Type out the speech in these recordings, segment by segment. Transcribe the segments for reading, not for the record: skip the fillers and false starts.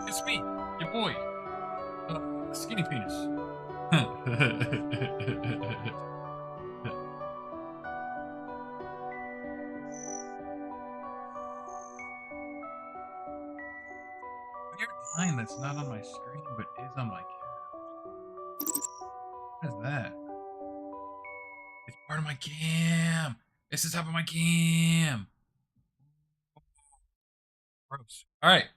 It's me, your boy, Skinny Penis. Weird line that's not on my screen but is on my cam. What is that? It's part of my cam. It's the top of my cam. Gross. All right.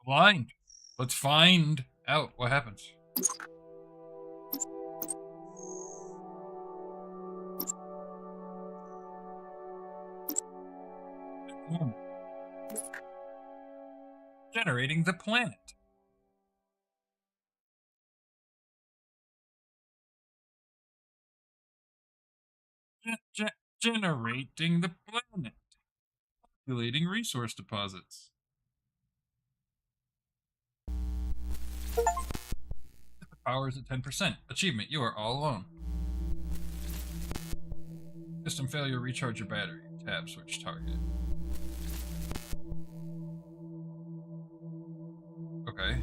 Blind. Let's find out what happens. Generating the planet. Generating the planet. Populating resource deposits. Power is at 10%. Achievement, you are all alone. System failure, recharge your battery. Tab, switch target. Okay.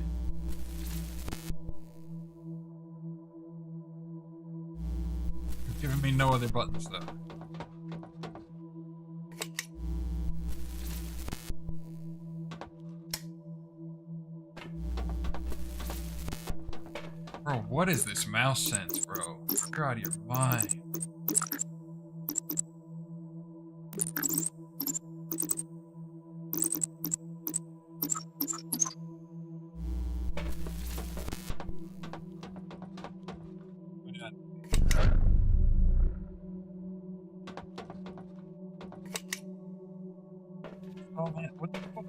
You've given me no other buttons, though. Bro, what is this mouse sense, bro? You're out of your mind. Oh man, what the fuck?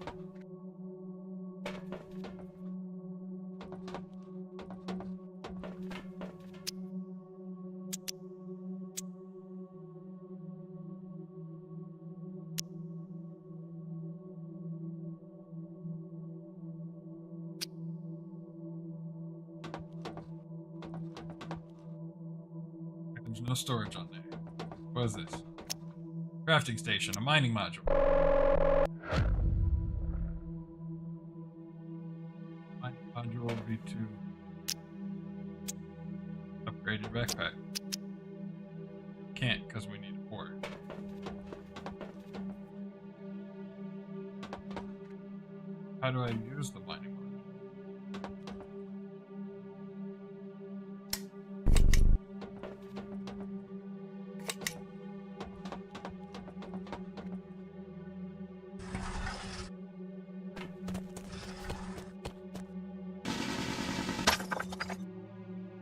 There's no storage on there. What is this? Crafting station, a mining module. Mining module would be to upgrade your backpack. Can't, because we need a port. How do I use the mining module?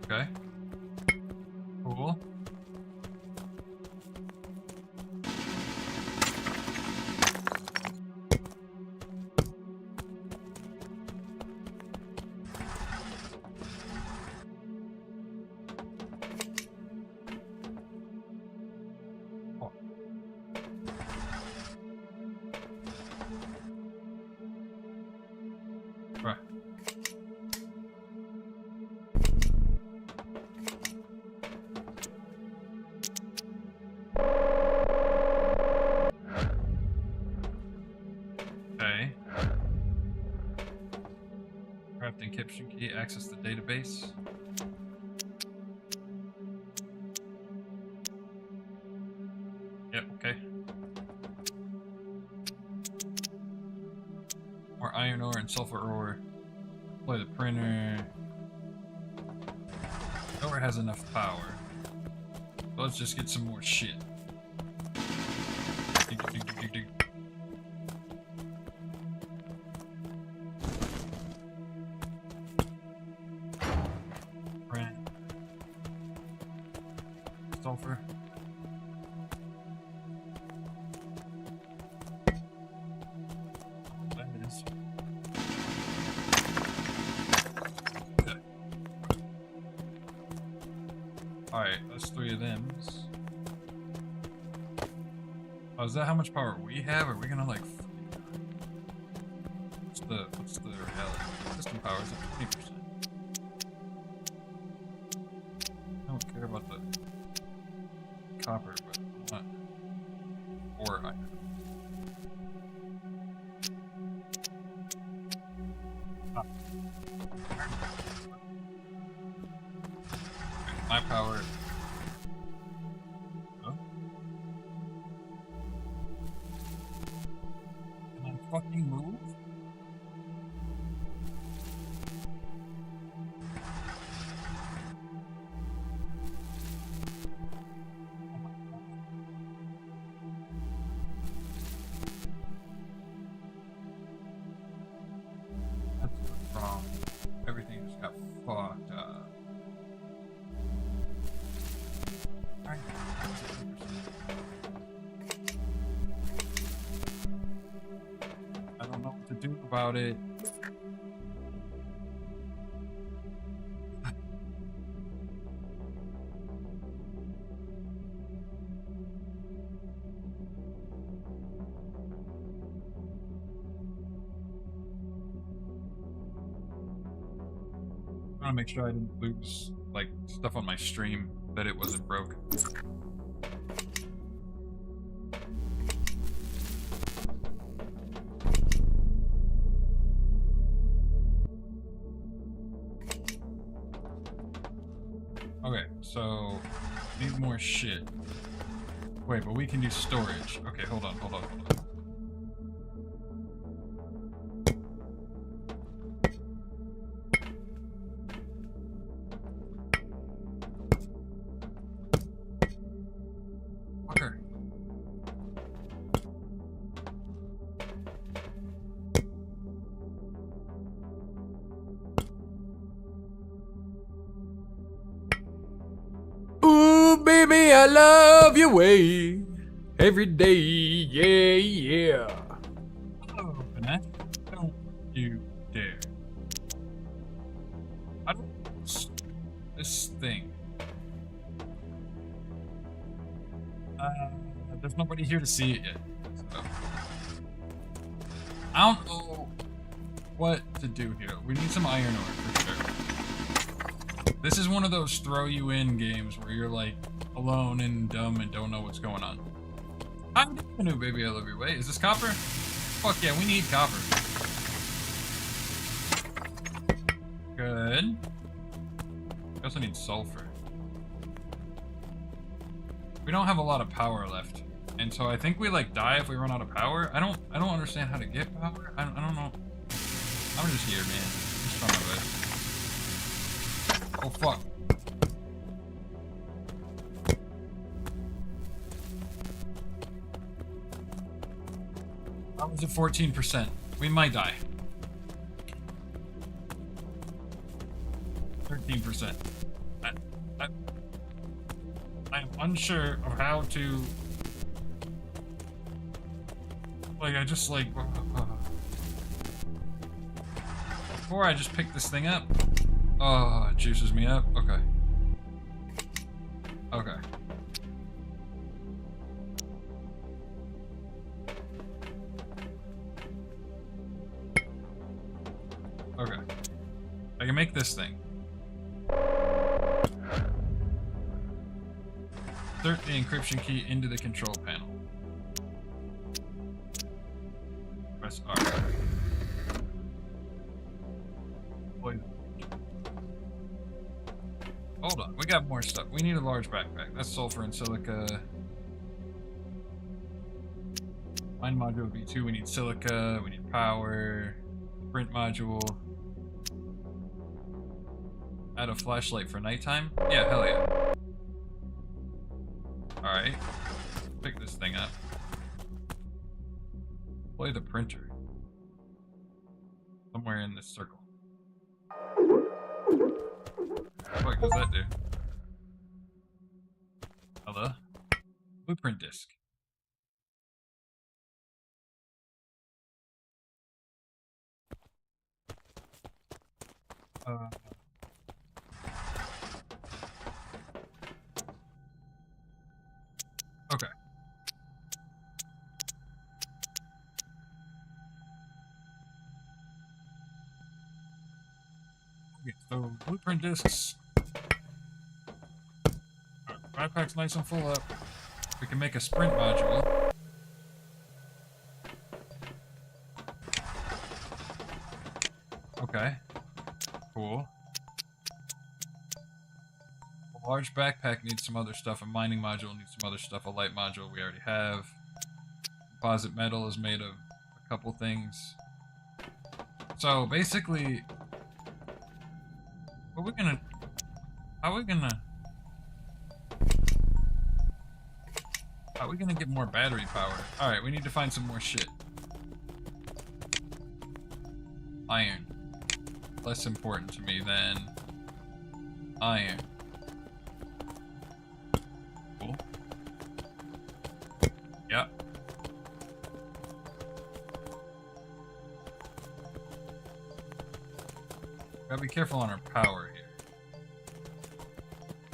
Okay. Cool. Oh. Right. Okay. Craft encryption key, access the database. Yep, okay. More iron ore and sulfur ore. Play the printer. Ore has enough power. So let's just get some more shit. Dig, dig, dig, dig, dig, dig. Print. Sulfur. That is. Okay. Alright, that's 3 of them. Oh, is that how much power we have? Are we gonna like... What's the reality? System power is at 20%. I don't care about the copper, but not ore iron. My power. Huh? Can I fucking move? That's what's wrong. Everything just got fucked up. Alright. I don't know what to do about it. I want to make sure I didn't lose like stuff on my stream that it wasn't broke. Okay, so need more shit. Wait, but we can do storage. Okay, hold on. Fucker. Ooh, baby, I love your way every day, yeah. man. Don't you dare. I don't... This thing. There's nobody here to see it yet. So. I don't know what to do here. We need some iron ore for sure. This is one of those throw you in games where you're like alone and dumb and don't know what's going on. I'm new, baby. I love your way. Is this copper? Fuck yeah, we need copper. Good. We also need sulfur. We don't have a lot of power left. And so I think we like die if we run out of power. I don't understand how to get power. I don't know. I'm just here, man. Just trying my best. Oh fuck. I was at 14%. We might die. 13%. I am unsure of how to... Like, I just like... Before I just pick this thing up. Oh, it juices me up. Okay. Okay. Okay. I can make this thing. Insert the encryption key into the control panel. Press R. Hold on, we got more stuff. We need a large backpack. That's sulfur and silica. Mine module V2, we need silica, we need power. Print module. Add a flashlight for nighttime? Yeah, hell yeah. Alright. Pick this thing up. Play the printer. Somewhere in this circle. What does that do? Hello? Blueprint disk. Okay. Okay, so blueprint discs. Backpack's nice and full up. We can make a sprint module. Okay. Cool. A large backpack needs some other stuff. A mining module needs some other stuff. A light module we already have. Composite metal is made of a couple things. So basically, how are we gonna get more battery power? Alright, we need to find some more shit. Iron. Less important to me than iron. Cool. Yep. Gotta be careful on our power here.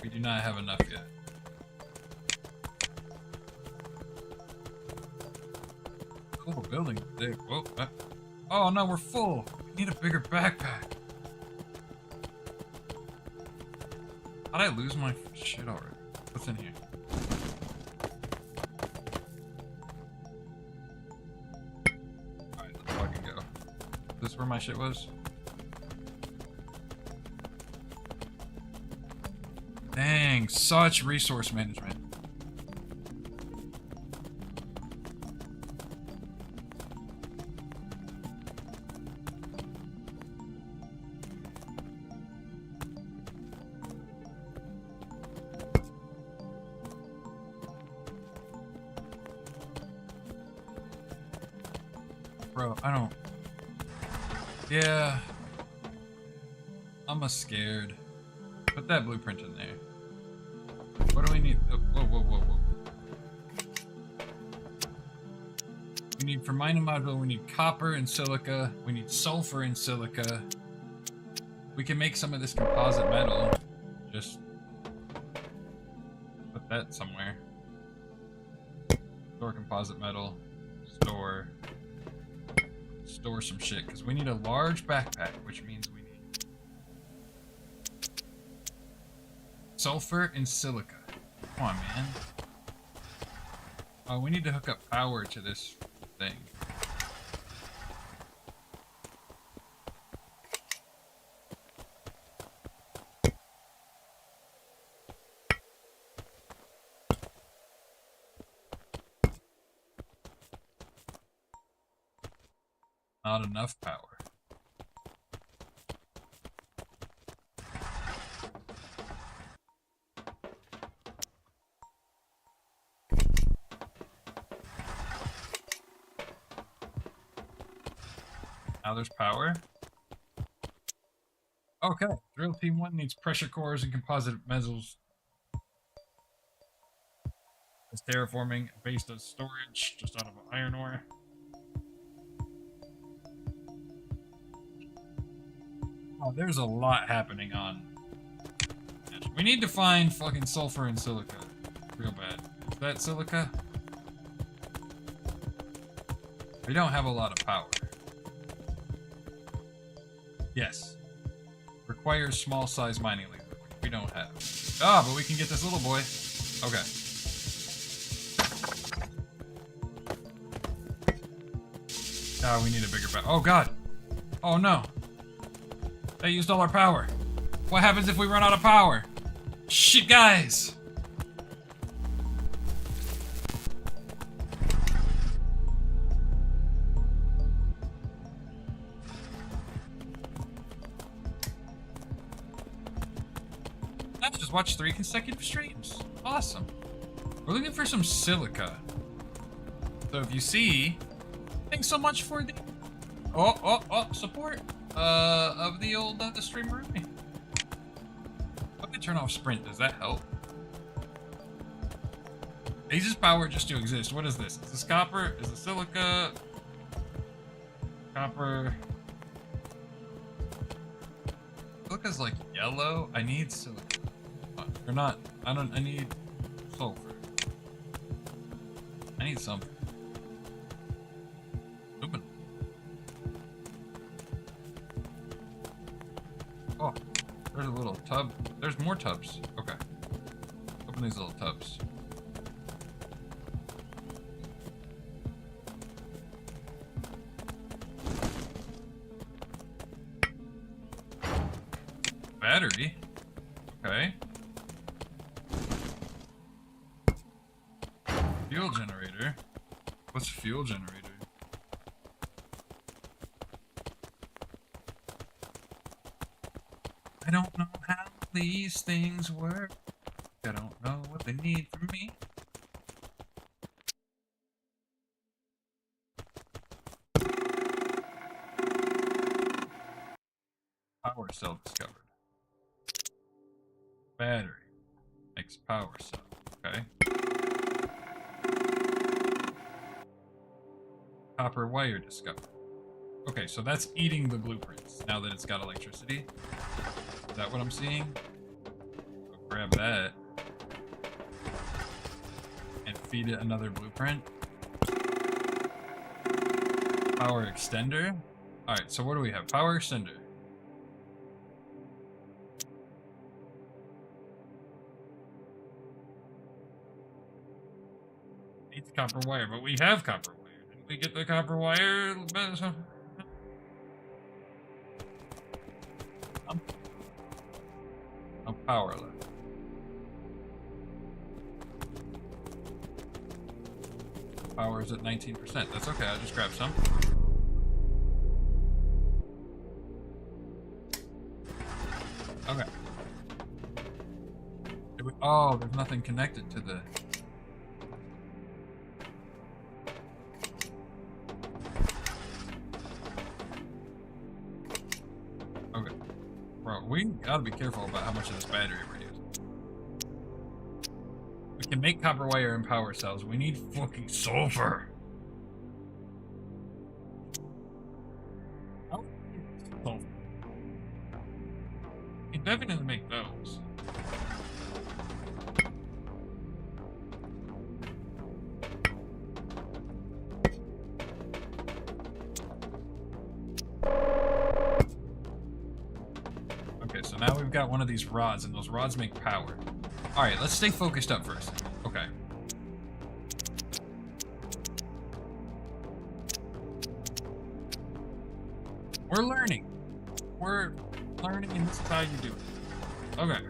We do not have enough yet. Cool building. Whoa. Oh no, we're full. We need a bigger backpack. How'd I lose my shit already? What's in here? Alright, let's fucking go. Is this where my shit was? Dang, such resource management. Bro, I don't... Yeah. I'm scared. Put that blueprint in there. What do we need? Oh, whoa. We need for mining module, we need copper and silica. We need sulfur and silica. We can make some of this composite metal. Just put that somewhere. Store composite metal. Store some shit, because we need a large backpack, which means we need sulfur and silica. Come on, man. Oh, we need to hook up power to this thing. Not enough power. Now there's power. Okay, drill team 1 needs pressure cores and composite metals. It's terraforming based on storage just out of iron ore. Oh, there's a lot happening on. We need to find fucking sulfur and silica. Real bad. Is that silica? We don't have a lot of power. Yes. Requires small size mining laser, which we don't have. Ah, but we can get this little boy. Okay. Ah, we need a bigger bat. Oh god. Oh no. They used all our power. What happens if we run out of power? Shit, guys! Let's just watch 3 consecutive streams. Awesome. We're looking for some silica. So if you see, thanks so much for the support of the old the streamer Ruby. Let me turn off sprint. Does that help? They use power just to exist. What is this? Is this copper? Is this silica? Copper. Silica's like yellow. I need silica. Or not. I need sulfur. I need something. Open. Oh, there's a little tub. There's more tubs. Okay. Open these little tubs. Battery. Okay. Fuel generator. What's a fuel generator? I don't know how these things work. I don't know what they need from me. Power cell discovered. Battery makes power cell. Okay. Copper wire discovered. Okay, so that's eating the blueprints now that it's got electricity. Is that what I'm seeing? I'll grab that and feed it another blueprint. Power extender. Alright, so what do we have? Power extender. Needs copper wire, but we have copper wire. Didn't we get the copper wire? No power left. Power is at 19%. That's okay, I'll just grab some. Okay. Oh, there's nothing connected to the... Okay. Bro, we gotta be careful about how much of this battery we're using. We can make copper wire and power cells. We need fucking sulfur. definitely make those. Okay, so now we've got one of these rods, and those rods make power. Alright, let's stay focused up first. Okay. We're learning. We're learning, and this is how you do it. Okay.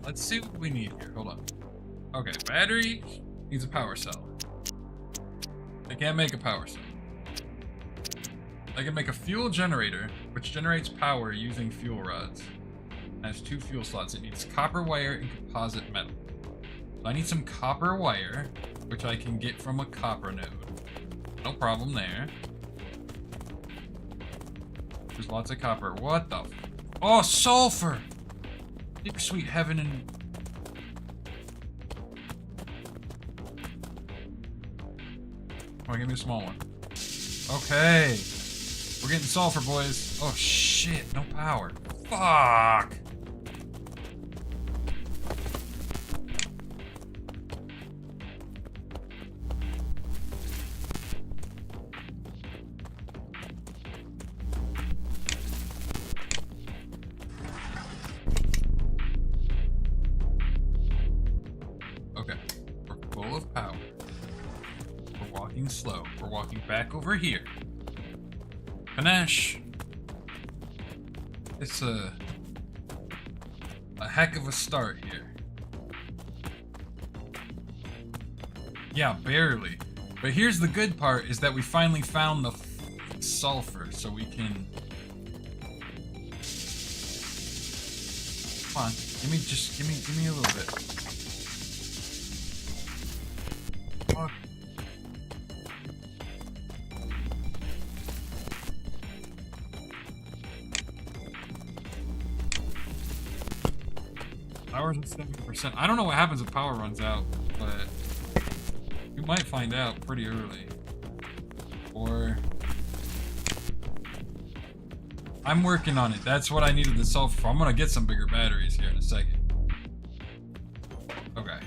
Let's see what we need here. Hold on. Okay, battery needs a power cell. I can't make a power cell. I can make a fuel generator, which generates power using fuel rods. It has 2 fuel slots. It needs copper wire and composite metal. So I need some copper wire, which I can get from a copper node. No problem there. There's lots of copper. What the? Oh, sulfur! Dear sweet heaven and... Oh, give me a small one. Okay. We're getting sulfur, boys. Oh, shit. No power. Fuck! Okay. We're full of power. We're walking slow. We're walking back over here. Panache. It's a heck of a start here. Yeah, barely. But here's the good part, is that we finally found the sulfur, so we can... Come on, give me a little bit. Fuck. Power's at 70%. I don't know what happens if power runs out, but you might find out pretty early. Or... I'm working on it. That's what I needed the sulfur for. I'm gonna get some bigger batteries here in a second. Okay.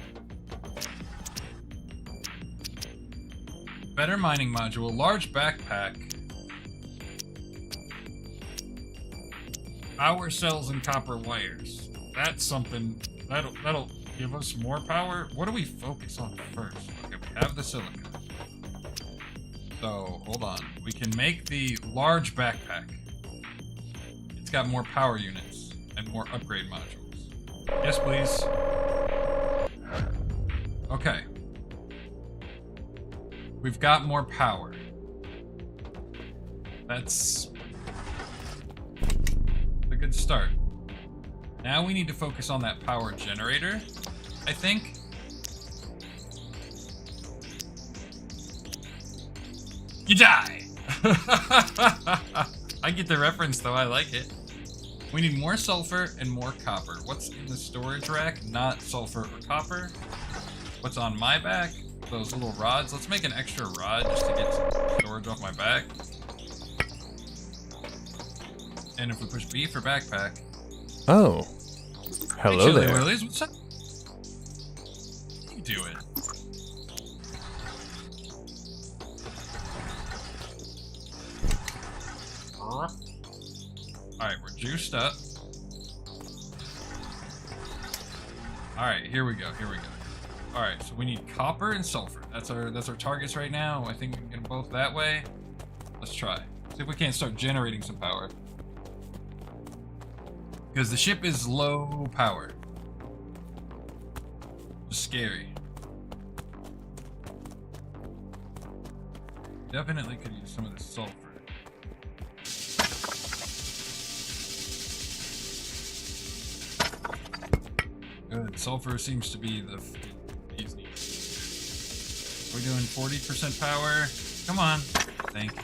Better mining module, large backpack. Power cells and copper wires. That's something that'll give us more power. What do we focus on first? Okay, we have the silicon. So hold on. We can make the large backpack. It's got more power units and more upgrade modules. Yes, please. Okay. We've got more power. That's a good start. Now we need to focus on that power generator, I think. You die! I get the reference though, I like it. We need more sulfur and more copper. What's in the storage rack? Not sulfur or copper. What's on my back? Those little rods. Let's make an extra rod just to get some storage off my back. And if we push B for backpack. Oh. Hello hey, Chili there. Willies, what's up? What are you doing? Alright, we're juiced up. Alright, here we go, Alright, so we need copper and sulfur. That's our targets right now. I think we can get them both that way. Let's try. See if we can't start generating some power. Because the ship is low power. It's scary. Definitely could use some of this sulfur. Good. Sulfur seems to be the easy. We're doing 40% power. Come on. Thank you.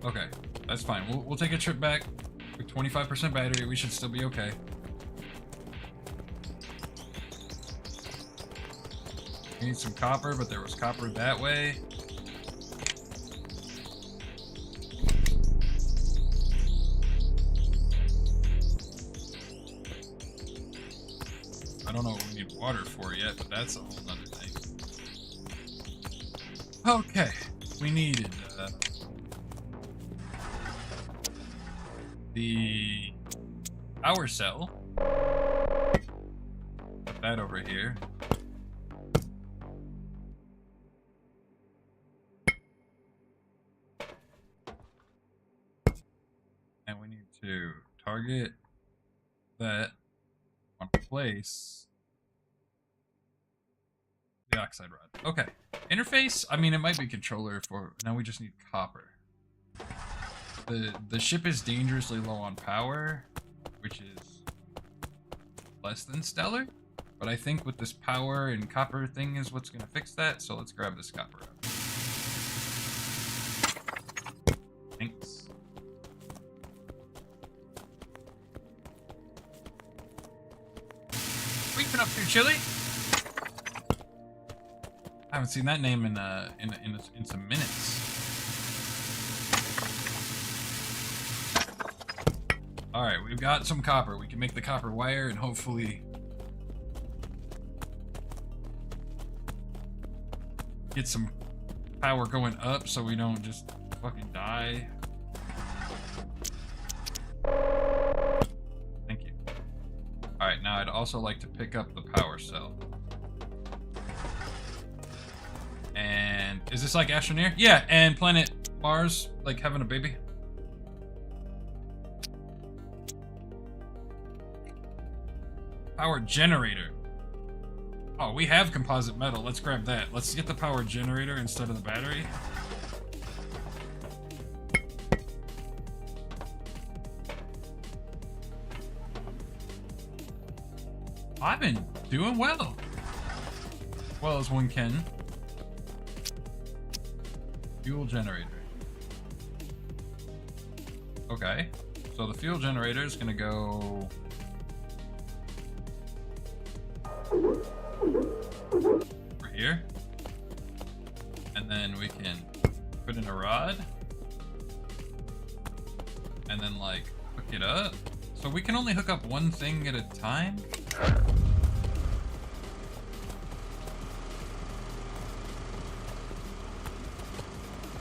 Okay, that's fine. We'll take a trip back. With 25% battery, we should still be okay. We need some copper, but there was copper that way. need water for yet, but that's a whole nother thing. Okay, we needed the power cell. Put that over here. And we need to target that on place the oxide rod. Okay. Interface, I mean, it might be controller for... Now we just need copper. The ship is dangerously low on power, which is less than stellar. But I think with this power and copper thing is what's going to fix that. So let's grab this copper up. Thanks. What you been up to, Chili? I haven't seen that name in some minutes. All right, we've got some copper. We can make the copper wire and hopefully get some power going up so we don't just fucking die. Thank you. All right, now I'd also like to pick up the power cell. And is this like Astroneer? Yeah, and planet Mars, like having a baby. Power generator. Oh, we have composite metal. Let's grab that. Let's get the power generator instead of the battery. I've been doing well. Well as one can. Fuel generator. Okay. So the fuel generator is going to go over here. And then we can put in a rod. And then like hook it up. So we can only hook up one thing at a time.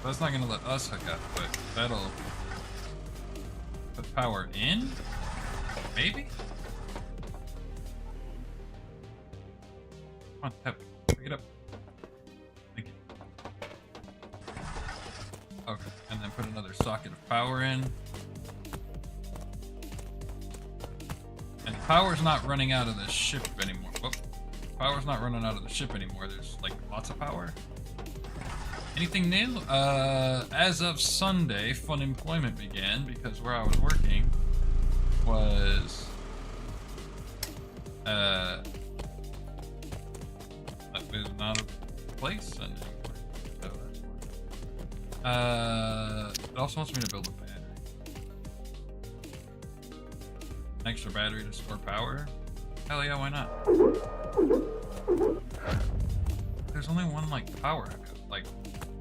That's not gonna let us hook up, but that'll put power in? Maybe? Come on, Pep, pick it up. Thank you. Okay, and then put another socket of power in. And the power's not running out of the ship anymore. Whoop. Power's not running out of the ship anymore. There's like lots of power. Anything new? As of Sunday, fun employment began because where I was working was that was not a place anymore. So that's why. It also wants me to build a battery. An extra battery to store power. Hell yeah, why not? There's only one like power hookup. Like,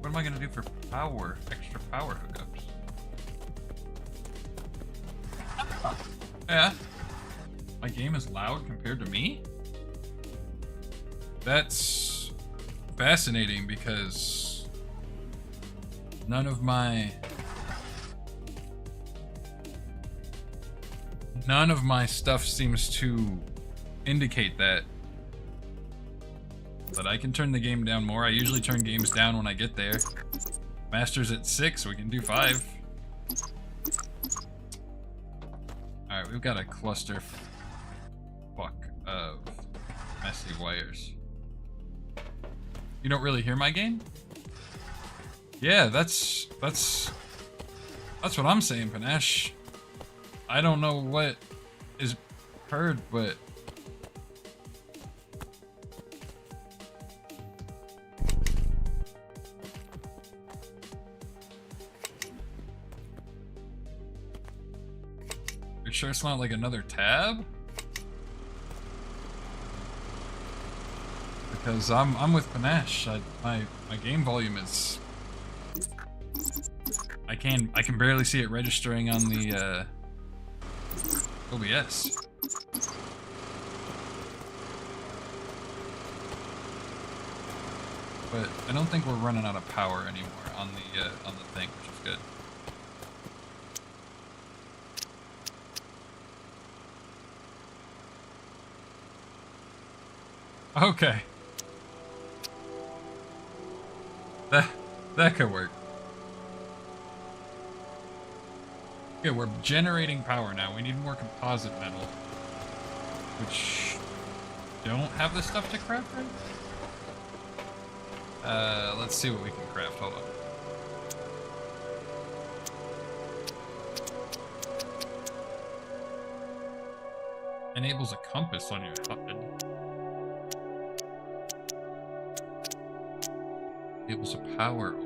what am I gonna do for power? Extra power hookups. Yeah. My game is loud compared to me? That's fascinating because none of my stuff seems to indicate that. But I can turn the game down more. I usually turn games down when I get there. Master's at 6, we can do 5. Alright, we've got a cluster fuck of messy wires. You don't really hear my game? Yeah, that's what I'm saying, Panache. I don't know what is heard, but you sure it's not like another tab? Because I'm with Panache. My game volume is I can barely see it registering on the OBS. But I don't think we're running out of power anymore on the thing, which is good. Okay. That could work. Okay, we're generating power now. We need more composite metal. Which don't have the stuff to craft, right? Let's see what we can craft. Hold on. Enables a compass on your HUD. Enables a power overlay.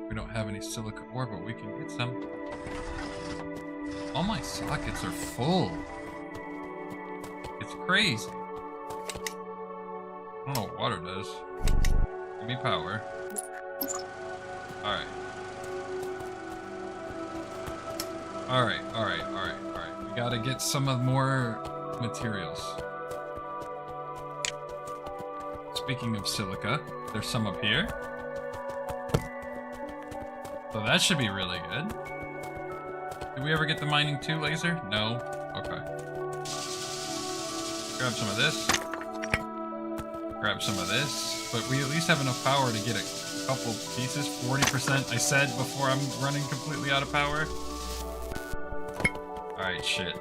We don't have any silica ore, but we can get some. All my sockets are full. It's crazy. I don't know what water does. Give me power. Alright. Alright. We gotta get some of more materials. Speaking of silica, there's some up here. So that should be really good. Did we ever get the mining 2 laser? No? Okay. Grab some of this. Grab some of this. But we at least have enough power to get a couple pieces. 40% I said before I'm running completely out of power. Alright, shit.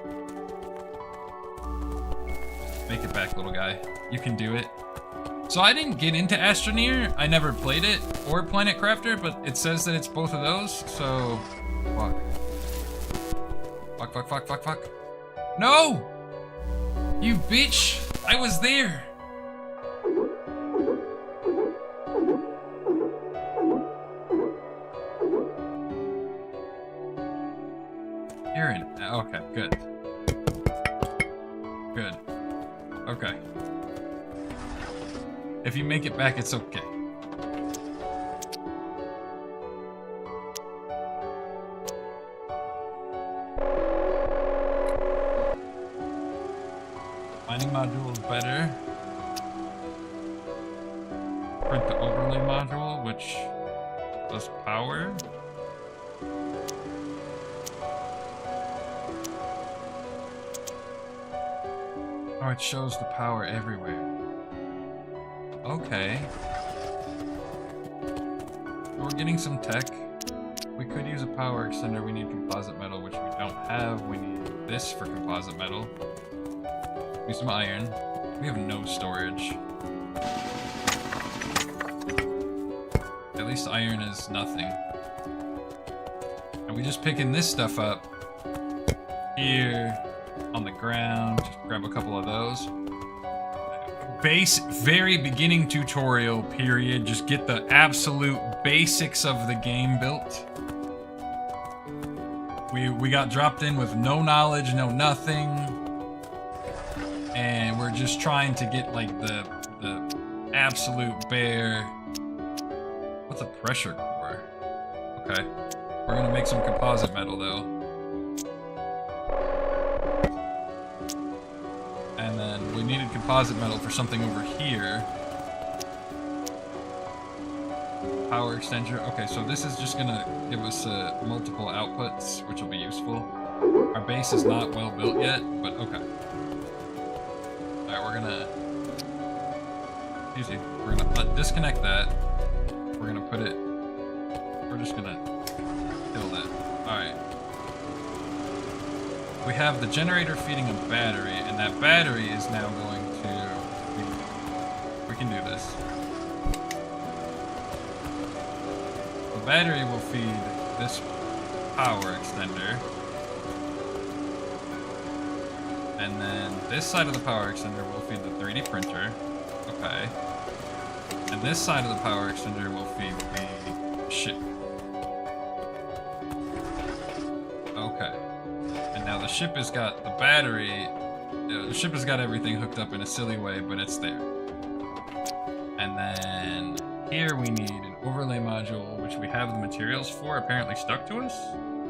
Make it back, little guy. You can do it. So I didn't get into Astroneer. I never played it, or Planet Crafter, but it says that it's both of those, so... Fuck. Fuck. No! You bitch! I was there! You're in... Okay, good. Good. Okay. If you make it back, it's okay. Mining module is better. Print the overlay module, which does power. Oh, it shows the power everywhere. Okay. We're getting some tech. We could use a power extender. We need composite metal, which we don't have. We need this for composite metal. Use some iron. We have no storage. At least iron is nothing. And we just picking this stuff up here on the ground. Just grab a couple of those. Very beginning tutorial period. Just get the absolute basics of the game built. We got dropped in with no knowledge, no nothing. And we're just trying to get like the absolute bare. What's a pressure core? Okay. We're gonna make some composite metal though. And then we needed composite metal for something over here. Power extender. Okay, so this is just gonna give us multiple outputs, which will be useful. Our base is not well built yet, but okay. Alright, we're gonna... Easy. We're gonna disconnect that. We're gonna put it... We're just gonna kill that. Alright. We have the generator feeding a battery, and that battery is now going to... We can do this. The battery will feed this power extender. And then this side of the power extender will feed the 3D printer. Okay. And this side of the power extender will feed the ship. Okay. And now the ship has got the battery. The ship has got everything hooked up in a silly way, but it's there. And then here we need an overlay module, which we have the materials for, apparently stuck to us.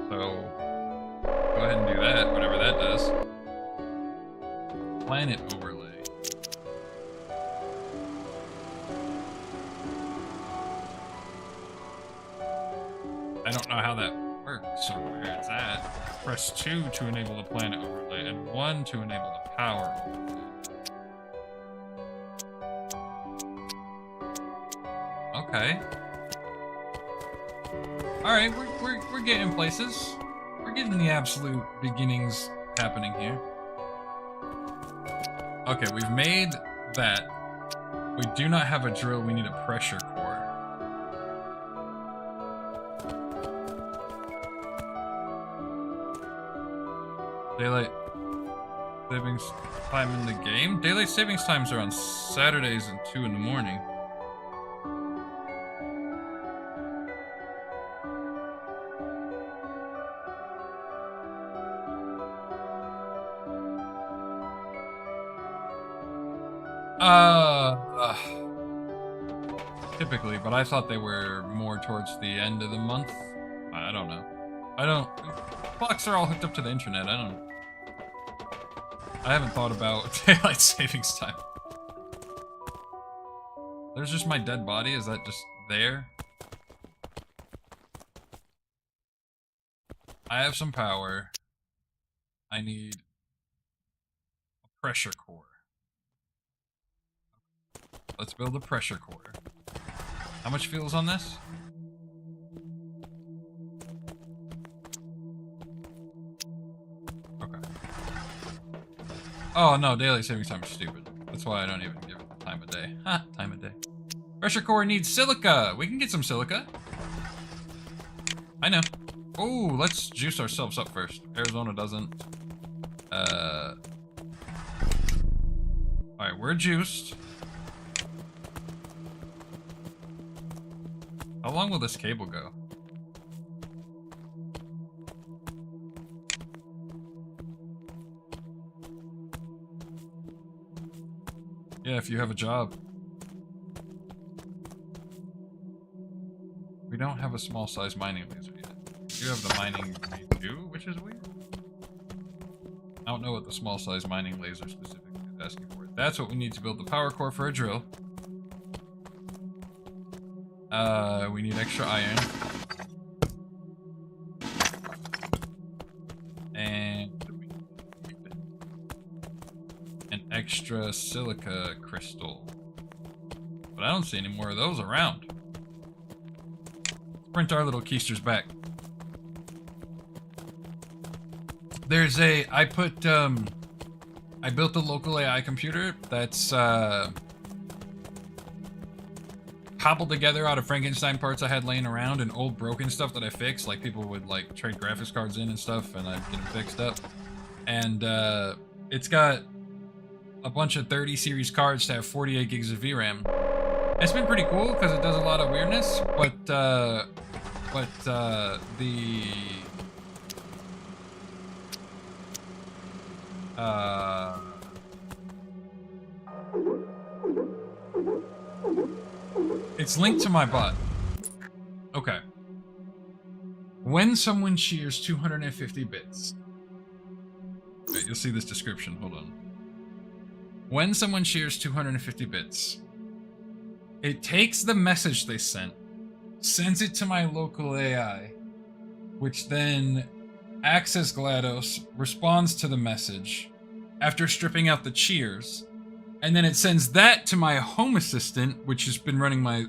So go ahead and do that, whatever that does. Planet overlay. know how that works or where it's at. Press 2 to enable the planet overlay and 1 to enable the power overlay. Okay. Alright, we're getting places. We're getting the absolute beginnings happening here. Okay, we've made that. We do not have a drill, we need a pressure core. Daylight savings time in the game? Daylight savings times are on Saturdays and 2 in the morning. Typically, but I thought they were more towards the end of the month. I don't know. Clocks are all hooked up to the internet. I haven't thought about daylight savings time. There's just my dead body. Is that just there? I have some power. I need a pressure core. Let's build a pressure core. How much fuel is on this? Okay. Oh no, daylight savings time is stupid. That's why I don't even give it the time of day. Ha, time of day. Pressure core needs silica. We can get some silica. I know. Oh, let's juice ourselves up first. Arizona doesn't. Alright, we're juiced. How long will this cable go? Yeah, if you have a job. We don't have a small size mining laser yet. You have the mining V2, which is weird. I don't know what the small size mining laser specifically is asking for. That's what we need to build the power core for a drill. We need extra iron. And we need an extra silica crystal. But I don't see any more of those around. Let's print our little keisters back. There's a, I built a local AI computer that's, cobbled together out of Frankenstein parts I had laying around and old broken stuff that I fixed, like people would like trade graphics cards in and stuff, and I'd get them fixed up. And it's got a bunch of 30 series cards to have 48 gigs of VRAM. It's been pretty cool because it does a lot of weirdness, but the it's linked to my bot. Okay. When someone shears 250 bits. Okay, you'll see this description. Hold on. When someone shears 250 bits, it takes the message they sent, sends it to my local AI, which then acts as GLaDOS, responds to the message after stripping out the cheers. And then it sends that to my Home Assistant, which has been running my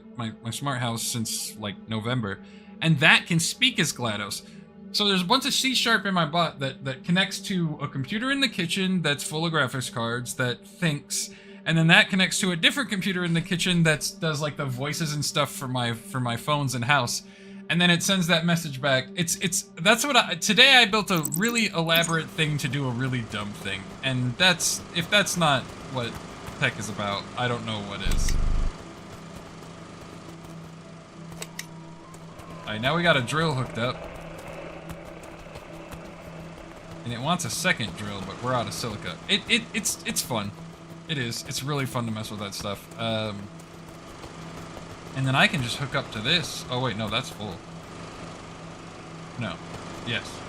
smart house since like November, and that can speak as GLaDOS. So there's a bunch of C# in my bot that connects to a computer in the kitchen that's full of graphics cards that thinks, and then that connects to a different computer in the kitchen that does like the voices and stuff for my phones and house, and then it sends that message back. That's what today I built a really elaborate thing to do a really dumb thing, and if that's not what tech is about, I don't know what is. Alright, now we got a drill hooked up. And it wants a second drill, but we're out of silica. It's fun. It is. It's really fun to mess with that stuff. And then I can just hook up to this. Oh wait, no, that's full. No. Yes.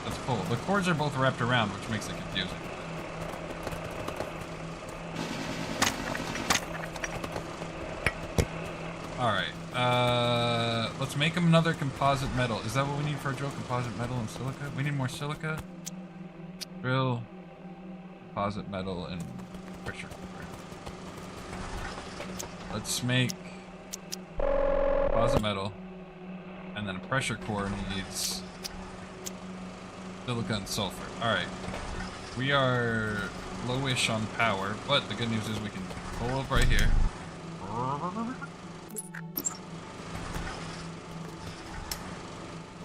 That's full. The cords are both wrapped around, which makes it confusing. Alright, let's make him another composite metal. Is that what we need for a drill? Composite metal and silica? We need more silica. Drill, composite metal, and pressure cooker. Let's make composite metal, and then a pressure core needs silica and sulfur. Alright. We are lowish on power, but the good news is we can pull up right here.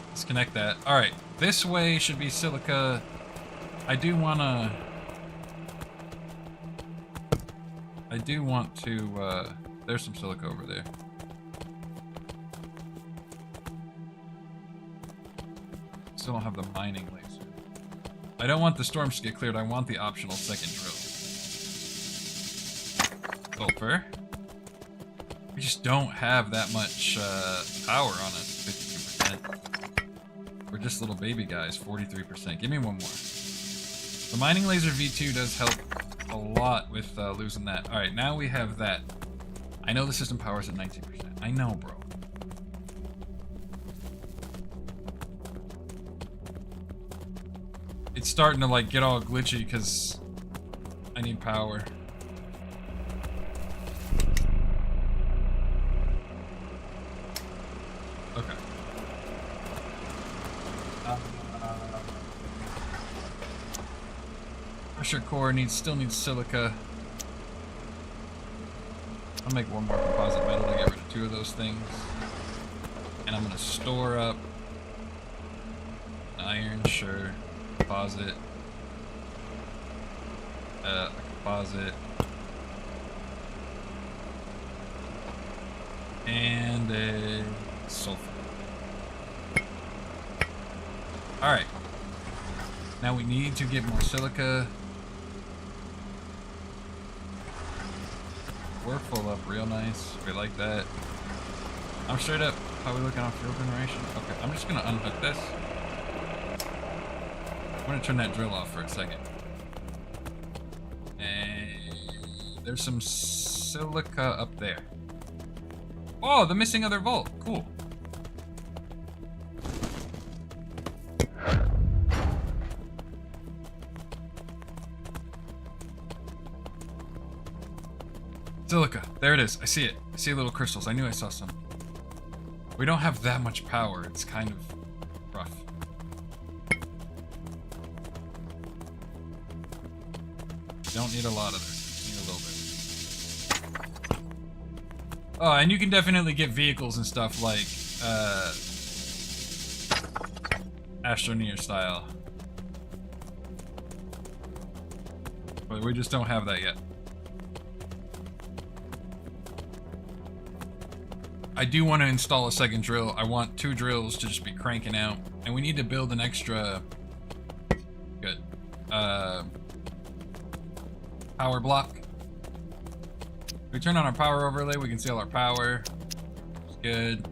Let's connect that. Alright, this way should be silica. I do want to, there's some silica over there. Still don't have the mining laser. I don't want the storms to get cleared, I want the optional second drill. Sulfur. We just don't have that much power on us, 52%. We're just little baby guys, 43%. Give me one more. The mining laser V2 does help a lot with losing that. Alright, now we have that. I know the system power's at 19%. I know, bro. It's starting to like get all glitchy because I need power. Okay. Pressure core still needs silica. I'll make one more composite metal to get rid of 2 of those things. And I'm gonna store up iron, sure. Composite. A composite. And a sulfur. Alright. Now we need to get more silica. We're full up real nice. We like that. I'm straight up. How are we looking on fuel generation? Okay, I'm just gonna unhook this. I'm gonna turn that drill off for a second. And there's some silica up there. Oh, the missing other vault. Cool. Silica. There it is. I see it. I see little crystals. I knew I saw some. We don't have that much power. It's kind of rough. Don't need a lot of this. Need a little bit. Oh, and you can definitely get vehicles and stuff like Astroneer style. But we just don't have that yet. I do want to install a second drill. I want 2 drills to just be cranking out. And we need to build an extra... Good. Power block. If we turn on our power overlay, we can see all our power. It's good.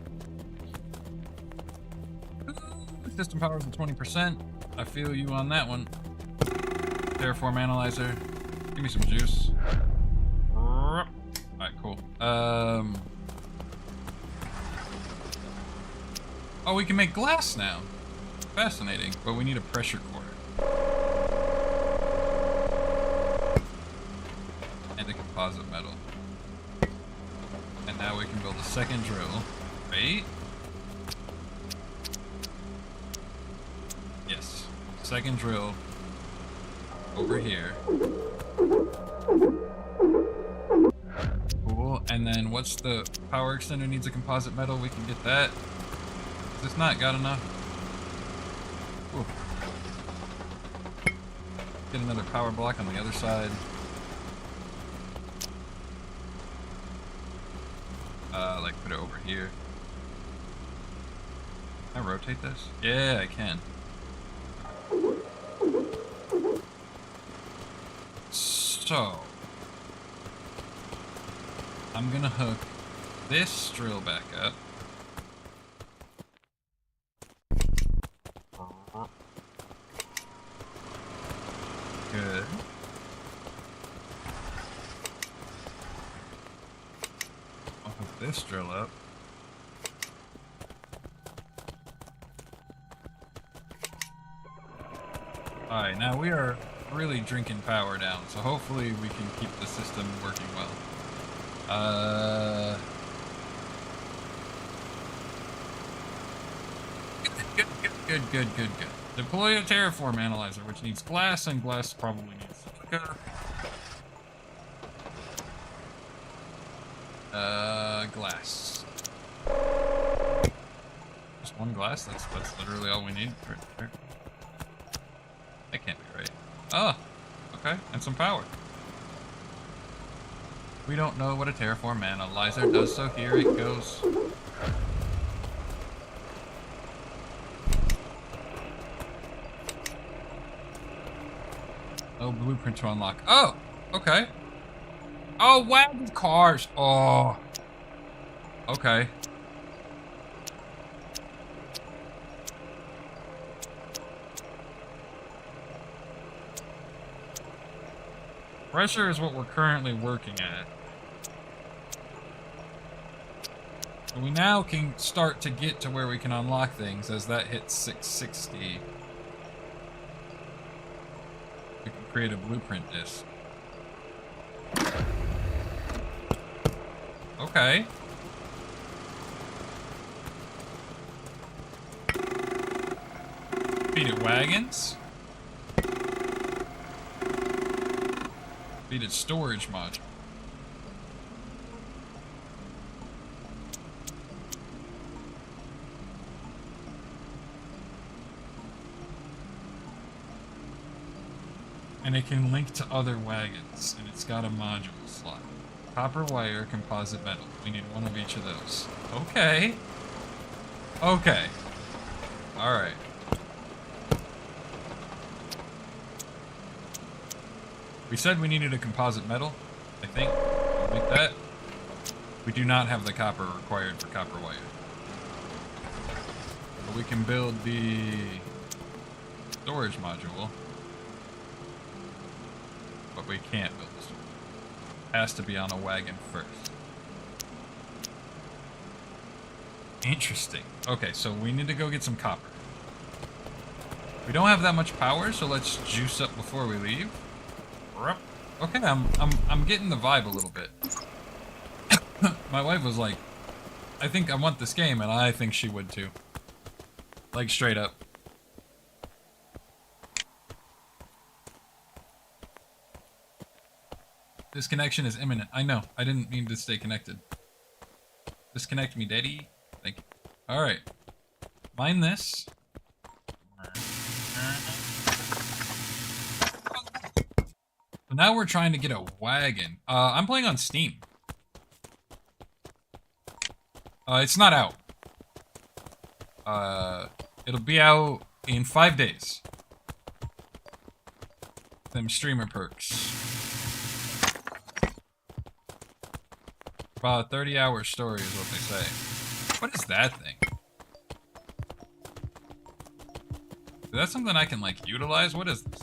System power is at 20%. I feel you on that one. Terraform analyzer. Give me some juice. Alright, cool. Oh, we can make glass now. Fascinating, but we need a pressure core. And a composite metal. And now we can build a second drill. Right? Yes. Second drill. Over here. Cool. And then what's the power extender needs a composite metal? We can get that. Is this not got enough? Ooh. Get another power block on the other side. Like put it over here. Can I rotate this? Yeah, I can. So I'm gonna hook this drill back up. Good. I'll hook this drill up. Alright, now we are really drinking power down, so hopefully we can keep the system working well. Good. Deploy a terraform analyzer, which needs glass, and glass probably needs silica. Glass. Just one glass? That's literally all we need? Right there. That can't be right. Oh, okay, and some power. We don't know what a terraform analyzer does, so here it goes. Oh, blueprint to unlock. Oh, okay. Oh, wagon cars. Oh. Okay. Pressure is what we're currently working at. And we now can start to get to where we can unlock things as that hits 660. We can create a blueprint disc. Okay. Feed it wagons. Feed it storage module. And it can link to other wagons, and it's got a module slot. Copper wire, composite metal. We need one of each of those. Okay. Okay. Alright. We said we needed a composite metal, I think. We'll make that. We do not have the copper required for copper wire. But we can build the storage module. But we can't build this. Has to be on a wagon first. Interesting. Okay, so we need to go get some copper. We don't have that much power, so let's juice up before we leave. Okay, I'm getting the vibe a little bit. My wife was like, I think I want this game, and I think she would too. Like, straight up. Disconnection is imminent. I know. I didn't mean to stay connected. Disconnect me, daddy. Thank you. Alright. Mine this. So now we're trying to get a wagon. I'm playing on Steam. It's not out. It'll be out in 5 days. Them streamer perks. About a 30-hour story is what they say. What is that thing? Is that something I can, like, utilize? What is this?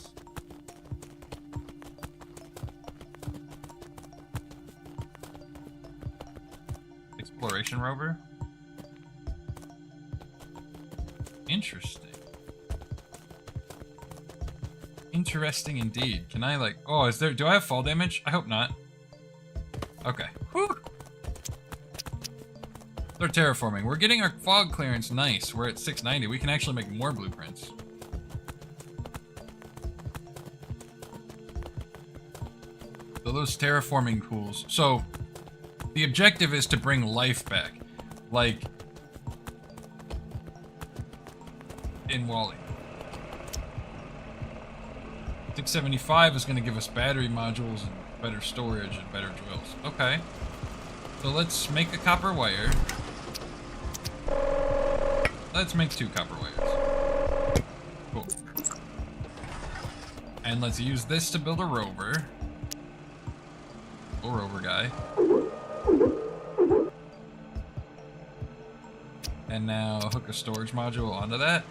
Exploration rover? Interesting. Interesting indeed. Can I, like... Oh, is there... Do I have fall damage? I hope not. Okay. Whew! They're terraforming. We're getting our fog clearance nice. We're at 690. We can actually make more blueprints. So those terraforming tools. So the objective is to bring life back. Like in Wall-E. 675 is going to give us battery modules and better storage and better drills. Okay. So let's make a copper wire. Let's make 2 copper wires. Cool. And let's use this to build a rover. Cool rover guy. And now hook a storage module onto that.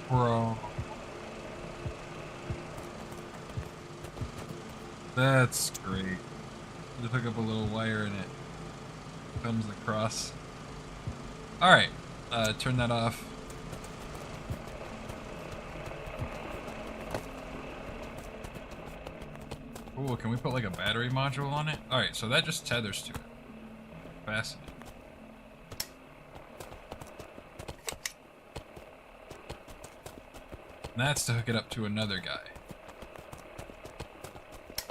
Bro. That's great. Just hook up a little wire and it comes across. Alright, turn that off. Ooh, can we put like a battery module on it? Alright, so that just tethers to it. Fascinating. And that's to hook it up to another guy.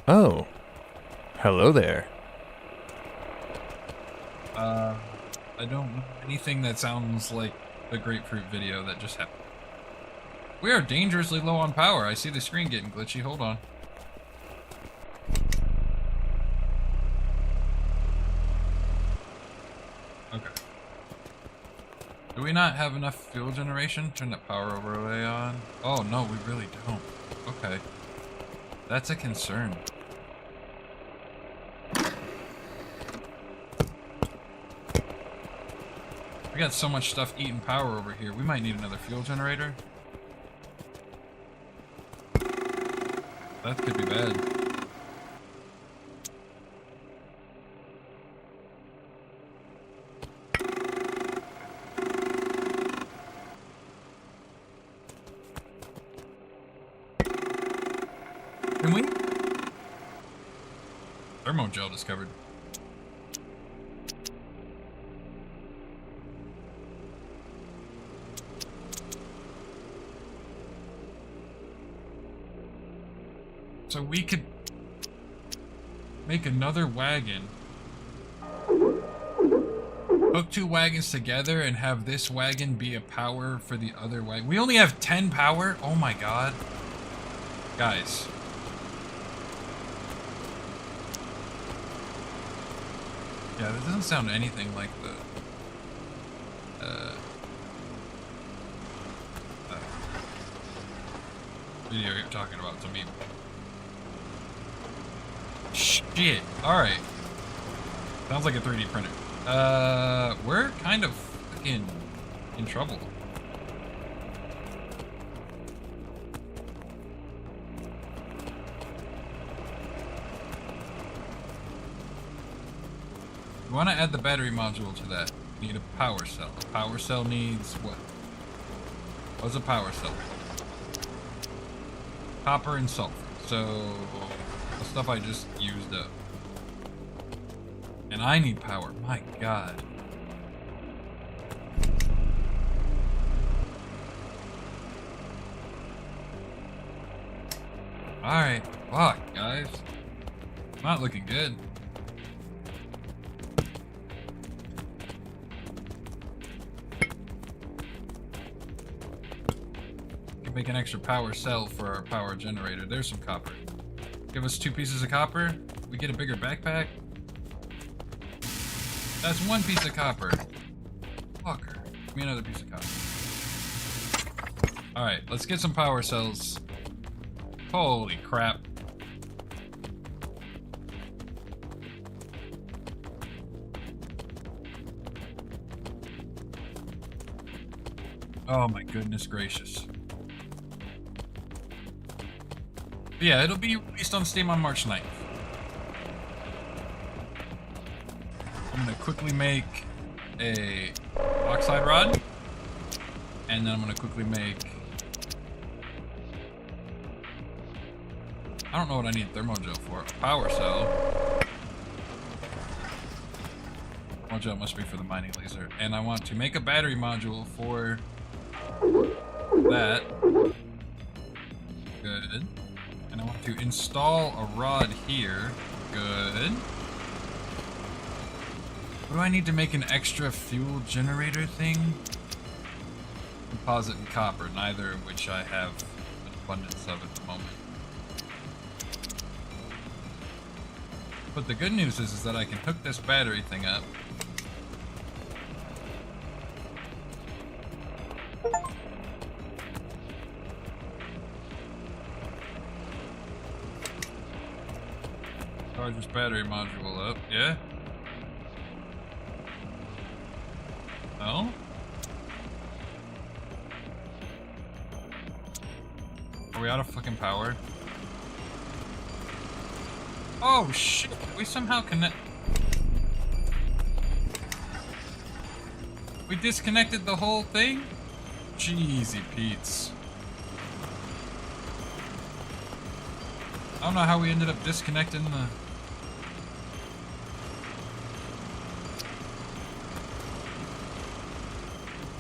Oh. Hello there. I don't know anything that sounds like the grapefruit video that just happened. We are dangerously low on power. I see the screen getting glitchy. Hold on. Okay. Do we not have enough fuel generation? Turn that power overlay on. Oh, no, we really don't. Okay. That's a concern. We got so much stuff eating power over here. We might need another fuel generator. That could be bad. Can we? Thermogel discovered. So we could make another wagon, hook two wagons together and have this wagon be a power for the other wagon. We only have 10 power? Oh my god. Guys. Yeah, this doesn't sound anything like the video you're talking about to me. Shit. Alright. Sounds like a 3D printer. We're kind of fucking in trouble. We want to add the battery module to that. We need a power cell. A power cell needs what? What's a power cell? Copper and sulfur. So the stuff I just used up. And I need power. My god. Alright. Fuck, guys. Not looking good. Make an extra power cell for our power generator. There's some copper. Give us 2 pieces of copper. We get a bigger backpack. That's 1 piece of copper. Fucker. Give me another piece of copper. Alright, let's get some power cells. Holy crap. Oh my goodness gracious. Yeah, it'll be released on Steam on March 9th. I'm gonna quickly make a oxide rod. And then I'm gonna quickly make... I don't know what I need thermogel for. A power cell. Thermogel must be for the mining laser. And I want to make a battery module for that. Good. And I want to install a rod here. Good. What do I need to make an extra fuel generator thing? Composite and copper, neither of which I have an abundance of at the moment. But the good news is that I can hook this battery thing up. Charge this battery module up, yeah? No? Are we out of fucking power? Oh shit! Did we somehow connect? We disconnected the whole thing? Jeezy Pete's. I don't know how we ended up disconnecting the...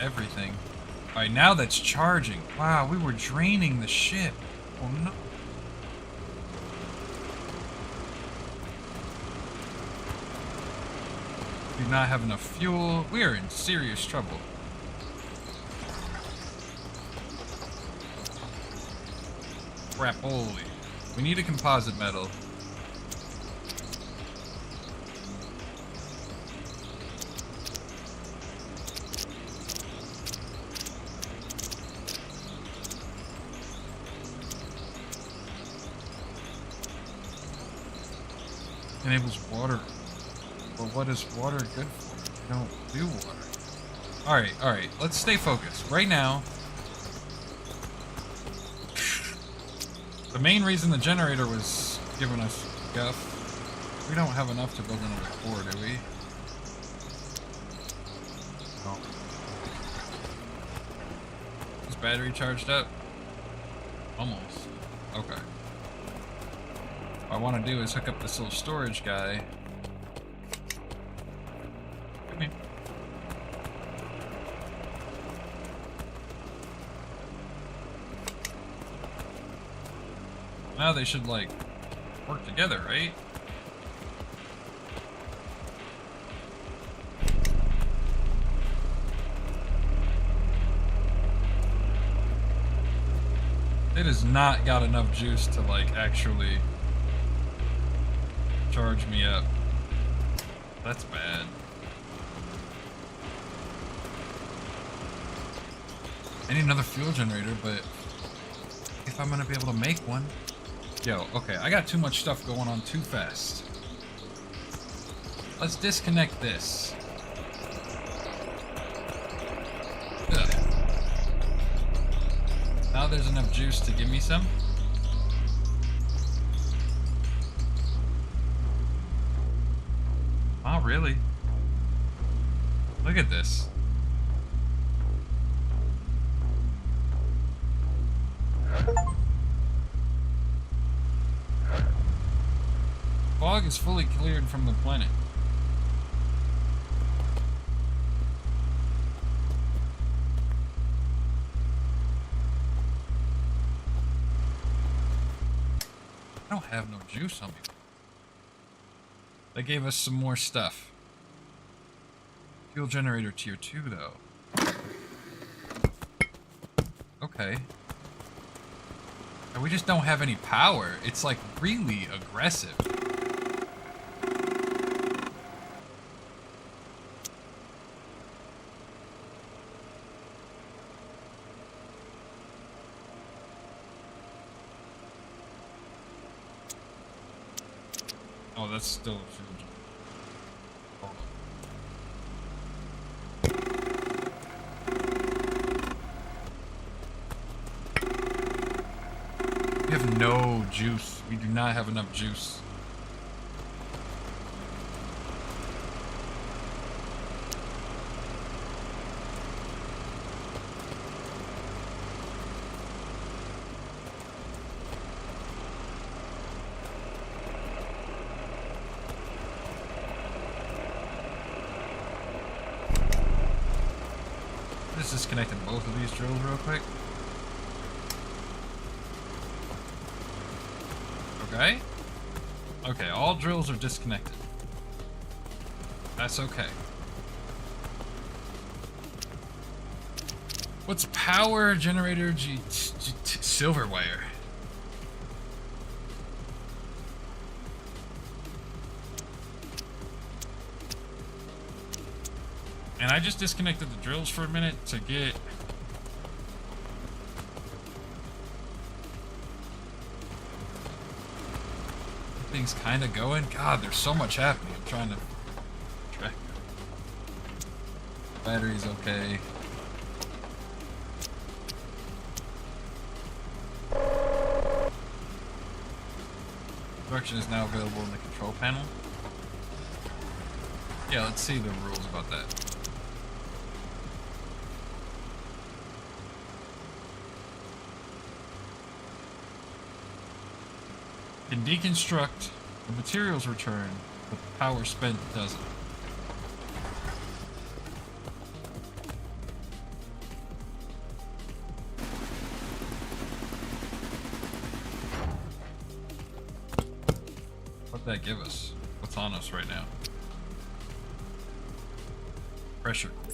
everything. Alright, now that's charging. Wow, we were draining the ship. Oh no. Do not have enough fuel. We are in serious trouble. Crap-oly. We need a composite metal. Enables water. Well, what is water good for? We don't do water. Alright. Let's stay focused. Right now, the main reason the generator was giving us guff, we don't have enough to build another core, do we? No. Is battery charged up? Almost. Okay. What I want to do is hook up this little storage guy. Come here. Now they should, like, work together, right? It has not got enough juice to, like, actually charge me up. That's bad. I need another fuel generator, but if I'm gonna be able to make one. Yo, okay, I got too much stuff going on too fast. Let's disconnect this. Ugh. Now there's enough juice to give me some. Oh, really? Look at this. Fog is fully cleared from the planet. I don't have no juice on me. They gave us some more stuff. Fuel generator tier 2 though. Okay. And we just don't have any power. It's like really aggressive. Oh, that's still a fuel generator. We have no juice. We do not have enough juice. Let's disconnect both of these drills real quick. Okay. Okay, all drills are disconnected. That's okay. What's power generator silver wire? And I just disconnected the drills for a minute to get things kind of going. God, there's so much happening. I'm trying to track. Battery's okay. Instruction is now available in the control panel. Yeah, let's see the rules about that. Can deconstruct the materials returned, but the power spent doesn't. What'd that give us? What's on us right now? Pressure core.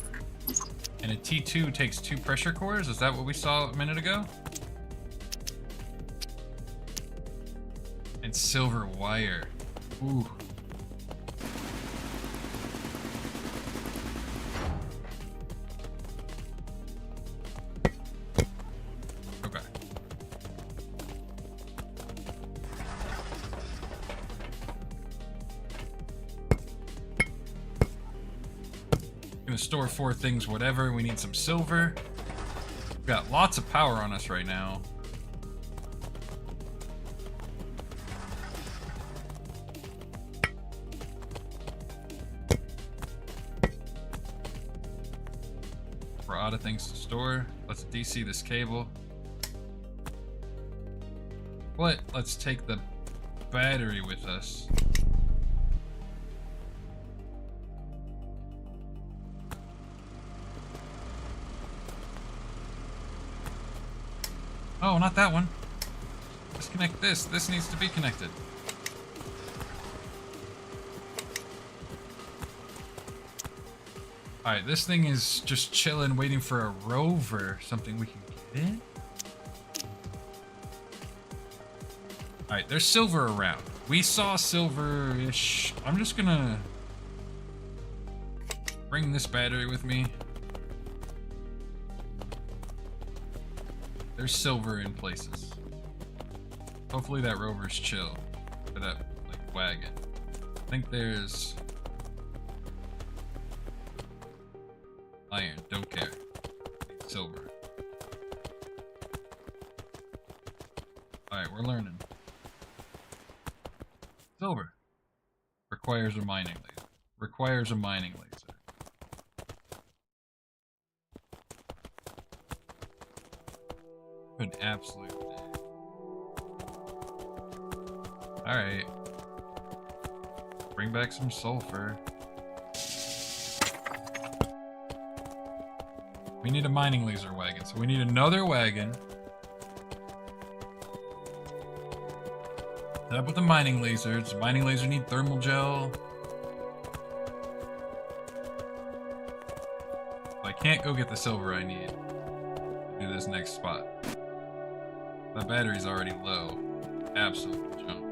And a T2 takes 2 pressure cores? Is that what we saw a minute ago? And silver wire. Ooh. Okay. Gonna store 4 things, whatever. We need some silver. We've got lots of power on us right now. We're out of things to store. Let's DC this cable. But let's take the battery with us. Oh, not that one. Disconnect this. This needs to be connected. Alright, this thing is just chilling, waiting for a rover. Something we can get in? Alright, there's silver around. We saw silver-ish. I'm just gonna bring this battery with me. There's silver in places. Hopefully that rover's chill. Or that, like, wagon. I think there's iron, don't care. Silver. Alright, we're learning. Silver. Requires a mining laser. Requires a mining laser. An absolute day. Alright. Bring back some sulfur. We need a mining laser wagon, so we need another wagon. Set up with the mining laser. Does the mining laser need thermal gel? I can't go get the silver I need to do this next spot. The battery's already low. Absolute junk.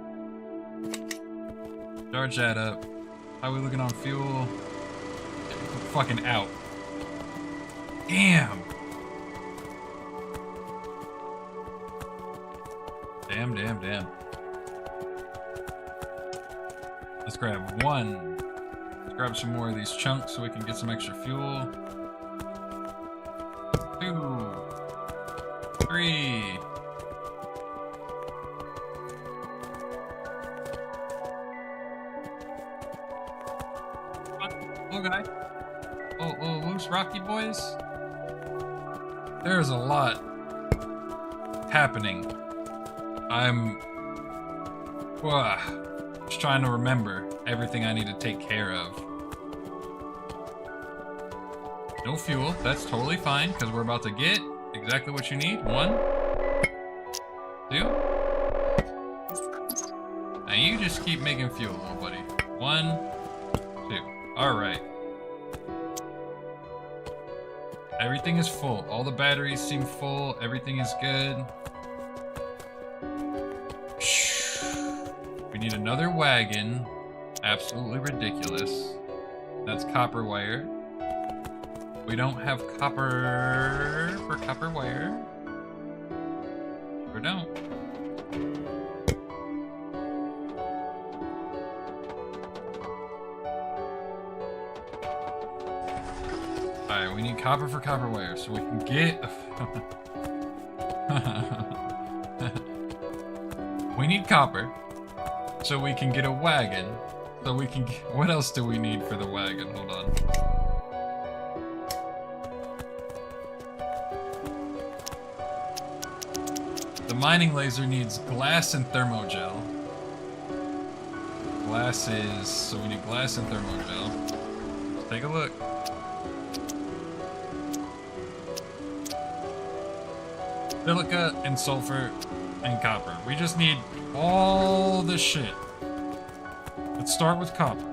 Charge that up. How are we looking on fuel? Fucking out. Damn. Damn. Let's grab one. Let's grab some more of these chunks so we can get some extra fuel. 2, 3. Little guy. Little loose rocky boys. There's a lot happening. I'm just trying to remember everything I need to take care of. No fuel. That's totally fine because we're about to get exactly what you need. 1, 2. Now you just keep making fuel, little buddy. 1, 2. All right. Everything is full. All the batteries seem full. Everything is good. We need another wagon. Absolutely ridiculous. That's copper wire. We don't have copper for copper wire. We don't. Alright, we need copper for copper wire so we can get... We need copper. so we can get a wagon. So we can get, what else do we need for the wagon? Hold on. The mining laser needs glass and thermogel. Glass is, so we need glass and thermogel. Let's take a look. Silica and sulfur and copper. We just need all the shit. Let's start with copper.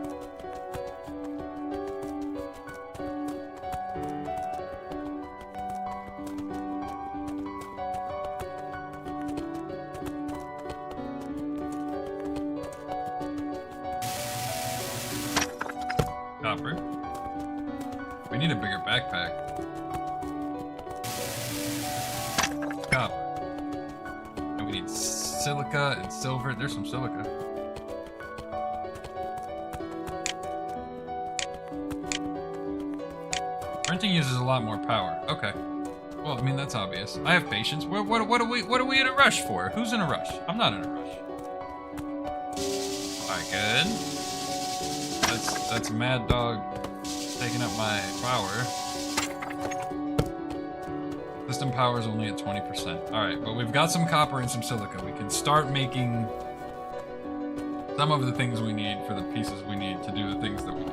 Copper. We need a bigger backpack. Copper. And we need silica and silver. There's some silica. Printing uses a lot more power. Okay. Well, I mean that's obvious. I have patience. What are we in a rush for? Who's in a rush? I'm not in a rush. Alright, good. That's Mad Dog taking up my power. System power is only at 20%. Alright, but we've got some copper and some silica. We can start making some of the things we need for the pieces we need to do the things that we need.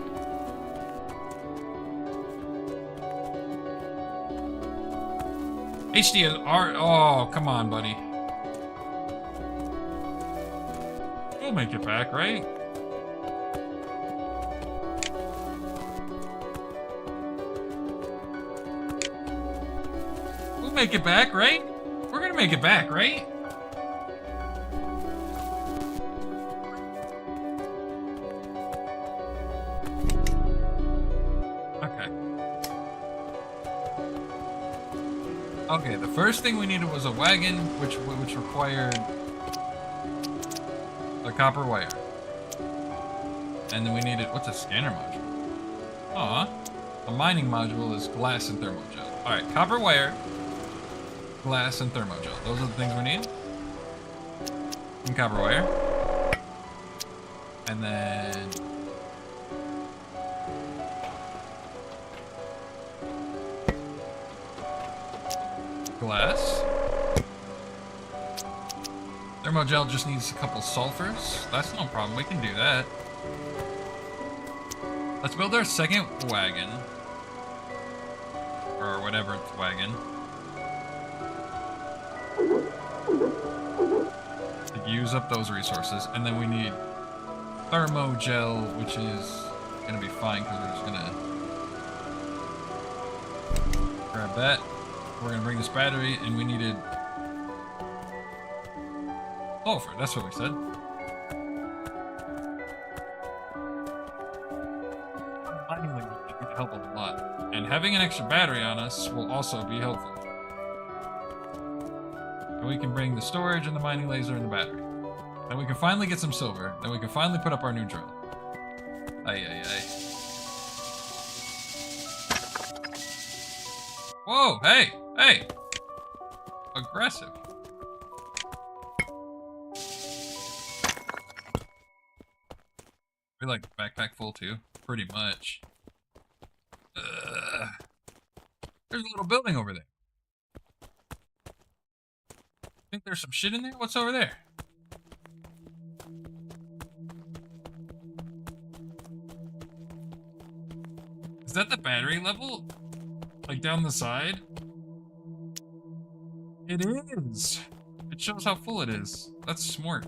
HDR, oh, come on, buddy. We'll make it back, right? We'll make it back, right? We're gonna make it back, right? Okay, the first thing we needed was a wagon, which required a copper wire. And then we needed, what's a scanner module? Aw, a mining module is glass and thermogel. Alright, copper wire, glass, and thermogel. Those are the things we need. And copper wire. And then glass. Thermogel just needs a couple sulfurs. That's no problem, we can do that. Let's build our second wagon. Or whatever it's wagon. To use up those resources. And then we need thermogel, which is gonna be fine because we're just gonna grab that. We're gonna bring this battery, and we needed sulfur. That's what we said. Mining laser would help a lot, and having an extra battery on us will also be helpful. And we can bring the storage and the mining laser and the battery. Then we can finally get some silver. Then we can finally put up our new drill. Ay. Whoa! Hey! Aggressive. We like backpack full too, pretty much. There's a little building over there. Think there's some shit in there? What's over there? Is that the battery level? Like down the side? It is. It shows how full it is. That's smart.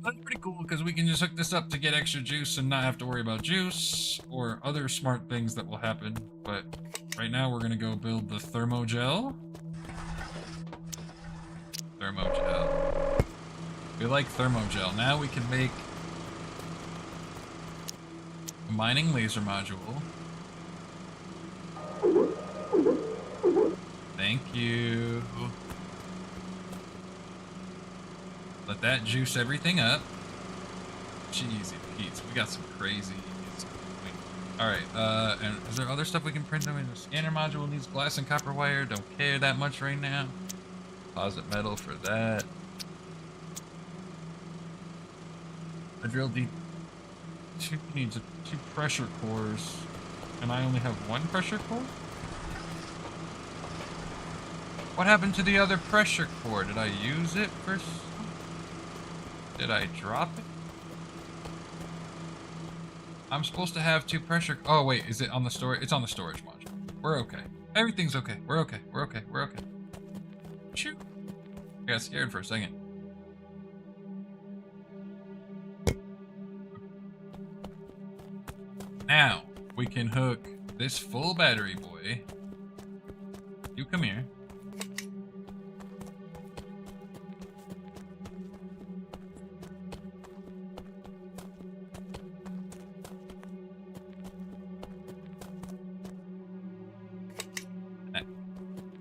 That's pretty cool because we can just hook this up to get extra juice and not have to worry about juice or other smart things that will happen. But right now we're gonna go build the thermogel. Thermogel. We like thermogel. Now we can make a mining laser module. Thank you. Let that juice everything up. Jeez, Pete's, we got some crazy. Alright, and is there other stuff we can print? I mean, the scanner module needs glass and copper wire. Don't care that much right now. Deposit metal for that. A drill D2 needs 2 pressure cores, and I only have 1 pressure core? What happened to the other pressure core? Did I use it for Did I drop it? I'm supposed to have 2 pressure. Oh wait, is it on the storage? It's on the storage module. We're okay. Everything's okay. We're okay. We're okay. We're okay. Shoot. I got scared for a second. Now we can hook this full battery boy. You come here.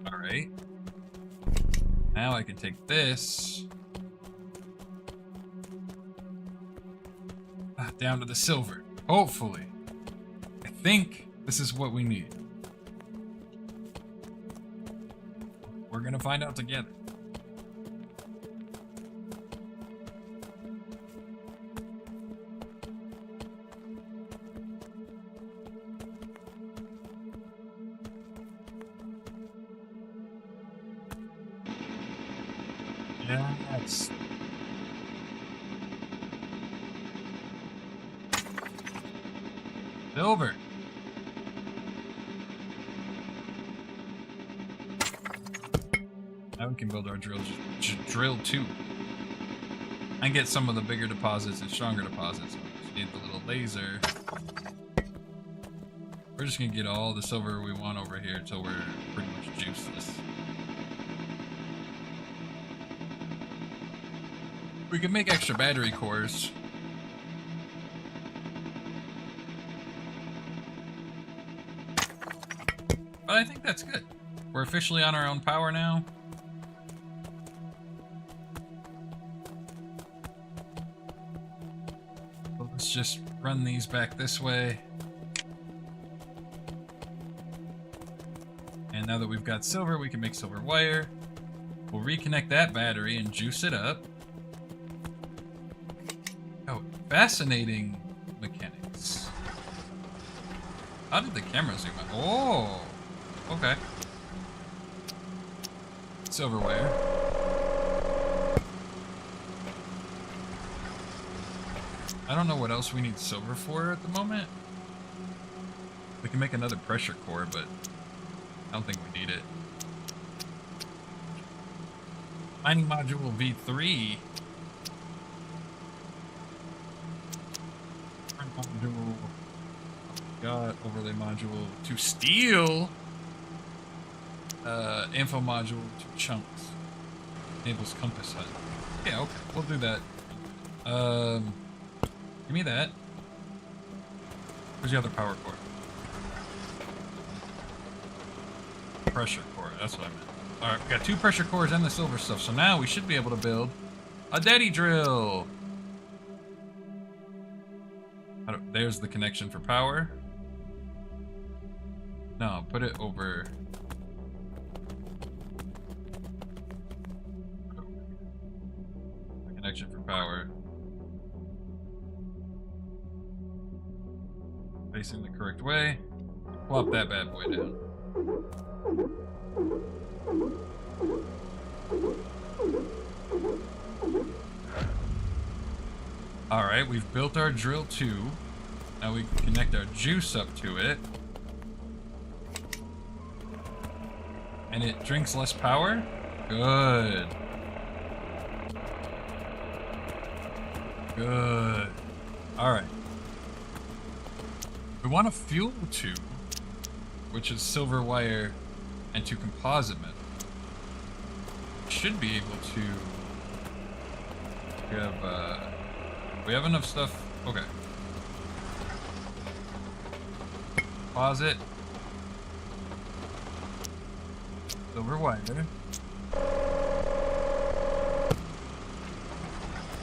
Alright. Now I can take this down to the silver. Hopefully. I think this is what we need. We're gonna find out together. Yes. Silver. Now we can build our drill 2 and get some of the bigger deposits and stronger deposits. So we just need the little laser. We're just gonna get all the silver we want over here until we're pretty much juiceless. We can make extra battery cores. But I think that's good. We're officially on our own power now. So let's just run these back this way. And now that we've got silver, we can make silver wire. We'll reconnect that battery and juice it up. Oh, fascinating mechanics. How did the camera zoom out? Oh, okay. Silver wire. I don't know what else we need silver for at the moment. We can make another pressure core, but I don't think we need it. Mining module V3. Module. Got overlay module to steel. Info module to chunks. Enables compass HUD. Yeah, okay, we'll do that. Give me that. Where's the other power core? Pressure core, that's what I meant. Alright, we got 2 pressure cores and the silver stuff, so now we should be able to build a daddy drill. There's the connection for power. No, put it over. The connection for power. Facing the correct way. Plop that bad boy down. Alright, we've built our drill 2. Now we can connect our juice up to it. And it drinks less power? Good. Good. Alright. We want a fuel tube, which is silver wire and 2 composite metal. Should be able to we have enough stuff. Okay. Composite. Silver wire.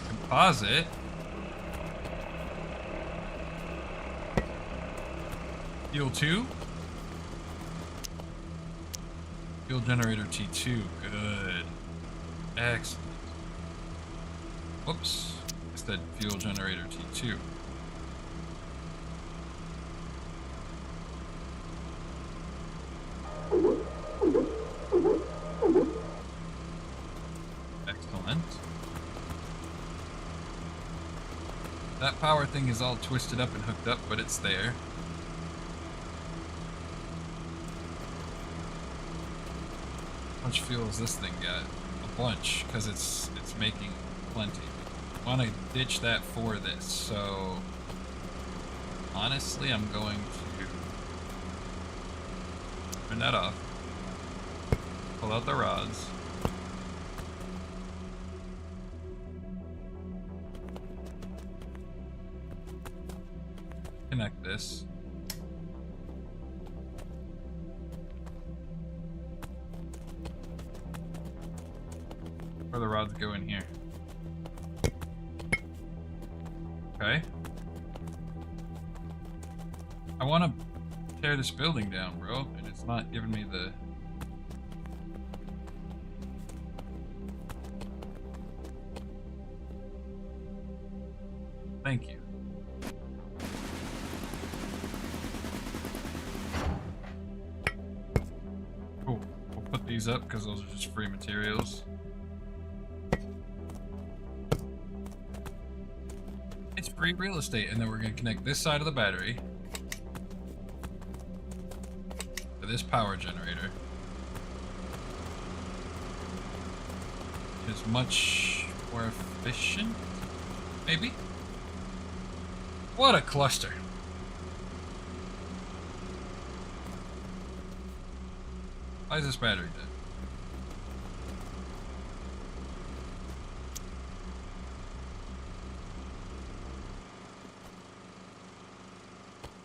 Composite. Fuel 2? Fuel generator T2. Good. Excellent. Whoops. I said fuel generator T2. Excellent. That power thing is all twisted up and hooked up, but it's there. How much fuel has this thing got? A bunch, because it's making plenty. I want to ditch that for this, so honestly I'm going to turn that off. Pull out the rods. Connect this. Where the rods go in here. Okay. I want to tear this building down, bro, and it's not giving me the... Thank you. Cool. We'll put these up because those are just free materials. It's free real estate, and then we're going to connect this side of the battery to this power generator. It's much more efficient, maybe? What a cluster. Why is this battery dead?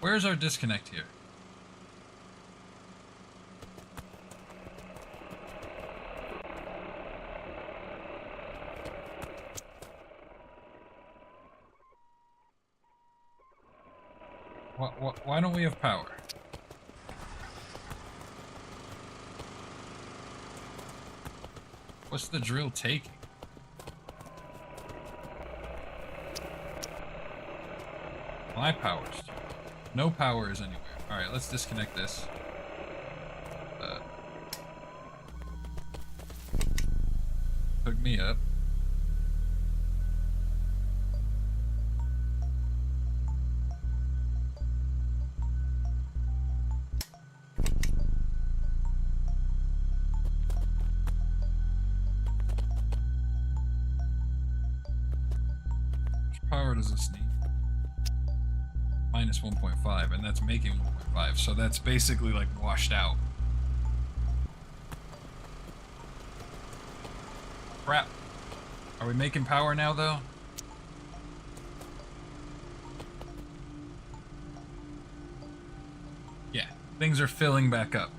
Where's our disconnect here? Why don't we have power? What's the drill taking? My power's no power is anywhere. Alright, let's disconnect this. Hook me up. Which power does this need? Minus 1.5, and that's making 1.5, so that's basically like washed out. Crap. Are we making power now, though? Yeah, things are filling back up.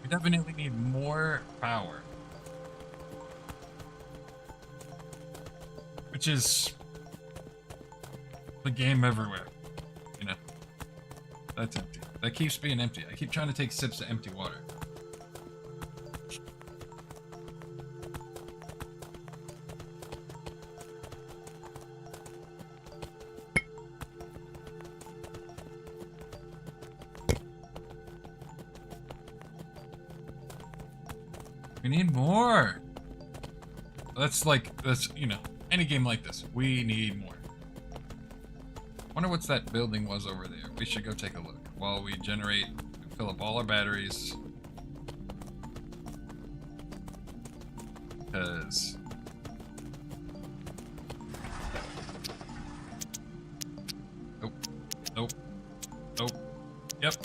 We definitely need more power. Which is the game everywhere, you know. That's empty. That keeps being empty. I keep trying to take sips of empty water. We need more. That's you know, any game like this, we need more. Wonder what's that building was over there. We should go take a look while we fill up all our batteries. Because nope. Nope. Nope. Yep.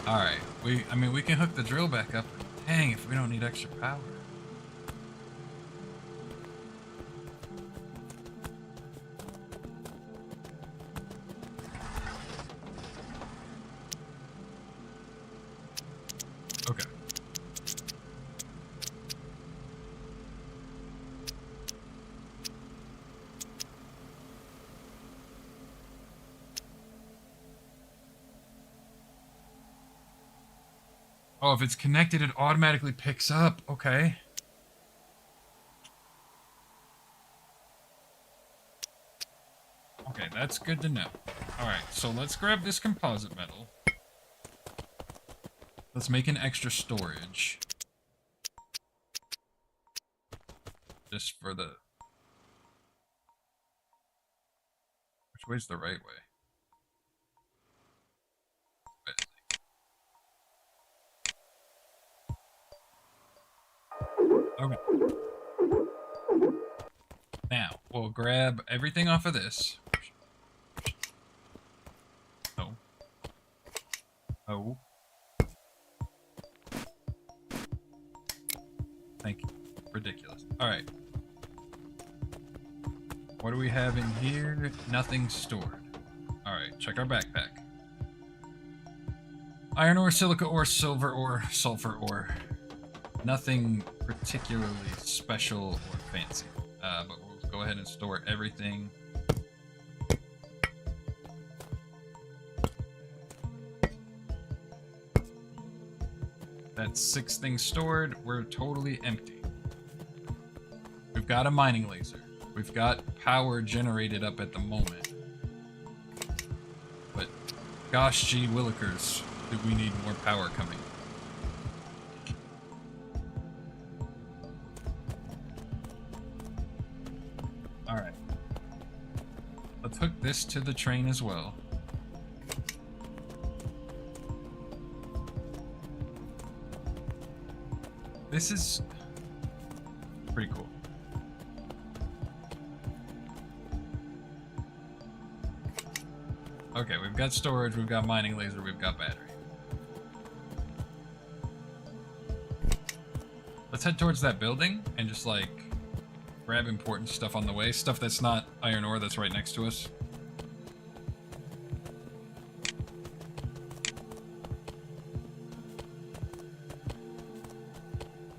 Alright, we can hook the drill back up. Dang, if we don't need extra power. Oh, if it's connected, it automatically picks up. Okay. Okay, that's good to know. Alright, so let's grab this composite metal. Let's make an extra storage. Just for the... Which way's the right way? Okay. Now, we'll grab everything off of this. Oh. Oh. Thank you. Ridiculous. Alright. What do we have in here? Nothing stored. Alright, check our backpack. Iron ore, silica ore, silver ore, sulfur ore. Nothing particularly special or fancy. But we'll go ahead and store everything. That's 6 things stored. We're totally empty. We've got a mining laser. We've got power generated up at the moment. But gosh gee willikers, do we need more power coming. Alright. Let's hook this to the train as well. This is pretty cool. Okay, we've got storage, we've got mining laser, we've got battery. Let's head towards that building and just like grab important stuff on the way. Stuff that's not iron ore that's right next to us.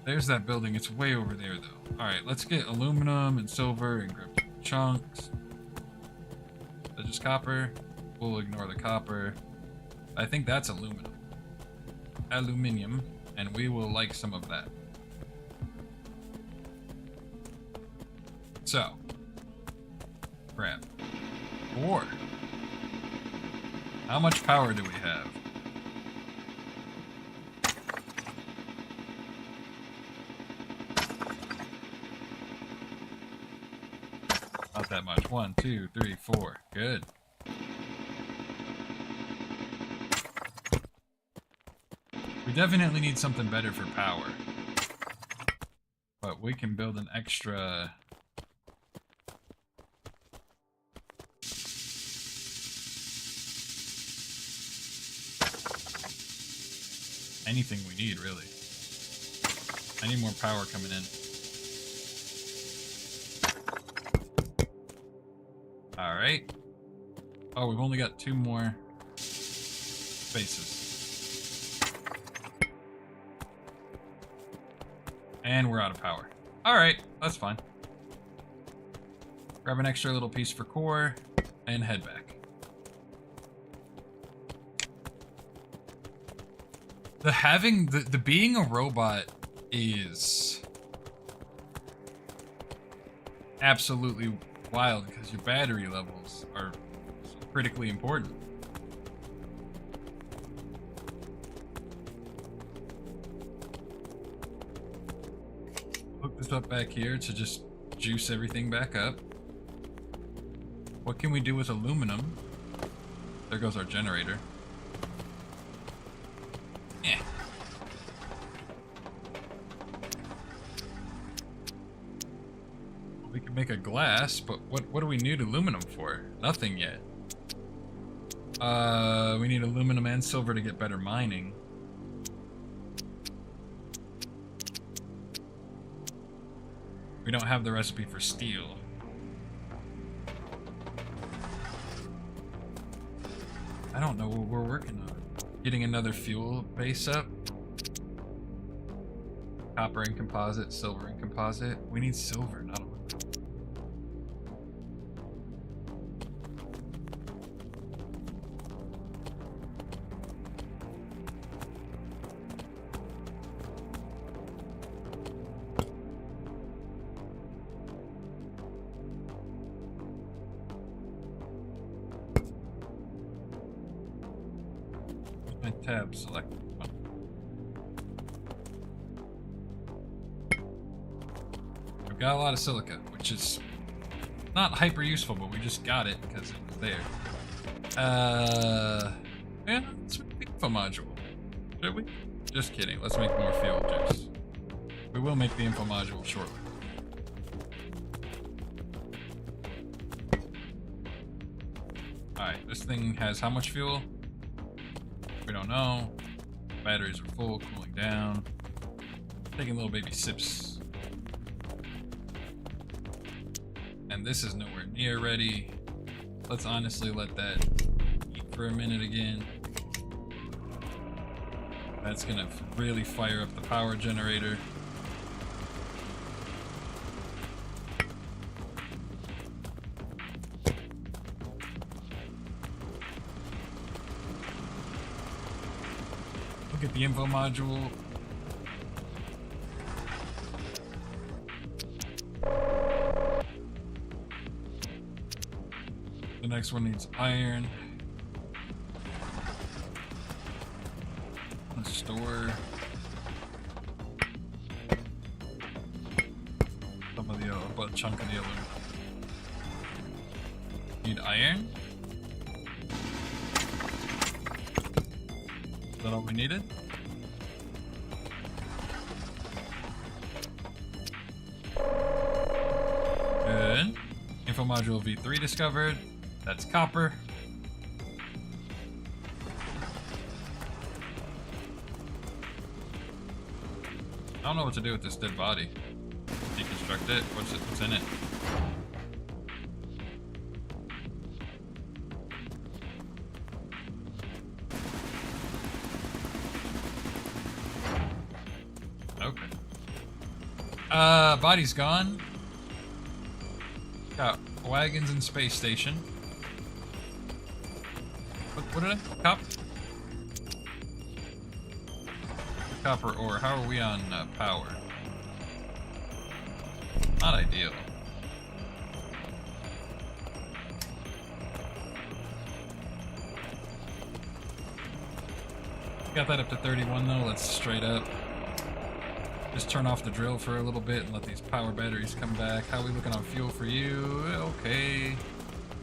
There's that building. It's way over there, though. Alright, let's get aluminum and silver and grab chunks. Is that just copper? We'll ignore the copper. I think that's aluminum. Aluminium. And we will like some of that. So. Grab. Ore. How much power do we have? Not that much. 1, 2, 3, 4. Good. We definitely need something better for power. But we can build an extra... anything we need, really. I need more power coming in. Alright. Oh, we've only got 2 more spaces. And we're out of power. Alright, that's fine. Grab an extra little piece for core, and head back. The being a robot is absolutely wild because your battery levels are critically important. Hook this up back here to just juice everything back up. What can we do with aluminum? There goes our generator. Yeah. We can make a glass, but what do we need aluminum for? Nothing yet. We need aluminum and silver to get better mining. We don't have the recipe for steel. I don't know what we're working on. Getting another fuel base up. Copper and composite, silver and composite. We need silver, not aluminum. tab selected. We've got a lot of silica, which is not hyper useful, but we just got it because it was there. Yeah, let's make the info module. Should we? Just kidding. Let's make more fuel juice. We will make the info module shortly. Alright, this thing has how much fuel? We don't know. Batteries are full, cooling down. Taking little baby sips. And this is nowhere near ready. Let's honestly let that eat for a minute again. That's gonna really fire up the power generator. Look at the info module. The next one needs iron. Let's store some of the a chunk of the aluminum. Need iron? Is that all we needed? Good. Info module V3 discovered. That's copper. I don't know what to do with this dead body. Deconstruct it? What's in it? Okay. Body's gone. Got wagons and space station. What did I? Copper ore. How are we on power? Not ideal. Got that up to 31 though. Let's straight up just turn off the drill for a little bit and let these power batteries come back. How are we looking on fuel for you? Okay.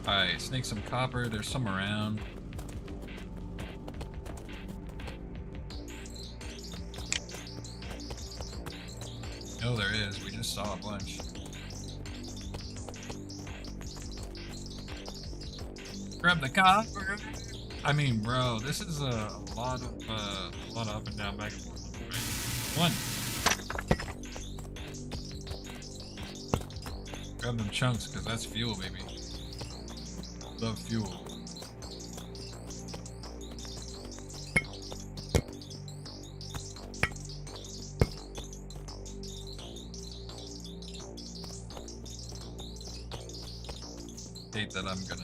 Alright, snake some copper. There's some around. Oh, there is. We just saw a bunch. Grab the copper. I mean, bro, this is a lot of up and down, back and forth. One. Grab them chunks, because that's fuel, baby. Love fuel. Hate that I'm gonna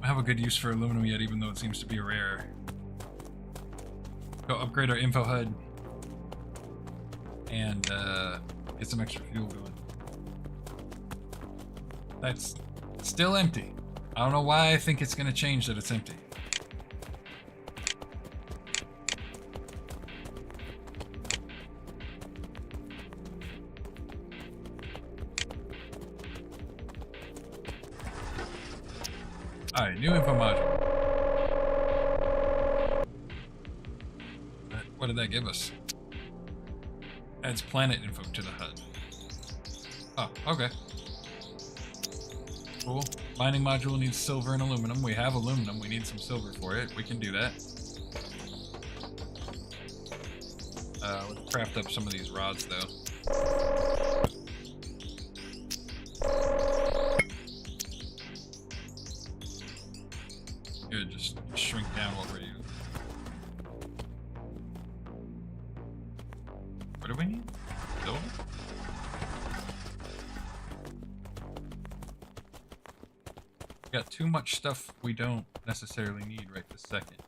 have a good use for aluminum yet, even though it seems to be rare. Go upgrade our info HUD and get some extra fuel going. That's still empty. I don't know why I think it's gonna change that it's empty. Alright, new info module. What did that give us? Adds planet info to the HUD. Oh, okay. Cool. Mining module needs silver and aluminum. We have aluminum. We need some silver for it. We can do that. Let's craft up some of these rods, though. Good, just shrink down what we're using. What do we need? Silver? We got too much stuff we don't necessarily need right this second.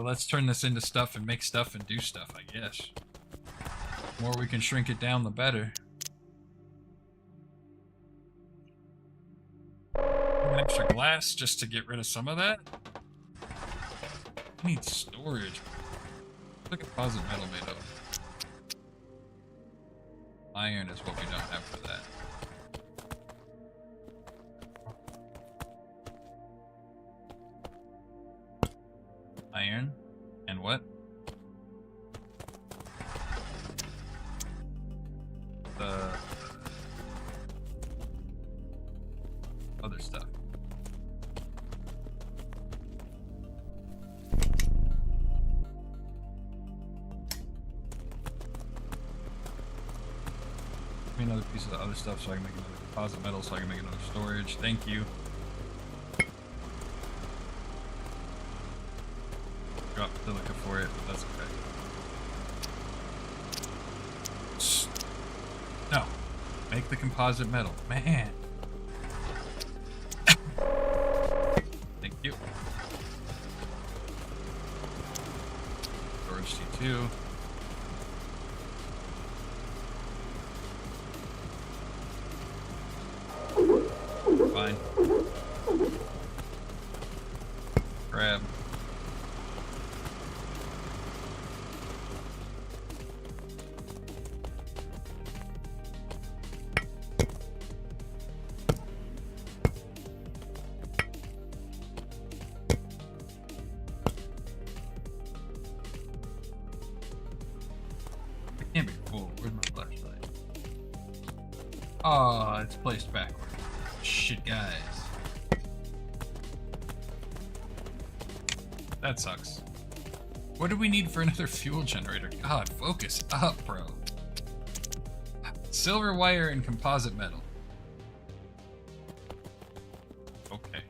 So let's turn this into stuff and make stuff and do stuff, I guess. The more we can shrink it down, the better. An extra glass just to get rid of some of that. I need storage. What's the composite metal made of? Iron is what we don't have for that. Iron and what? The other stuff. Give me another piece of the other stuff so I can make another composite metal so I can make another storage. Thank you. Drop silica for it, but that's okay. No. Make the composite metal. Man. Thank you. Storage T2. Fine. Grab. I can't be full. Where's my flashlight? Oh, it's placed backwards. Shit, guys. That sucks. What do we need for another fuel generator? God, focus up, bro. Silver wire and composite metal. Okay.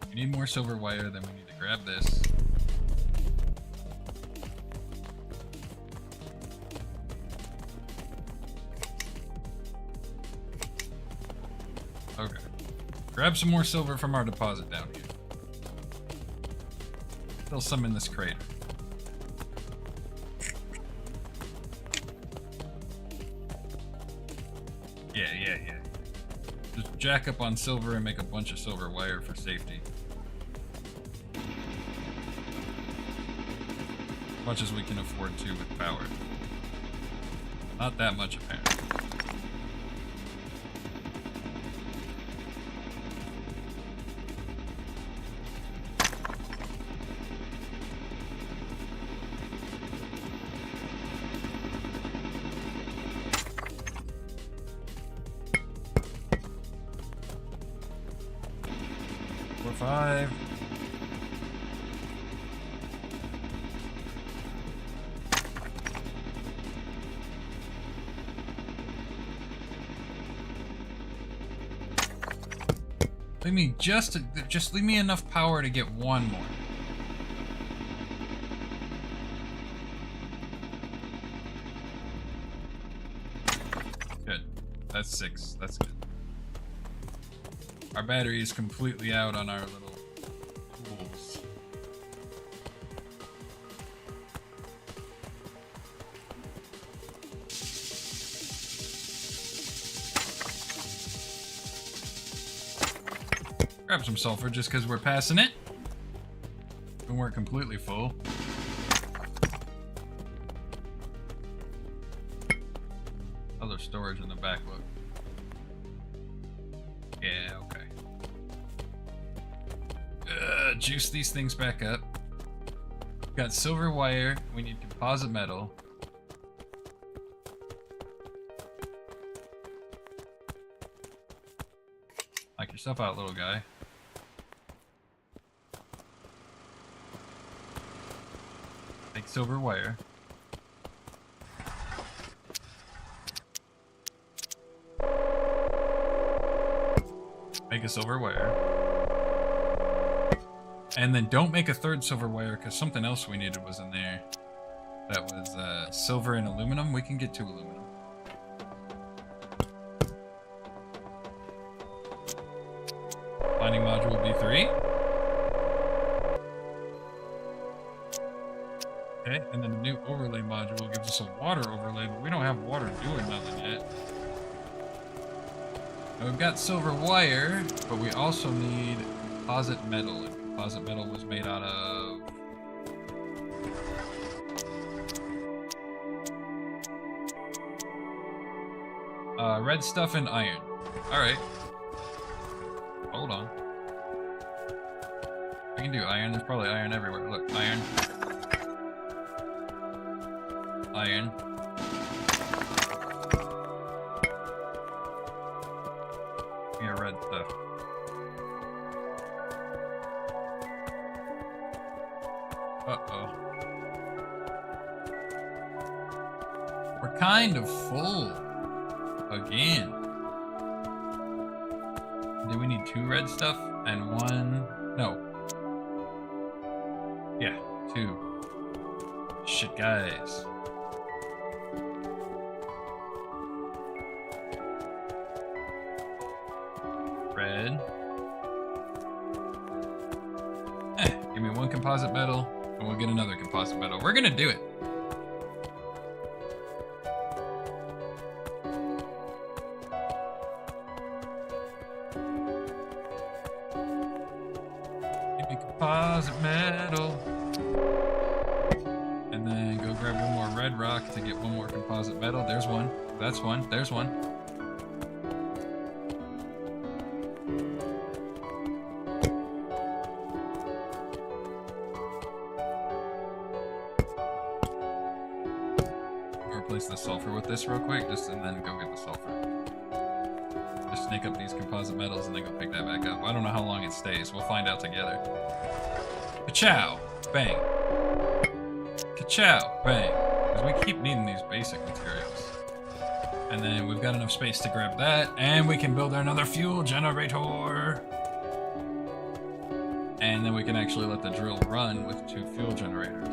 We need more silver wire, then we need to grab this. Okay. Grab some more silver from our deposit down here. Fill some in this crater. Yeah. Just jack up on silver and make a bunch of silver wire for safety. As much as we can afford to with power. Not that much, apparently. Five. Leave me just leave me enough power to get one more. Good. That's 6. That's good. Our battery is completely out on our little tools. Grab some sulfur just because we're passing it. We weren't completely full. Other storage in the back, look. Yeah, okay. Juice these things back up. We've got silver wire. We need composite metal. Knock yourself out, little guy. Make silver wire. Make a silver wire. And then don't make a third silver wire because something else we needed was in there. That was silver and aluminum. We can get 2 aluminum. Binding module B3. Okay, and then the new overlay module gives us a water overlay, but we don't have water doing nothing yet. Now we've got silver wire, but we also need composite metal, and composite metal was made out of... red stuff and iron. Alright. Hold on. I can do iron. There's probably iron everywhere. Look, iron. Iron. Yeah, red stuff. Uh-oh. We're kind of full. Again. Do we need 2 red stuff and 1? No. Yeah, 2. Shit, guys. Red. Give me 1 composite metal, and we'll get another composite metal. We're gonna do it. Composite metal. And then go grab 1 more red rock to get 1 more composite metal. There's 1. That's 1. There's 1. Replace the sulfur with this real quick, and then go get the sulfur. Just snake up these composite metals and then go pick that back up. I don't know how long it stays. We'll find out together. Ka-chow! Bang. Ka-chow! Bang. Because we keep needing these basic materials. And then we've got enough space to grab that, and we can build another fuel generator. And then we can actually let the drill run with 2 fuel generators.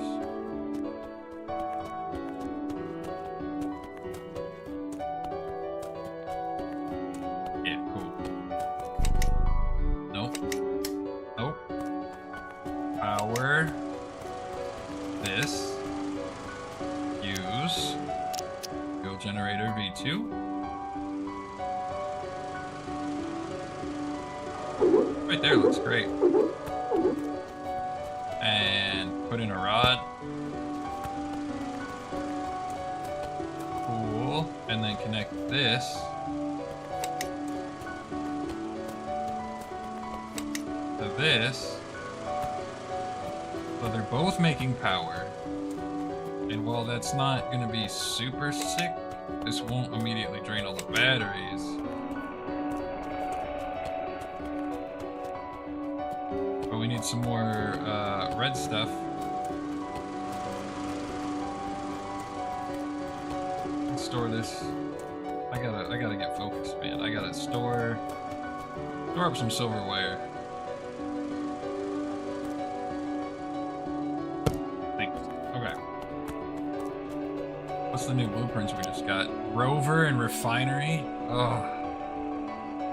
Power this, use fuel generator V2. Right there looks great. And put in a rod. Cool. And then connect this to this. So they're both making power, and while that's not going to be super sick, this won't immediately drain all the batteries. But we need some more red stuff. Let's store this. I gotta get focused, man. I gotta store up some silver wire. What's the new blueprints we just got? Rover and refinery? Oh.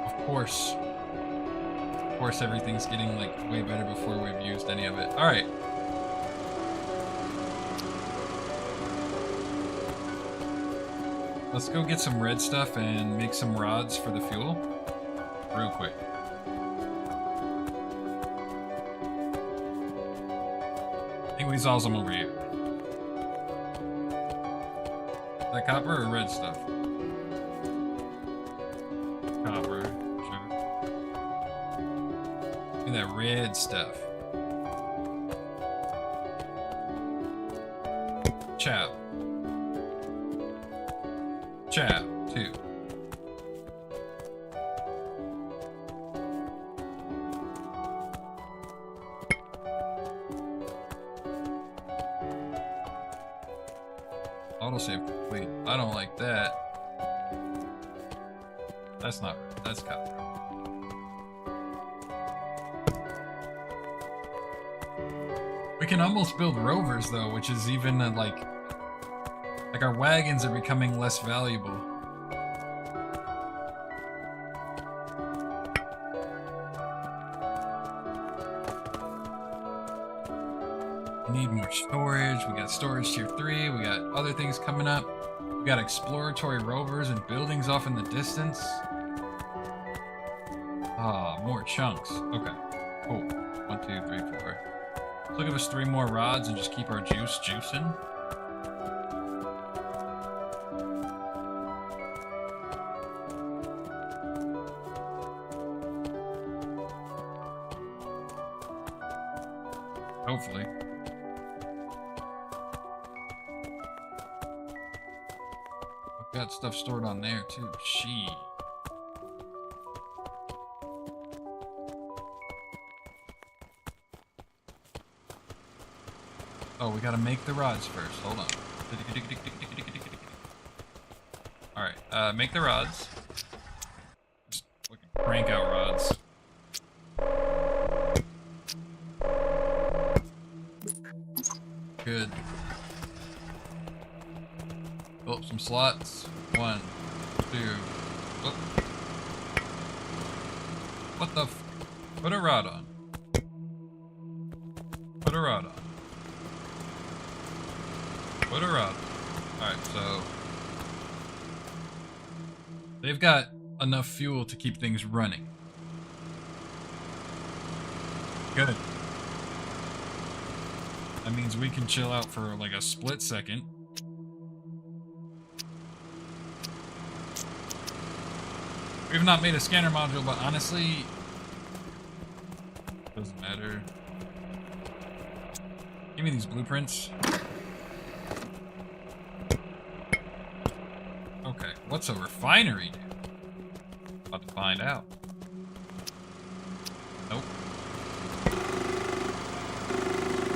Of course. Of course everything's getting like way better before we've used any of it. Alright. Let's go get some red stuff and make some rods for the fuel. Real quick. I think we saw some over here. That copper or red stuff? Copper, sure. Look at that red stuff. Chow. Chow, 2. Autosave complete. I don't like that. That's not right. That's copper. We can almost build rovers though, which is even like our wagons are becoming less valuable. Need more storage. We got storage tier 3. We got other things coming up. We got exploratory rovers and buildings off in the distance. Ah, more chunks. Okay. Cool. 1, 2, 3, 4. So give us 3 more rods and just keep our juice juicing. Hopefully. I've got stuff stored on there too. She. Oh, we gotta make the rods first. Hold on. Alright, make the rods. Just fucking crank out rods. Good. Fill up some slots. 1, 2. Whoop. What the f? Put a rod on. Put a rod on. Put a rod on. Alright, so they've got enough fuel to keep things running. Good. That means we can chill out for like a split second. We've not made a scanner module, but honestly, doesn't matter. Give me these blueprints. Okay, what's a refinery do? About to find out. Nope.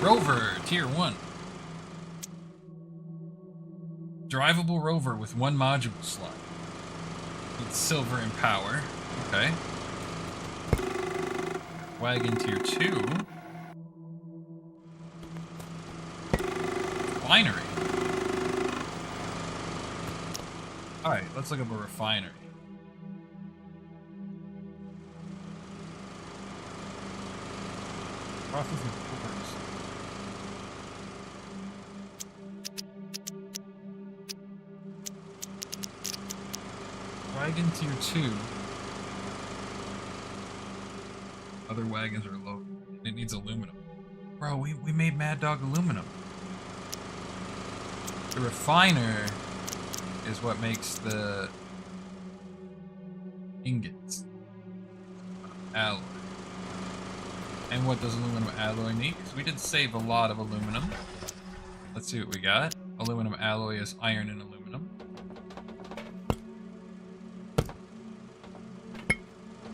Rover, tier 1. Drivable rover with 1 module slot. With silver and power. Okay. Wagon tier 2. Refinery. Alright, let's look up a refinery. Processing coolers. Wagon tier 2. Other wagons are low. It needs aluminum. Bro, we made Mad Dog aluminum. The refiner is what makes the ingots. Alloy. And what does aluminum alloy need? Because we did save a lot of aluminum. Let's see what we got. Aluminum alloy is iron and aluminum.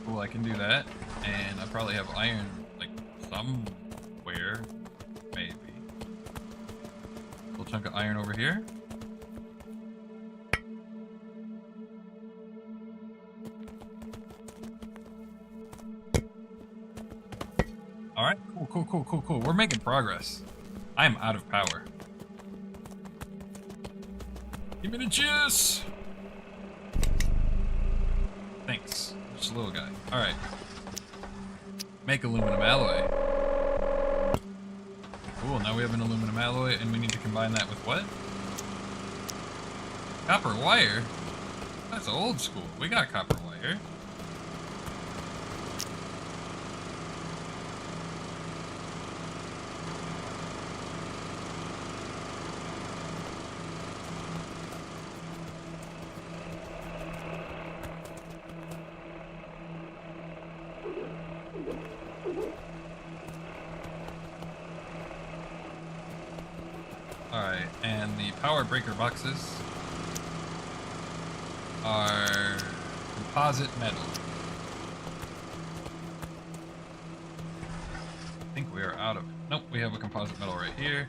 Cool, I can do that. And I probably have iron, like, somewhere. Maybe. Little chunk of iron over here. Alright, cool. We're making progress. I am out of power. Give me the juice! Thanks. Just a little guy. Alright. Make aluminum alloy. Cool, now we have an aluminum alloy, and we need to combine that with what? Copper wire? That's old school. We got copper wire. Alright, and the power breaker boxes are composite metal. I think we are out of... Nope, we have a composite metal right here.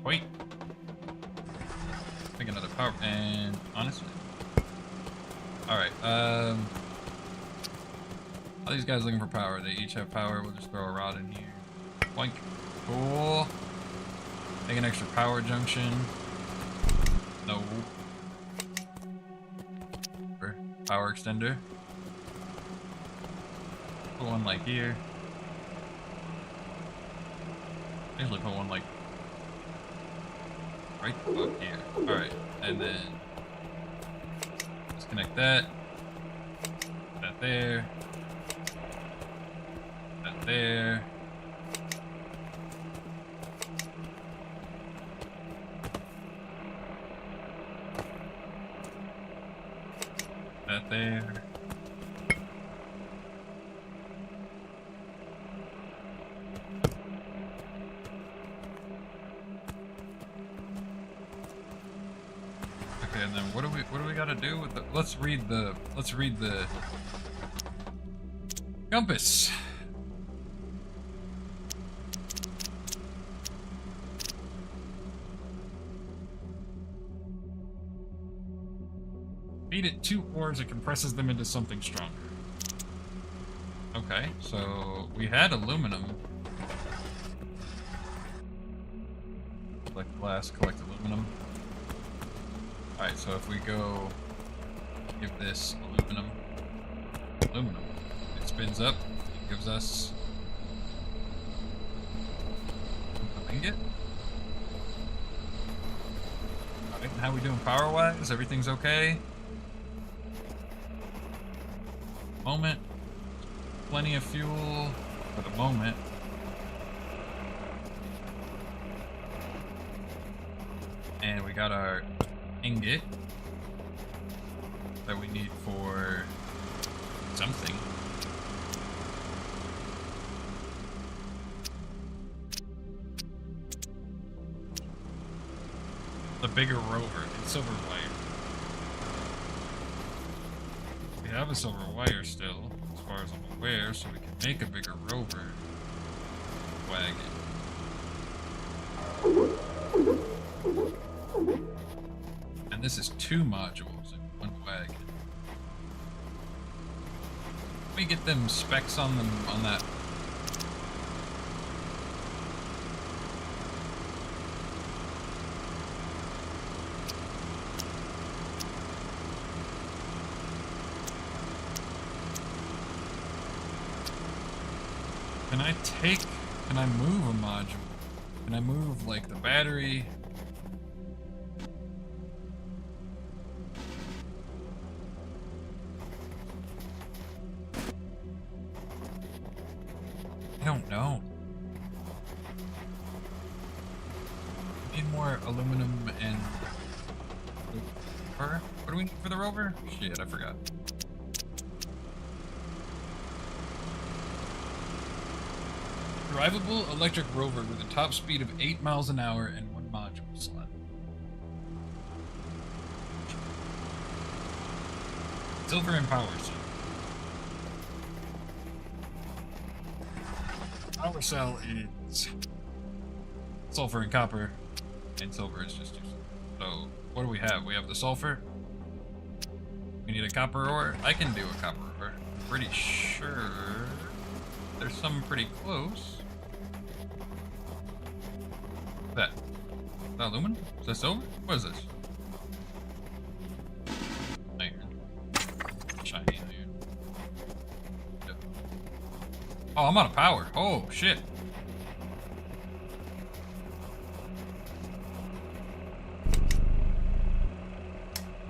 Wait. Make another power... And... honestly... Alright, all these guys looking for power. They each have power. We'll just throw a rod in here. Boink. Cool. Make an extra power junction. No. Power extender. Put one like here. Usually put one like right the fuck here. Alright, and then disconnect that. That there. That there. That there. Okay, and then what do we gotta do with the let's read the compass. Feed it 2 ores, it compresses them into something stronger. Okay, so we had aluminum. Collect glass, collect aluminum. Alright, so if we go give this aluminum, it spins up, it gives us an ingot. Alright, how we doing power-wise? Everything's okay? Moment. Plenty of fuel for the moment. And we got our ingot that we need for something. The bigger rover and silver wire. We have a silver wire still, as far as I'm aware, so we can make a bigger rover wagon. And this is 2 modules in 1 wagon. Let me get them specs on them on that. Can I move a module? Can I move, like, the battery? I don't know. Need more aluminum and... What do we need for the rover? Shit, I forgot. Drivable electric rover with a top speed of 8 miles an hour and 1 module slot. Silver and power cell. Power cell is sulfur and copper, and silver is just 2. So, what do we have? We have the sulfur. We need a copper ore. I can do a copper ore. I'm pretty sure there's some pretty close. That? Is that aluminum? Is that silver? What is this? Iron. Shiny iron. Yep. Oh, I'm out of power. Oh, shit.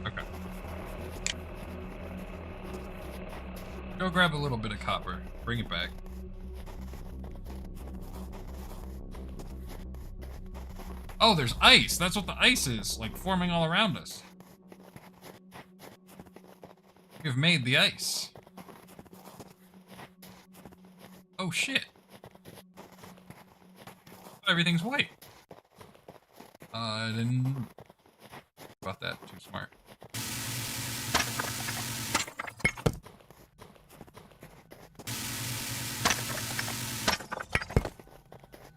Okay. Go grab a little bit of copper. Bring it back. Oh, there's ice. That's what the ice is, like, forming all around us. We've made the ice. Oh, shit. Everything's white. I didn't... About that. Too smart.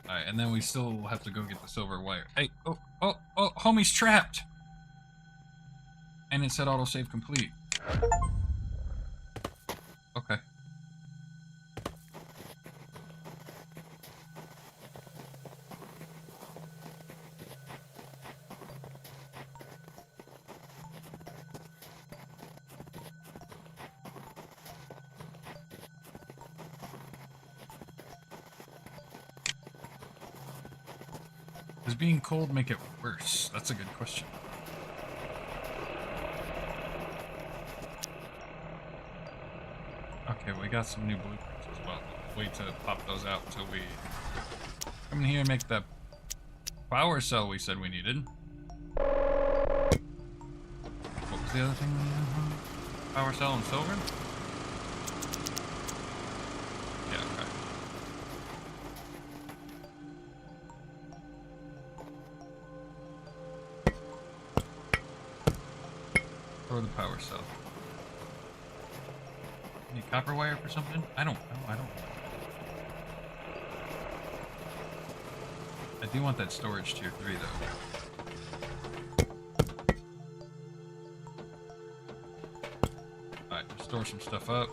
Alright, and then we still have to go get the silver wire. Hey, oh, homie's trapped! And it said autosave complete. Okay. Does being cold make it worse? That's a good question. Okay, we got some new blueprints as well. Wait to pop those out until we come in here and make the power cell we said we needed. What was the other thing we needed? Power cell and silver? Yeah, okay. Or the power cell. Need copper wire for something? I don't know. I do want that storage tier 3 though. Alright, store some stuff up.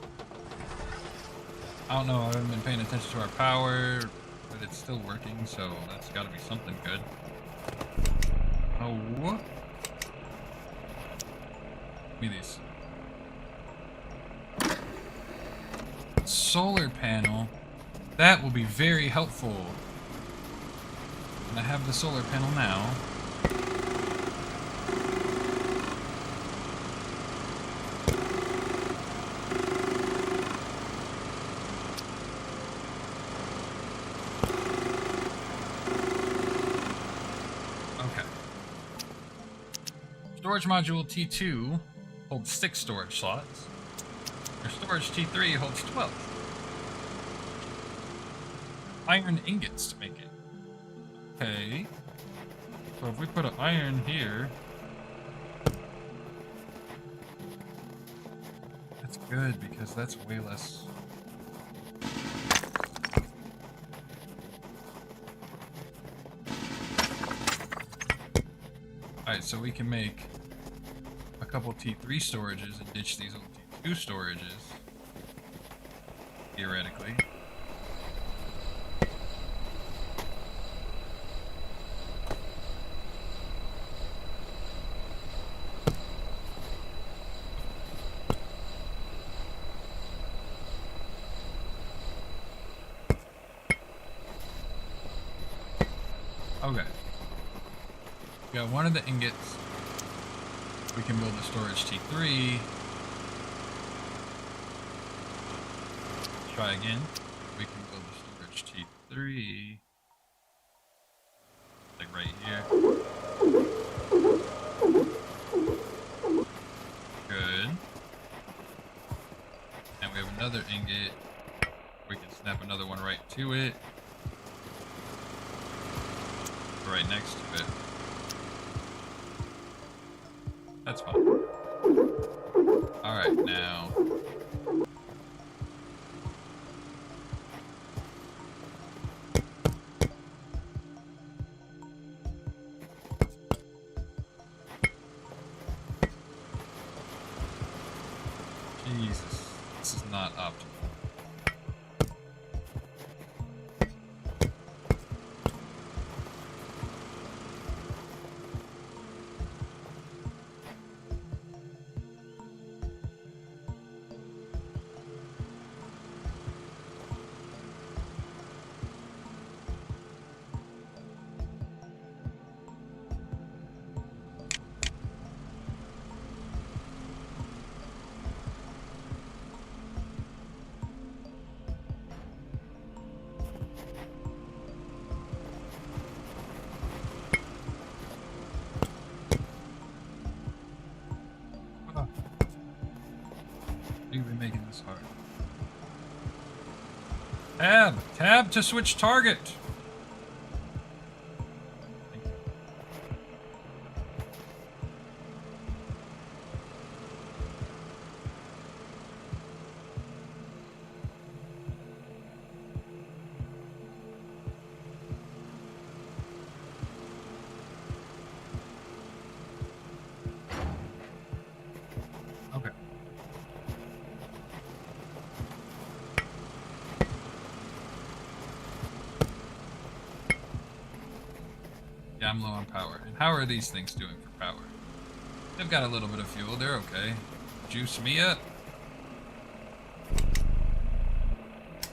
I don't know, I haven't been paying attention to our power, but it's still working, so that's gotta be something good. Oh, what? Give me these. Solar panel. That will be very helpful. And I have the solar panel now. Okay. Storage module T2 holds 6 storage slots. Your storage T3 holds 12. Iron ingots to make it. Okay. So if we put an iron here, that's good because that's way less. Alright, so we can make a couple T3 storages and ditch these old T2 storages. Theoretically. Okay. We got one of the ingots. We can build the storage T3. Try again. We can build the storage T3. Like right here. Good. And we have another ingot. We can snap another one right to it. Right next to it. That's fine. Alright, now. Jesus, this is not optimal. You've been making this hard. Tab to switch target. Thank you. Okay. Yeah, I'm low on power. And how are these things doing for power? They've got a little bit of fuel. They're okay. Juice me up.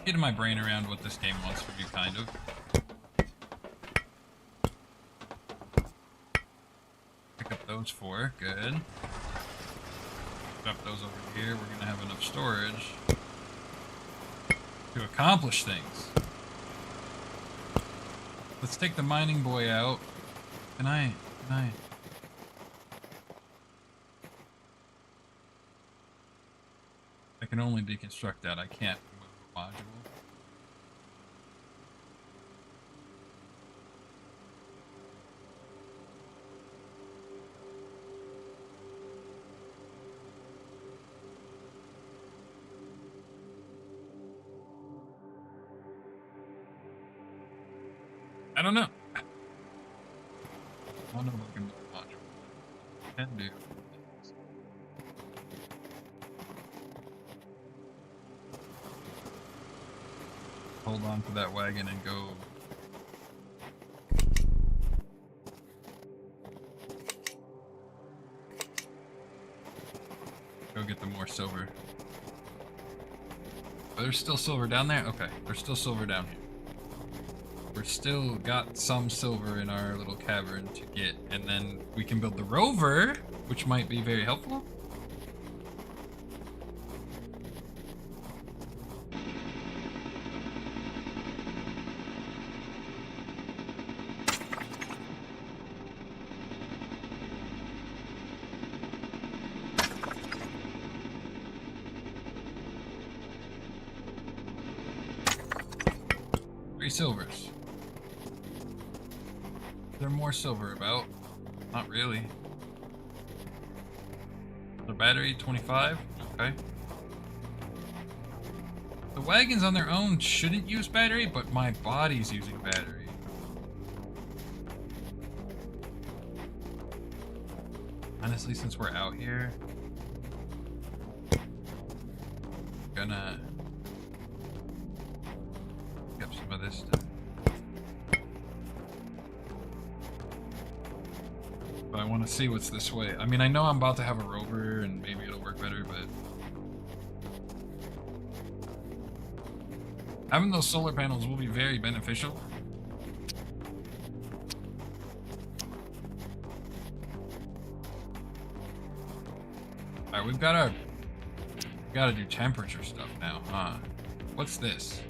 Getting my brain around what this game wants from you, kind of. those 4. Good. Drop those over here. We're gonna have enough storage to accomplish things. Let's take the mining boy out. Can I? I can only deconstruct that. I can't move the module. I don't know. I don't know if I can move the module. Can do. Hold on to that wagon and go. Go get the more silver. Oh, there's still silver down there? Okay, there's still silver down here. We're still got some silver in our little cavern to get, and then we can build the rover, which might be very helpful. Silvers. Is there more silver about? Not really. The battery, 25? Okay. The wagons on their own shouldn't use battery, but my body's using battery. Honestly, since we're out here, I'm gonna some of this stuff. But I want to see what's this way. I mean, I know I'm about to have a rover and maybe it'll work better, but having those solar panels will be very beneficial. Alright, we've got to do temperature stuff now, huh? What's this?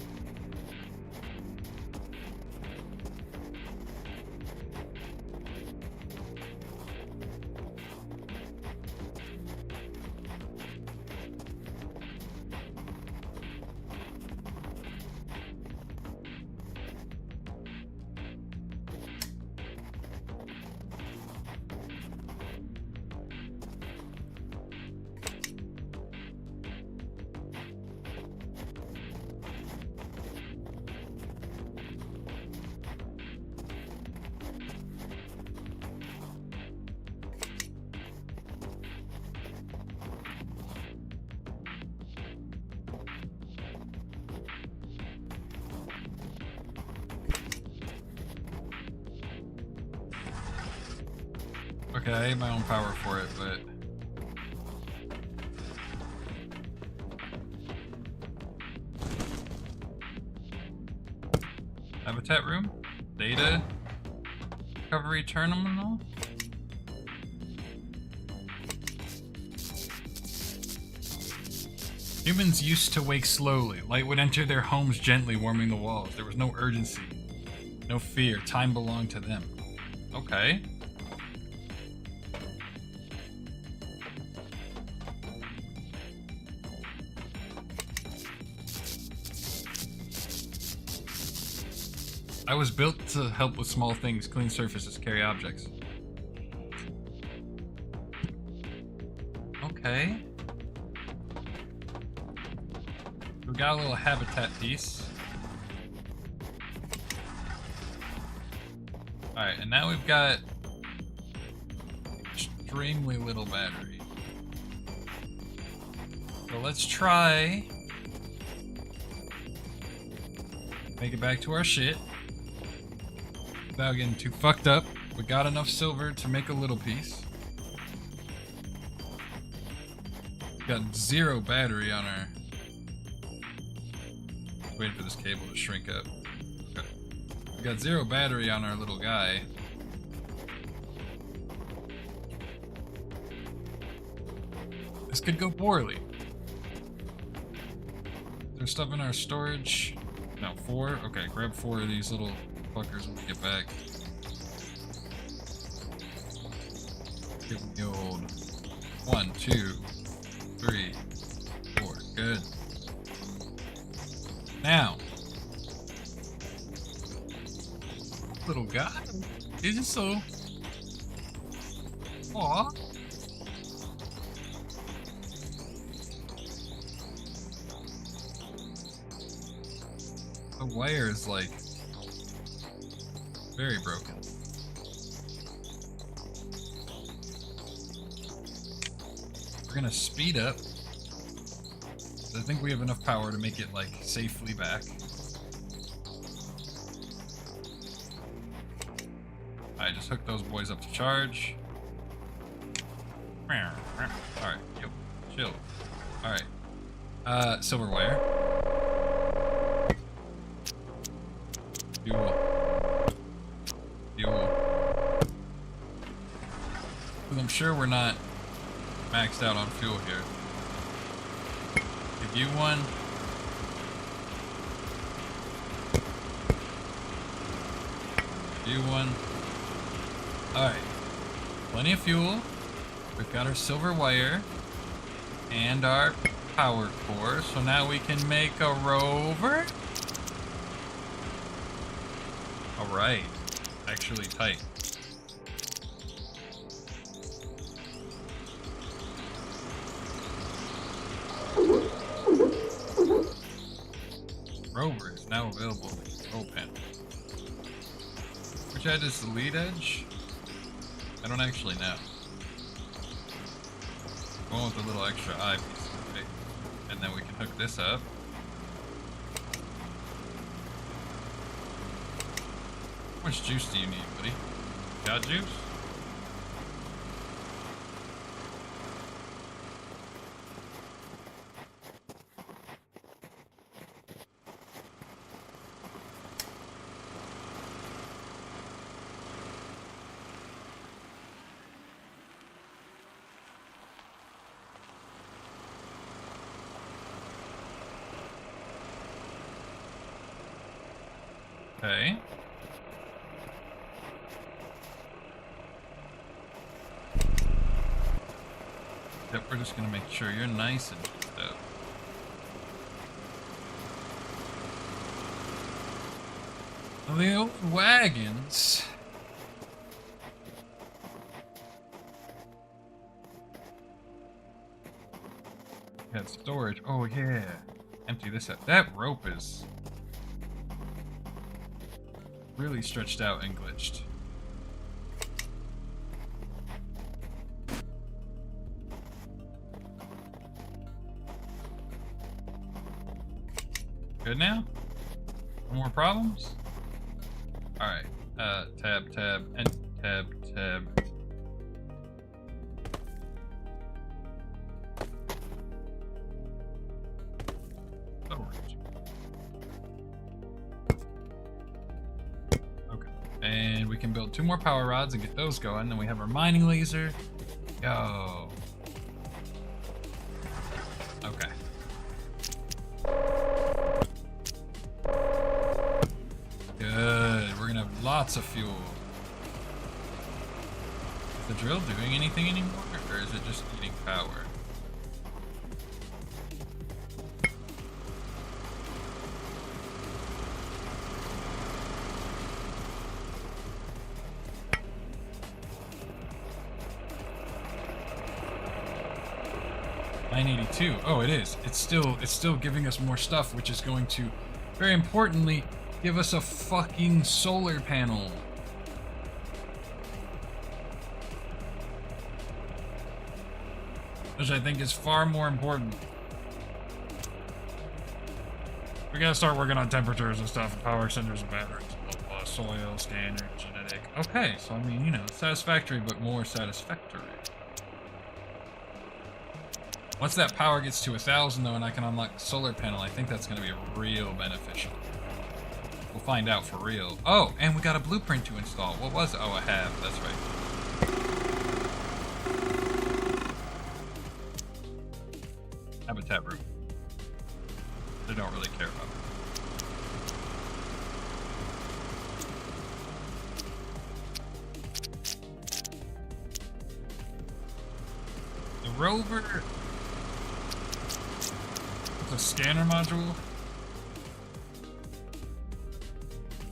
Okay, I have my own power for it, but habitat room, data recovery terminal. Humans used to wake slowly. Light would enter their homes gently, warming the walls. There was no urgency, no fear. Time belonged to them. Okay. I was built to help with small things, clean surfaces, carry objects. Okay. We got a little habitat piece. Alright, and now we've got extremely little battery. So let's try make it back to our shit without getting too fucked up. We got enough silver to make a little piece. Got 0 battery on our... Waiting for this cable to shrink up. Okay. We got 0 battery on our little guy. This could go poorly. There's stuff in our storage. No, 4? Okay, grab 4 of these little fuckers when we get back. Give them the old 1, 2, 3, 4. Good. Now, little guy, is it so? Aw. The wire is like very broken. We're gonna speed up. I think we have enough power to make it like safely back. Alright, just hook those boys up to charge. Alright, yo, chill. Alright. Silver wire. Fuel. Because I'm sure we're not maxed out on fuel here. Give you one. Give you one. Alright. Plenty of fuel. We've got our silver wire. And our power core. So now we can make a rover. Alright. Actually tight. Rover is now available in the control panel. Which edge is the lead edge? I don't actually know. Going with a little extra eye piece, okay. And then we can hook this up. How much juice do you need, buddy? Got juice? Okay. Yep, we're just gonna make sure you're nice and juiced up. The old wagons. Got storage. Oh yeah. Empty this up. That rope is really stretched out and glitched. Good now? No more problems? Alright. Tab, and tab. Storage. Okay. And we can build 2 more power rods and get those going. Then we have our mining laser. Yo. Okay. Good. We're gonna have lots of fuel. Is the drill doing anything anymore, or is it just eating power? $982. Oh, it is. It's still giving us more stuff, which is going to, very importantly, give us a fucking solar panel. Which I think is far more important. We gotta start working on temperatures and stuff, and power centers and batteries, blah, blah, soil, standard, genetic. Okay, so I mean, you know, satisfactory, but more satisfactory. Once that power gets to 1,000 though, and I can unlock the solar panel, I think that's gonna be real beneficial. We'll find out for real. Oh, and we got a blueprint to install. What was it? Oh, I have. That's right. I don't really care about. The rover. It's a scanner module.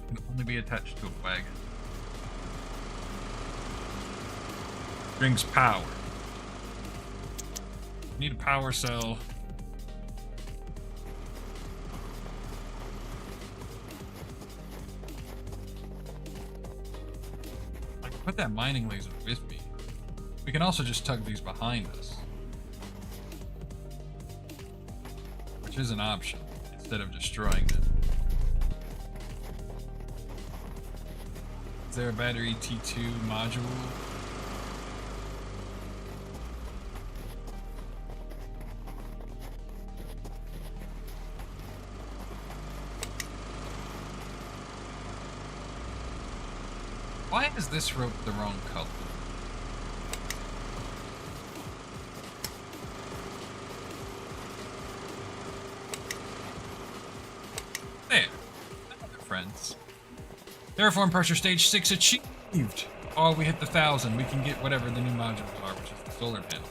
Can only be attached to a wagon. Brings power. Need a power cell. I can put that mining laser with me. We can also just tug these behind us, which is an option instead of destroying them. Is there a battery T2 module? Why is this rope the wrong color? There. Another friends. Terraform pressure stage 6 achieved. Oh, we hit the 1,000. We can get whatever the new modules are, which is the solar panel.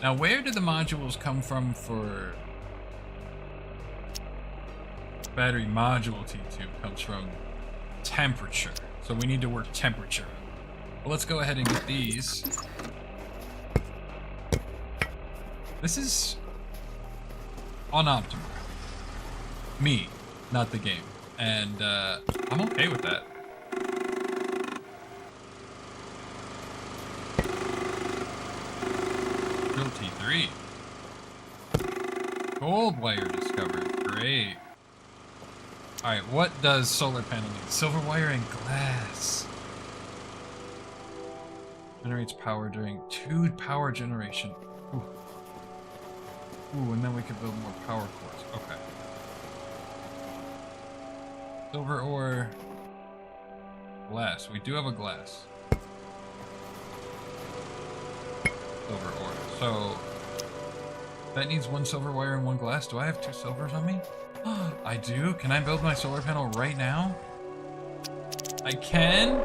Now, where did the modules come from for battery module T2? Comes from temperature. So we need to work temperature. Well, let's go ahead and get these. This is unoptimal. Me, not the game. And I'm okay with that. Drill T3. Gold wire discovered. Great. Alright, what does solar panel need? Silver wire and glass. Generates power during 2 power generation. Ooh. Ooh, and then we can build more power cores. Okay. Silver ore. Glass. We do have a glass. Silver ore. So, that needs 1 silver wire and 1 glass. Do I have 2 silvers on me? I do? Can I build my solar panel right now? I can?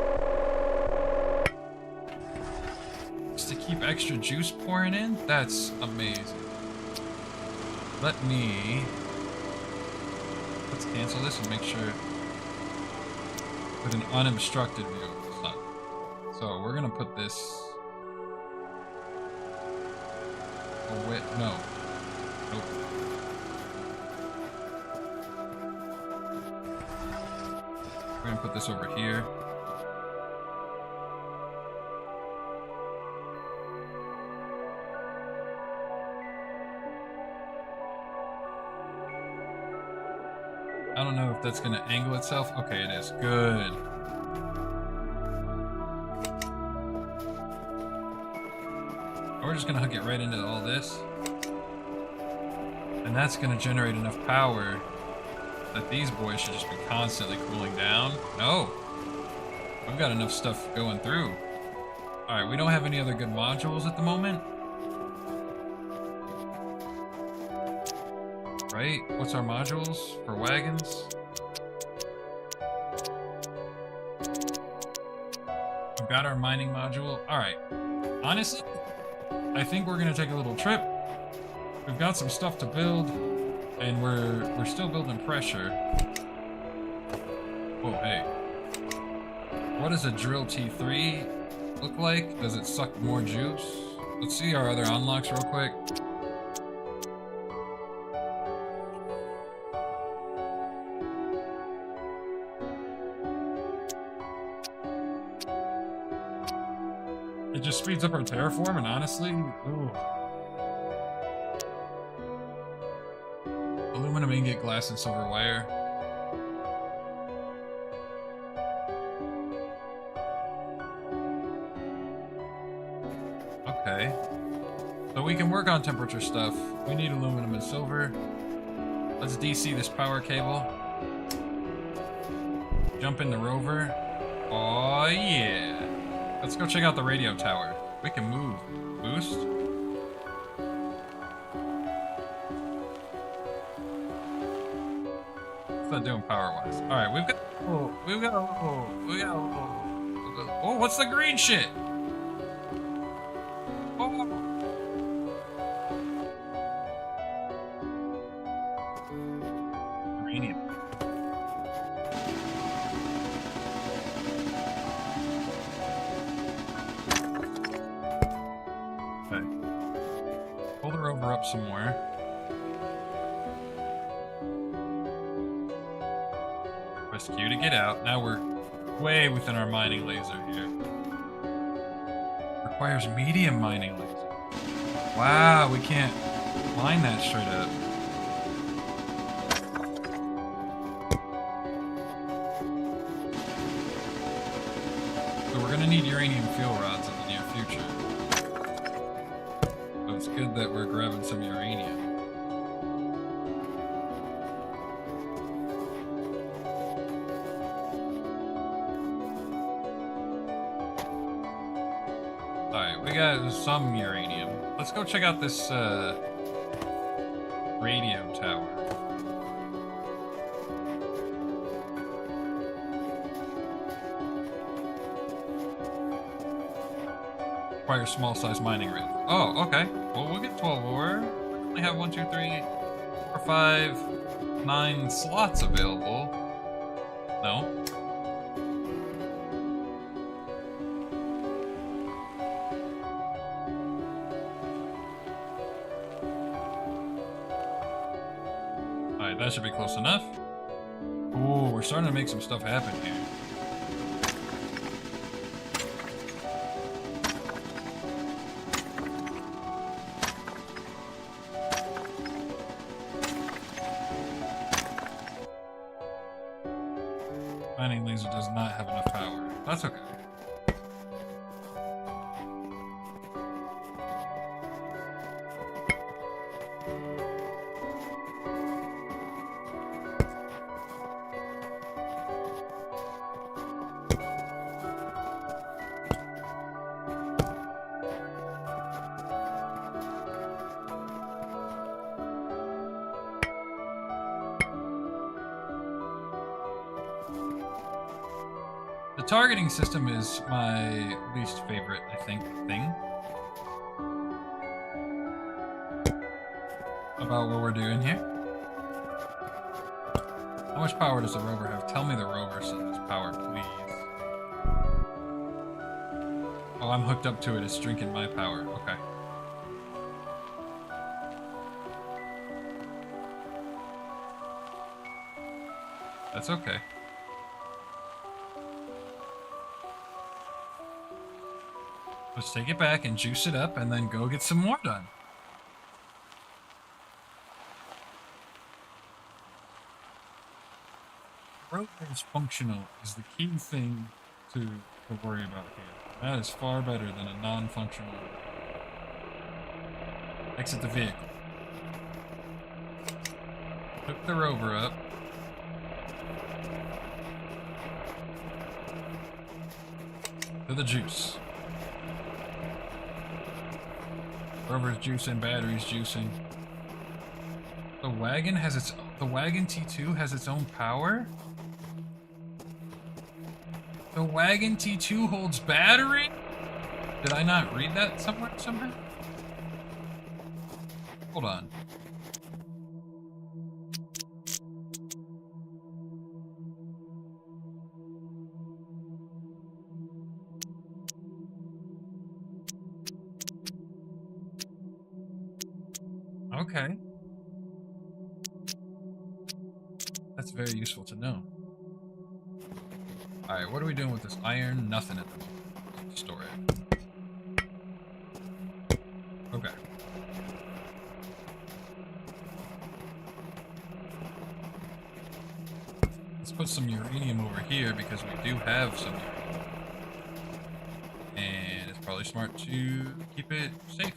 Just to keep extra juice pouring in? That's amazing. Let's cancel this and make sure with an unobstructed view of the sun. So we're gonna put this. Oh wait, no. Nope. We're gonna put this over here. I don't know if that's gonna angle itself. Okay, it is. Good. We're just gonna hook it right into all this. And that's gonna generate enough power that these boys should just be constantly cooling down. No. We've got enough stuff going through. Alright, we don't have any other good modules at the moment. Right? What's our modules for wagons? We've got our mining module. Alright. Honestly, I think we're gonna take a little trip. We've got some stuff to build, and we're still building pressure. Oh, hey. What does a drill T3 look like? Does it suck more juice? Let's see our other unlocks real quick. It just speeds up our terraform, and honestly, ooh. Aluminum ingot, glass, and silver wire. Okay. So we can work on temperature stuff. We need aluminum and silver. Let's DC this power cable. Jump in the rover. Oh yeah. Let's go check out the radio tower. We can move. Boost. that doing power-wise? All right, we've got. Oh, what's the green shit? Oh. Uranium. Okay. Pull the rover up some more. Press Q to get out. Now we're way within our mining laser here. Requires medium mining laser. Wow, we can't mine that straight up. So we're gonna need uranium fuel rods in the near future. So it's good that we're grabbing some uranium. Alright, we got some uranium. Let's go check out this radio tower. Require small size mining rig. Oh, okay. Well, we'll get 12 ore. We only have 1, 2, 3, 4, 5, 9 slots available. No. Alright, that should be close enough. Ooh, we're starting to make some stuff happen here. Mining laser does not have enough power. That's okay. The targeting system is my least favorite, I think, thing about what we're doing here. How much power does the rover have? Tell me the rover has power, please. Oh, I'm hooked up to it. It's drinking my power. Okay. That's okay. Let's take it back and juice it up and then go get some more done. Rover is functional is the key thing to worry about here. That is far better than a non-functional. Exit the vehicle. Hook the rover up. To the juice. Rover's juicing, batteries juicing. The wagon T2 has its own power? The wagon T2 holds battery? Did I not read that somewhere somehow? Hold on. Okay. That's very useful to know. Alright, what are we doing with this iron? Nothing at the moment. Store it. Okay. Let's put some uranium over here because we do have some uranium. And it's probably smart to keep it safe.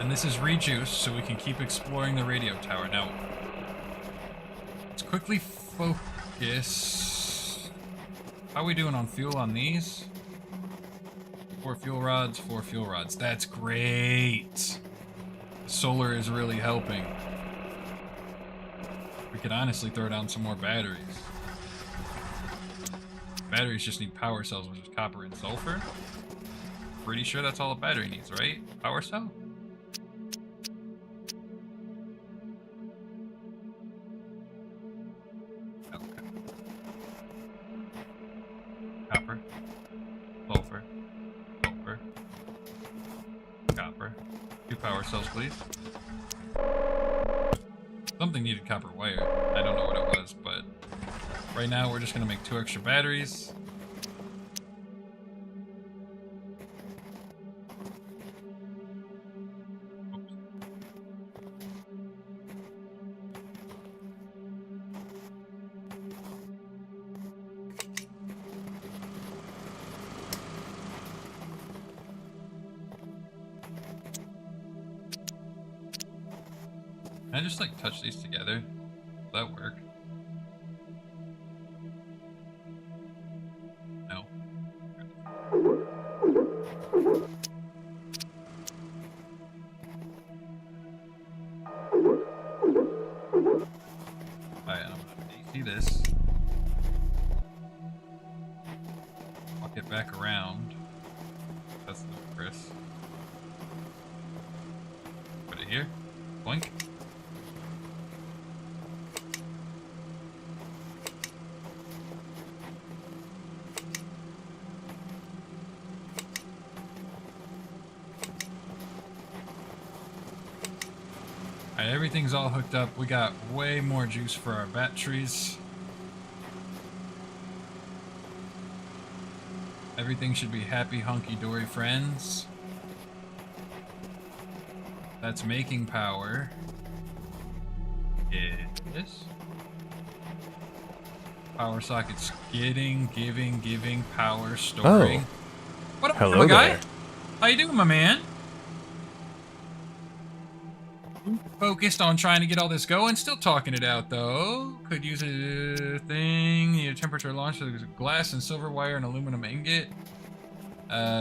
And this is rejuiced, so we can keep exploring the radio tower. Now, let's quickly focus. How are we doing on fuel on these? 4 fuel rods, 4 fuel rods. That's great. Solar is really helping. We could honestly throw down some more batteries. Batteries just need power cells, which is copper and sulfur. Pretty sure that's all a battery needs, right? Power cell? Okay. Copper. Sulfur. Sulfur. Copper. 2 power cells, please. Something needed copper wire. I don't know what it was, but right now we're just gonna make 2 extra batteries. Oops. Can I just like touch these together? Will that work? No. Alright, I'm gonna AC this. I'll get back around. That's the Chris. Put it here. Boink. Alright, everything's all hooked up. We got way more juice for our batteries. Everything should be happy, hunky-dory friends. That's making power. Yes. Power sockets giving power, storing. Oh. What up, Hello my guy? there. How you doing, my man? Focused on trying to get all this going, still talking it out though. Could use a thing. Need a temperature launch. So there's glass and silver wire and aluminum ingot.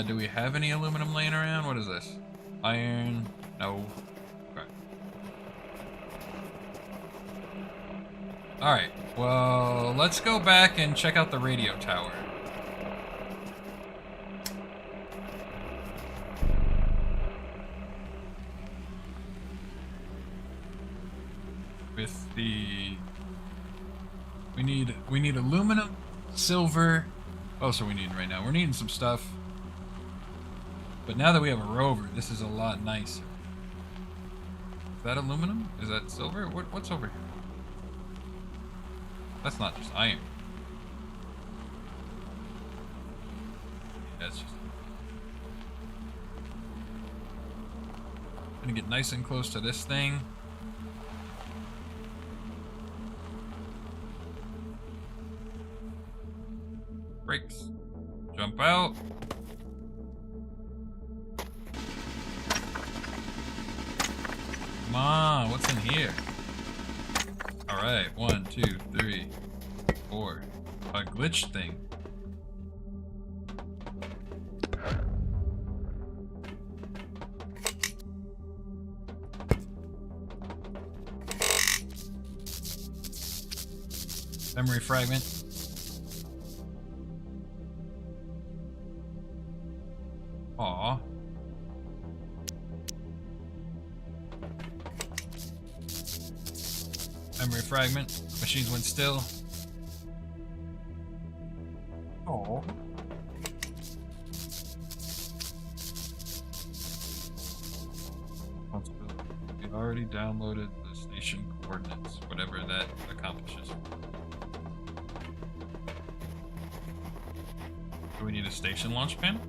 Do we have any aluminum laying around? What is this? Iron? No. Okay. Alright, well, let's go back and check out the radio tower. With the we need aluminum, silver. Oh, so we need right now. We're needing some stuff. But now that we have a rover, this is a lot nicer. Is that aluminum? Is that silver? What's over here? That's not just iron. That's just. Gonna get nice and close to this thing. Brakes. Jump out. Come on, what's in here? Alright, 1, 2, 3, 4. A glitch thing. Memory fragment. Aw. Memory fragment. Machines went still. Aw. We already downloaded the station coordinates, whatever that accomplishes. Do we need a station launch panel?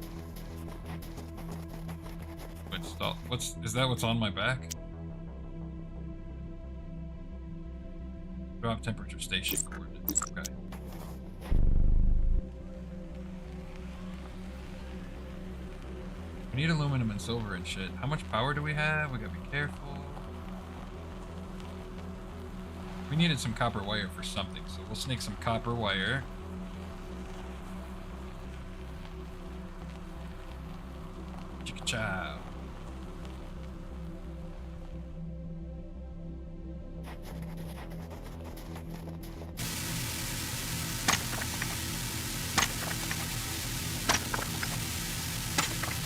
Is that what's on my back? Drop temperature station coordinates. Okay. We need aluminum and silver and shit. How much power do we have? We gotta be careful. We needed some copper wire for something, so we'll snake some copper wire. Chicka chow.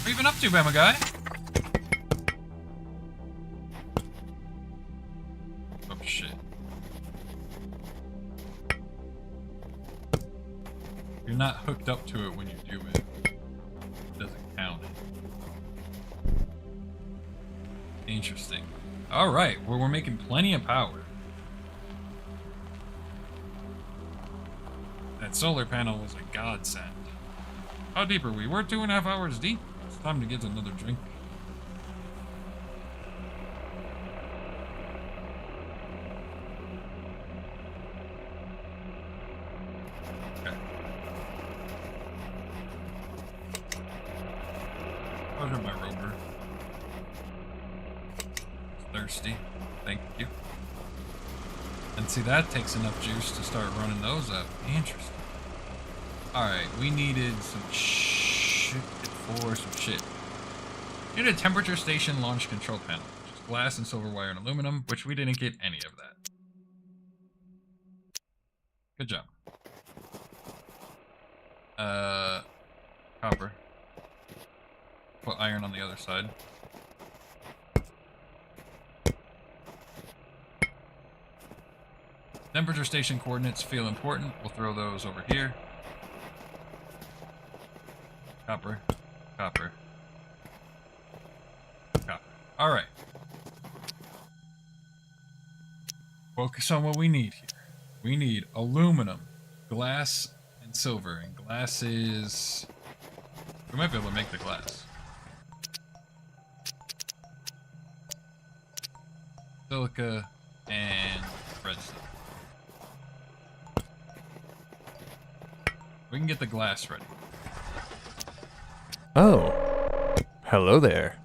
What are you even up to, Bama guy? Oh shit. You're not hooked up to it when you do it. It doesn't count. Interesting. Alright, well, we're making plenty of power. That solar panel was a godsend. How deep are we? We're 2.5 hours deep. It's time to get another drink. Okay. Order my rover. Thirsty. Thank you. And see, that takes enough juice to start running those up. Interesting. Alright, we needed some shit for some shit. We needed a temperature station launch control panel, which is glass and silver wire and aluminum, which we didn't get any of that. Good job. Copper. Put iron on the other side. Temperature station coordinates feel important. We'll throw those over here. Copper. Copper. Copper. Alright. Focus on what we need here. We need aluminum, glass, and silver. And glass is... We might be able to make the glass. Silica and redstone. We can get the glass ready. Oh, hello there.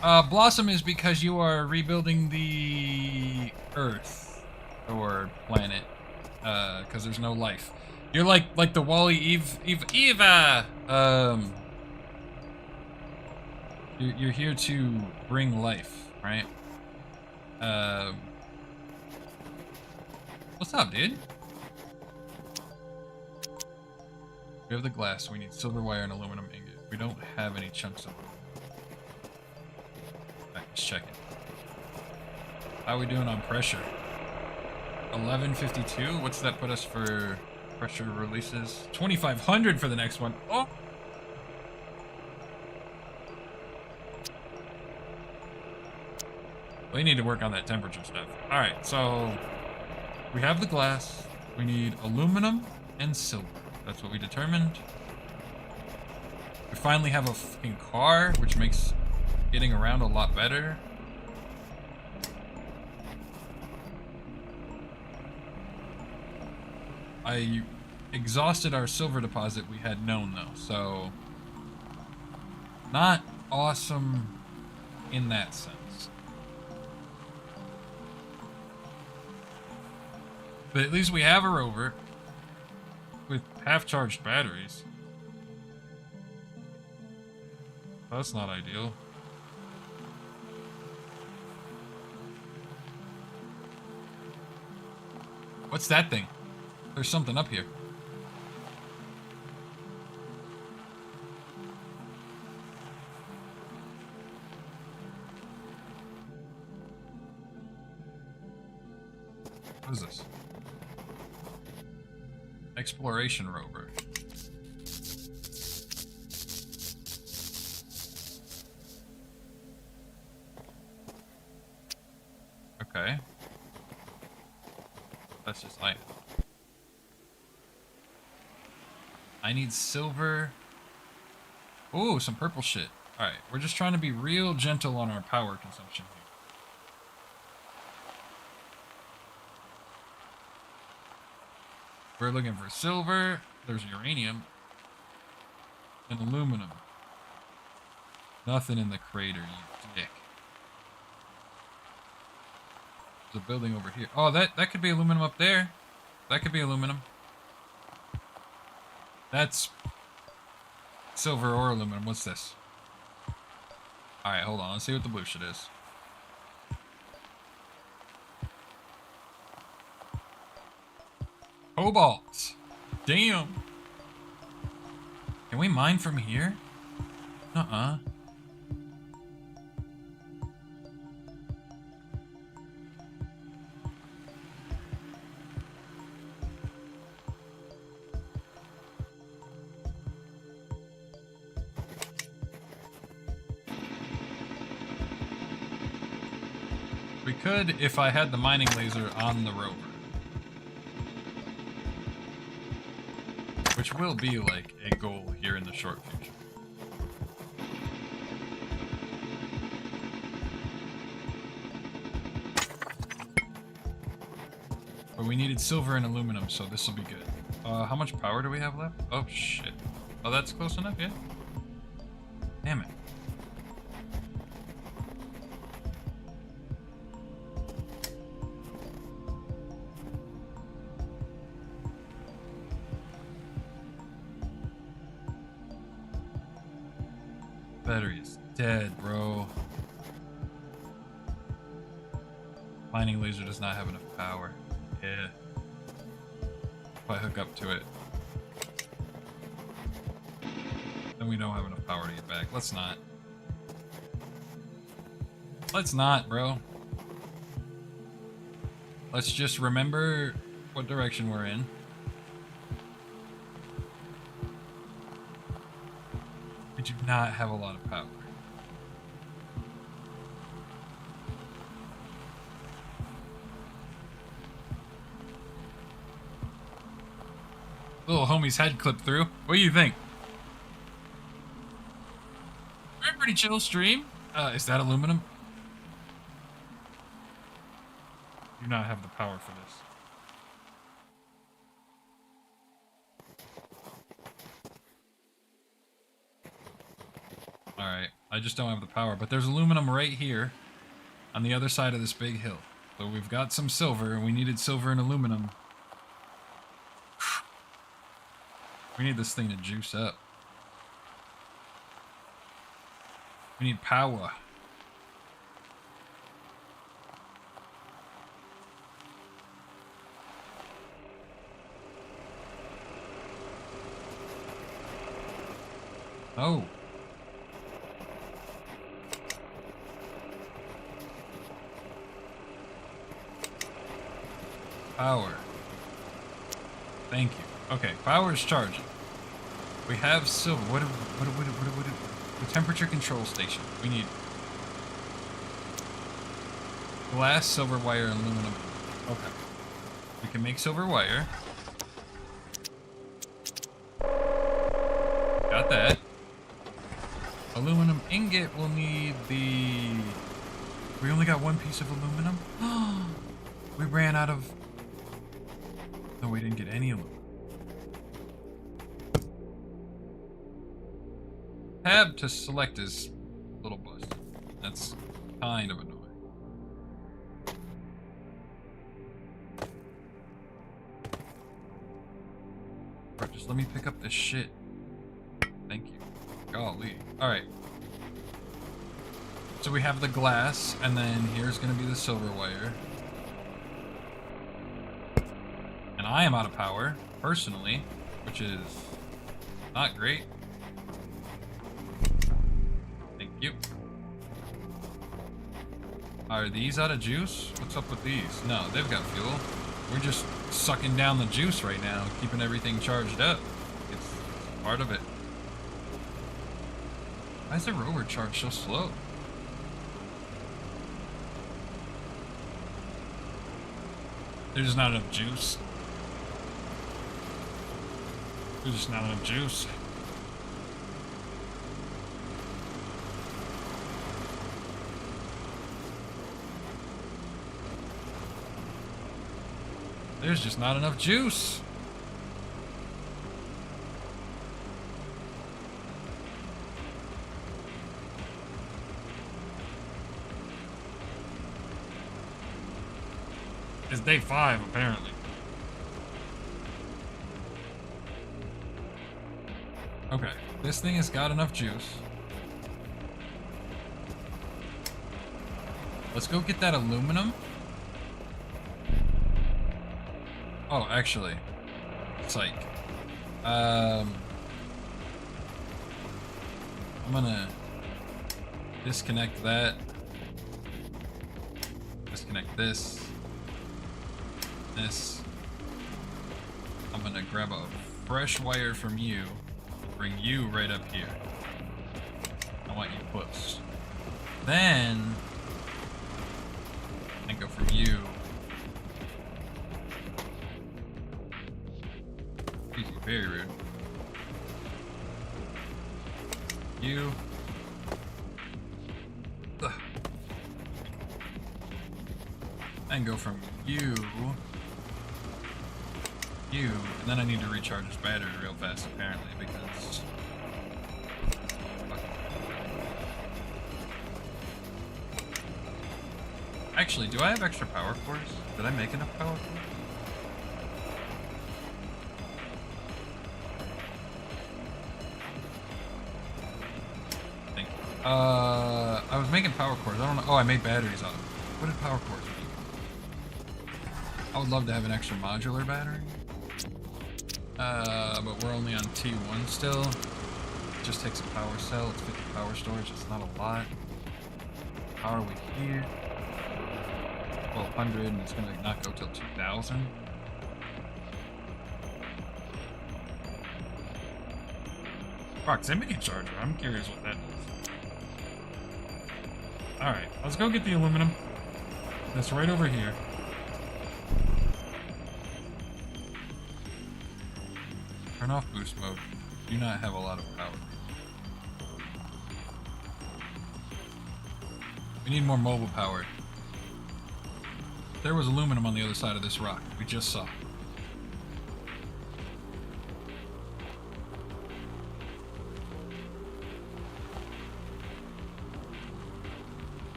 Blossom is because you are rebuilding the Earth or planet, because there's no life. You're like the Wally Eva. You're here to bring life, right? What's up, dude? We have the glass. We need silver wire and aluminum ingot. We don't have any chunks of it. Alright, let's check it. How are we doing on pressure? 1152. What's that put us for pressure releases? 2500 for the next one. Oh! We need to work on that temperature stuff. Alright, so we have the glass. We need aluminum and silver. That's what we determined. We finally have a fucking car, which makes getting around a lot better. I exhausted our silver deposit we had known though, so not awesome in that sense. But at least we have a rover with half-charged batteries. That's not ideal. What's that thing? There's something up here. What is this? Exploration rover. Okay. That's just iron. I need silver. Ooh, some purple shit. Alright, we're just trying to be real gentle on our power consumption here. We're looking for silver. There's uranium. And aluminum. Nothing in the crater, you dick. There's a building over here. Oh, that could be aluminum up there. That could be aluminum. That's silver or aluminum. What's this? Alright, hold on. Let's see what the blue shit is. Cobalt. Damn. Can we mine from here? Uh-uh. We could if I had the mining laser on the rover. Which will be like a goal here in the short future. But we needed silver and aluminum, so this will be good. How much power do we have left? Oh shit. Oh, that's close enough, yeah? Damn it. Battery is dead, bro. Mining laser does not have enough power. Yeah. If I hook up to it, then we don't have enough power to get back. Let's not. Let's not, bro. Let's just remember what direction we're in. We do not have a lot of power. Little homie's head clipped through. What do you think? We're a pretty chill stream. Is that aluminum? Do not have the power for this. Alright, I just don't have the power, but there's aluminum right here on the other side of this big hill. So we've got some silver, and we needed silver and aluminum. We need this thing to juice up. We need power. Oh. Power. Thank you. Okay, power is charging. We have silver. What the temperature control station. We need glass, silver wire, and aluminum. Okay. We can make silver wire. Got that. Aluminum ingot will need the... We only got one piece of aluminum? We ran out of... No, we didn't get any aluminum. Tab to select his little bus. That's kind of annoying. Bro, just let me pick up this shit. Thank you. Golly. Alright. So we have the glass, and then here's gonna be the silver wire. And I am out of power, personally, which is not great. Thank you. Are these out of juice? What's up with these? No, they've got fuel. We're just sucking down the juice right now, keeping everything charged up. It's part of it. Why is the rover charge so slow? There's just not enough juice. There's just not enough juice. There's just not enough juice. Day 5, apparently. Okay, this thing has got enough juice. Let's go get that aluminum. Oh, actually, psych. I'm gonna disconnect that. Disconnect this. This. I'm gonna grab a fresh wire from you. Bring you right up here. I want you puts. Then I go from you. Easy, very rude. You. Ugh. And go from you. You. And then I need to recharge this battery real fast, apparently, because. Actually, do I have extra power cores? Did I make enough power cores? I was making power cores. I don't know. Oh, I made batteries out of them. What did power cores do? I would love to have an extra modular battery. But we're only on T1 still. It just takes a power cell. It's 50 power storage. It's not a lot. How are we here? 1200, and it's gonna not go till 2000. Proximity charger. I'm curious what that does. Alright, let's go get the aluminum. That's right over here. Turn off boost mode. Do not have a lot of power. We need more mobile power. There was aluminum on the other side of this rock. We just saw.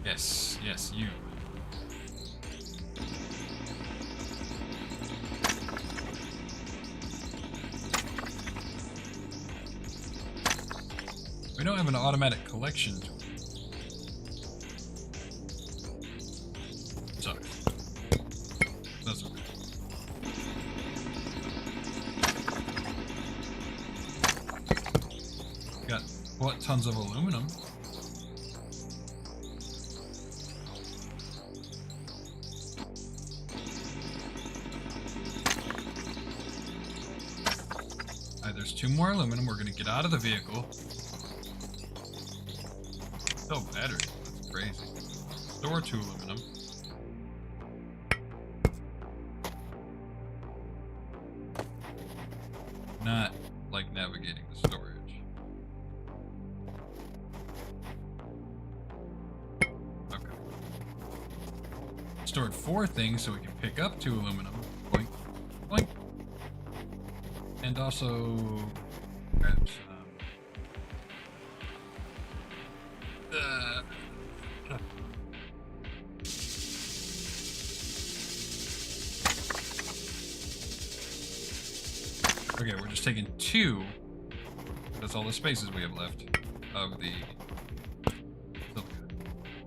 Yes, yes, you. We don't have an automatic collection tool. Sucks. That's okay. Got what tons of aluminum. Alright, there's 2 more aluminum. We're gonna get out of the vehicle. Still battery. That's crazy. Store 2 aluminum. Not like navigating the storage. Okay. Stored 4 things so we can pick up 2 aluminum. Boink. Boink. And also grab some. Okay, we're just taking 2. That's all the spaces we have left of the silica.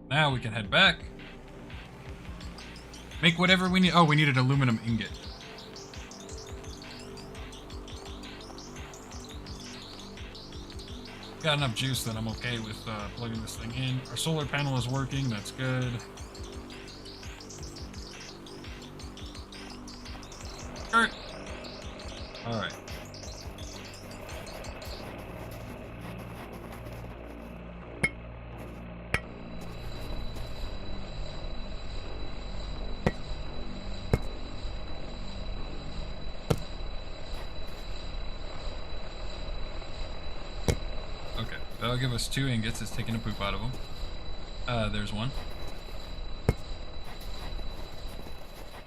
Now we can head back. Make whatever we need. Oh, we need an aluminum ingot. Got enough juice that I'm okay with plugging this thing in. Our solar panel is working. That's good. Alright. Alright. Okay, that'll give us 2 ingots. It's taking a poop out of them. There's one.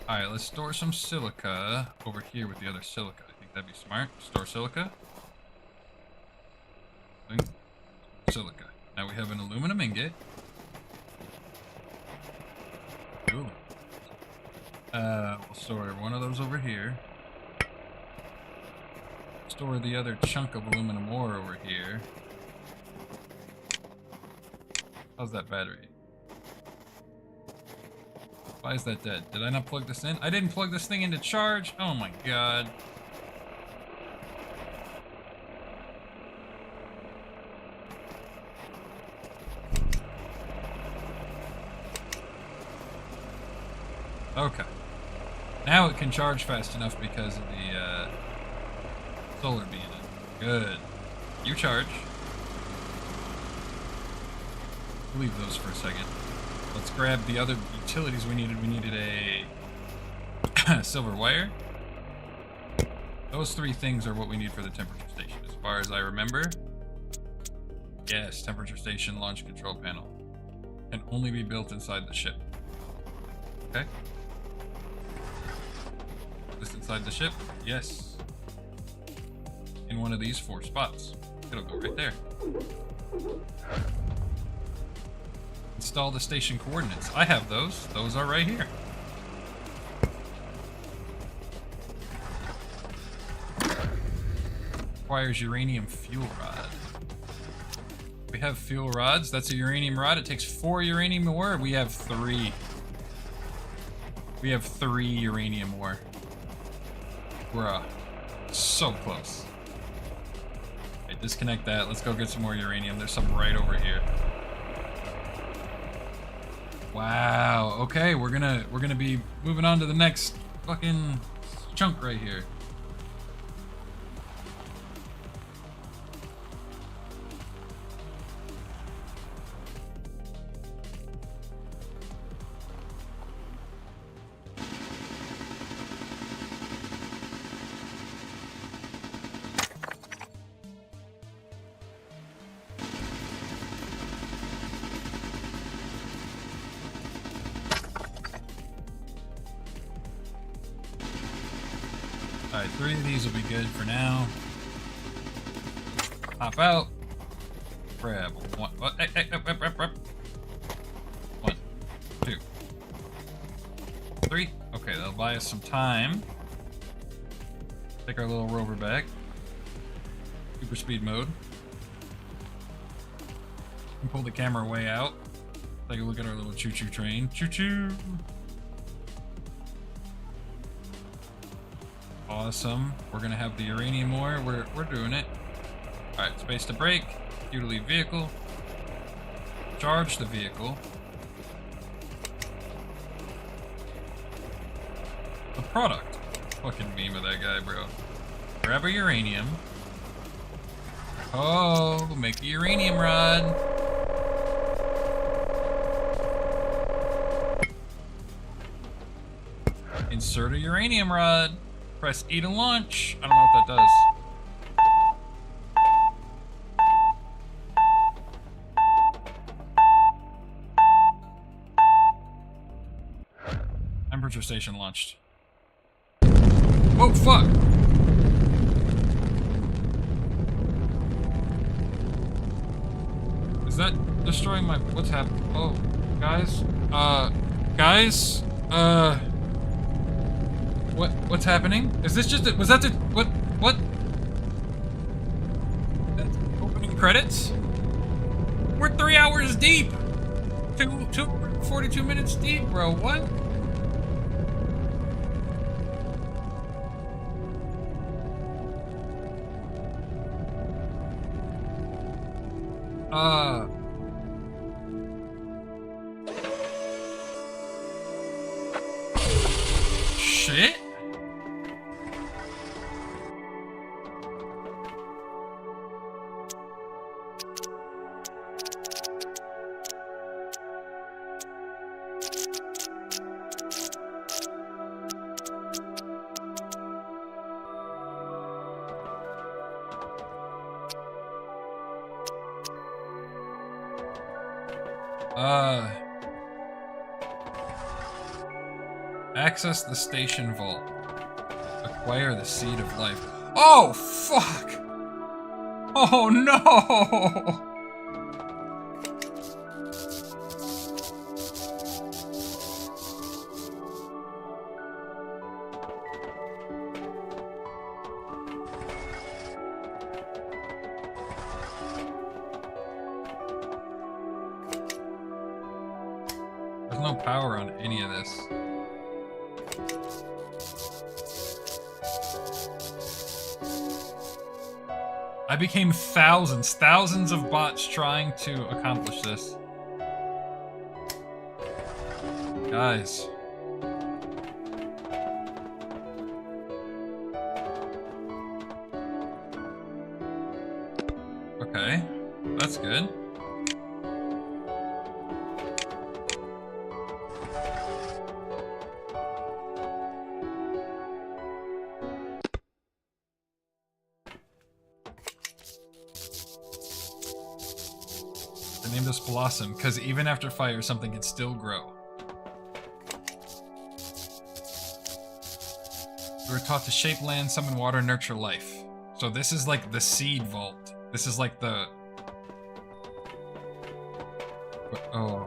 Alright, let's store some silica over here with the other silica. I think that'd be smart. Store silica. Silica. Now we have an aluminum ingot. Cool. We'll store one of those over here. Store the other chunk of aluminum ore over here. How's that battery? Why is that dead? Did I not plug this in? I didn't plug this thing into charge? Oh my god. Okay. Now it can charge fast enough because of the solar being in. Good. You charge. Leave those for a second. Let's grab the other utilities we needed. We needed a silver wire. Those three things are what we need for the temperature station, as far as I remember. Yes, temperature station launch control panel. Can only be built inside the ship. Okay. This inside the ship? Yes. In one of these 4 spots. It'll go right there. Install the station coordinates. I have those. Those are right here. Requires uranium fuel rod. We have fuel rods. That's a uranium rod. It takes 4 uranium ore. We have 3. We have 3 uranium ore. We're so close. Okay, disconnect that. Let's go get some more uranium. There's some right over here. Wow. Okay, we're gonna be moving on to the next fucking chunk right here. Alright, 3 of these will be good for now. Hop out. Grab 1. Hey, 1, 2, 3. Okay, that'll buy us some time. Take our little rover back. Super speed mode. And pull the camera way out. Take a look at our little choo-choo train. Choo-choo! Awesome. We're gonna have the uranium ore. We're doing it. Alright, space to brake. Cue to leave vehicle. Charge the vehicle. The product. Fucking meme of that guy, bro. Grab a uranium. Oh, make a uranium rod. Insert a uranium rod. Press E to launch. I don't know what that does. Temperature station launched. Oh, fuck! Is that destroying my... What's happening? Oh, guys? Guys? What's happening? Is this just a... Was that the... What? That's opening credits? We're 3 hours deep! 42 minutes deep, bro. What? Shit? Access the station vault. Acquire the seed of life. Oh, fuck! Oh, no! There's no power on any of this. I became thousands of bots trying to accomplish this. Guys. Okay, that's good. I named this Blossom, because even after fire, something can still grow. We were taught to shape land, summon water, nurture life. So this is like the seed vault. This is like the... Oh.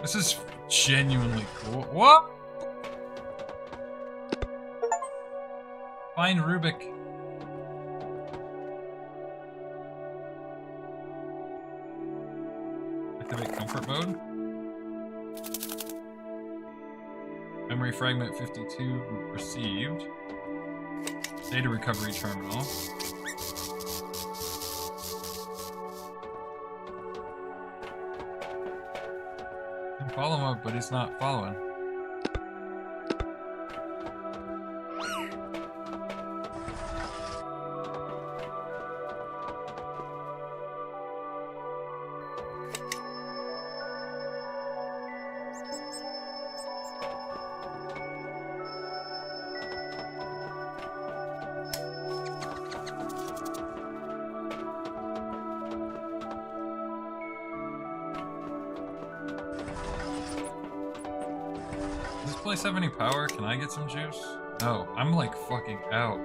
This is genuinely cool. What? Find Rubik. Activate comfort mode. Memory fragment 52 received. Data recovery terminal. Can follow him up, but he's not following. Does this place have any power? Can I get some juice? No, I'm like fucking out.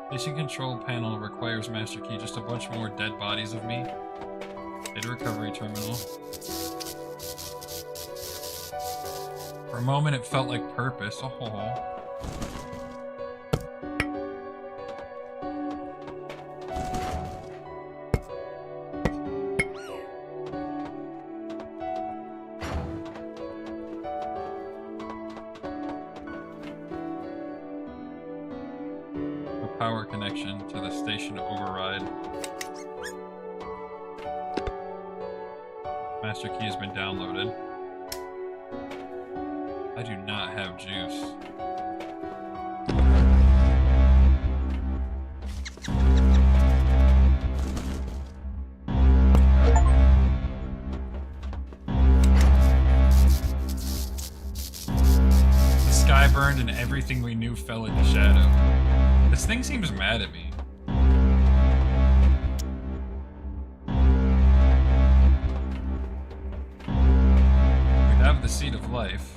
Station control panel requires master key. Just a bunch more dead bodies of me. Data recovery terminal. For a moment it felt like purpose. Oh. Power connection to the station override. Master key has been downloaded. I do not have juice. The sky burned and everything we knew fell into shadow. This thing seems mad at me. We have the seed of life.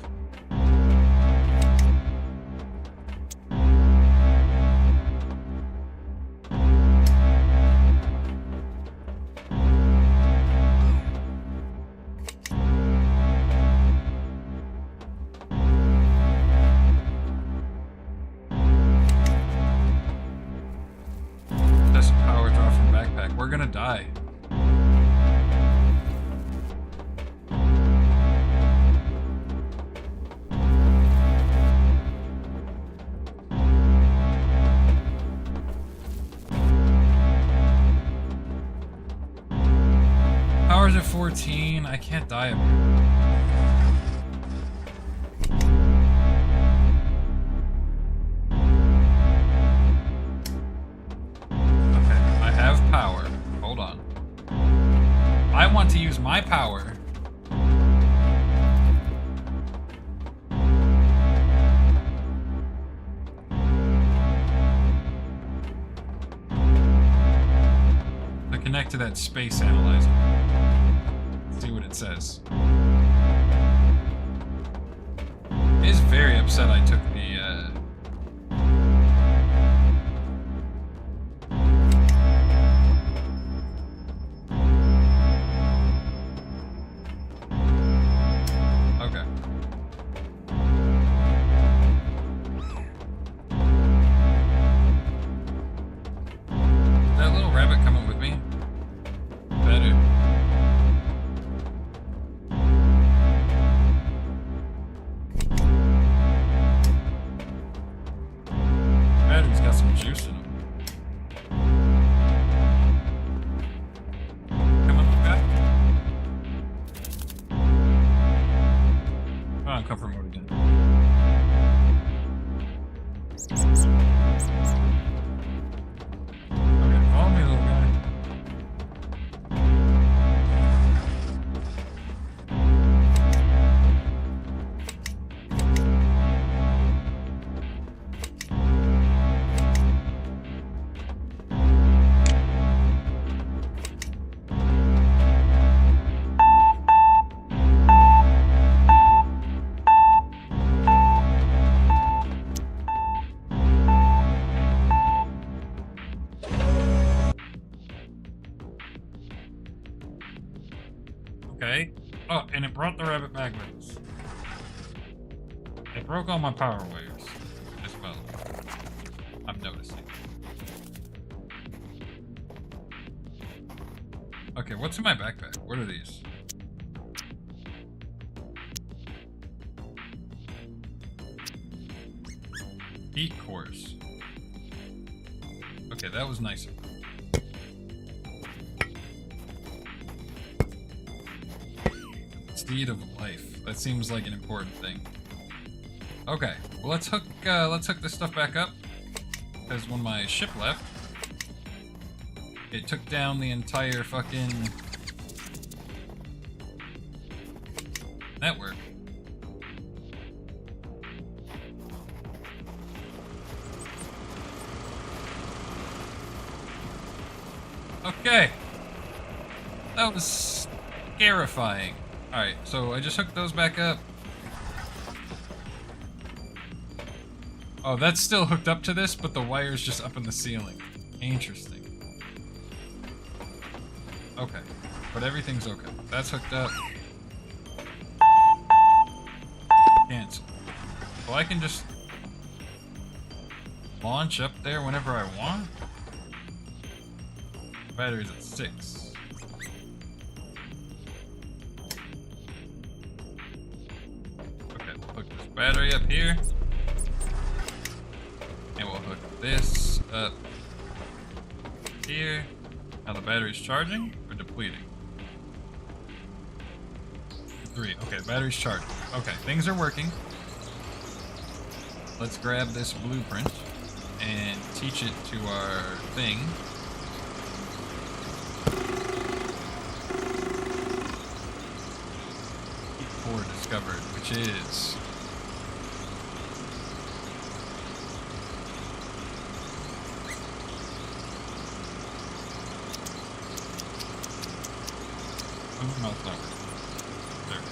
We're gonna die. Power's at 14. I can't die up here. Power. Hold on. I want to use my power. To connect to that space analyzer. Let's see what it says. He is very upset I took the that little rabbit coming with comfort mode again. Okay, follow me, little guy. Okay. Oh, and it brought the rabbit back with us. It broke all my power wires as well. I'm noticing. Okay, what's in my backpack? What are these? Heat cores. Okay, that was nice of them. Seed of life. That seems like an important thing. Okay, well let's hook this stuff back up. Because when my ship left, it took down the entire fucking network. Okay. That was scarifying. Alright, so I just hooked those back up. Oh, that's still hooked up to this, but the wire's just up in the ceiling. Interesting. Okay, but everything's okay. That's hooked up. Cancel. Well, I can just launch up there whenever I want. Battery's at 6. Battery up here, and we'll hook this up here. Now the battery's charging or depleting? 3. Okay, battery's charging. Okay, things are working. Let's grab this blueprint and teach it to our thing. Heat core discovered, which is no, it's not working. There.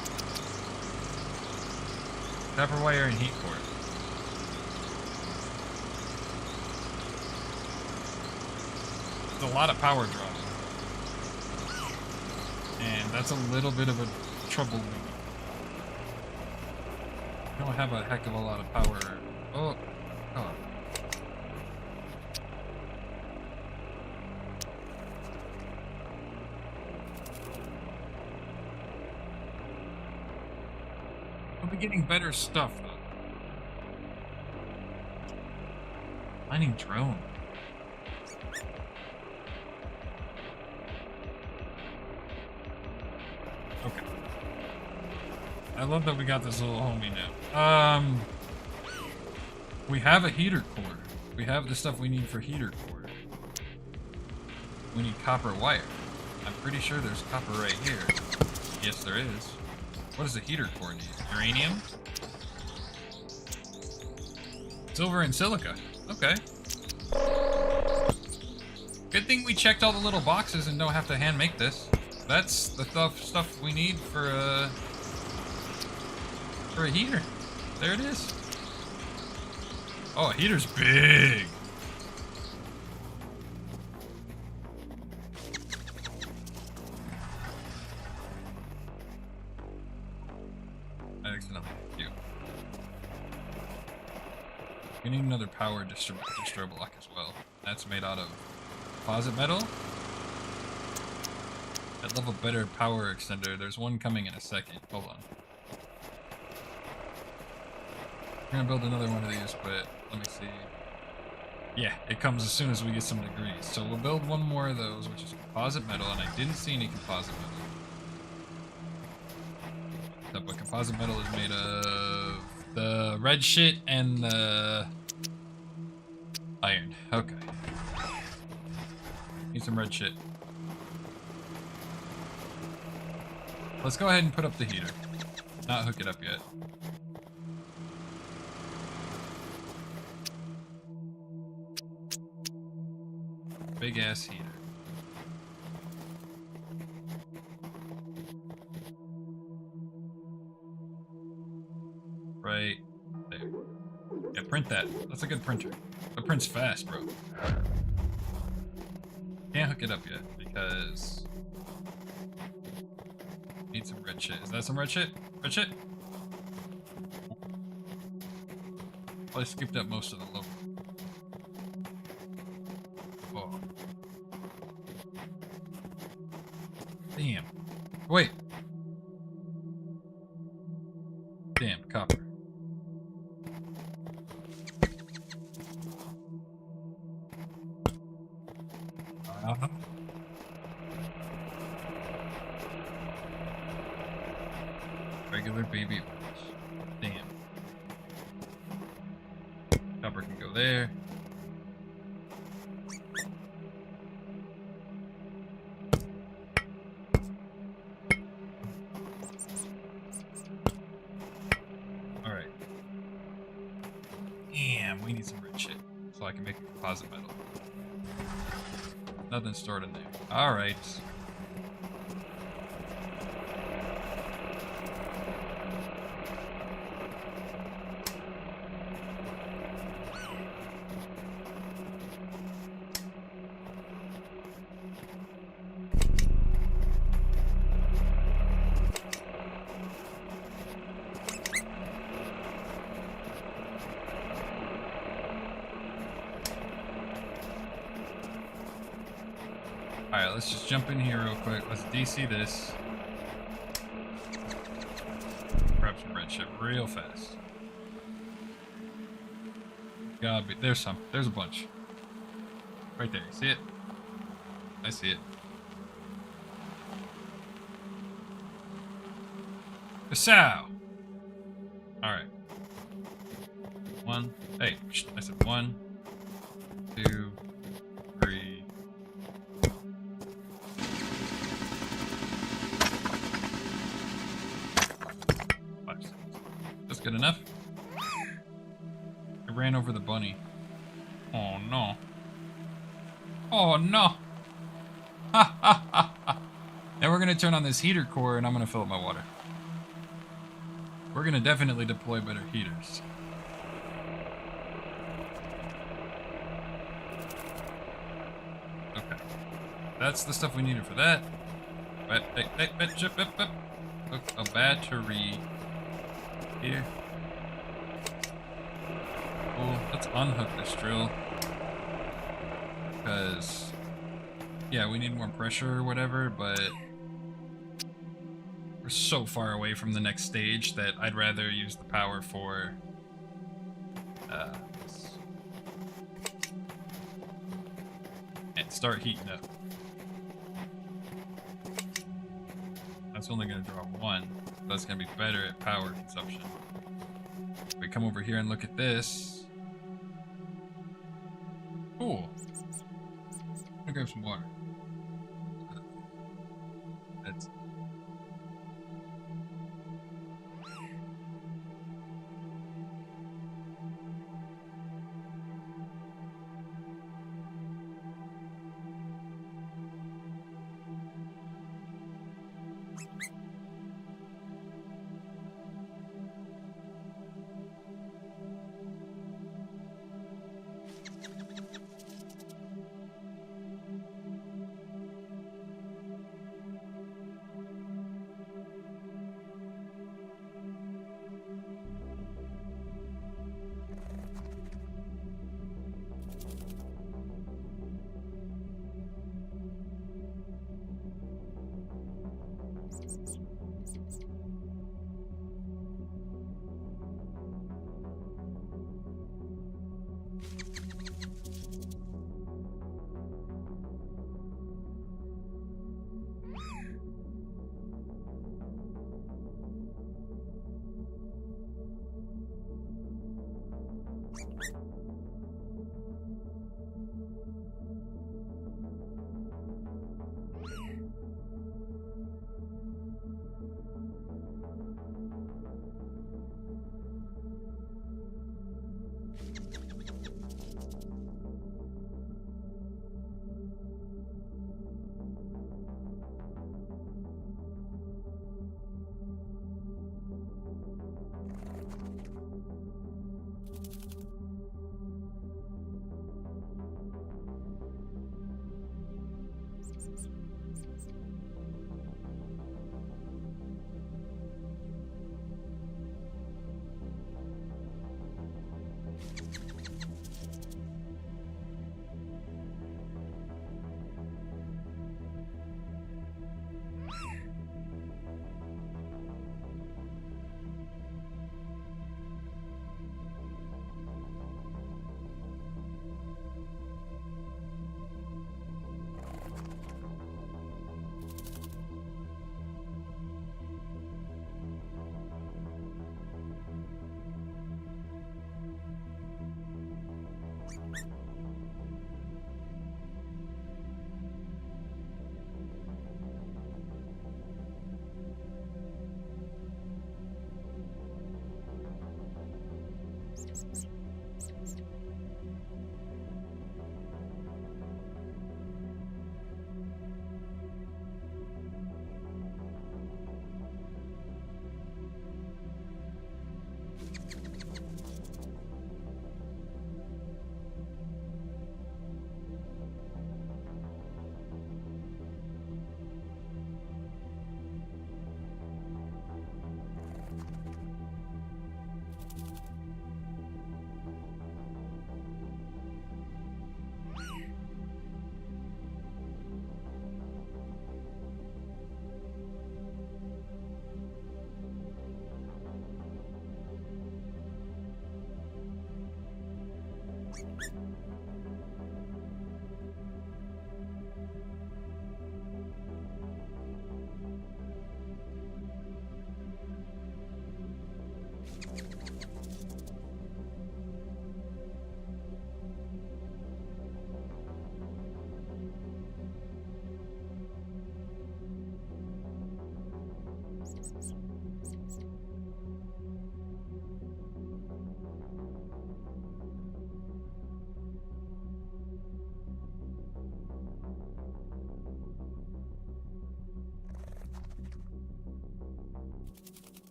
Copper wire and heat core. There's a lot of power draw. And that's a little bit of a trouble. I don't have a heck of a lot of power. Oh, oh. We'll be getting better stuff, though. Mining drone. Okay. I love that we got this little homie now. We have a heater core. We have the stuff we need for heater core. We need copper wire. I'm pretty sure there's copper right here. Yes, there is. What does the heater core need? Uranium? Silver and silica. Okay. Good thing we checked all the little boxes and don't have to hand make this. That's the stuff we need for a heater. There it is. Oh, a heater's big. Accidentally. Cute. We need another power distro block as well. That's made out of composite metal. I'd love a better power extender. There's one coming in a second. Hold on. We're gonna build another one of these, but let me see. Yeah, it comes as soon as we get some degrees. So we'll build one more of those, which is composite metal, and I didn't see any composite metal. What composite metal is made of? The red shit and the iron. Okay. Need some red shit. Let's go ahead and put up the heater. Not hook it up yet. Big ass heater. Right there. Yeah, print that. That's a good printer. It prints fast, bro. Can't hook it up yet because need some red shit. Is that some red shit? Red shit? Well, I skipped up most of the local. Oh. Damn. Wait. Damn, copper. Regular baby oils. Damn. Copper can go there. Alright. Damn, we need some red shit so I can make a composite metal. Nothing stored in there. Alright. Alright, let's just jump in here real quick. Let's DC this. Grab some red shit real fast. Gotta be. There's some. There's a bunch. Right there. You see it? I see it. Kasow! Alright. One. Hey, I said 1, 2, 3. That's good enough. I ran over the bunny. Oh no. Oh no. Ha ha ha ha. Now we're gonna turn on this heater core and I'm gonna fill up my water. We're gonna definitely deploy better heaters. Okay. That's the stuff we needed for that. Hook a battery here. Cool. Let's unhook this drill. Because, yeah, we need more pressure or whatever, but we're so far away from the next stage that I'd rather use the power for this. And start heating up. That's only going to draw 1. That's going to be better at power consumption. If we come over here and look at this. Cool. I'm going to grab some water. That's...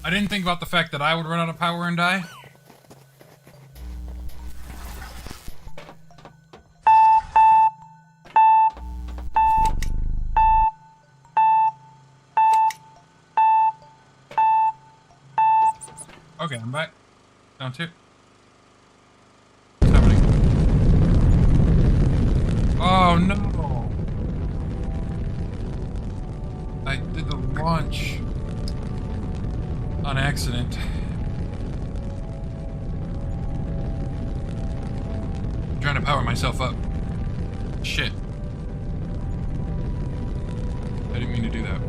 I didn't think about the fact that I would run out of power and die. Okay, I'm back. Down 2. What's happening? Oh no! I did the launch on accident. I'm trying to power myself up. Shit. I didn't mean to do that.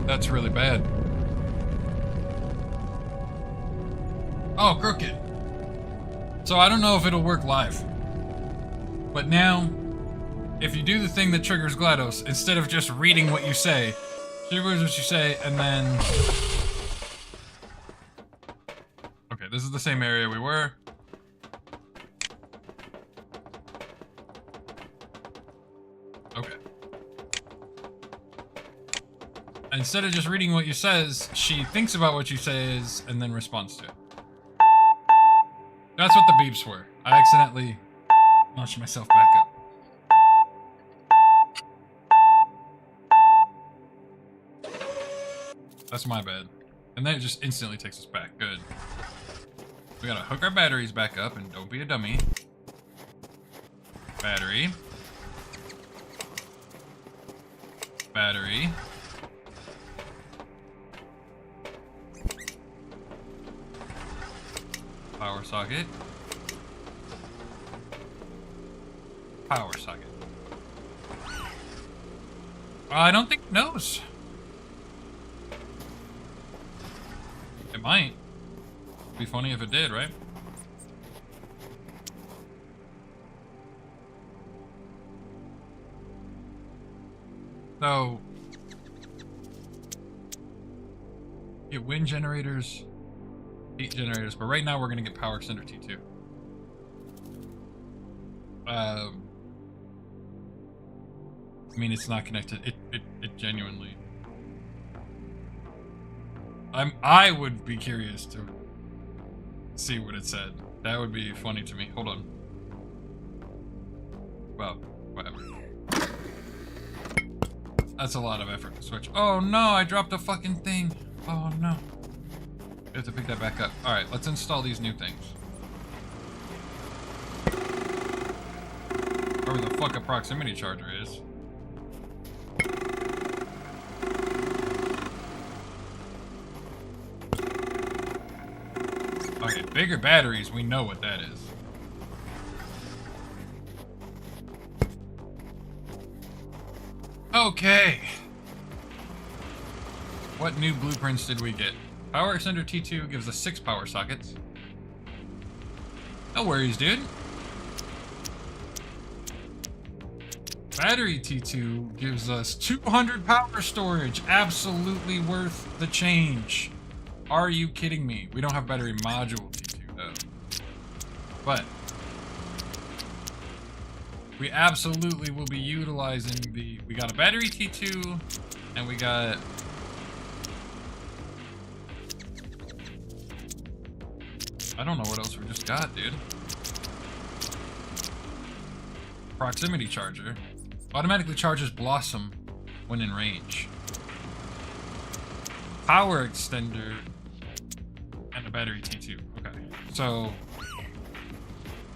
That's really bad. Oh, crooked. So I don't know if it'll work live. But now, if you do the thing that triggers GLaDOS, instead of just reading what you say, she reads what you say, and then... Okay, this is the same area we were. Okay. Instead of just reading what you says, she thinks about what you says, and then responds to it. That's what the beeps were. I accidentally launched myself back up. That's my bad. And then it just instantly takes us back. Good. We gotta hook our batteries back up and don't be a dummy. Battery. Battery. Power socket. Power socket. I don't think it knows. It might. Be funny if it did, right? So, get wind generators, heat generators, but right now we're gonna get power extender T2. I mean, it's not connected. It genuinely. I would be curious to see what it said. That would be funny to me. Hold on. Well, whatever. That's a lot of effort to switch. Oh no, I dropped the fucking thing. Oh no. We have to pick that back up. Alright, let's install these new things. Whatever the fuck a proximity charger is. Okay, bigger batteries, we know what that is. Okay. What new blueprints did we get? Power Extender T2 gives us 6 power sockets. No worries, dude. Battery T2 gives us 200 power storage. Absolutely worth the change. Are you kidding me? We don't have battery module T2 though. But we absolutely will be utilizing we got a battery T2 and we got I don't know what else we just got, dude. Proximity charger. Automatically charges Blossom when in range. Power extender and a battery T2. Okay. So,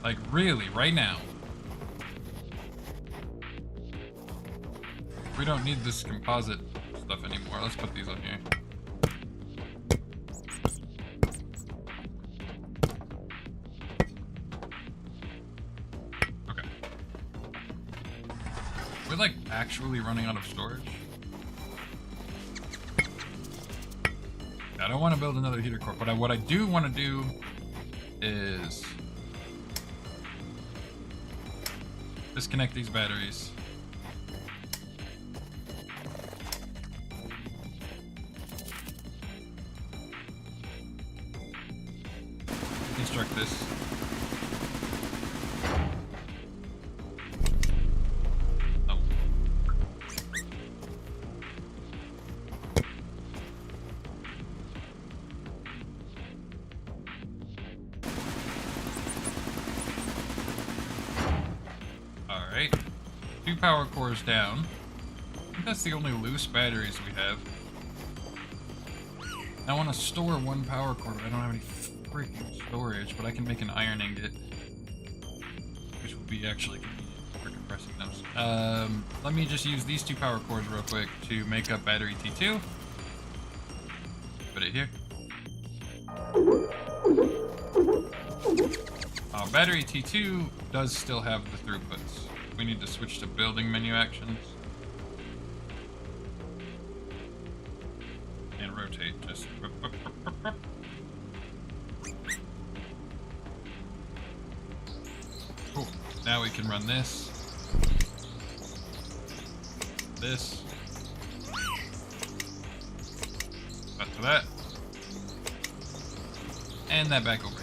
like really, right now, we don't need this composite stuff anymore. Let's put these on here. Okay. We're like actually running out of storage. I don't want to build another heater core, but what I do want to do is disconnect these batteries. Destruct this. No. Alright. 2 power cores down. I think that's the only loose batteries we have. I want to store 1 power core, but I don't have any freaking storage, but I can make an iron ingot, which will be actually convenient for compressing them. Let me just use these 2 power cores real quick to make up battery T2. Put it here. Battery T2 does still have the throughputs. We need to switch to building menu actions. And rotate, just... Cool. Now we can run this. This. Back to that. And that back over here.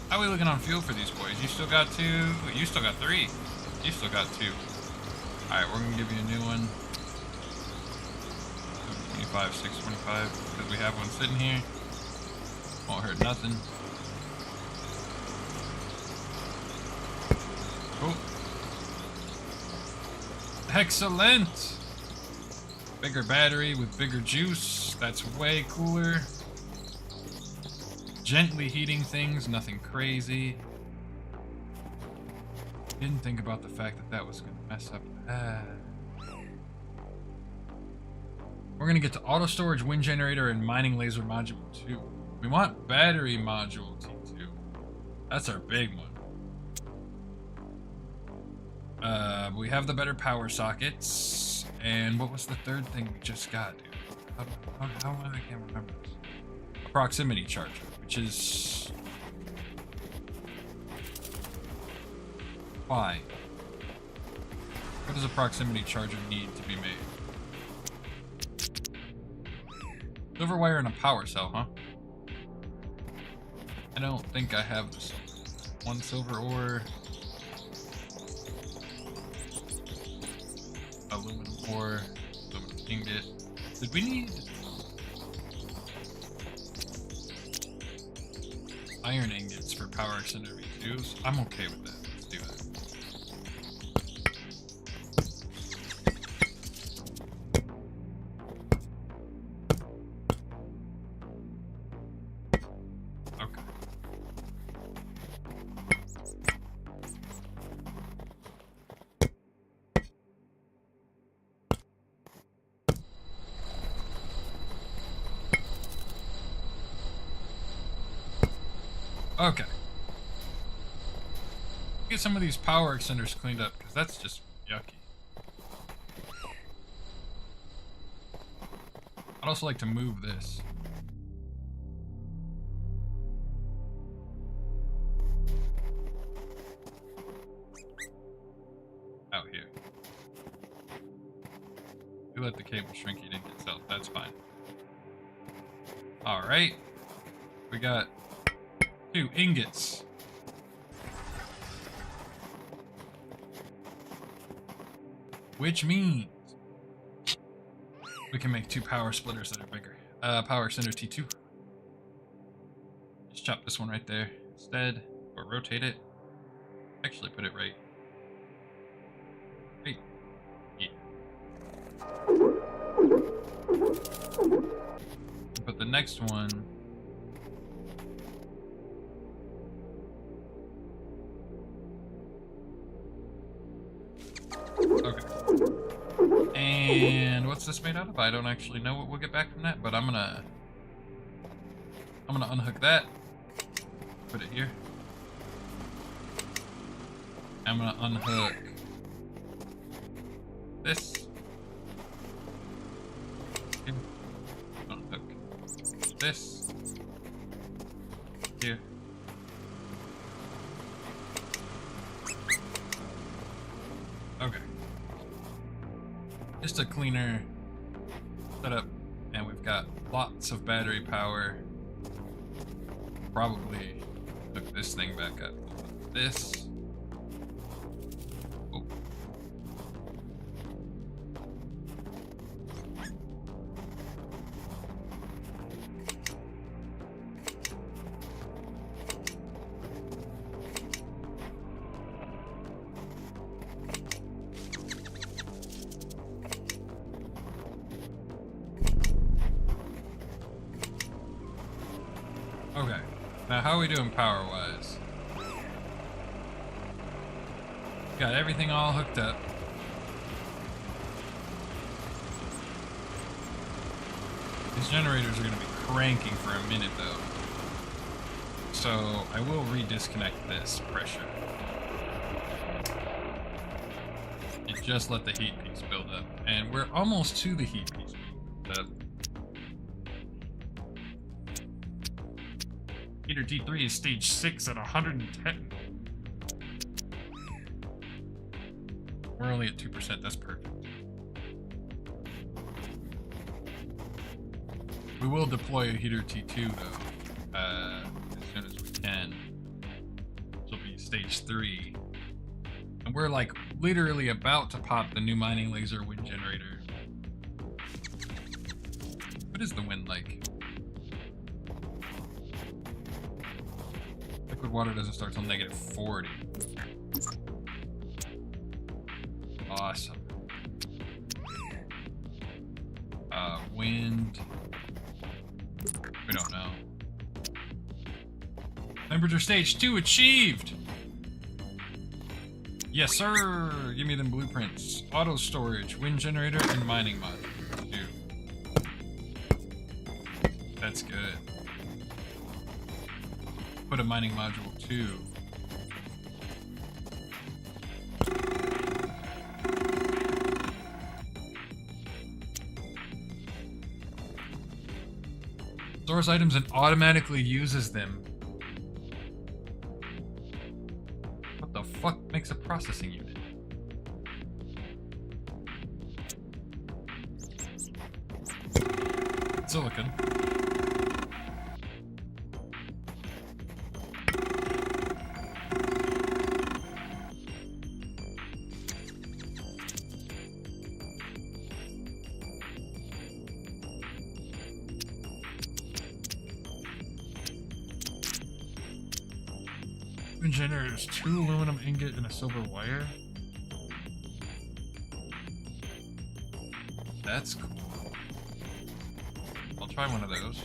How are we looking on fuel for these boys? You still got 2? You still got 3. You still got 2. Alright, we're gonna give you a new one. 25, 625, because we have one sitting here. Won't hurt nothing. Cool. Excellent! Bigger battery with bigger juice. That's way cooler. Gently heating things, nothing crazy. Didn't think about the fact that that was going to mess up that. We're going to get to auto storage, wind generator, and mining laser module 2. We want battery module T2. That's our big one. We have the better power sockets. And what was the third thing we just got, dude? How I can't remember this. A proximity charger, which is... Why? What does a proximity charger need to be made? Silver wire and a power cell, huh? I don't think I have this. 1 silver ore. Aluminum ore. Aluminum ingot. Did we need... iron ingots for power extender V2? reduce. I'm okay with that. Let's do that. Okay. Okay. Get some of these power extenders cleaned up, because that's just yucky. I'd also like to move this. Out here. You let the cable shrink eat itself, that's fine. Alright. We got 2 ingots. Which means we can make 2 power splitters that are bigger. Power center T2. Just chop this one right there instead, or rotate it. Actually, put it right. Right. Yeah. Put the next one. Okay. And what's this made out of? I don't actually know what we'll get back from that, but I'm gonna unhook that. Put it here. I'm gonna unhook this. Here. Unhook this. Here. Okay. Just a cleaner setup, and we've got lots of battery power. Probably hook this thing back up. This. Oh. Okay, now how are we doing power-wise? Got everything all hooked up. These generators are going to be cranking for a minute though. So I will re-disconnect this pressure. And just let the heat piece build up. And we're almost to the heat piece build up. Heater T3 is stage 6 at 110. We're only at 2%, that's perfect. We will deploy a Heater T2 though, as soon as we can. This will be stage 3. And we're like literally about to pop the new mining laser wind generator. What is the wind like? Liquid water doesn't start till negative 40. Awesome. Wind. We don't know. Temperature stage 2 achieved! Yes, sir! Give me them blueprints. Auto storage, wind generator, and mining module. Dude. That's good. Put a mining module too. Stores items and automatically uses them. What the fuck makes a processing unit? Silicon. Generators, 2 aluminum ingot and a silver wire. That's cool. I'll try one of those.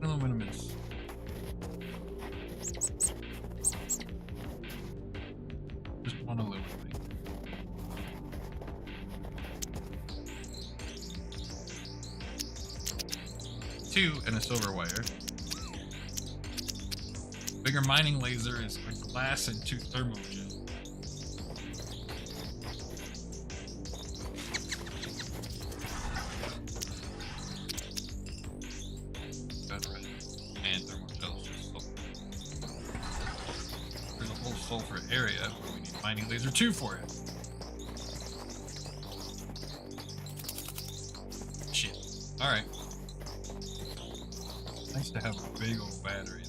Aluminum is. Just one aluminum. 2 and a silver wire. Bigger mining laser is a glass and 2 thermogen. And thermogel is just sulfur. There's a whole sulfur area, but we need mining laser 2 for it. Shit. Alright. Nice to have a big old battery.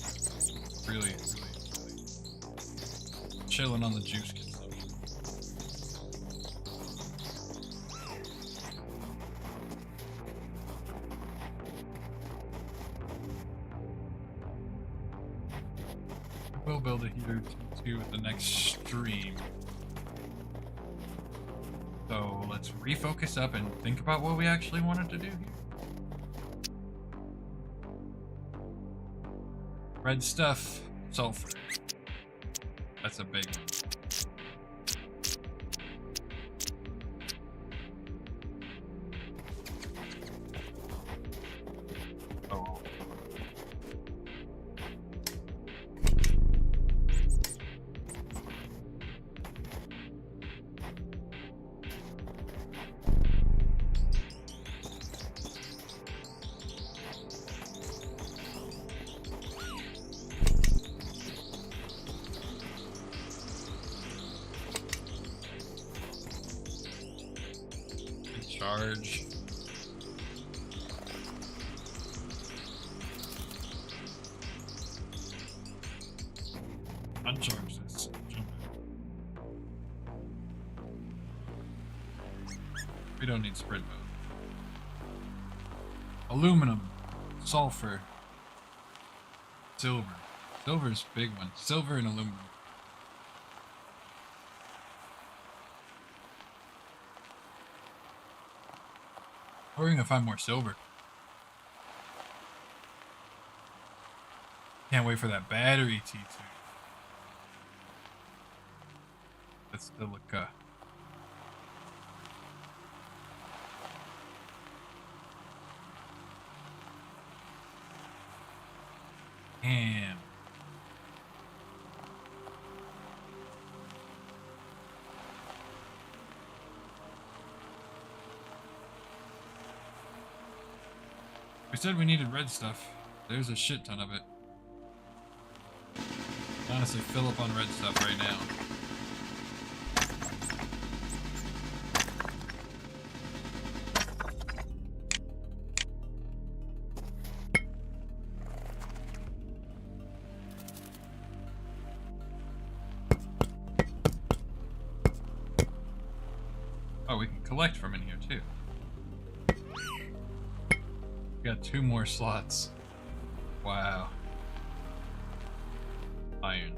Really chilling on the juice consumption. We'll build a heater too with the next stream. So let's refocus up and think about what we actually wanted to do here. Red stuff, sulfur. That's a big one. Oh. Charge. Uncharge this. We don't need sprint mode. Aluminum, sulfur, silver. Silver's a big one. Silver and aluminum. We're gonna find more silver. Can't wait for that battery T2. That's silica. Damn. We said we needed red stuff. There's a shit ton of it. Honestly, fill up on red stuff right now. Oh, we can collect from in here too. Got 2 more slots. Wow. Iron.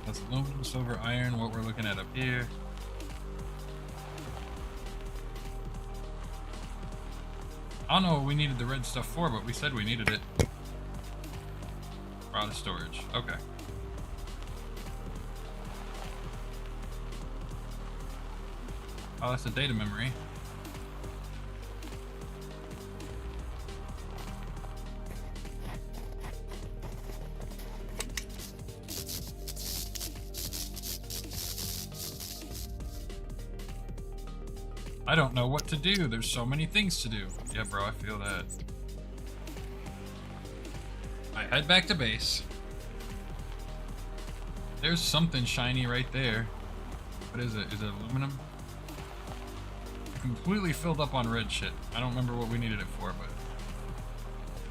That's aluminum, silver, iron, what we're looking at up here. I don't know what we needed the red stuff for, but we said we needed it. Rod of storage. Okay. Oh, that's a data memory. I don't know what to do. There's so many things to do. Yeah, bro, I feel that. I head back to base. There's something shiny right there. What is it? Is it aluminum? Completely filled up on red shit. I don't remember what we needed it for, but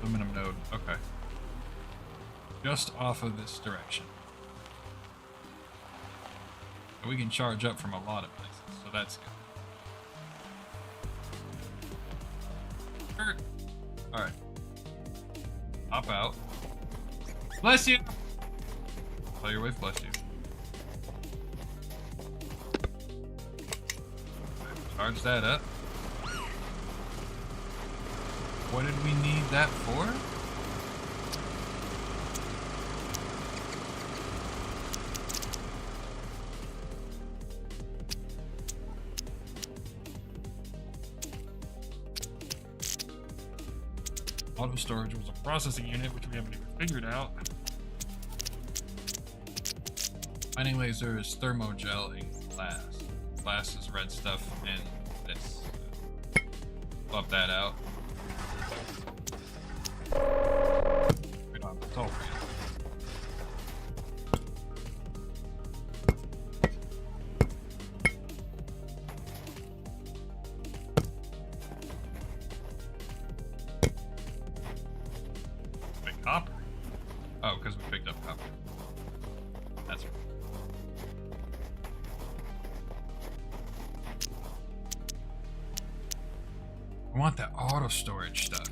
aluminum node. Okay. Just off of this direction. We can charge up from a lot of places, so that's good. Alright. Hop out. Bless you! Tell your wife, bless you. Charge that up. What did we need that for? Auto storage was a processing unit, which we haven't even figured out. Mining laser is thermogel and glass. Glass is red stuff and this. Swap that out. We don't have the sulfur yet. Wait, copper? Oh, because we picked up copper. That's right. I want that auto storage stuff.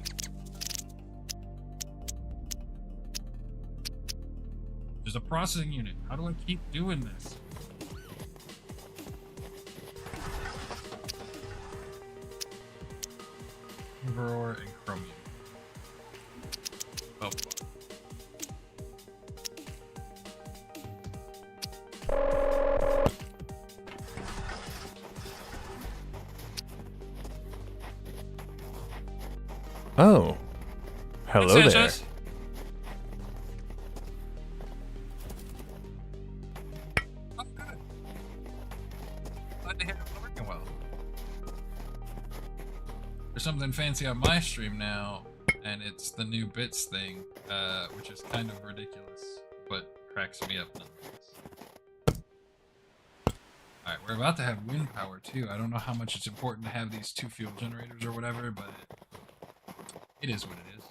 There's a processing unit. How do I keep doing this? Silver and chromium. Oh, fuck. Oh. Hello Thanks, there. Sanchez. Oh, good. Glad to hear it's working well. There's something fancy on my stream now, and it's the new bits thing, which is kind of ridiculous, but cracks me up nonetheless. Alright, we're about to have wind power too. I don't know how much it's important to have these 2 fuel generators or whatever, but it is what it is.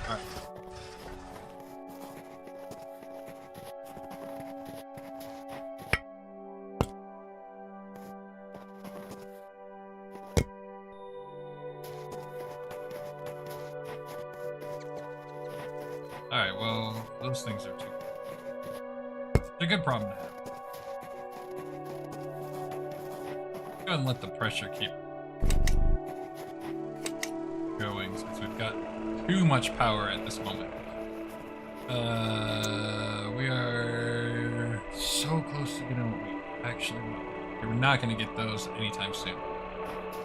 Alright. Alright, well, those things are too. It's a good problem to have. Go ahead and let the pressure keep going since we've got too much power at this moment. We are so close to getting what we actually want. We're not going to get those anytime soon.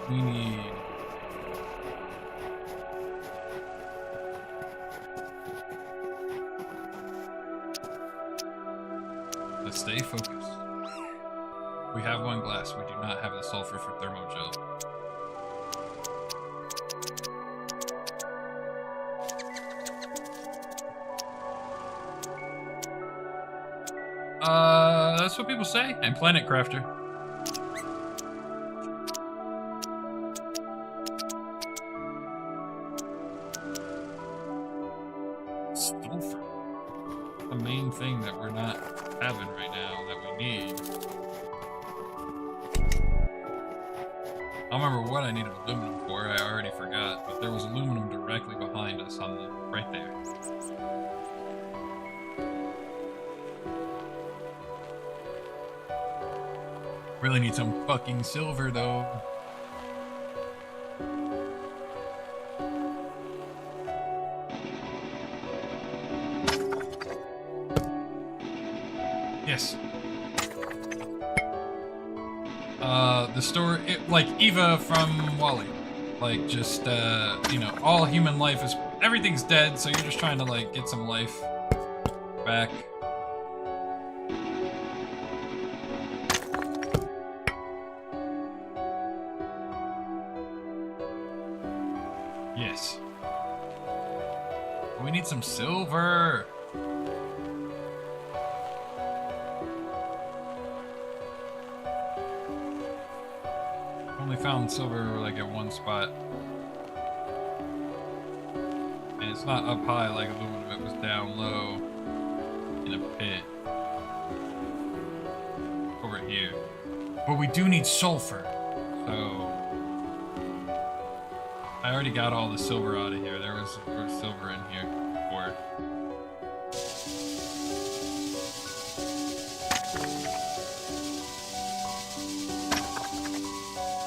We need... to stay focused. We have 1 glass. We do not have the sulfur for thermogel. That's what people say. And Planet Crafter. Sulfur. The main thing that we're not having right now that we need. I don't remember what I needed aluminum for. I already forgot, but there was aluminum directly behind us on the right there. Really need some fucking silver though. Yes. The story, like Eva from Wall-E. Like, just, you know, all human life is, everything's dead, so you're just trying to, like, get some life back. Yes. We need some silver. Only found silver like at 1 spot. mean, it's not up high like aluminum. It was down low in a pit over here. But we do need sulfur, so I already got all the silver out of here. There was silver in here before.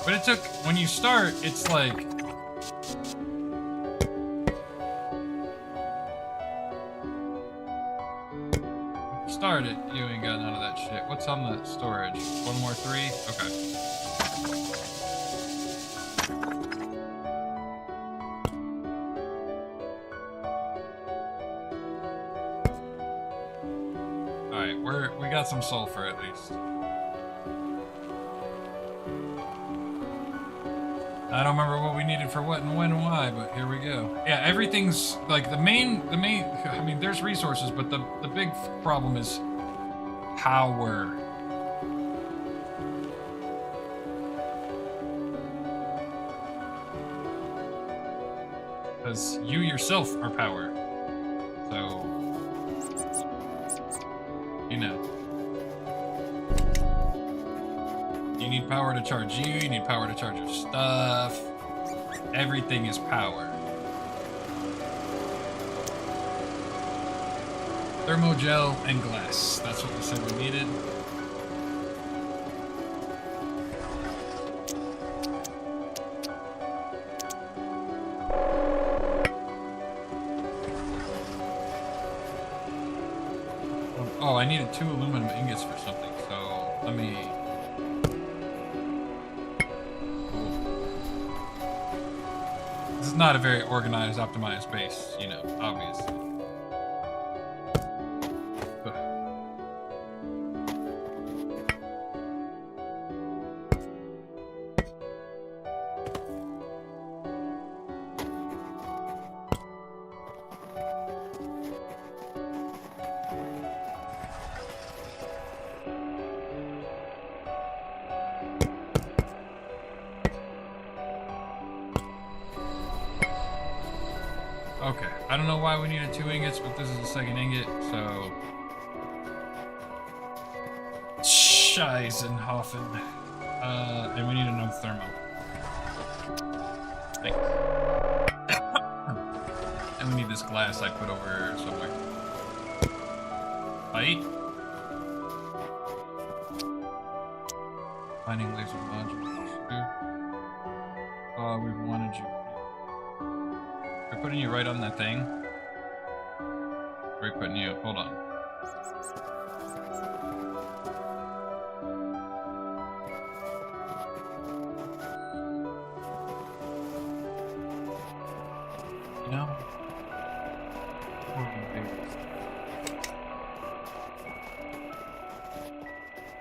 But it took, when you start, it's like, start it, you ain't got none of that shit. What's on the storage? One more 3? Okay. Alright, we got some sulfur at least. I don't remember what we needed for what and when and why, but here we go. Yeah, everything's like the main, I mean, there's resources, but the big problem is power. Because you yourself are power. So, you know. You need power to charge you need power to charge your stuff. Everything is power. Thermogel and glass. That's what we said we needed. Oh, I needed 2 aluminum ingots for something, so let me... This is not a very organized, optimized base, you know, obviously. Okay, I don't know why we needed 2 ingots, but this is the 2nd ingot, so... Scheisenhofen. And we need another thermo. Thanks. And we need this glass I put over somewhere. Fight? Finding laser modules. We've wanted you. We're putting you right on that thing. We're putting you. Hold on. You know?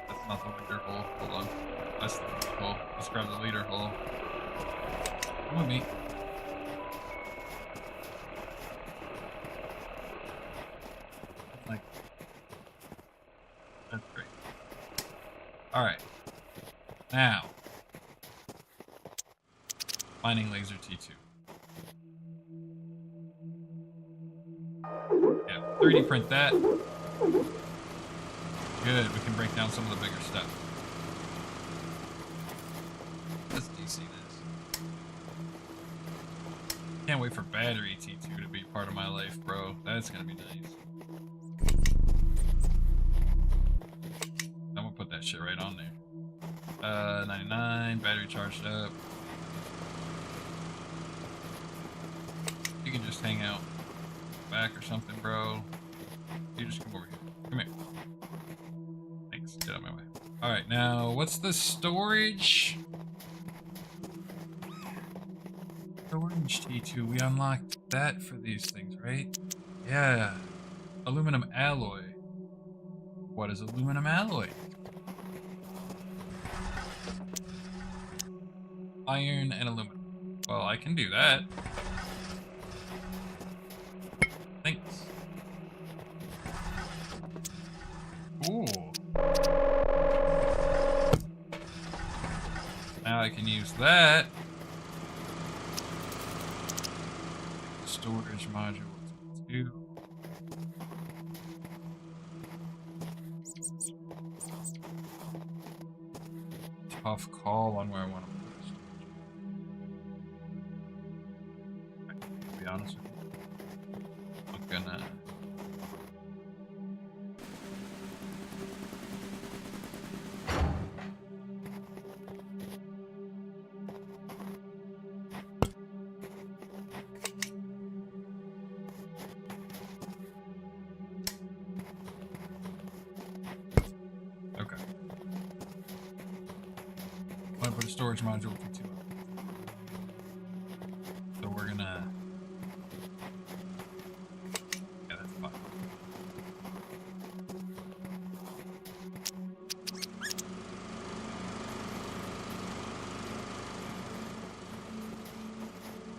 That's not the leader hole. Hold on. That's the leader hole. Let's grab the leader hole. Come with me. That's great. Alright. Now. Mining laser T2. Yeah, 3D print that. Good, we can break down some of the bigger stuff. Let's DC this. Can't wait for battery T2 to be part of my life, bro. That's gonna be nice. I'm gonna put that shit right on there. 99, battery charged up. You can just hang out back or something, bro. You just come over here. Come here. Thanks, get out of my way. Alright, now, what's the storage? Storage T2, we unlocked that for these things, right? Yeah. Aluminum alloy. What is aluminum alloy? Iron and aluminum. Well, I can do that. Thanks. Ooh. Now I can use that. storage module to 2. Tough call on where I want to put the storage. To be honest with you, I'm gonna. Okay. I'm gonna put a storage module for 2. So we're gonna. Yeah, that's fine.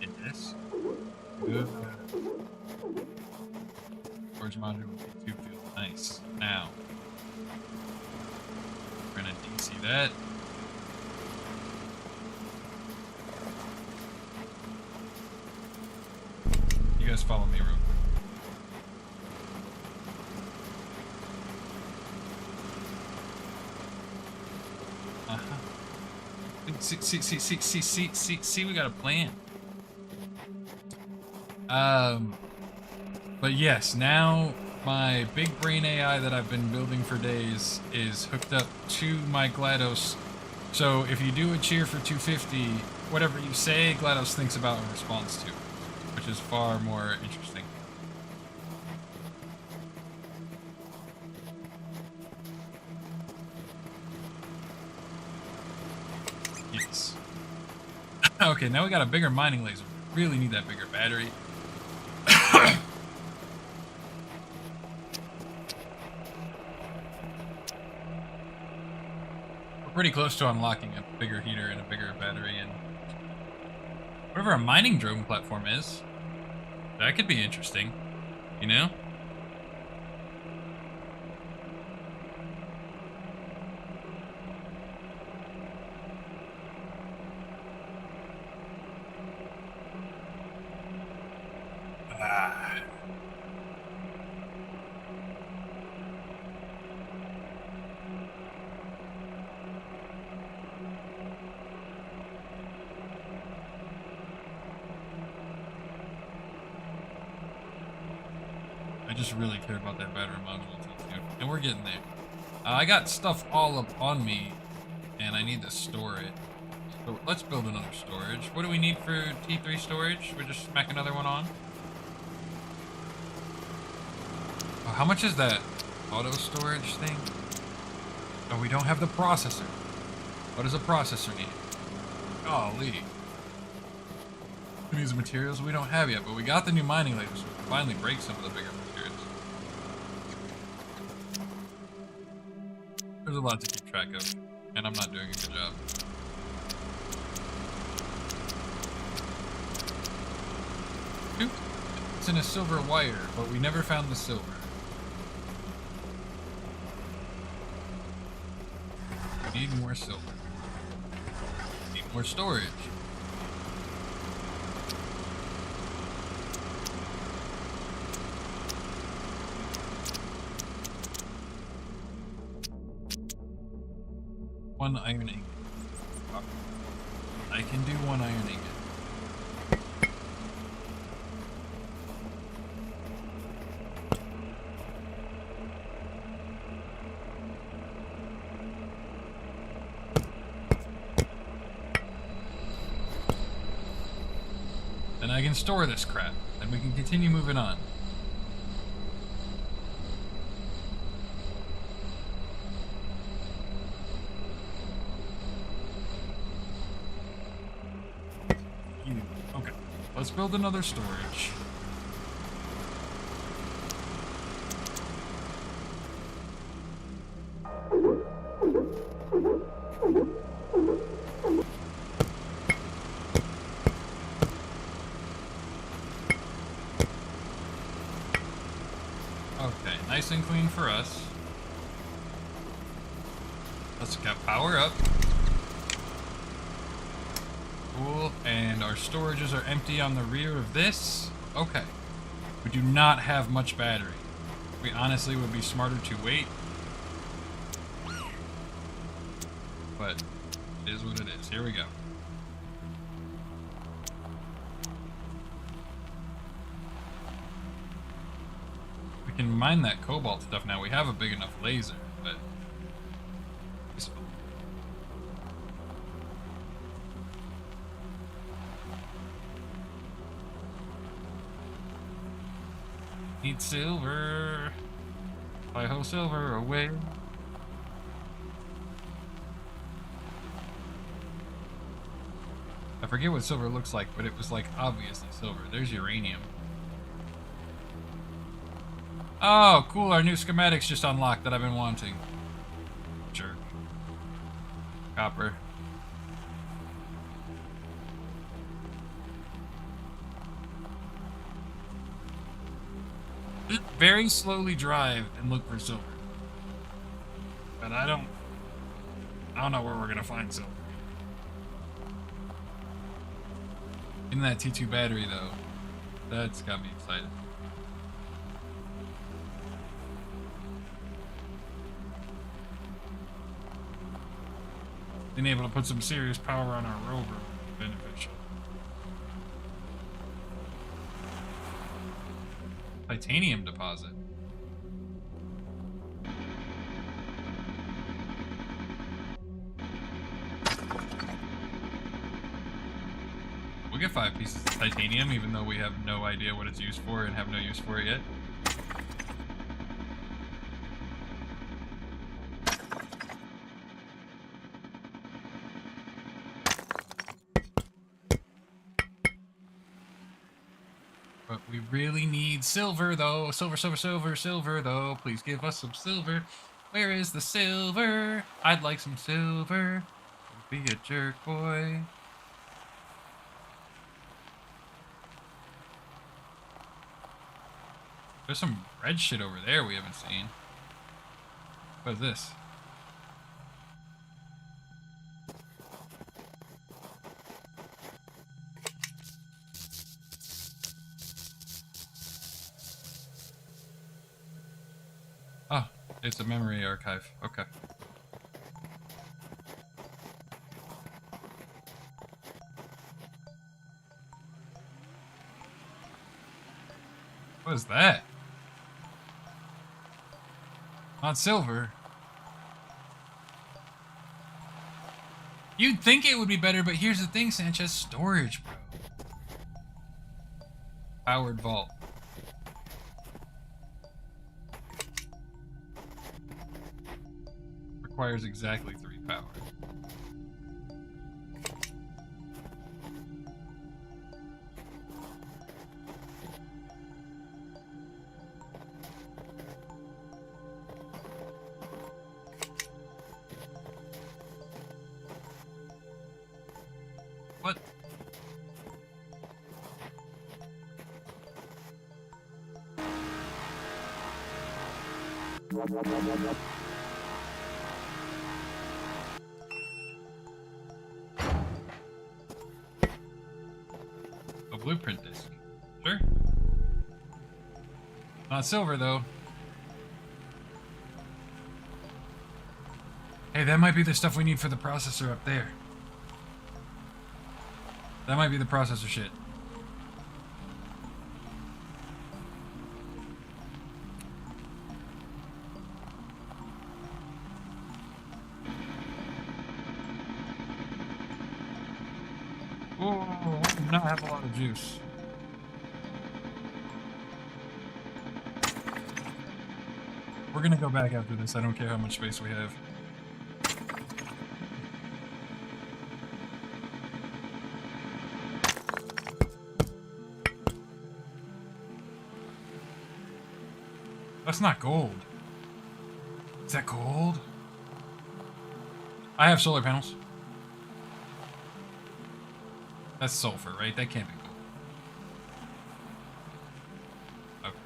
In this? Good. Storage module for 2 feels nice. Now. We're gonna DC that. You guys follow me real quick. See, we got a plan. But yes, now my big brain AI that I've been building for days is hooked up to my GLaDOS. So if you do a cheer for 250, whatever you say, GLaDOS thinks about and responds to, which is far more interesting. Yes. Okay, now we got a bigger mining laser. Really need that bigger battery. Pretty close to unlocking a bigger heater and a bigger battery and whatever a mining drone platform is. That could be interesting, you know? I just really care about that battery module too, and we're getting there. I got stuff all up on me, and I need to store it. So let's build another storage. What do we need for T3 storage? We just smack another one on. Oh, how much is that auto storage thing? Oh, we don't have the processor. What does a processor need? Golly. These materials we don't have yet, but we got the new mining laser, so we can finally break some of the bigger materials. There's a lot to keep track of, and I'm not doing a good job. Oop. It's in a silver wire, but we never found the silver. We need more silver. We need more storage. One iron ingot. I can do one iron ingot. Then I can store this crap, and we can continue moving on. Okay, let's build another storage. Okay, nice and clean for us. Let's get power up. Cool, and our storages are empty on the rear of this. Okay. We do not have much battery. We honestly would be smarter to wait. But it is what it is. Here we go. We can mine that cobalt stuff now. We have a big enough laser, but it's fine. Need silver. I ho silver away. I forget what silver looks like, but it was like obviously silver. There's uranium. Oh, cool. Our new schematics just unlocked that I've been wanting. Sure. Copper. Just very slowly drive and look for silver. But I don't know where we're gonna find silver. In that T2 battery though, that's got me excited. Being able to put some serious power on our rover would be beneficial. Titanium deposit. We'll get 5 pieces of titanium, even though we have no idea what it's used for and have no use for it yet. But we really need silver, though. Silver, silver, silver, silver, though. Please give us some silver. Where is the silver? I'd like some silver. Be a jerk, boy. There's some red shit over there we haven't seen. What is this? Oh, it's a memory archive. Okay. What is that? Not silver. You'd think it would be better, but here's the thing, Sanchez. Storage, bro. Powered vault. Requires exactly 3 power. What? A blueprint disc. Sure. Not silver, though. Hey, that might be the stuff we need for the processor up there. That might be the processor shit. Oh, I do not have a lot of juice. We're gonna go back after this. I don't care how much space we have. That's not gold. Is that gold? I have solar panels. That's sulfur, right? That can't be gold. Okay.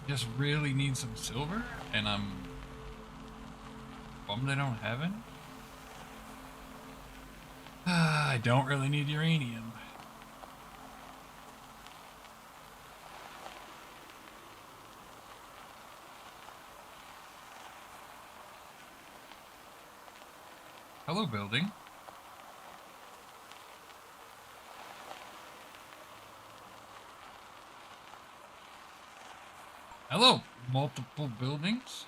Just really need some silver, and I'm bummed I don't have any. I don't really need uranium. Hello, building. Hello, multiple buildings.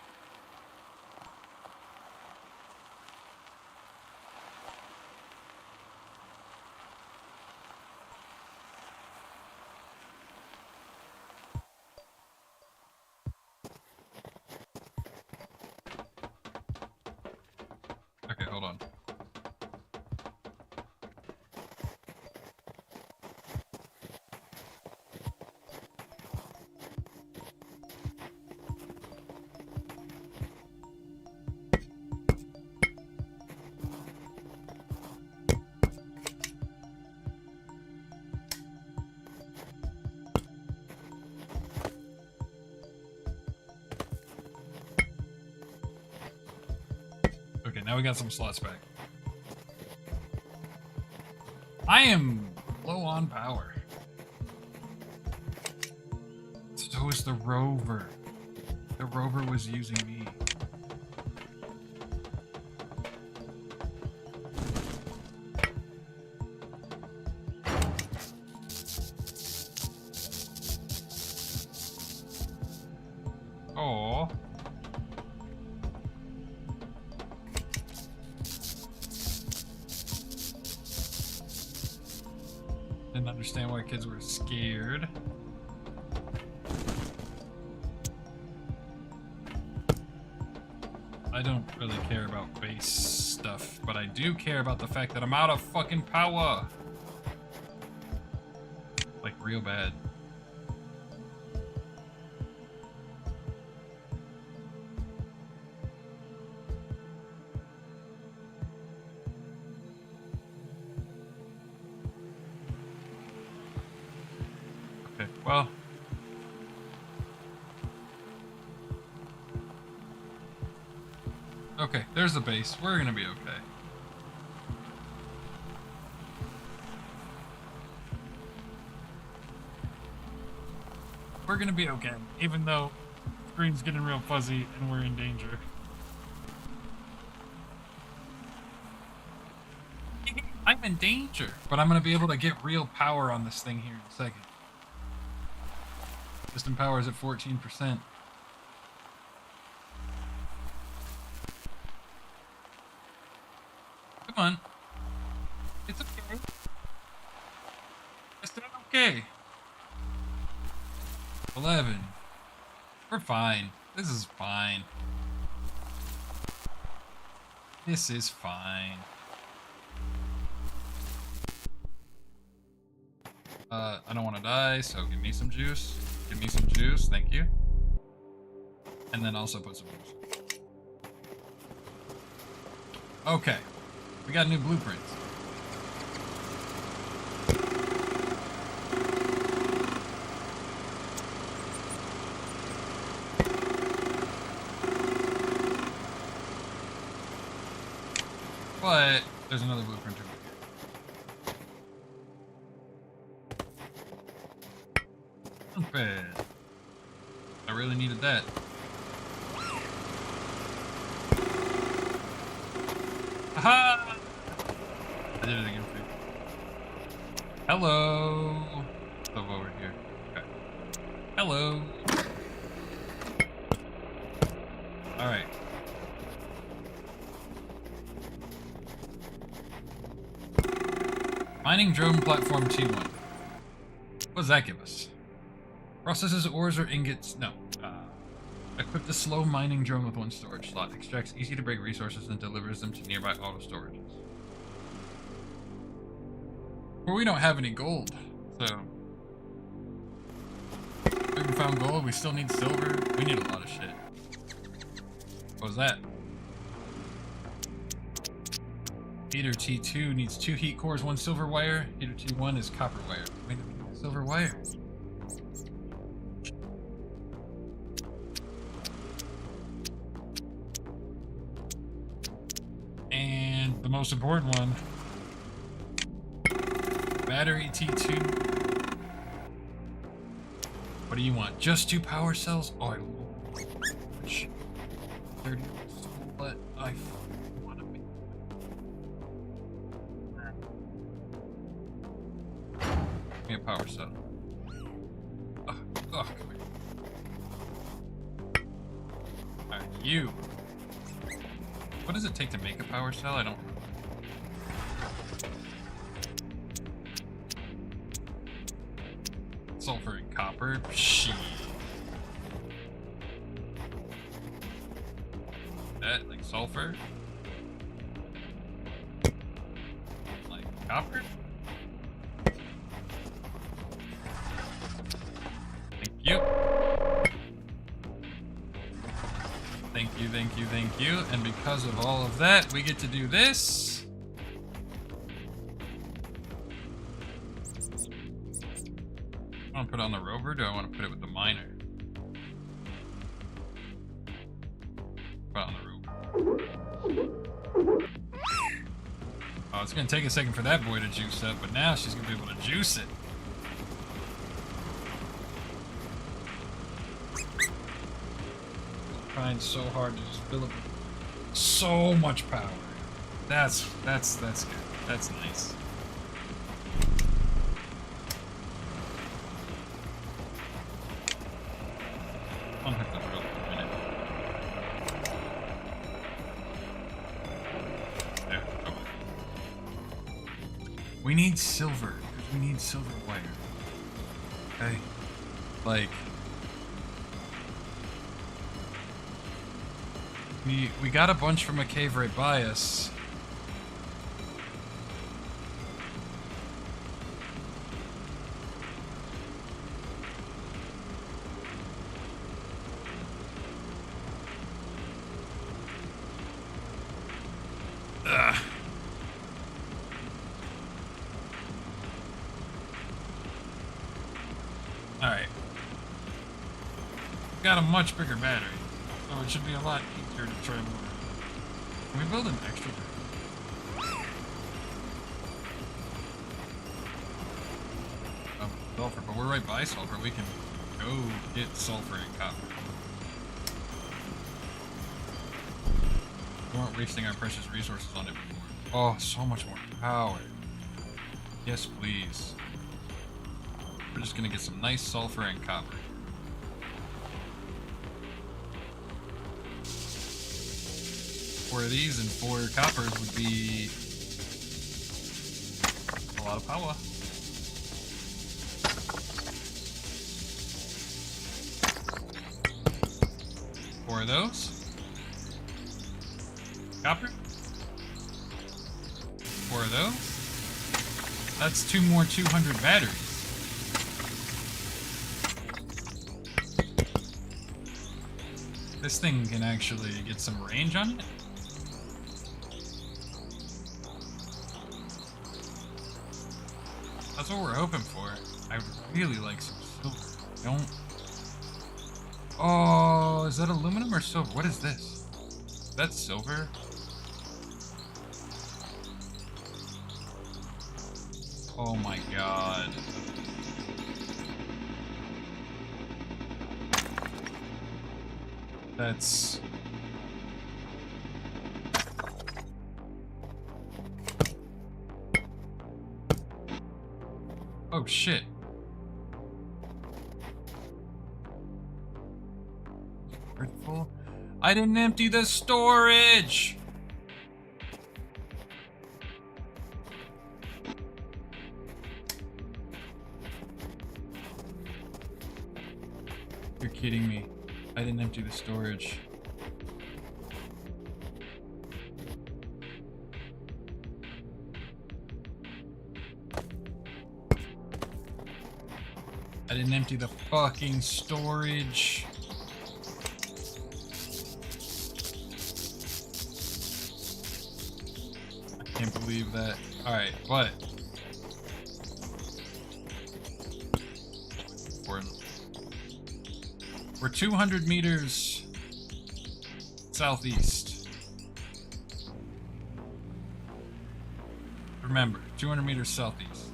Okay, hold on. Okay, now we got some slots back. I am low on power. So is the rover. The rover was using me. Oh. Didn't understand why kids were scared. I don't really care about base stuff, but I do care about the fact that I'm out of fucking power. Like, real bad. Okay, well. Okay, there's the base. We're gonna be okay. We're gonna be okay, even though the screen's getting real fuzzy and we're in danger. I'm in danger, but I'm gonna be able to get real power on this thing here in a second. System power is at 14%. Come on. It's okay. It's not okay. 11. We're fine. This is fine. This is fine. I don't want to die, so give me some juice. Give me some juice, thank you. And then also put some juice. Okay. We got new blueprints. But there's another blueprint over here. Not bad. I really needed that. Aha! I did it again too. Hello. Stuff over here. Okay. Hello. All right. Mining drone platform T1. What does that give us? Processes ores or ingots. No. Equip the slow mining drone with one storage slot. Extracts easy to break resources and delivers them to nearby auto storages. Well, we don't have any gold, so we haven't found gold. We still need silver. We need a lot of shit. What was that? Heater T2 needs 2 heat cores, 1 silver wire. Heater T1 is copper wire. We need silver wire. And the most important one, battery T2. What do you want? Just 2 power cells? Oh, I love 30. But I want to be. Give me a power cell. Oh, come here. Alright, you. What does it take to make a power cell? I don't know. Sulfur and copper? Shit. That, like sulfur? Like copper? Thank you. Thank you, thank you, thank you. And because of all of that, we get to do this. I want to put it on the rover, or do I want to put it with the miner? Put it on the rover. Oh, it's going to take a second for that boy to juice up, but now she's going to be able to juice it. Trying so hard to just fill it with so much power. That's good. That's nice. I'll have to drill for a minute. There, okay. We need silver, because we need silver wire. Okay? Like, we got a bunch from a cave right by us. Ugh. Alright. Got a much bigger battery, so it should be a lot easier to try more. Can we build an extra battery? Oh, sulfur, but we're right by sulfur. We can go get sulfur and copper. We weren't wasting our precious resources on it before. Oh, so much more power. Yes, please. We're just gonna get some nice sulfur and copper. Four of these and 4 coppers would be a lot of power. Four of those. Copper. 4 of those. That's 2 more 200 batteries. This thing can actually get some range on it. That's what we're hoping for. I would really like some silver. Don't. Oh, is that aluminum or silver? What is this? That's silver. Oh my god. That's... Oh shit. Full? I didn't empty the storage! You're kidding me. I didn't empty the storage. I didn't empty the fucking storage. I can't believe that. Alright, but we're 200 meters southeast. Remember, 200 meters southeast.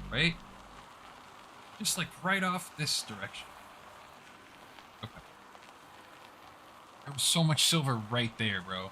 Wait. Just like right off this direction. Okay. There was so much silver right there, bro.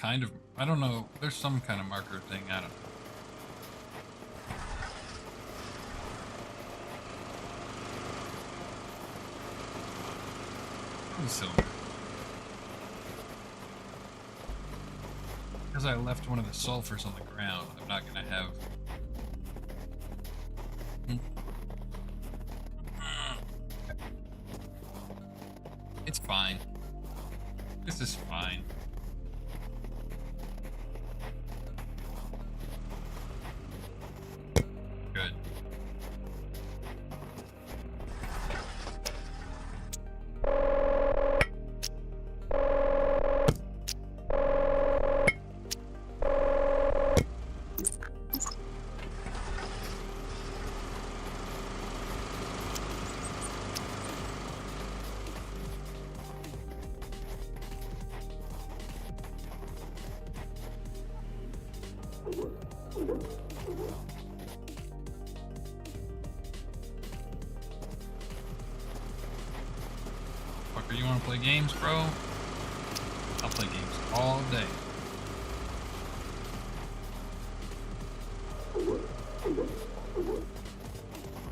kind of... I don't know. There's some kind of marker thing. I don't know. Silver. Because I left one of the sulfurs on the ground, I'm not gonna have... It's fine. This is fine. Good. Fucker, you wanna play games, bro? I'll play games all day.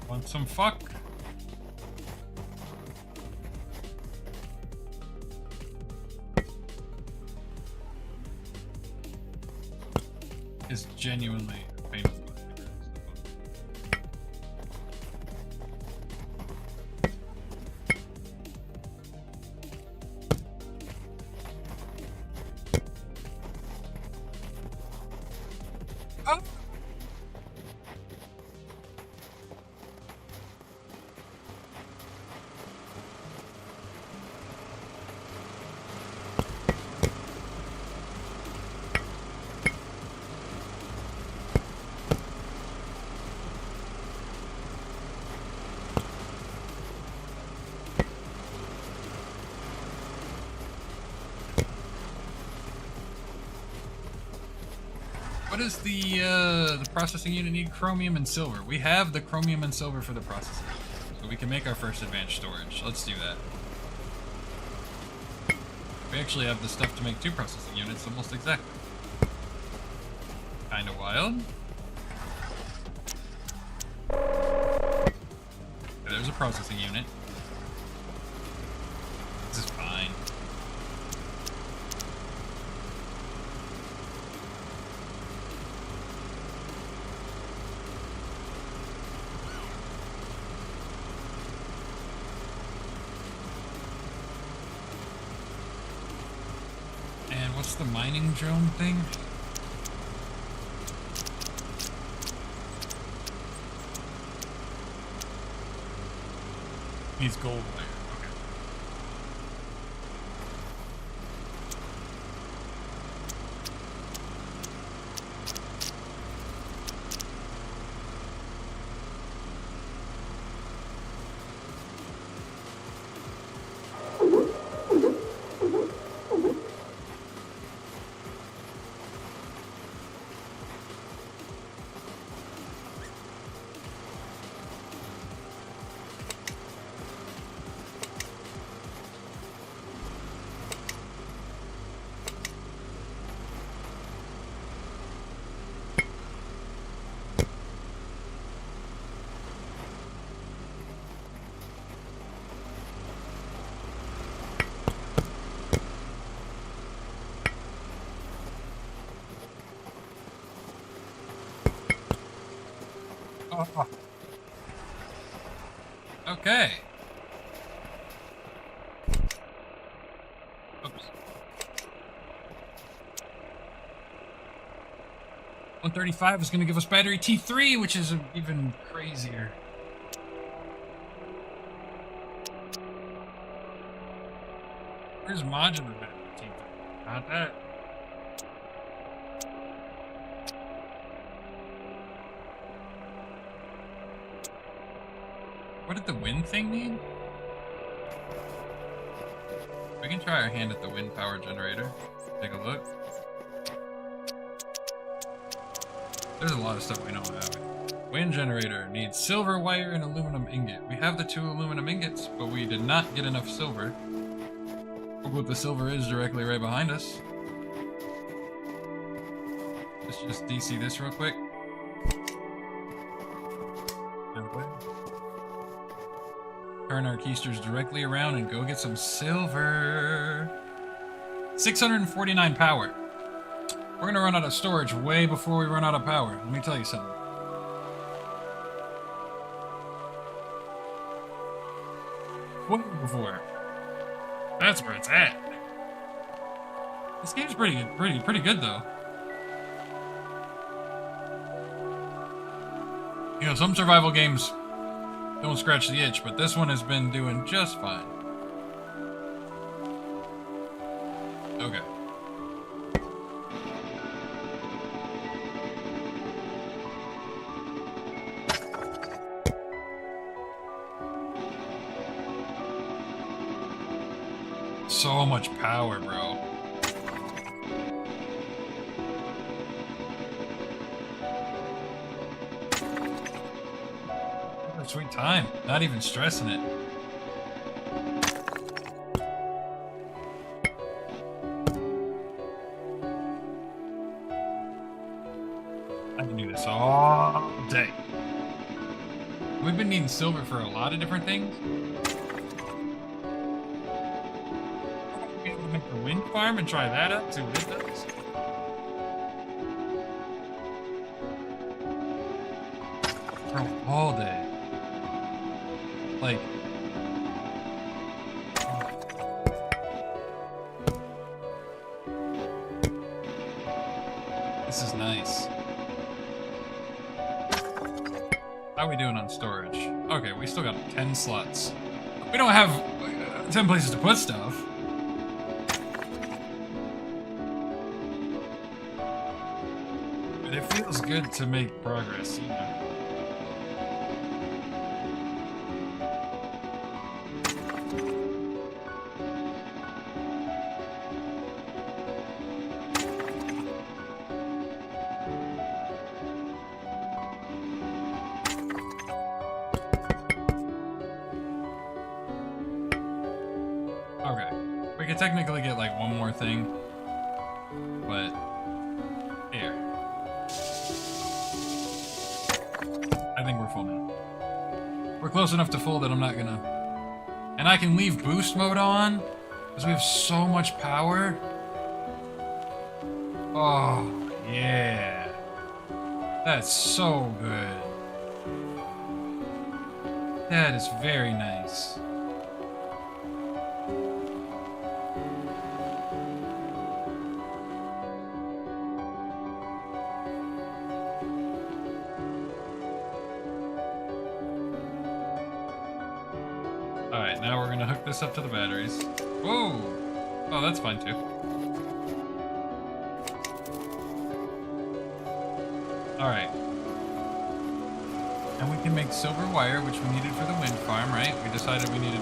Want some fuck? Is genuinely painful. Oh. What does the processing unit need? Chromium and silver. We have the chromium and silver for the processing unit, so we can make our first advanced storage. Let's do that. We actually have the stuff to make 2 processing units almost exactly. Kinda wild. Okay, there's a processing unit. This is fine. What's the mining drone thing? Needs gold wire. Okay. Oh. Okay. Oops. 135 is going to give us battery T3, which is even crazier. Where's modular battery T3? Not that. What did the wind thing need? We can try our hand at the wind power generator. Take a look. There's a lot of stuff we don't have. Wind generator needs silver wire and aluminum ingot. We have the 2 aluminum ingots, but we did not get enough silver. Look what the silver is directly right behind us. Let's just DC this real quick. Turn our keisters directly around and go get some silver. 649 power. We're gonna run out of storage way before we run out of power. Let me tell you something. Way before. That's where it's at. This game's pretty good though. You know, some survival games don't scratch the itch, but this one has been doing just fine. Okay. So much power, bro. Sweet time. Not even stressing it. I can do this all day. We've been needing silver for a lot of different things. Be able to make the wind farm and try that out, see what it does. For all day. Like, this is nice. How are we doing on storage? Okay, we still got 10 slots. We don't have 10 places to put stuff. But it feels good to make progress, you know. Okay, we could technically get like one more thing, but here. I think we're full now. We're close enough to full that I'm not gonna... And I can leave boost mode on, because we have so much power. Oh, yeah. That's so good. That is very nice. Alright, now we're gonna hook this up to the batteries. Whoa! Oh, that's fine too. Alright. And we can make silver wire, which we needed for the wind farm, right? We decided we needed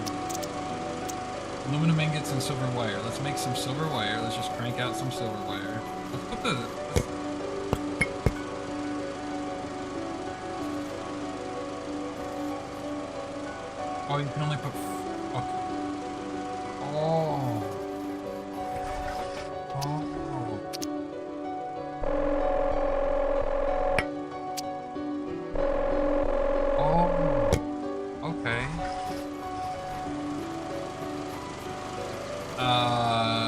aluminum ingots and silver wire. Let's make some silver wire. Let's just crank out some silver wire. Let's put the... Oh, you can only put... Okay. Oh. Oh. Oh. Okay.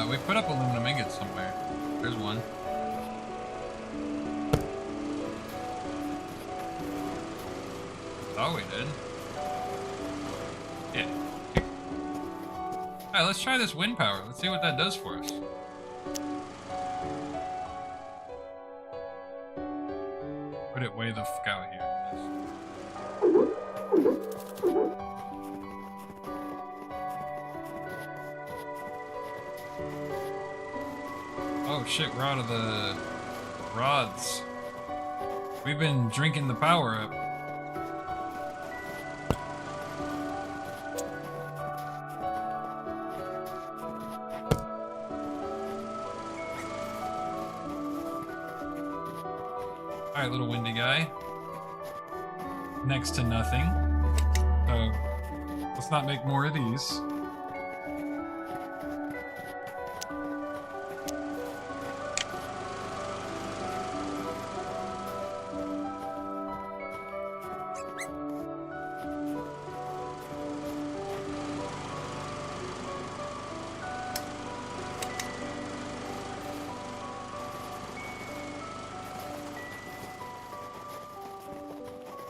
We put up aluminum ingots somewhere. There's one. Thought we did. Yeah. Alright, let's try this wind power. Let's see what that does for us. Put it way the fuck out here. Oh shit, we're out of the rods. We've been drinking the power up. Alright, little windy guy. Next to nothing. So, let's not make more of these.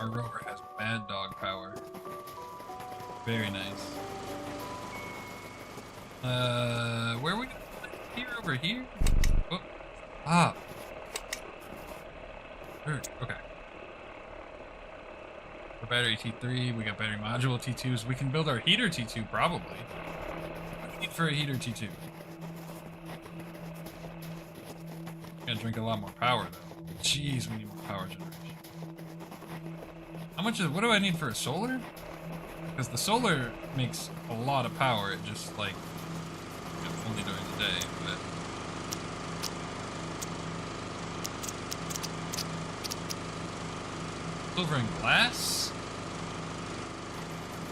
Our rover has mad dog power. Very nice. Where are we going? Here, over here? Oh. Ah. Okay. For battery T3, we got battery module T2s. We can build our heater T2, probably. What do we need for a heater T2? Gotta drink a lot more power, though. Jeez, we need more power generation. How much is, what do I need for a solar? Because the solar makes a lot of power, it just, like, only during the day, but... Silver and glass?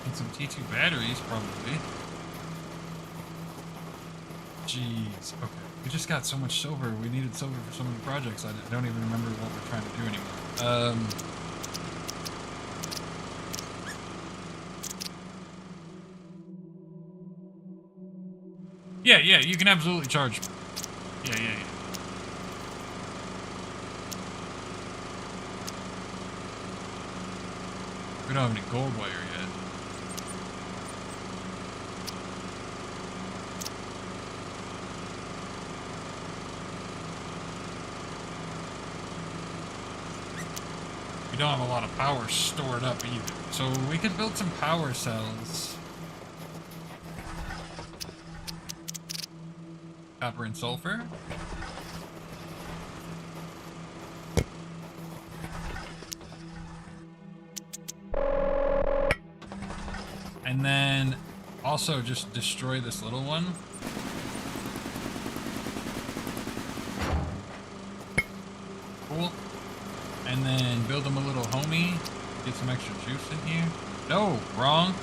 And some T2 batteries, probably. Jeez, okay. We just got so much silver. We needed silver for so many projects. I don't even remember what we're trying to do anymore. Yeah, you can absolutely charge me. Yeah. We don't have any gold wire yet. We don't have a lot of power stored up either. So we could build some power cells. Copper and sulfur. And then also just destroy this little one. Cool. And then build them a little homie. Get some extra juice in here. No, wrong.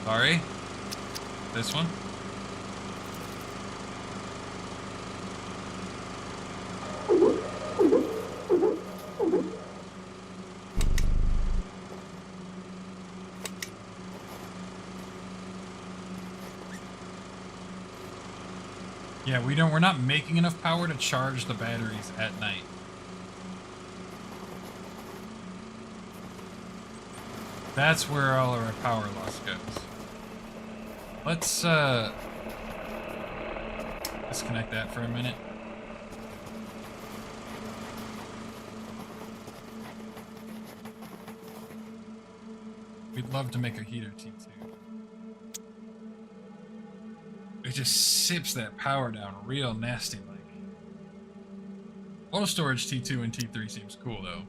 Sorry. This one. Yeah, we're not making enough power to charge the batteries at night. That's where all of our power loss goes. Let's disconnect that for a minute. We'd love to make a heater T2. It just sips that power down real nasty like. Auto storage T2 and T3 seems cool though.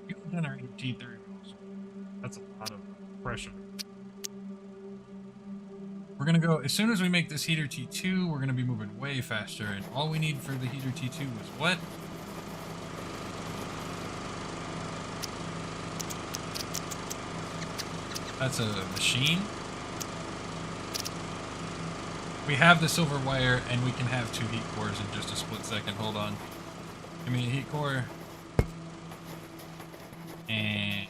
Fuel generator T3. That's a lot of pressure. We're gonna go, as soon as we make this heater T2, we're gonna be moving way faster, and all we need for the heater T2 was what? That's a machine. We have the silver wire, and we can have 2 heat cores in just a split second. Hold on. Give me a heat core. And...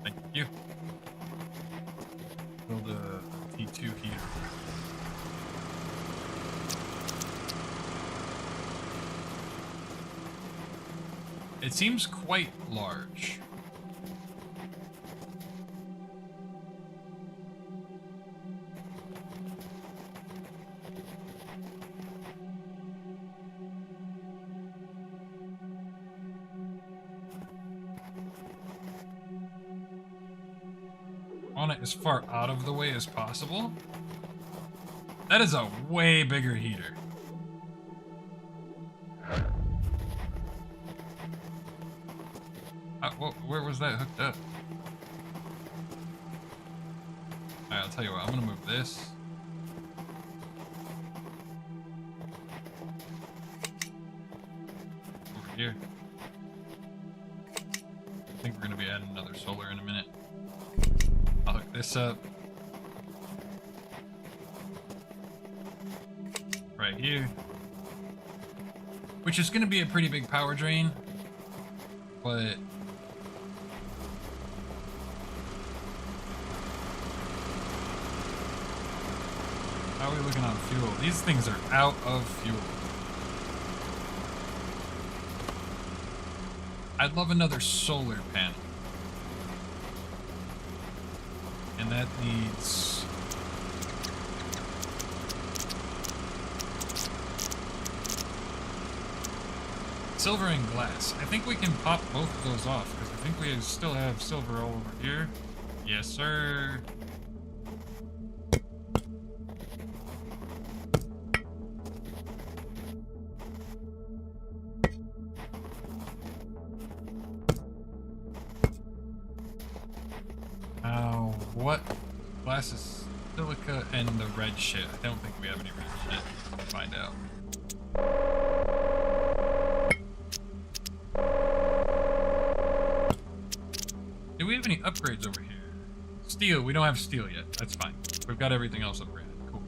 thank you. Build a T2 heater. It seems quite large. I want it as far out of the way as possible. That is a way bigger heater. Where was that hooked up? Alright, I'll tell you what, I'm gonna move this. Over here. I think we're gonna be adding another solar in a minute. I'll hook this up. Right here. Which is gonna be a pretty big power drain. But How are we looking on fuel? These things are out of fuel. I'd love another solar panel. And that needs... silver and glass. I think we can pop both of those off, because I think we still have silver all over here. Yes, sir. What? Glass is silica and the red shit. I don't think we have any red shit. We'll find out. Do we have any upgrades over here? Steel. We don't have steel yet. That's fine. We've got everything else upgraded. Cool.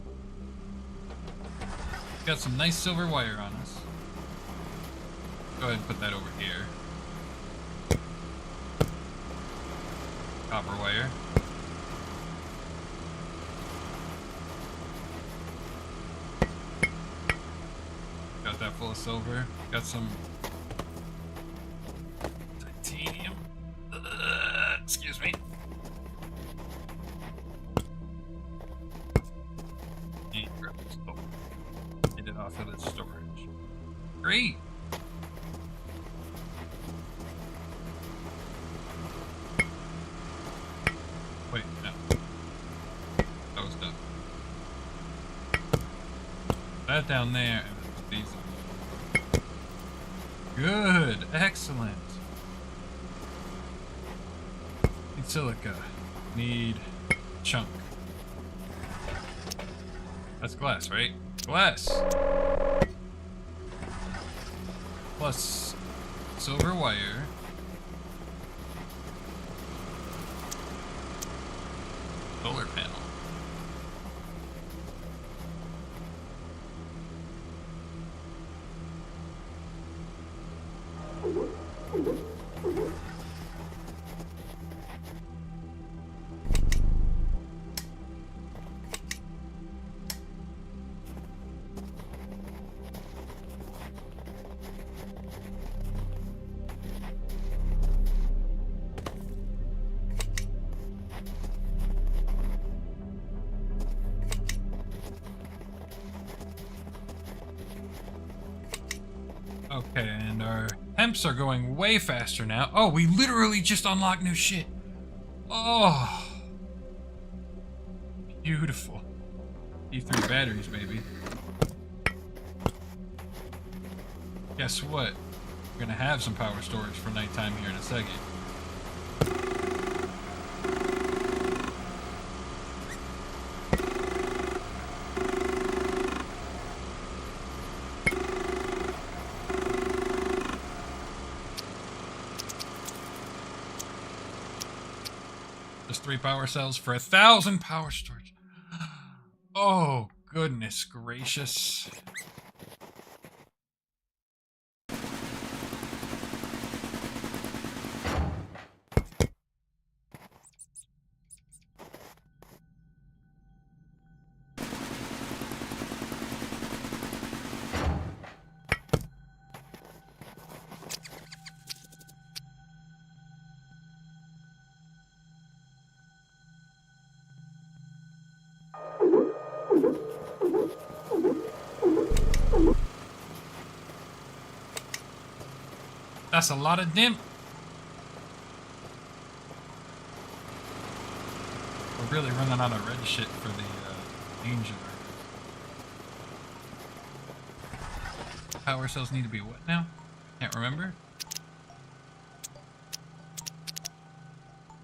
Got some nice silver wire on us. Go ahead and put that over here. Copper wire. Got that full of silver. Got some titanium. Excuse me. And grab this over. Get it off of the storage. Great. Wait, no. That was done. That down there, and then put these on. Good, excellent. Need silica. Need chunk. That's glass, right? Glass! Plus silver wire. Solar panel. Okay, and our temps are going way faster now. Oh, we literally just unlocked new shit. Oh. Beautiful. E3 batteries, baby. Guess what? We're gonna have some power storage for nighttime here in a second. Just 3 power cells for 1,000 power storage. Oh, goodness gracious. That's a lot of dimp. We're really running out of red shit for the engine. Power cells need to be what now? Can't remember.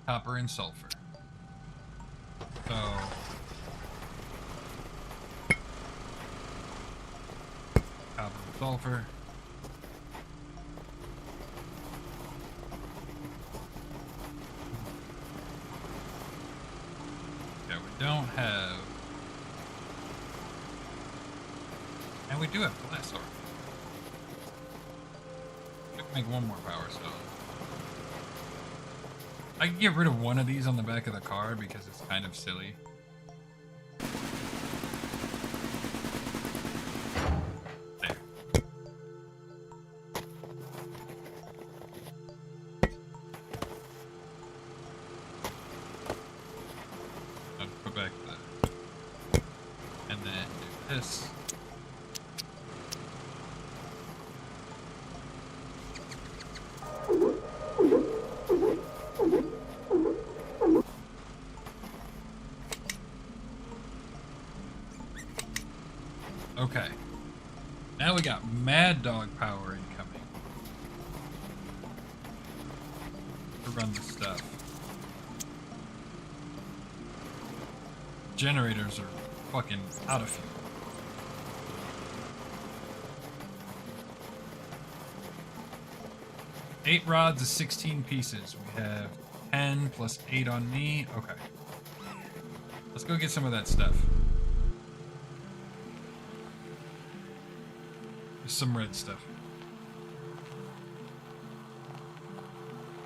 Copper and sulfur. So copper and sulfur. Don't have, and we do have glass ore. We can make one more power cell. I can get rid of one of these on the back of the car because it's kind of silly. put back the, and then do this. Okay. Now we got Mad Dog power incoming. To run the stuff. Generators are fucking out of fuel. Eight rods is 16 pieces. We have 10 plus 8 on me. Okay. Let's go get some of that stuff. Just some red stuff.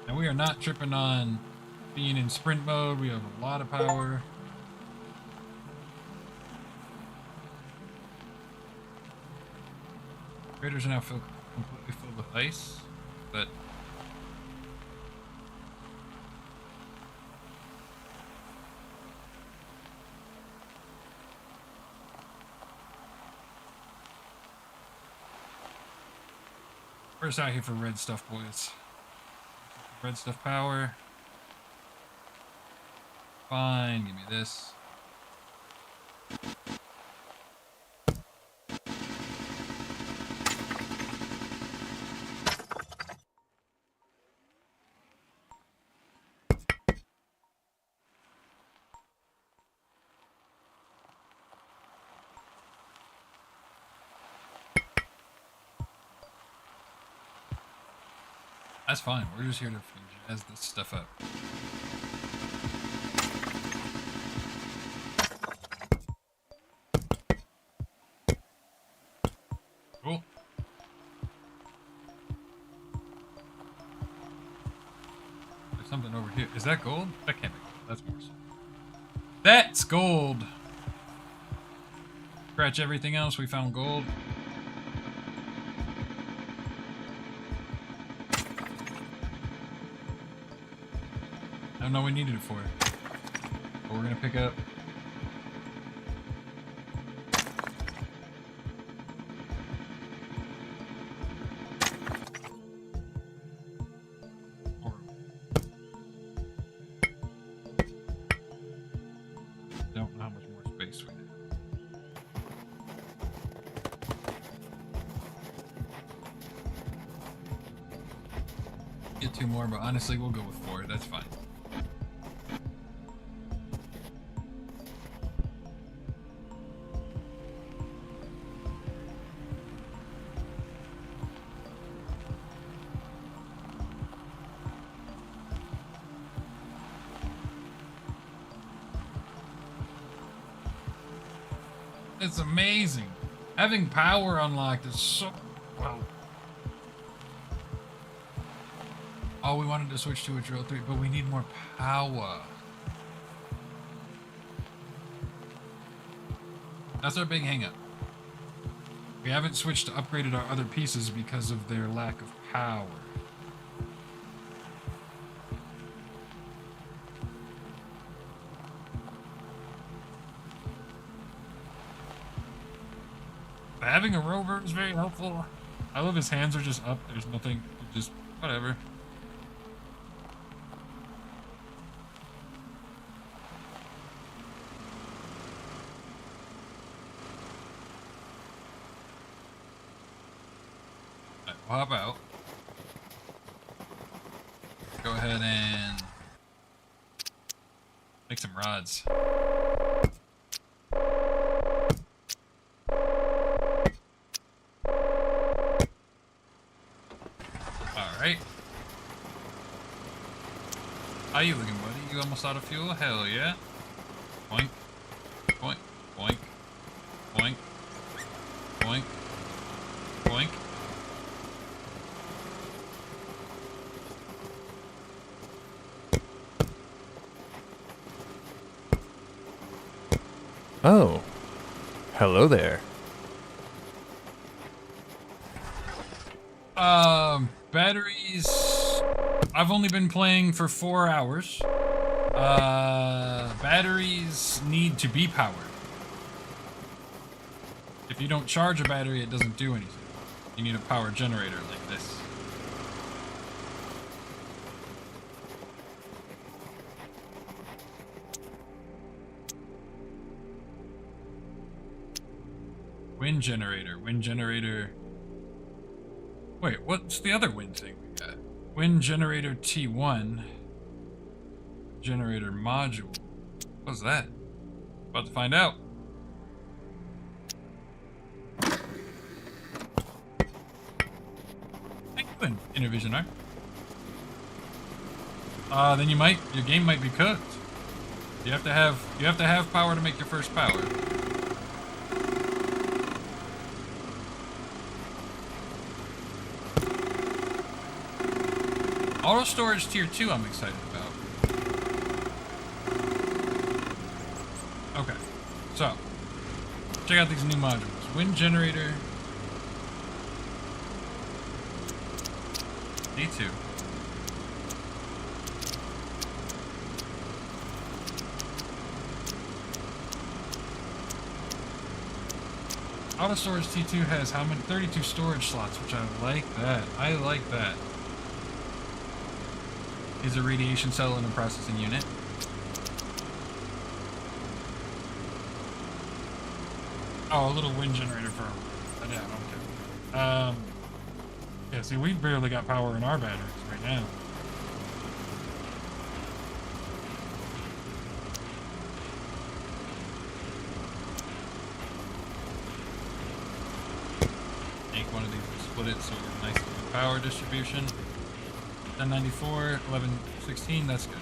And we are not tripping on being in sprint mode. We have a lot of power. Craters are now completely filled with ice, but we're just out here for red stuff, boys. Red stuff power. Fine, give me this. That's fine. We're just here to jazz this stuff up. Cool. There's something over here. Is that gold? That can't be gold. That's more silver. That's gold! Scratch everything else. We found gold. I don't know what we needed it for. But we're gonna pick up. Don't know how much more space we have. Get 2 more, but honestly, we'll go with 4. That's fine. It's amazing. Having power unlocked is so... Wow. Oh, we wanted to switch to a drill 3, but we need more power. That's our big hang-up. We haven't switched to upgraded our other pieces because of their lack of power. Having a rover is very helpful. I love his hands are just up. There's nothing. Just whatever. Alright, we'll hop out. Go ahead and make some rods. Alright. How you looking, buddy? You almost out of fuel? Hell yeah. Boink. Boink. Boink. Boink. Boink. Boink. Oh. Hello there. Batteries. I've only been playing for 4 hours. Batteries need to be powered. If you don't charge a battery, it doesn't do anything. You need a power generator like this. Wind generator. Wind generator. Wait, what's the other wind thing we got? Wind generator T1. Generator module. What's that? About to find out. How you doing, Intervisioner? Then your game might be cooked. You have to have power to make your first power. Auto storage tier 2 I'm excited about. Okay, so check out these new modules. Wind generator D2. Auto storage T2 has how many? 32 storage slots, which I like that. I like that. Is a radiation cell in a processing unit. Oh, a little wind generator for yeah, okay. Yeah, see, we've barely got power in our batteries right now. Take one of these and split it so we're nice with power distribution. 1094, 1116, that's good.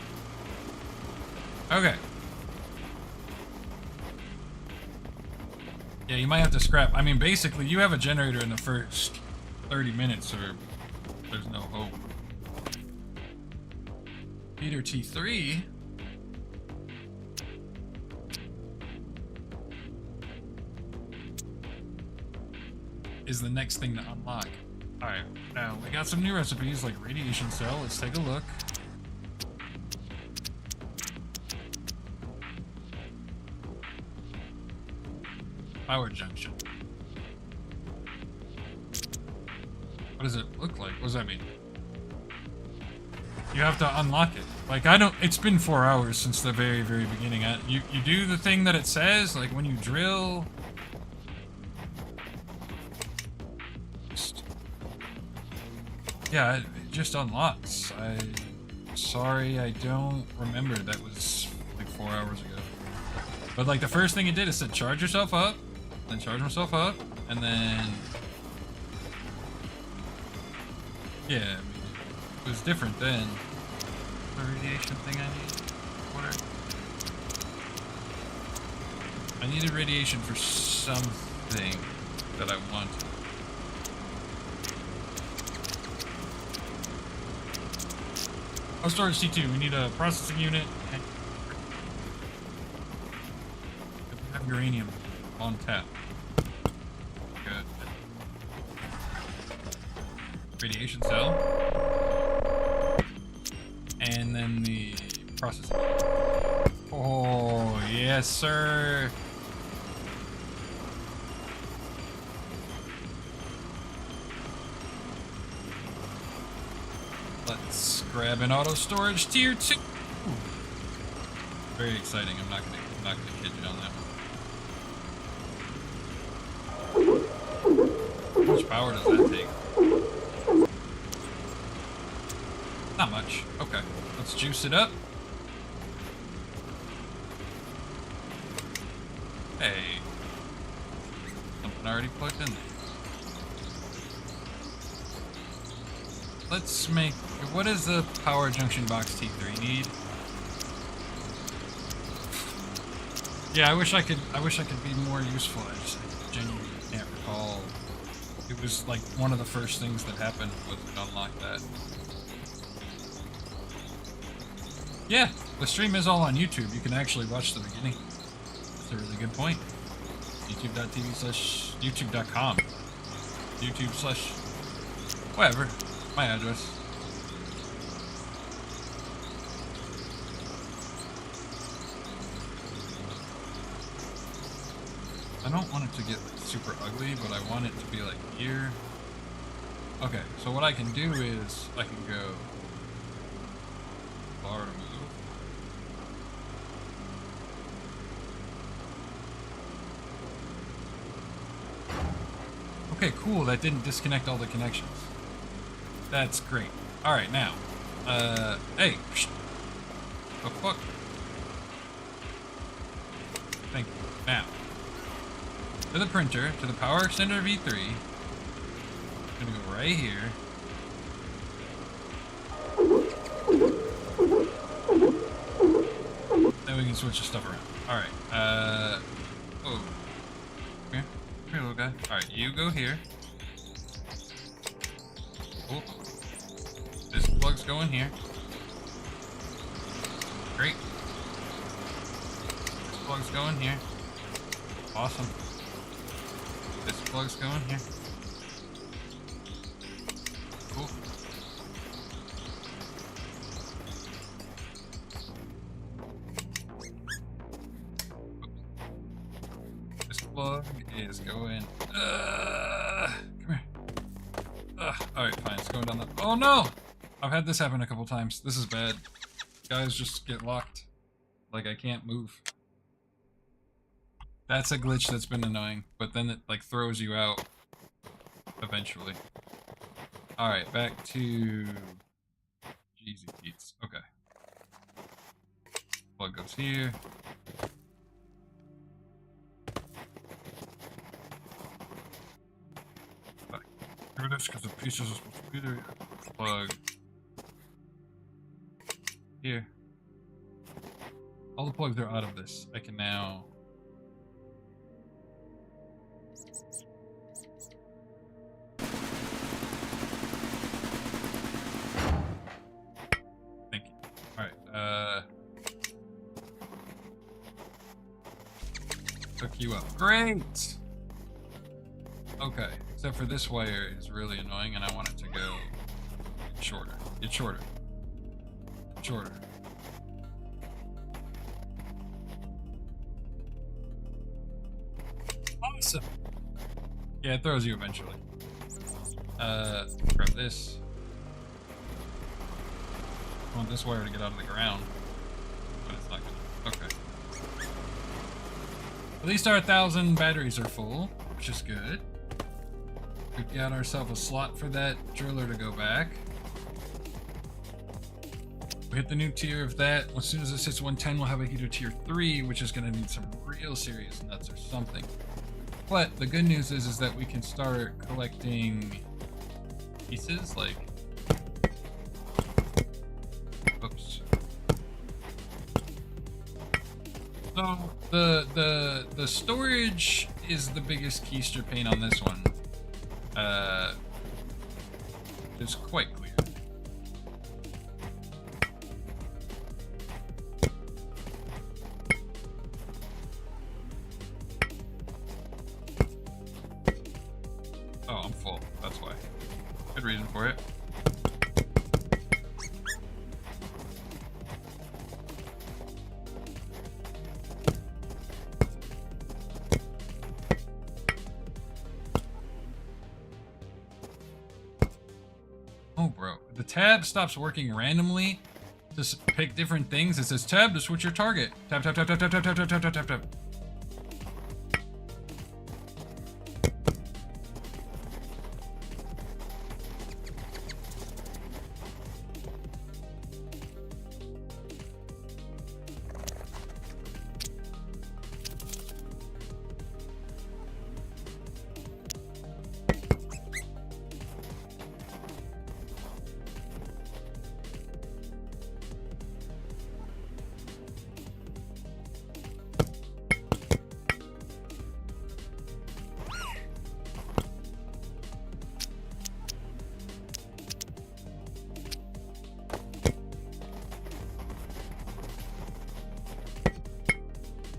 Okay. Yeah, you might have to scrap. I mean, basically, you have a generator in the first 30 minutes or there's no hope. Peter T3. Is the next thing to unlock. Alright, now we got some new recipes like radiation cell. Let's take a look. Power junction. What does it look like? What does that mean? You have to unlock it. Like, it's been 4 hours since the very, very beginning. You do the thing that it says, like when you drill. Yeah, it just unlocks. Sorry, I don't remember. That was like 4 hours ago. But like the first thing it did, it said charge yourself up, then charge myself up, and then yeah, I mean, it was different then. The radiation thing I need. What? I needed radiation for something that I wanted. Oh, storage C2. We need a processing unit. We have uranium on tap. Good. Radiation cell. And then the processing unit. Oh, yes, sir. Let's grab an auto storage tier 2. Ooh. Very exciting. I'm not gonna kid you on that one. How much power does that take? Not much. Okay. Let's juice it up. Hey. Something already plugged in there. Let's make. What does the power junction box T3 need? Yeah, I wish I could be more useful. I just genuinely can't recall. It was like one of the first things that happened was to unlock that. Yeah, the stream is all on YouTube. You can actually watch the beginning. That's a really good point. YouTube.com. YouTube/ whatever. My address. I don't want it to get like, super ugly, but I want it to be like here. Okay, so what I can do is I can go bar to move. Okay, cool. That didn't disconnect all the connections. That's great. All right, now, hey, the fuck. Thank you. Now, to the printer, to the power extender V3. I'm gonna go right here. Then we can switch the stuff around. All right. Oh. Come here, little guy. All right, you go here. Cool. This plug's going here. Great. This plug's going here. Awesome. This plug's going here. Cool. This plug is going. Come here. Alright, fine. It's going down the. Oh no! I've had this happen a couple times. This is bad. Guys just get locked. Like I can't move. That's a glitch that's been annoying, but then it like throws you out eventually. Alright, back to Jeezy Beats. Okay. Plug goes here. Give this because the pieces are supposed to be there. Plug here. All the plugs are out of this. I can now. Thank you. Alright, hook you up. Great! Okay, except for this wire is really annoying and I want it to go shorter. Get shorter. Shorter. Awesome! Yeah, it throws you eventually. Grab this. I want this wire to get out of the ground, but it's not gonna. Okay. At least our 1,000 batteries are full, which is good. We got ourselves a slot for that driller to go back. We hit the new tier of that. As soon as this hits 110, we'll have a heater tier 3, which is going to need some real serious nuts or something. But the good news is that we can start collecting pieces like. Oops. So the storage is the biggest keister pain on this one. It's quite clear. Oh, I'm full. That's why. Good reason for it. Oh, bro. The tab stops working randomly to pick different things. It says tab to switch your target. Tab, tab, tab, tab, tab, tab, tab, tab, tab, tab, tab.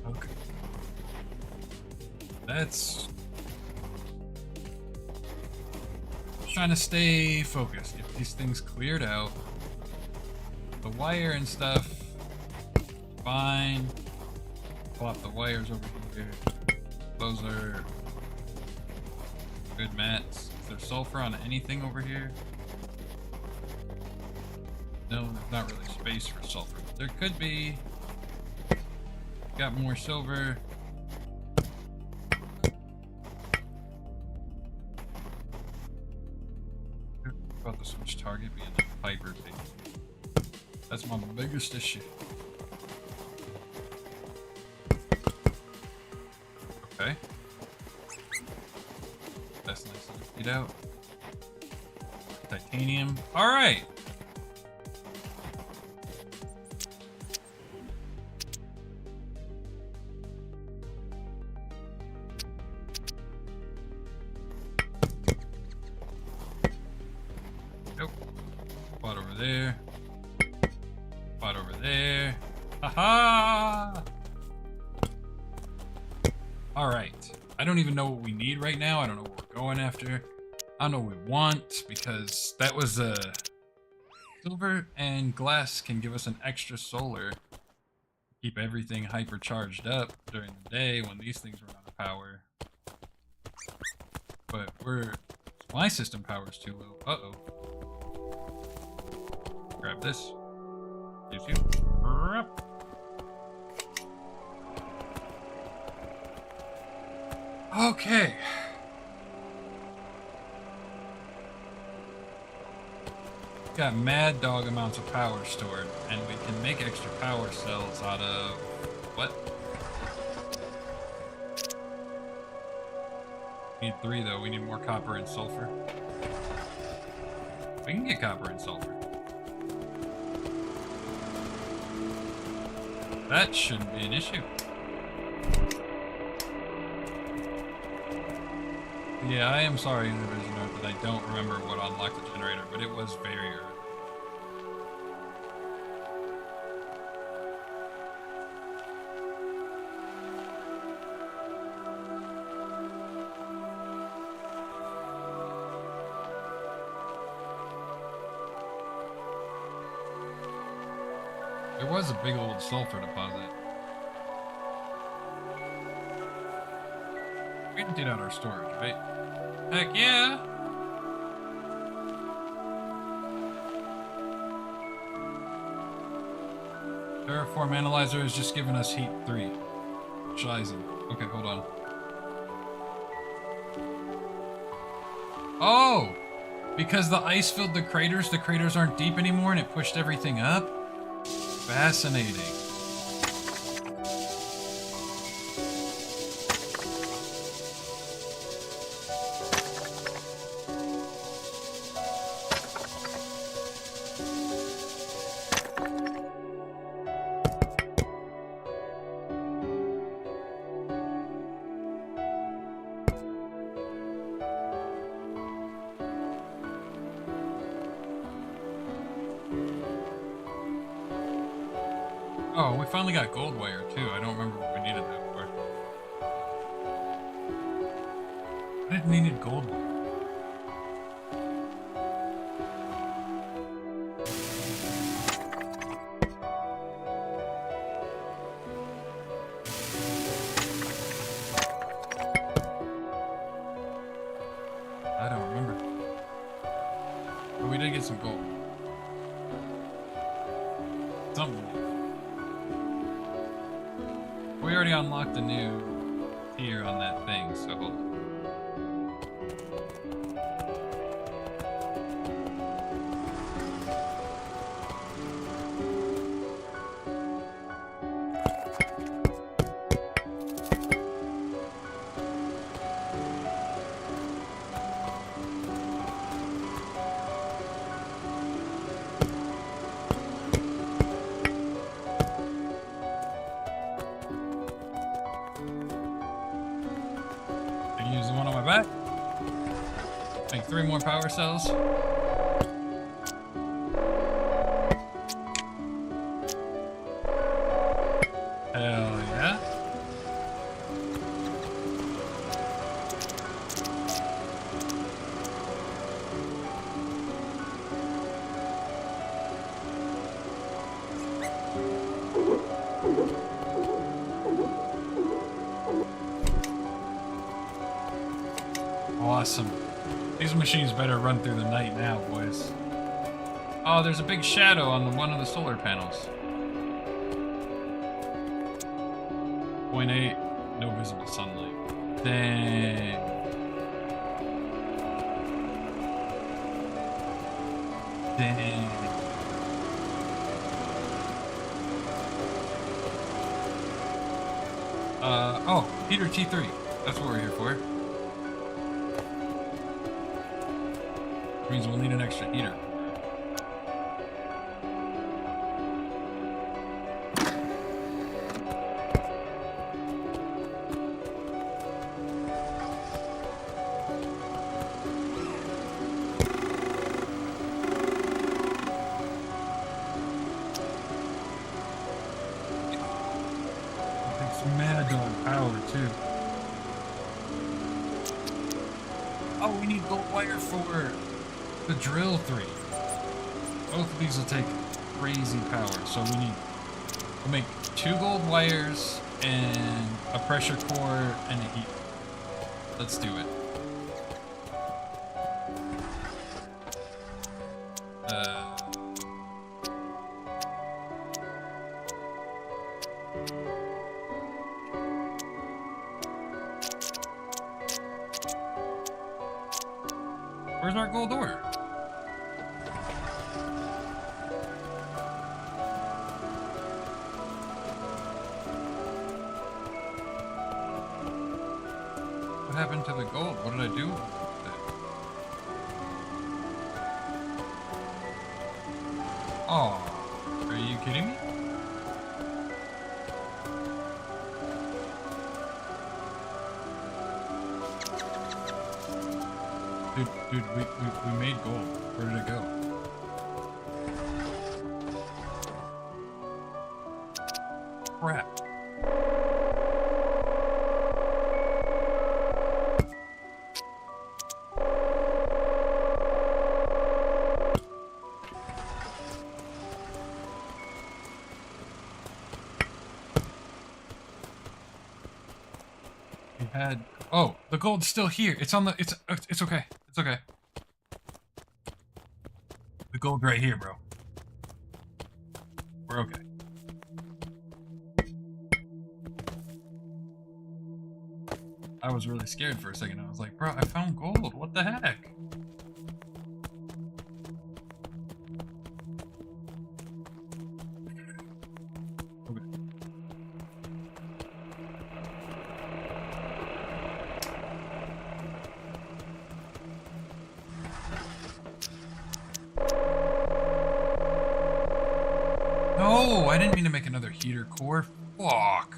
Okay. That's trying to stay focused. Get these things cleared out. The wire and stuff. Fine. Plop the wires over here. Those are good mats. Is there sulfur on anything over here? No, there's not really space for sulfur. But there could be. Got more silver. About the switch target being the Piper thing. That's my biggest issue. Okay. That's nice and emptied out. Titanium. Alright! Nope. Spot over there. Spot over there. Haha! Alright. I don't even know what we need right now. I don't know what we're going after. I don't know what we want because that was silver and glass can give us an extra solar. Keep everything hypercharged up during the day when these things run out of power. But my system power is too low. Uh-oh. Grab this. Use you. Okay. Got mad dog amounts of power stored, and we can make extra power cells out of what? Need 3 though. We need more copper and sulfur. We can get copper and sulfur. That shouldn't be an issue. Yeah, I am sorry, Divisioner, that I don't remember what unlocked the generator, but it was very early. There was a big old sulfur deposit. We emptied out our storage, right? Heck yeah! Terraform Analyzer has just given us heat 3. Scheißen. Okay, hold on. Oh! Because the ice filled the craters aren't deep anymore and it pushed everything up? Fascinating. Oh, we finally got gold wire too. I don't remember what we needed that for. I didn't need gold wire. I don't remember. But we did get some gold. Something. We already unlocked a new tier on that thing, so hold on. Use the one on my back. Make 3 more power cells. Hell yeah. awesome. These machines better run through the night now, boys. Oh, there's a big shadow on one of the solar panels. 0.8, no visible sunlight. Dang. Dang. Oh, heater T3. That's what we're here for. Which means we'll need an extra heater. Mad Dog power too. Oh, we need gold wire for the drill 3. Both of these will take crazy power, so we'll make 2 gold wires and a pressure core and a heat. Let's do it. Where's our gold ore? What happened to the gold? What did I do with it? Oh, are you kidding me? Dude, we made gold. Where did it go? Crap. We had... Oh, the gold's still here. It's on the... It's okay. It's okay. The gold right here, bro. We're okay. I was really scared for a second. I was like, bro, I found gold. What the heck? Okay. No, I didn't mean to make another heater core. Fuck.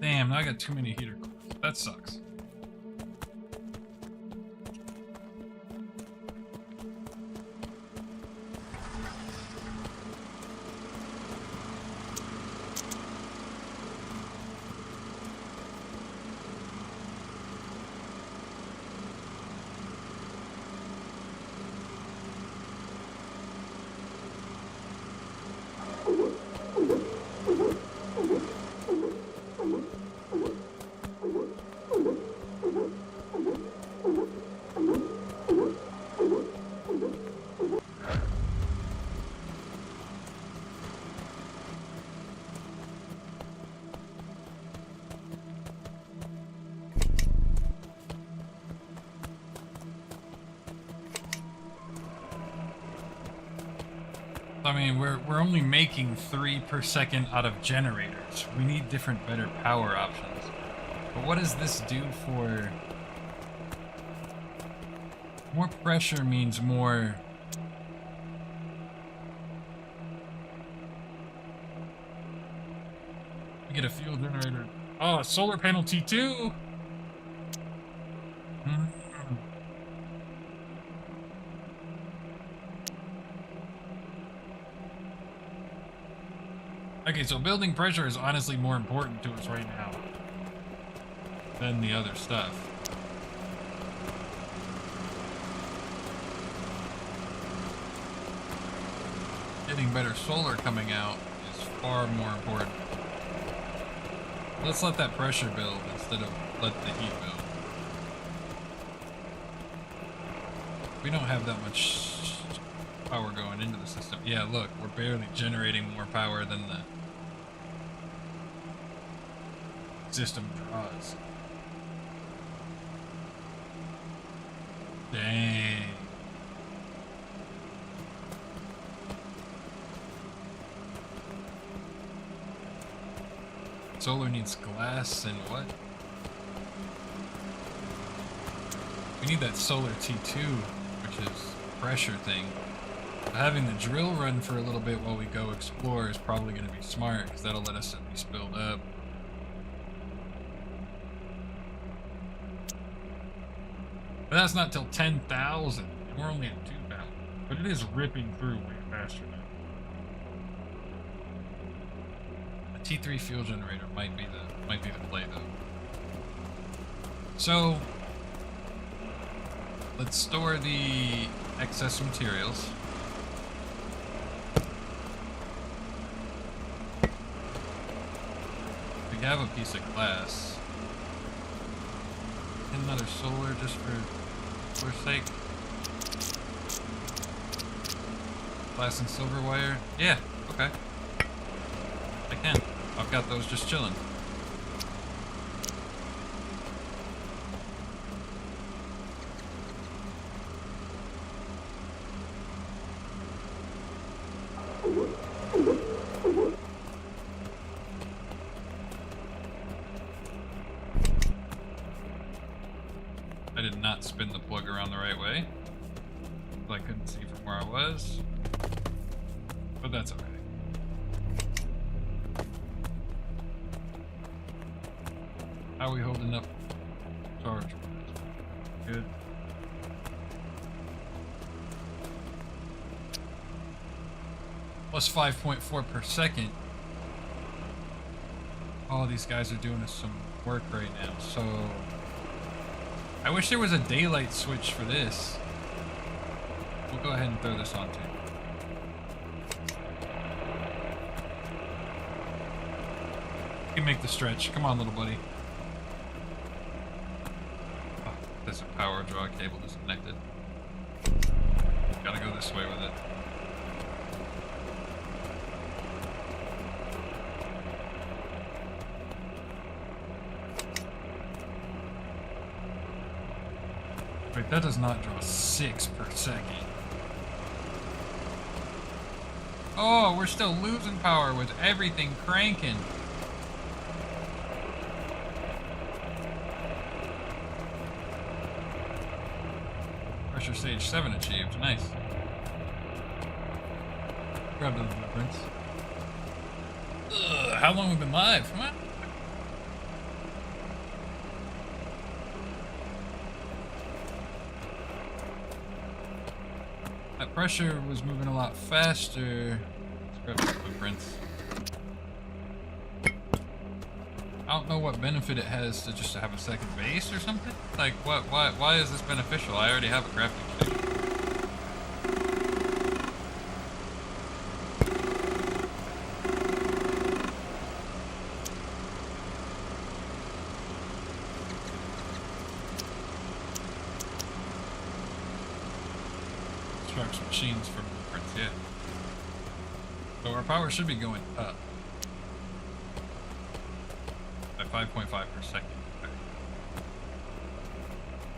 Damn, now I got too many heater cores. That sucks. I mean, we're only making 3 per second out of generators. We need different, better power options. But what does this do for... More pressure means more... We get a fuel generator. Oh, solar panel T2! Mm. Okay, so building pressure is honestly more important to us right now than the other stuff. Getting better solar coming out is far more important. Let's let that pressure build instead of let the heat build. We don't have that much power going into the system. Yeah, look, we're barely generating more power than the system draws. Dang. Solar needs glass and what? We need that solar T2, which is pressure thing. Having the drill run for a little bit while we go explore is probably going to be smart, because that'll let us at least build up. But that's not till 10,000. We're only at 2,000. But it is ripping through way faster now. A T3 fuel generator might be the play though. So let's store the excess materials. We have a piece of glass. Another solar just for sake. Glass and silver wire. Yeah, okay. I can. I've got those just chilling. I did not spin the plug around the right way. I couldn't see from where I was. But that's okay. How are we holding up charge? Good. Plus 5.4 per second. All these guys are doing us some work right now, so I wish there was a daylight switch for this. We'll go ahead and throw this on too. You can make the stretch. Come on, little buddy. Oh, there's a power draw cable disconnected. Gotta go this way with it. Wait, that does not draw 6 per second. Oh, we're still losing power with everything cranking. Pressure stage 7 achieved. Nice. Grab those blueprints. Ugh, how long have we been live? Come on. That pressure was moving a lot faster. Let's grab the blueprints. I don't know what benefit it has to just have a second base or something. Like, why is this beneficial? I already have a crafting station. Extract machines from blueprints, yeah. So our power should be going up. 5.5 per second. Okay.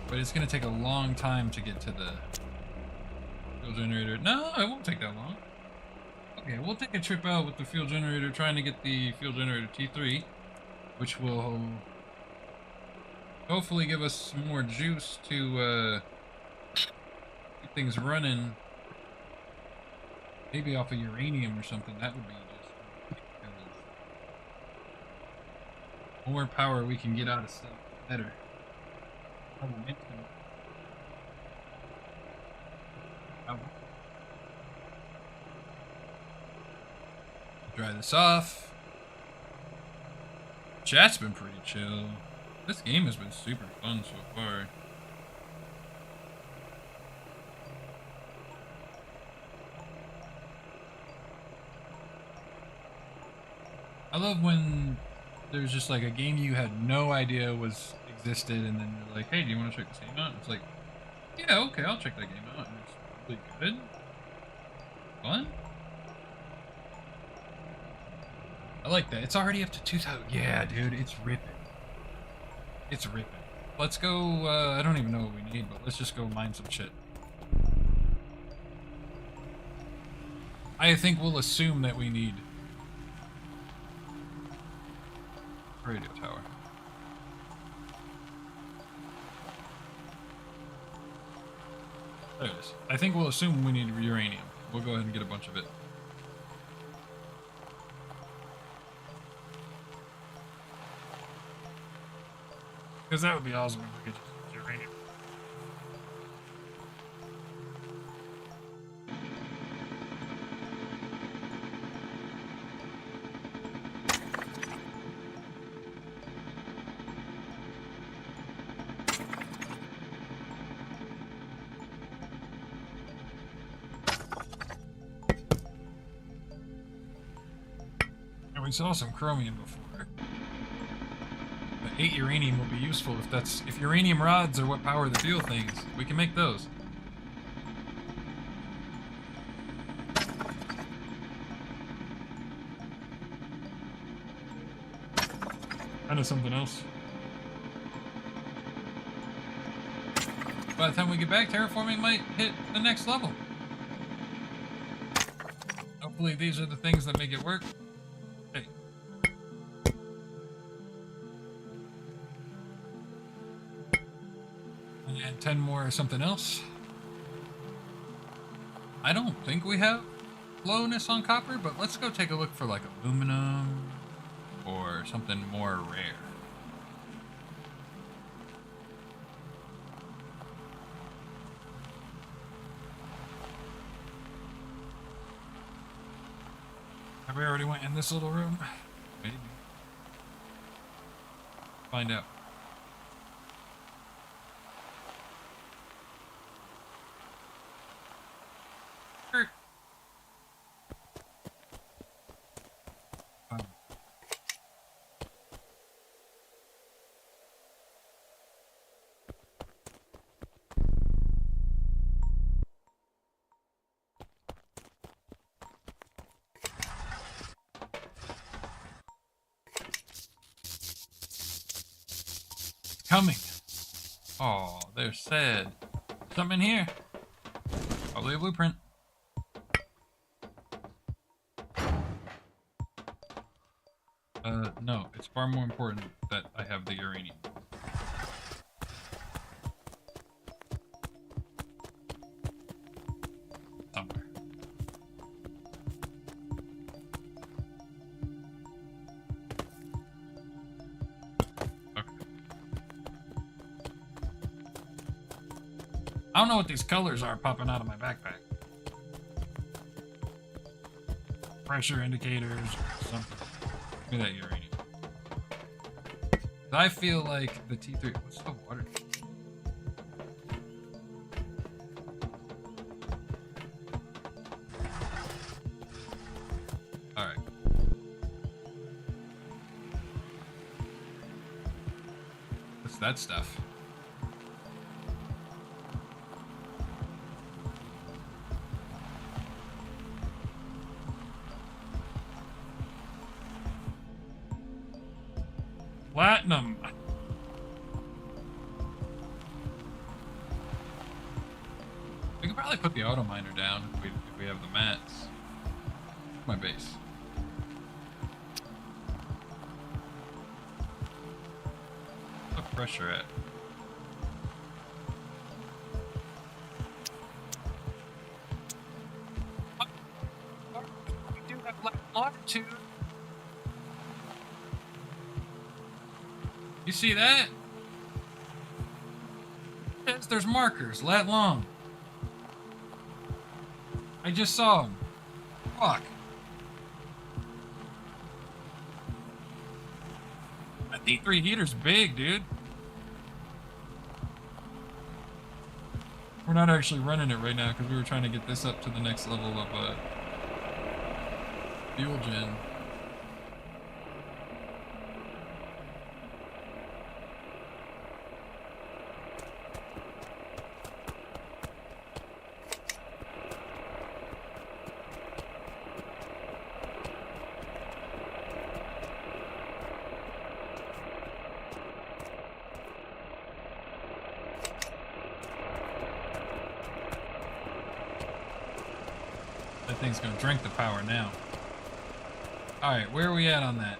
But it's going to take a long time to get to the fuel generator. No, it won't take that long. Okay, we'll take a trip out with the fuel generator, trying to get the fuel generator T3, which will hopefully give us some more juice to keep things running. Maybe off of uranium or something. That would be just the more power we can get out of stuff, the better. Dry this off. Chat's been pretty chill. This game has been super fun so far. I love when there's just like a game you had no idea was existed, and then you're like, hey, do you want to check this game out? And it's like, yeah, okay, I'll check that game out. And it's really good. Fun. I like that. It's already up to 2,000. Yeah, dude, it's ripping. It's ripping. Let's go, I don't even know what we need, but let's just go mine some shit. I think we'll assume that we need radio tower. There it is. I think we'll assume we need uranium. We'll go ahead and get a bunch of it. Because that would be awesome if we could just use uranium. And we saw some chromium before. 8 uranium will be useful if uranium rods are what power the fuel things. We can make those. I know something else. By the time we get back, terraforming might hit the next level. Hopefully these are the things that make it work. Hey. And 10 more or something else. I don't think we have lowness on copper, but let's go take a look for like aluminum or something more rare. Have we already went in this little room? Maybe. Find out. Coming. Oh, they're sad. Something in here. Probably a blueprint. No, it's far more important that I have the uranium. Somewhere. Okay. I don't know what these colors are popping out of my backpack. Pressure indicators or something. Give me that uranium. I feel like the T3. What's the water? Alright. What's that stuff? Platinum. We could probably put the auto miner down if we have the mats. My base. What's the pressure at? We do have longitude. You see that? Yes, there's markers, lat long. I just saw them. Fuck. That D3 heater's big, dude. We're not actually running it right now because we were trying to get this up to the next level of fuel gen. That thing's gonna drink the power now. Alright, where are we at on that?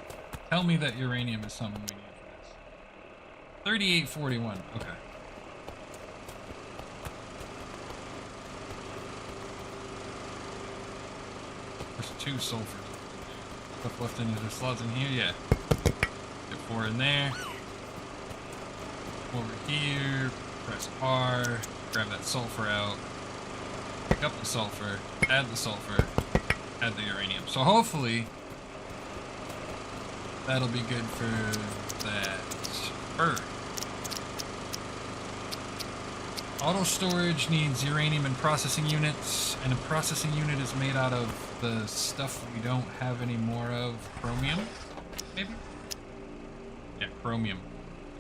Tell me that uranium is something we need for this. 3841, okay. There's 2 sulfurs. Stuff left in the slots in here, yeah. Get 4 in there. Over here, press R, grab that sulfur out. Pick up the sulfur, add the sulfur, add the uranium. So hopefully that'll be good for that bird. Auto storage needs uranium and processing units, and a processing unit is made out of the stuff we don't have any more of. Chromium, maybe? Yeah, chromium.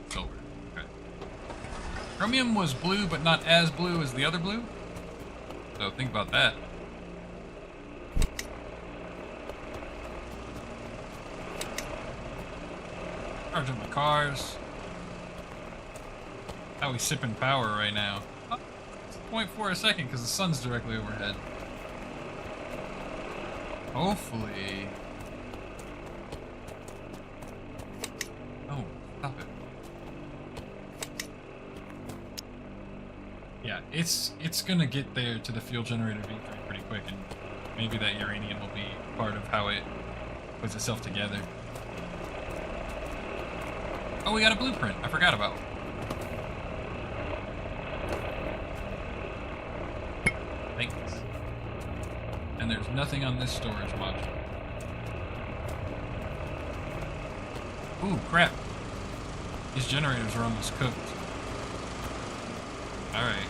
Silver. Okay. Chromium was blue, but not as blue as the other blue. So think about that. Charging my cars. How we sipping power right now? Oh, it's 0.4 a second because the sun's directly overhead. Hopefully. Oh, stop it. Yeah, it's gonna get there to the fuel generator V3 pretty quick, and maybe that uranium will be part of how it puts itself together. Oh, we got a blueprint. I forgot about. Thanks. And there's nothing on this storage module. Ooh, crap. These generators are almost cooked. Alright.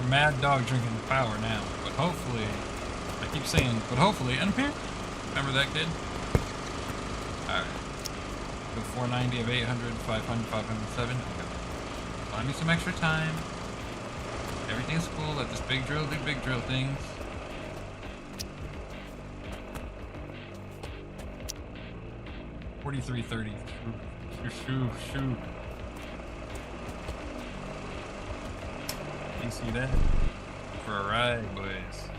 Mad dog drinking the power now, but hopefully, I keep saying, but hopefully, and apparently, remember that kid? Alright. Go 490 of 800, 500, 507. Okay. Find me some extra time. Everything's cool. Let this big drill do big drill things. $43.30. Shoot. You see that? For a ride, boys.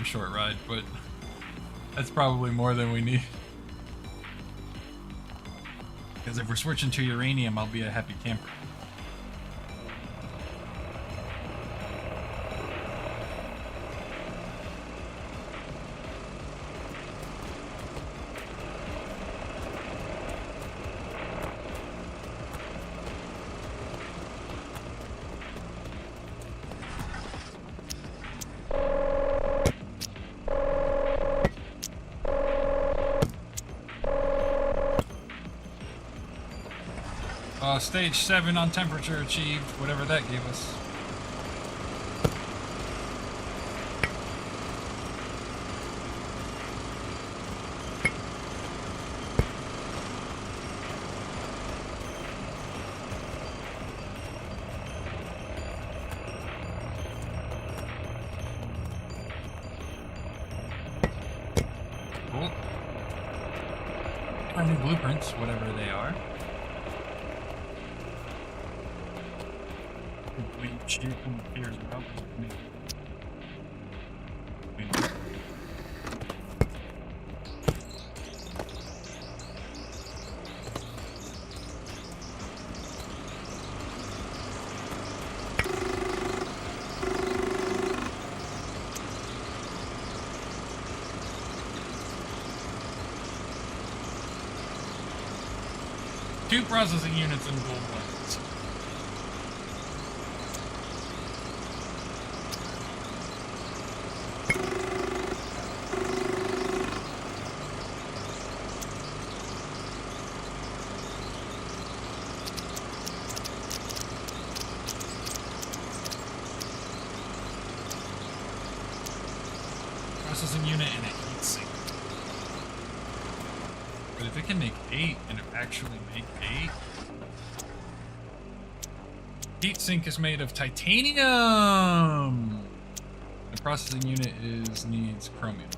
Short ride, but that's probably more than we need. Because if we're switching to uranium, I'll be a happy camper. Stage 7 on temperature achieved, whatever that gave us. Cool. Our new blueprints, whatever they are. Two processing units in gold plans. Processing unit and a heat sink. But if it can make 8 and it actually make 8, heat sink is made of titanium. The processing unit needs chromium.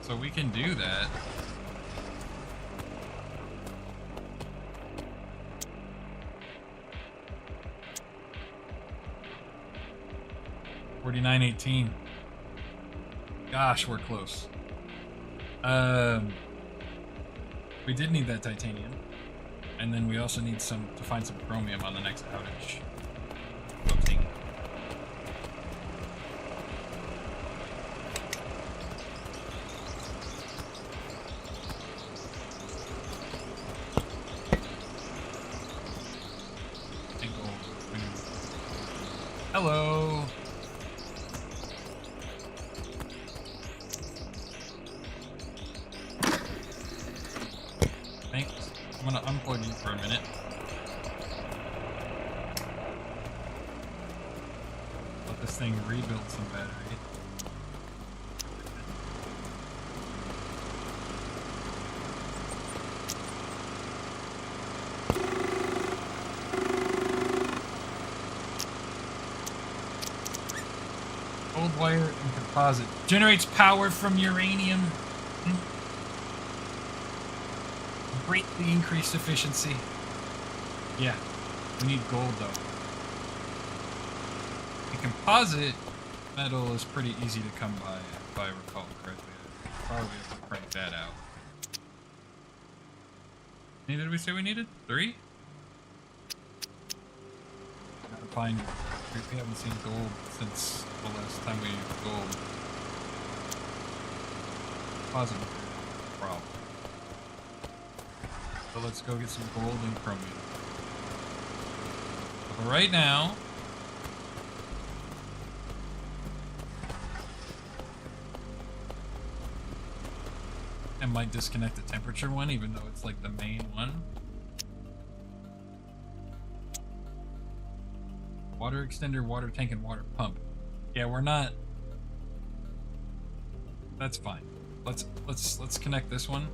So we can do that. $49.18. Gosh, we're close. We did need that titanium, and then we also need to find some chromium on the next outage. Oopsie. And gold. Hello. Thanks. I'm gonna unplug you for a minute. Let this thing rebuild some battery. Gold wire and composite. Generates power from uranium. Greatly increased efficiency. Yeah, we need gold though. The composite metal is pretty easy to come by, if I recall correctly. I'll probably have to crank that out. How many did we say we needed? 3? Gotta find. We haven't seen gold since the last time we used gold. Composite problem. So let's go get some gold and chromium. But right now, I might disconnect the temperature one, even though it's like the main one. Water extender, water tank, and water pump. Yeah, we're not. That's fine. Let's connect this one.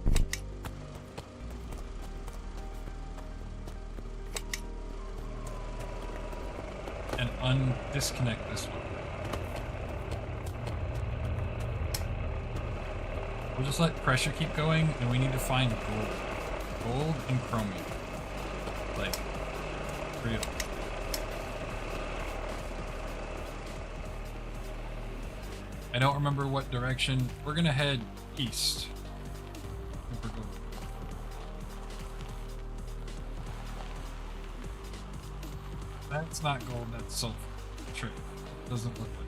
And undisconnect this one. We'll just let pressure keep going, and we need to find gold. Gold and chromium. Like, 3 of them. I don't remember what direction. We're gonna head east. That's not gold, that's sulfur. True. Doesn't look like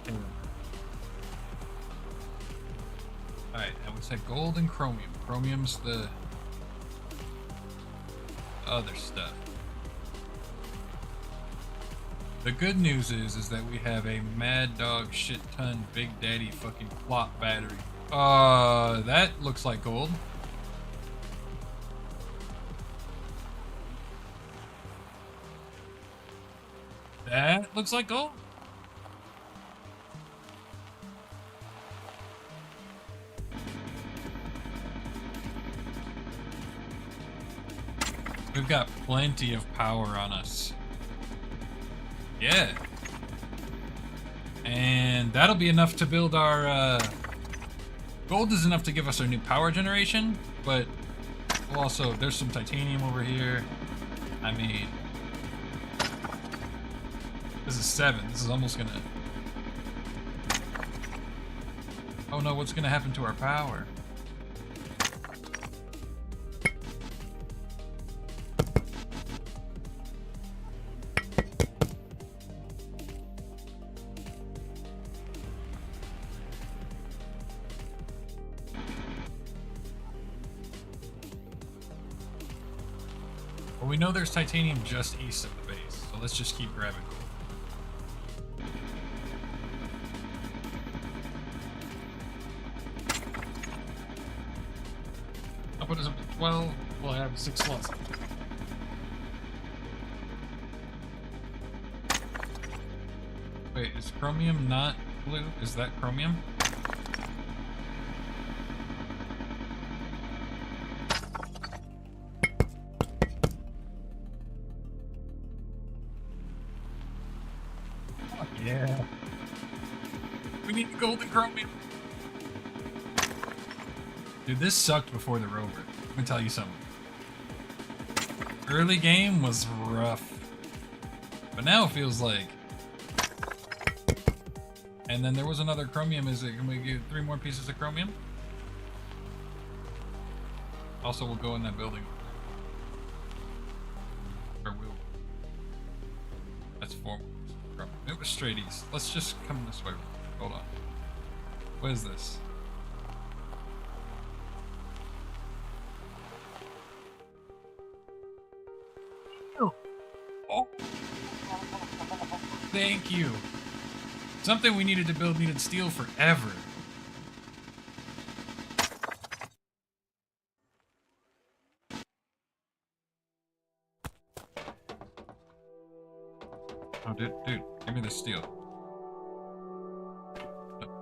it. Alright, and we said gold and chromium. Chromium's the other stuff. The good news is that we have a mad dog shit ton Big Daddy fucking flop battery. That looks like gold. That looks like gold. We've got plenty of power on us. Yeah. And that'll be enough to build our, gold is enough to give us our new power generation, but we'll also, there's some titanium over here. I mean, this is 7. This is almost gonna... Oh no, what's gonna happen to our power? Well, we know there's titanium just east of the base, so let's just keep grabbing gold. I'll put us up to 12. We'll have 6 slots. Wait, is chromium not blue? Is that chromium? Fuck yeah. We need the golden chromium. Dude, this sucked before the rover. Let me tell you something. Early game was rough. But now it feels like... And then there was another chromium. Can we get 3 more pieces of chromium? Also, we'll go in that building. Or we'll... That's 4 more pieces of chromium. It was straight east. Let's just come this way. Hold on. What is this? Oh. Thank you. Something we needed to build needed steel forever. Oh, dude, give me the steel.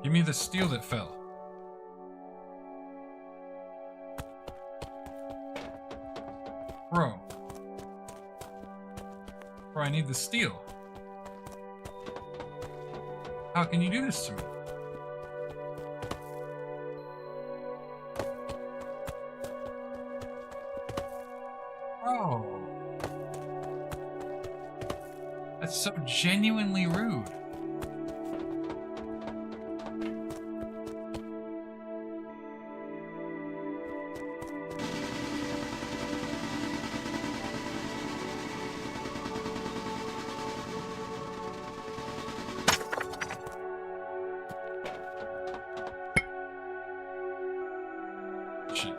Give me the steel that fell. Bro. Bro, I need the steel. How can you do this to me? Bro. That's so genuinely rude. Shit.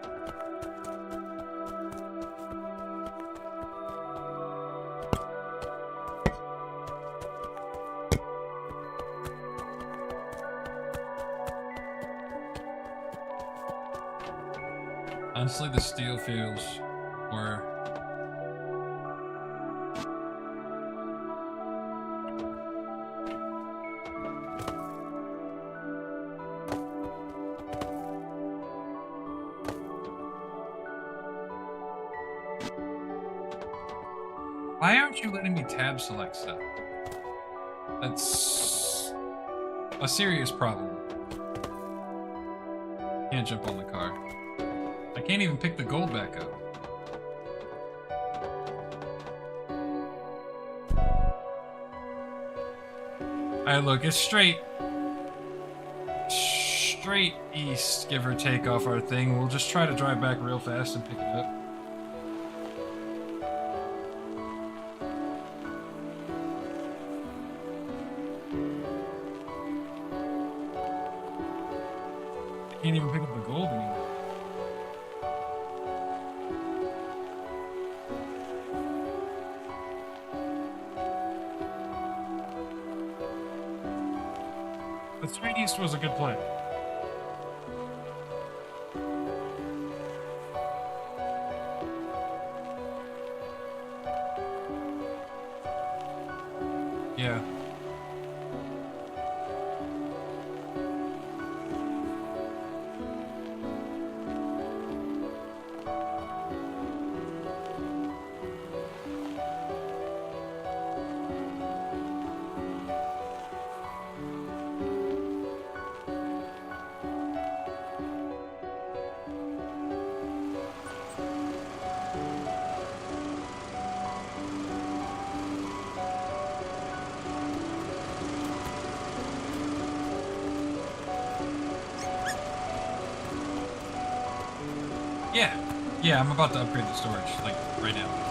Honestly, the steel feels more... Why aren't you letting me tab select stuff? That's a serious problem. Can't jump on the car. I can't even pick the gold back up. Alright, look, it's straight east, give or take, off our thing. We'll just try to drive back real fast and pick it up. I can't even pick up the gold anymore. But Straight East was a good play. Yeah. Yeah. Yeah, I'm about to upgrade the storage, like, right now.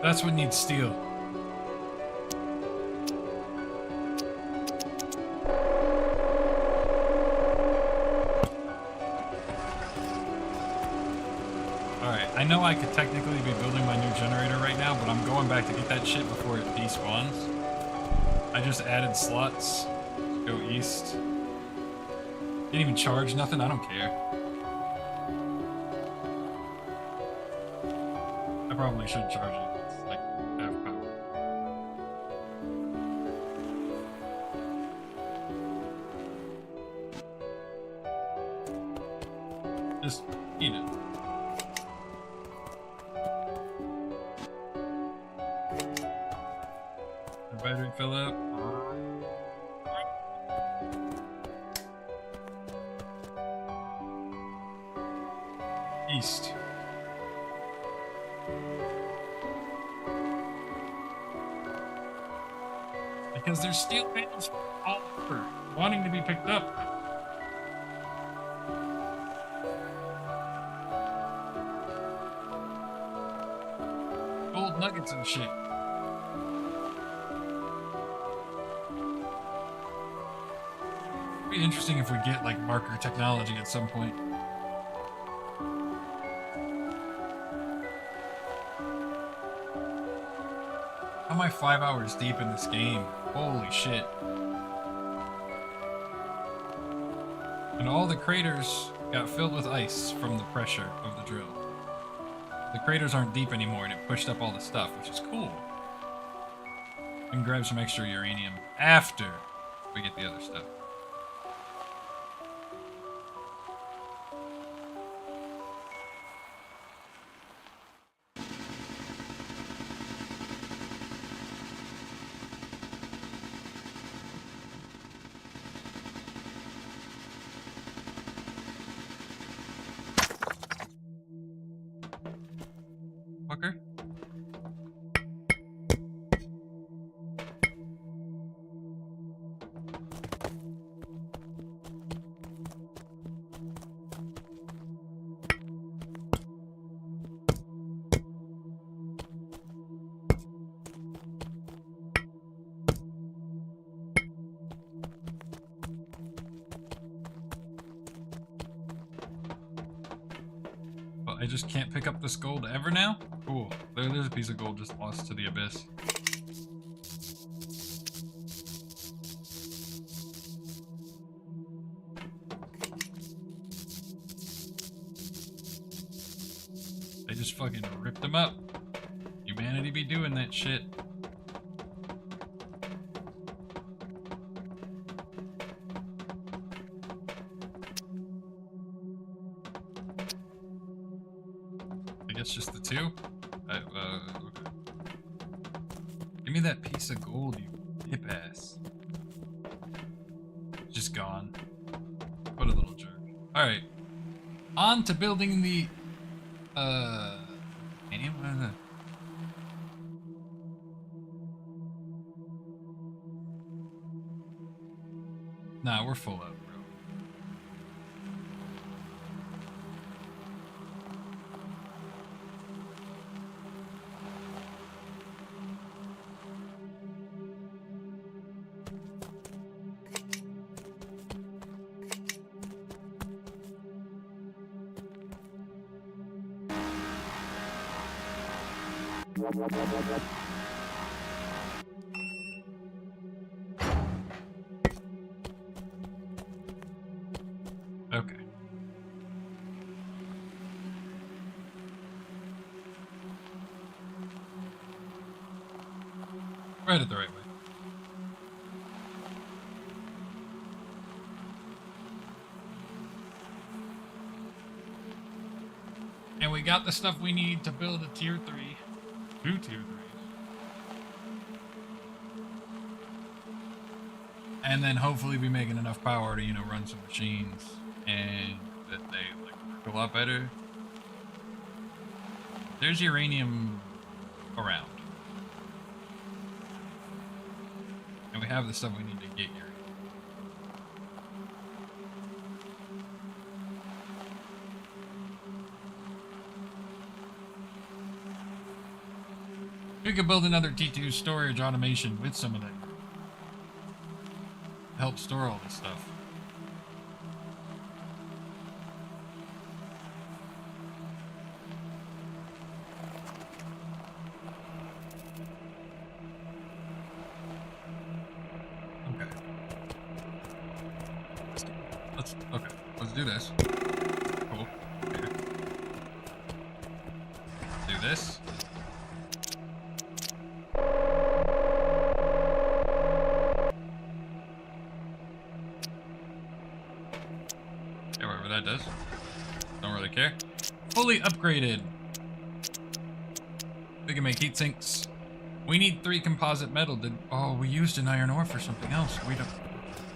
That's what needs steel. Alright, I know I could technically be building my new generator right now, but I'm going back to get that shit before it despawns. I just added slots. Go east. Didn't even charge nothing, I don't care. I probably should charge it. It's like half power. Just eat it. The battery fill up. East. Because there's steel panels all over, wanting to be picked up. Gold nuggets and shit. It'd be interesting if we get like marker technology at some point. How am I 5 hours deep in this game? Holy shit. And all the craters got filled with ice from the pressure of the drill. The craters aren't deep anymore and it pushed up all the stuff, which is cool. We can grab some extra uranium after we get the other stuff. Fucker. I just can't pick up this gold ever now? Cool. There's a piece of gold just lost to the abyss. They just fucking ripped them up. Humanity be doing that shit. it's just the two? Okay. Give me that piece of gold, you hip ass. Just gone. What a little jerk. Alright. On to building the titanium? What is that? Nah, we're full up, bro. Okay. Right at the right way. And we got the stuff we need to build a tier 3. 2 tier 3s. And then hopefully be making enough power to, you know, run some machines and that they like work a lot better. There's uranium around. And we have the stuff we need to get uranium. We could build another T2 storage automation with some of that. Help store all this stuff. Okay. Let's do this. Cool. Here. Do this. Whatever that does. Don't really care. Fully upgraded. We can make heat sinks. We need 3 composite metal. Oh, we used an iron ore for something else. We don't.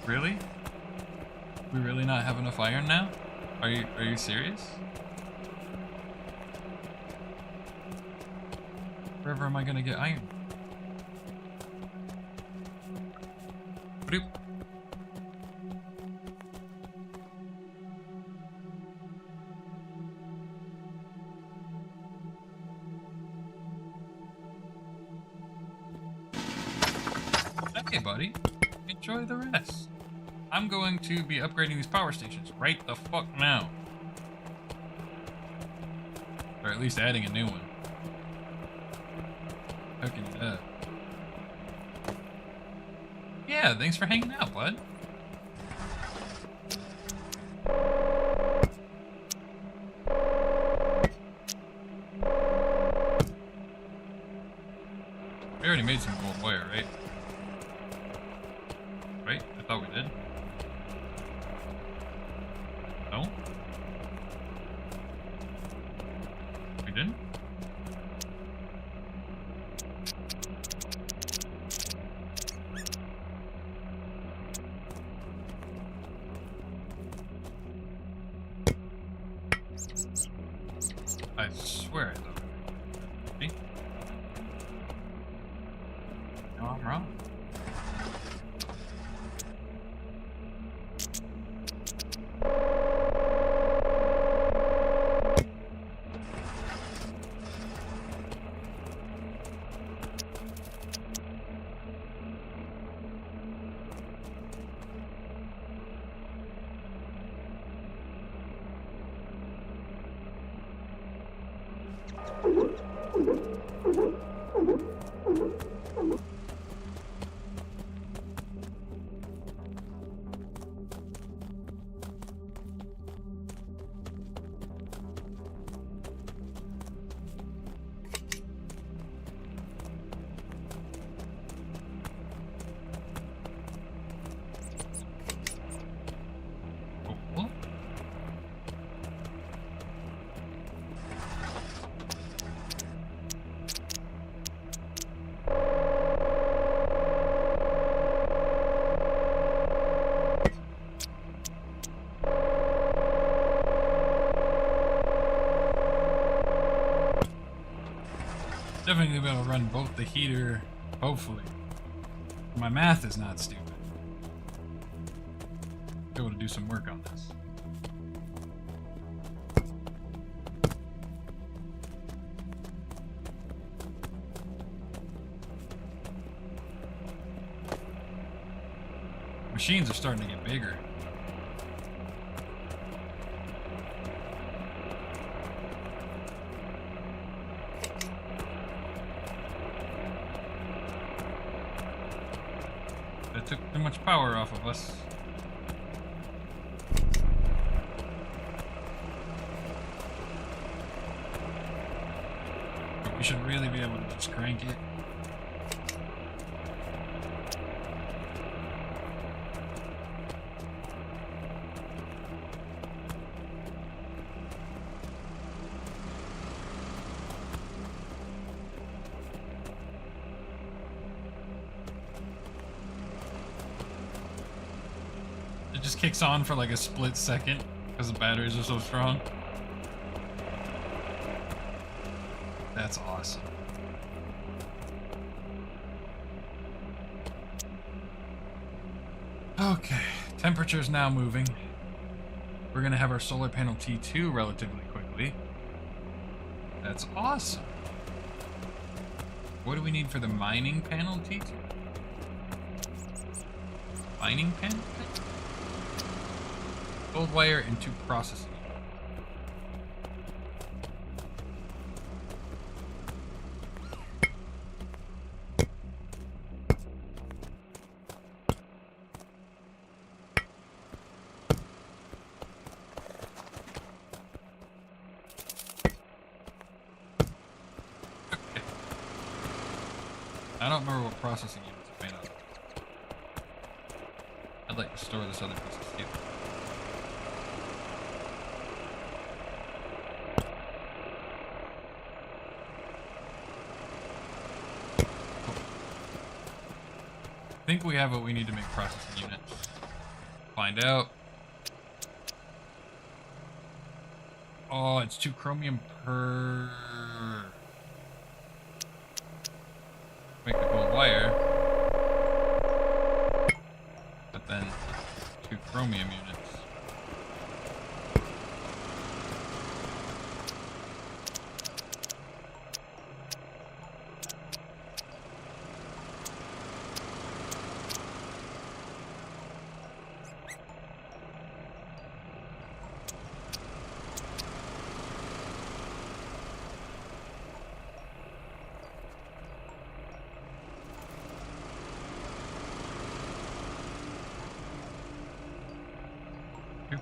Really? We really not have enough iron now? Are you serious? Wherever am I gonna get iron? Bloop. Okay, buddy. Enjoy the rest. I'm going to be upgrading these power stations right the fuck now. Or at least adding a new one. How can you do that? Yeah, thanks for hanging out, bud. We already made some gold wire, right? Right? I thought we did. No? We didn't? I swear I thought we did. See? No, I'm wrong. Cool. Definitely be able to run both the heater, hopefully. My math is not stupid. Be able to do some work on this. Machines are starting to get bigger. That took too much power off of us. But we should really be able to just crank it. It just kicks on for like a split second because the batteries are so strong. That's awesome. Okay, temperature's now moving. We're gonna have our solar panel T2 relatively quickly. That's awesome. What do we need for the mining panel T2? Mining panel? Gold wire and 2 processing. I don't remember what processing units are made of. I'd like to store this other piece of steel. I think we have what we need to make processing units. Find out. Oh, it's 2 chromium per... Make the gold wire. But then 2 chromium units.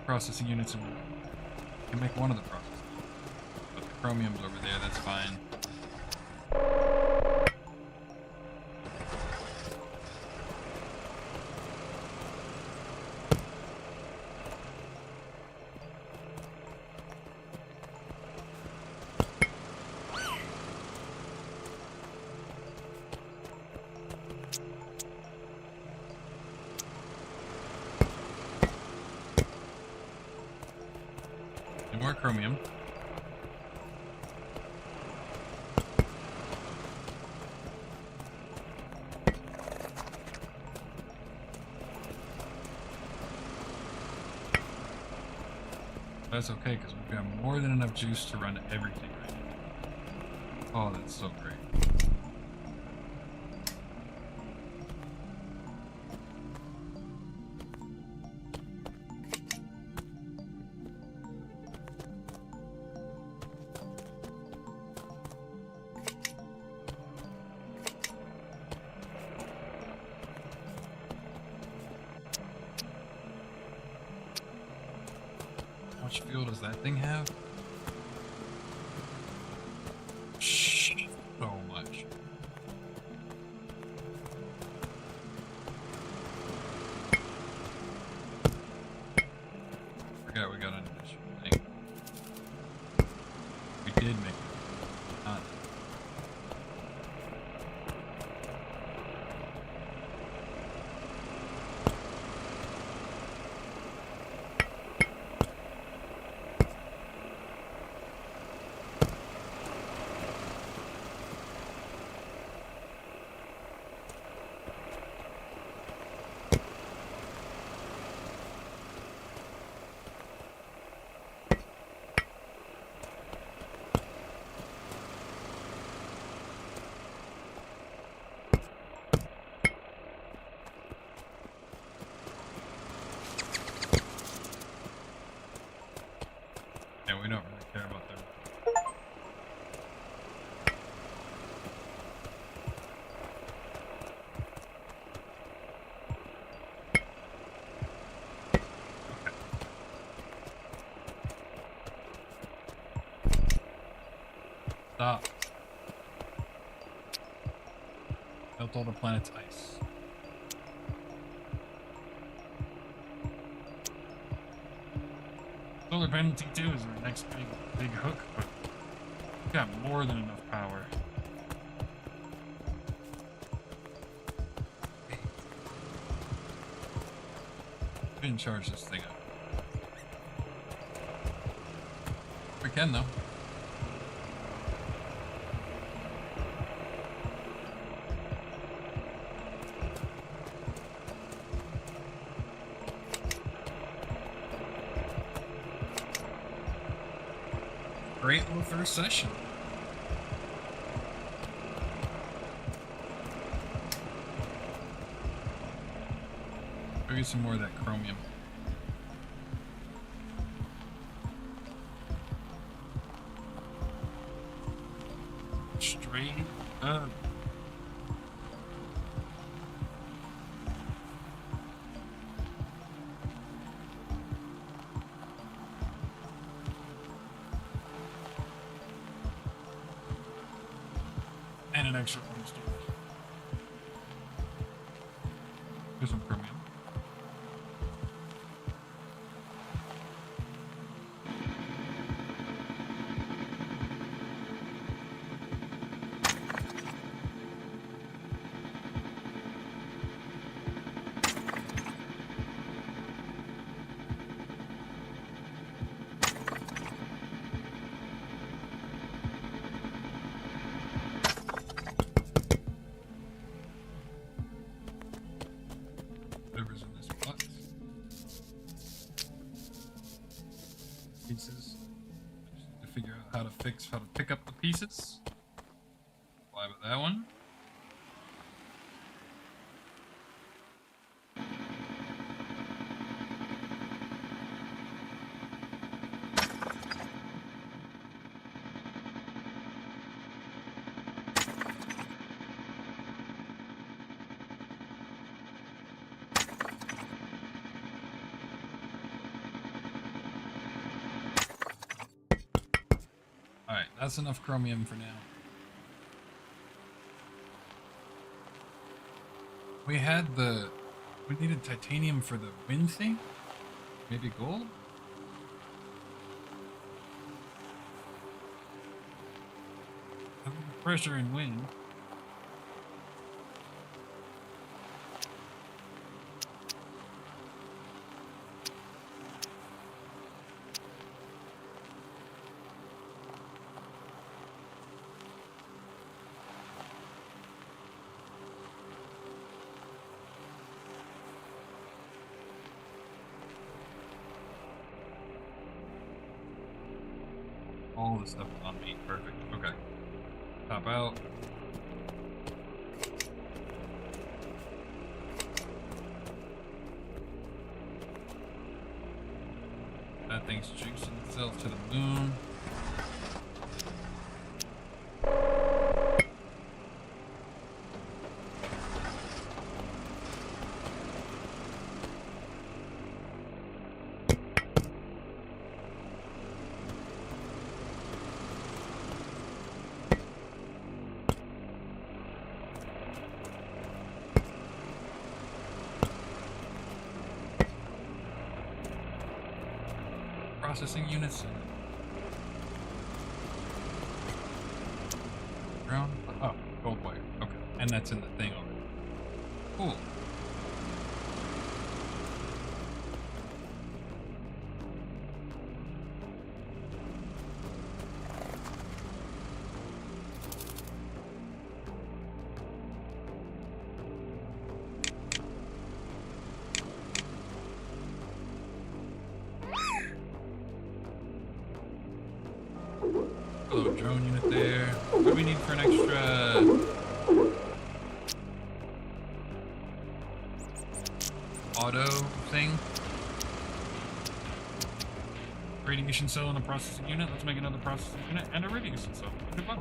Processing units and we can make one of the processing units. But the chromium's over there, that's fine. More chromium. That's okay, because we've got more than enough juice to run everything right now. Oh, that's so great. How much fuel does that thing have? So much. Forgot we got an additional thing. We did make it. Not. Stop. Melt all the planet's ice. Solar panel T2 is our next big hook, but we got more than enough power. We can charge this thing up. We can though. Great little first session. I'll get some more of that chromium. Straight up. And an extra one storage. Here's some chromium. Whatever's in this box. Pieces. I just need to figure out how to pick up the pieces. Apply with that one. Alright, that's enough chromium for now. We needed titanium for the wind thing? Maybe gold? Pressure and wind. All this stuff on me. Perfect. Okay. Top out. That thing's juicing itself to the moon. Processing units. Ground. Oh, gold wire. Okay. And that's in the thing already. Cool. Little drone unit there. What do we need for an extra auto thing? Radiation cell and a processing unit. Let's make another processing unit and a radiation cell. Do both.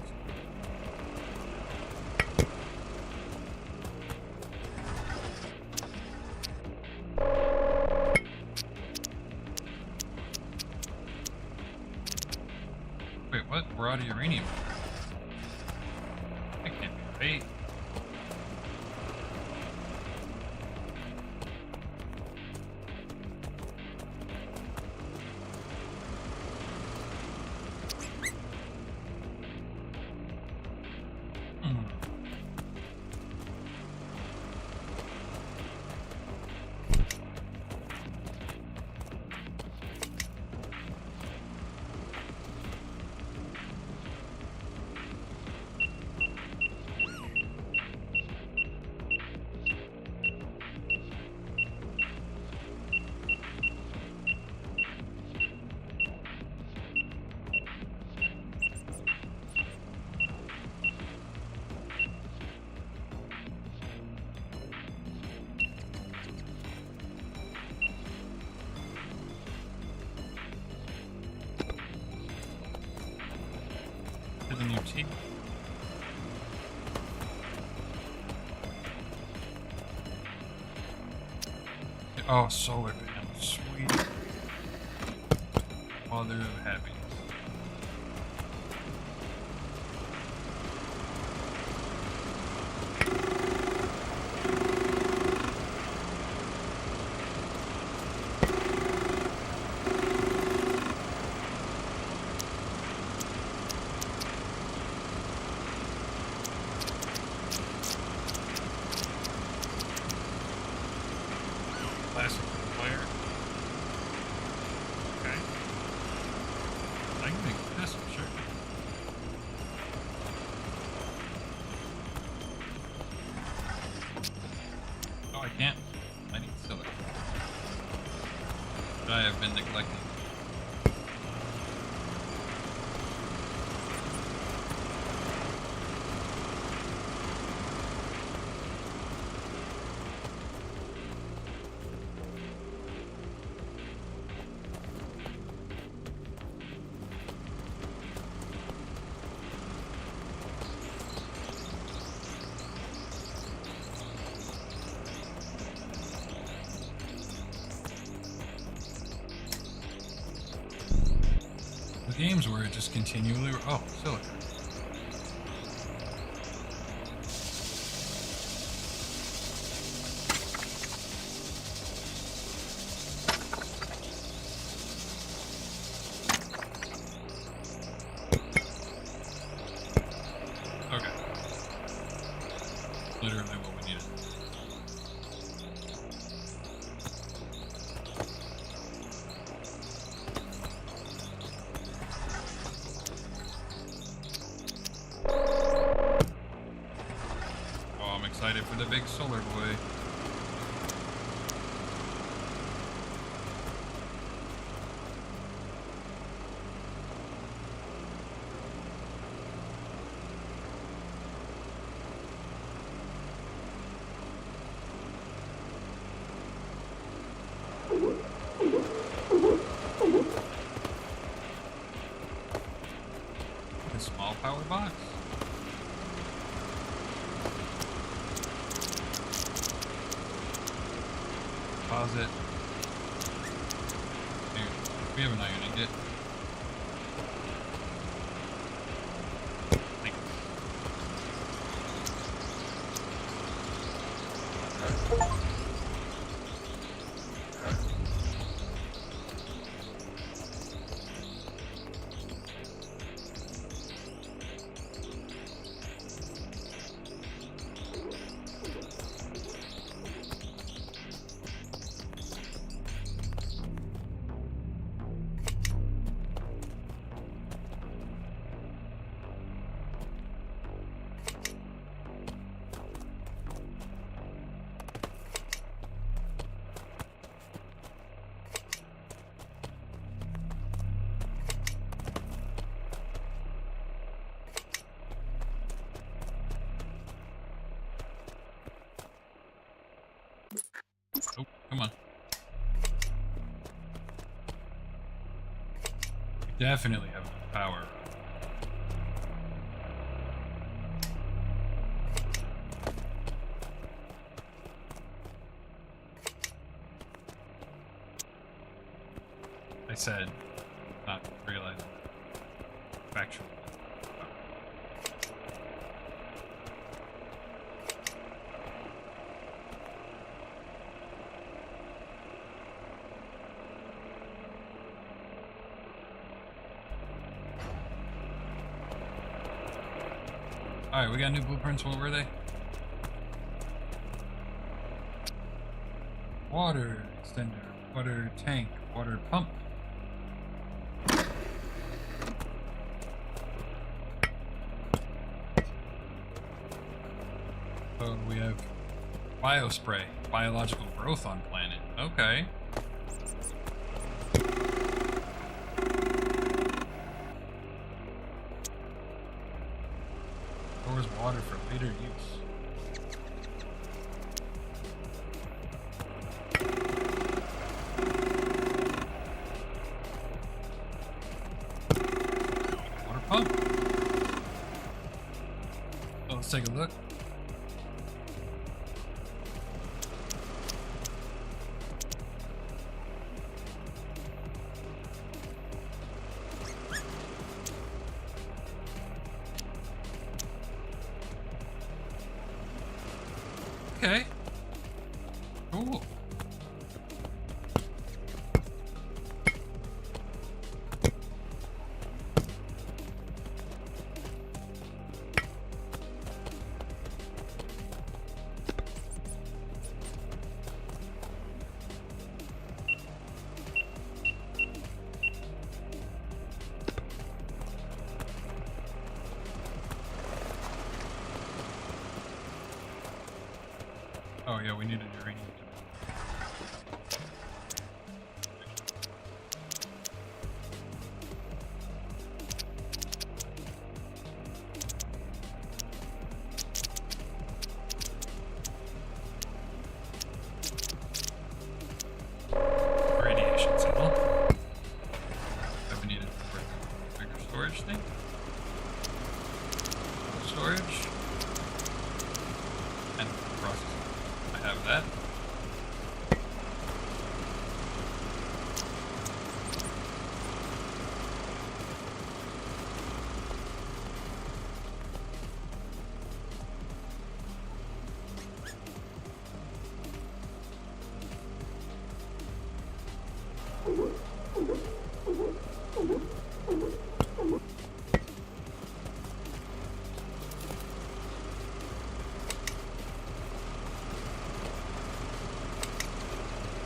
Wait, what? We're out of uranium. Hey. To the new team. Oh, solar panels, sweet. Mother of happiness. Classic player. Okay. I can make this, I'm sure. Oh, I can't. I need silver. But I have been neglecting. Games where it just continually. Oh, silica. Okay. Literally what we needed. Excited for the big solar boy. A small power box. Deposit. Here, we have an iron ingot. Thanks. Oh, come on. We definitely have enough power. I said, not realizing. Factual. Alright, we got new blueprints. What were they? Water extender, water tank, water pump. So we have biospray, biological growth on planet. Okay. Stores water for later use. Water pump. So let's take a look. Okay. Cool. Oh yeah, we need a uranium. Radiation cell. That we needed for a bigger storage thing. Storage. And processing. I have that.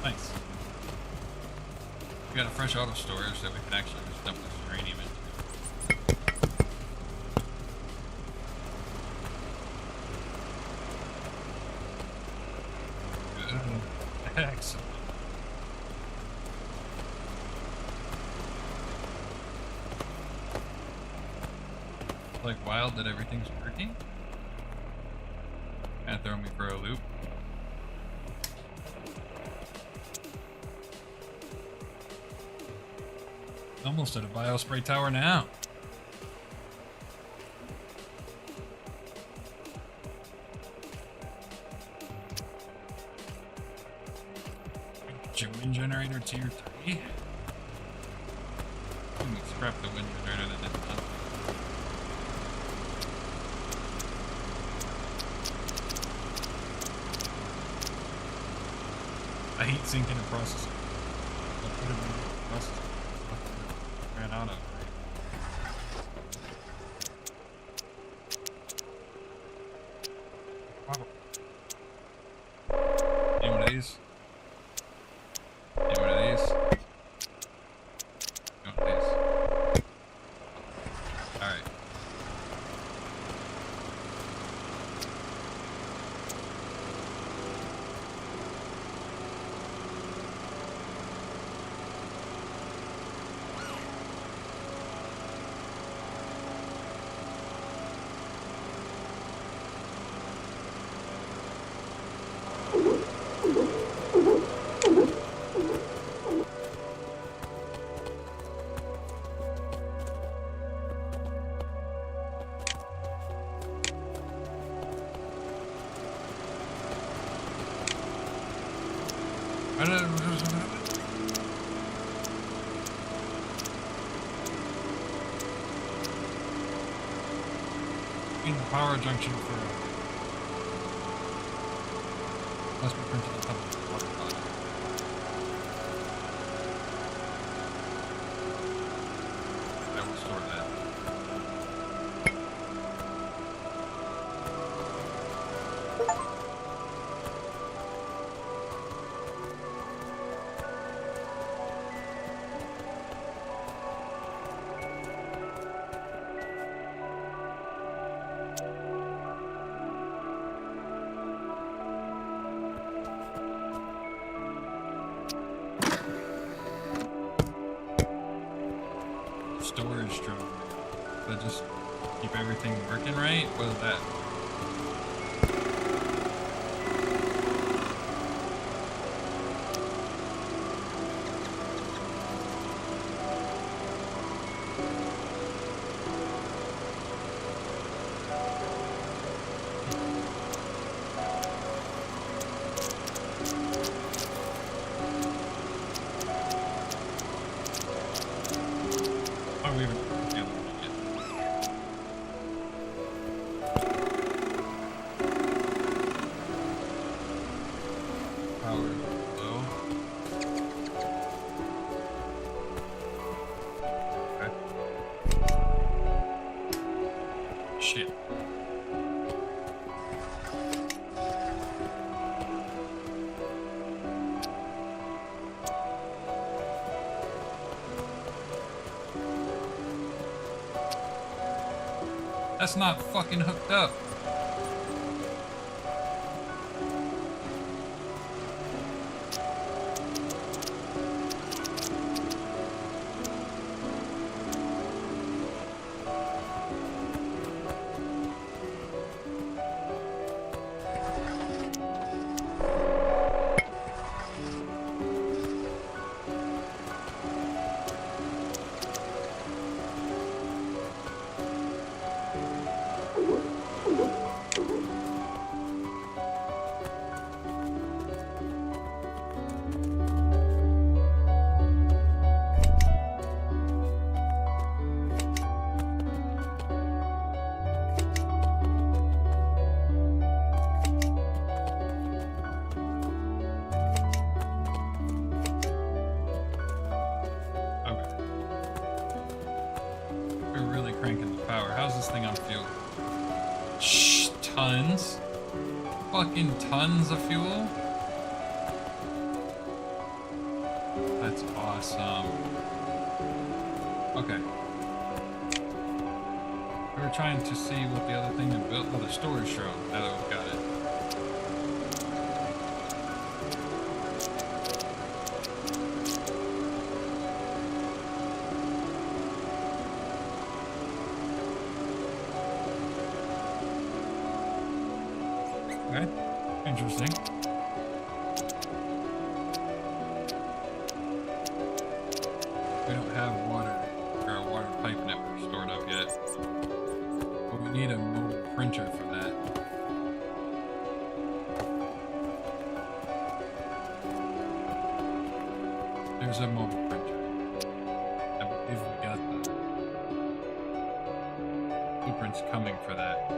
Nice. We got a fresh auto storage that we can actually just dump this uranium into. Good. Excellent. Like wild that everything's working. Kinda throwing me for a loop. Almost at a biospray tower now. Get your wind generator tier 3. Scrap the wind generator that didn't help. I hate syncing and processing. I'll put it in processing. Ran out of. Wow. Any one of these? Any one of these? Any one of these? Alright. In the power junction for must be printed on top of the water body. I will store that. storage drum. But just keep everything working right? What is that? Oh, we haven't. Yeah, power low. Okay. Shit. That's not fucking hooked up. Cranking the power. How's this thing on fuel? Shh, tons. Fucking tons of fuel. That's awesome. Okay. We were trying to see what the other thing that built the storage drum. Now that we've got it. Okay, interesting. We don't have water, or a water pipe network stored up yet. But we need a mobile printer for that. There's a mobile printer. I believe we got the blueprints coming for that.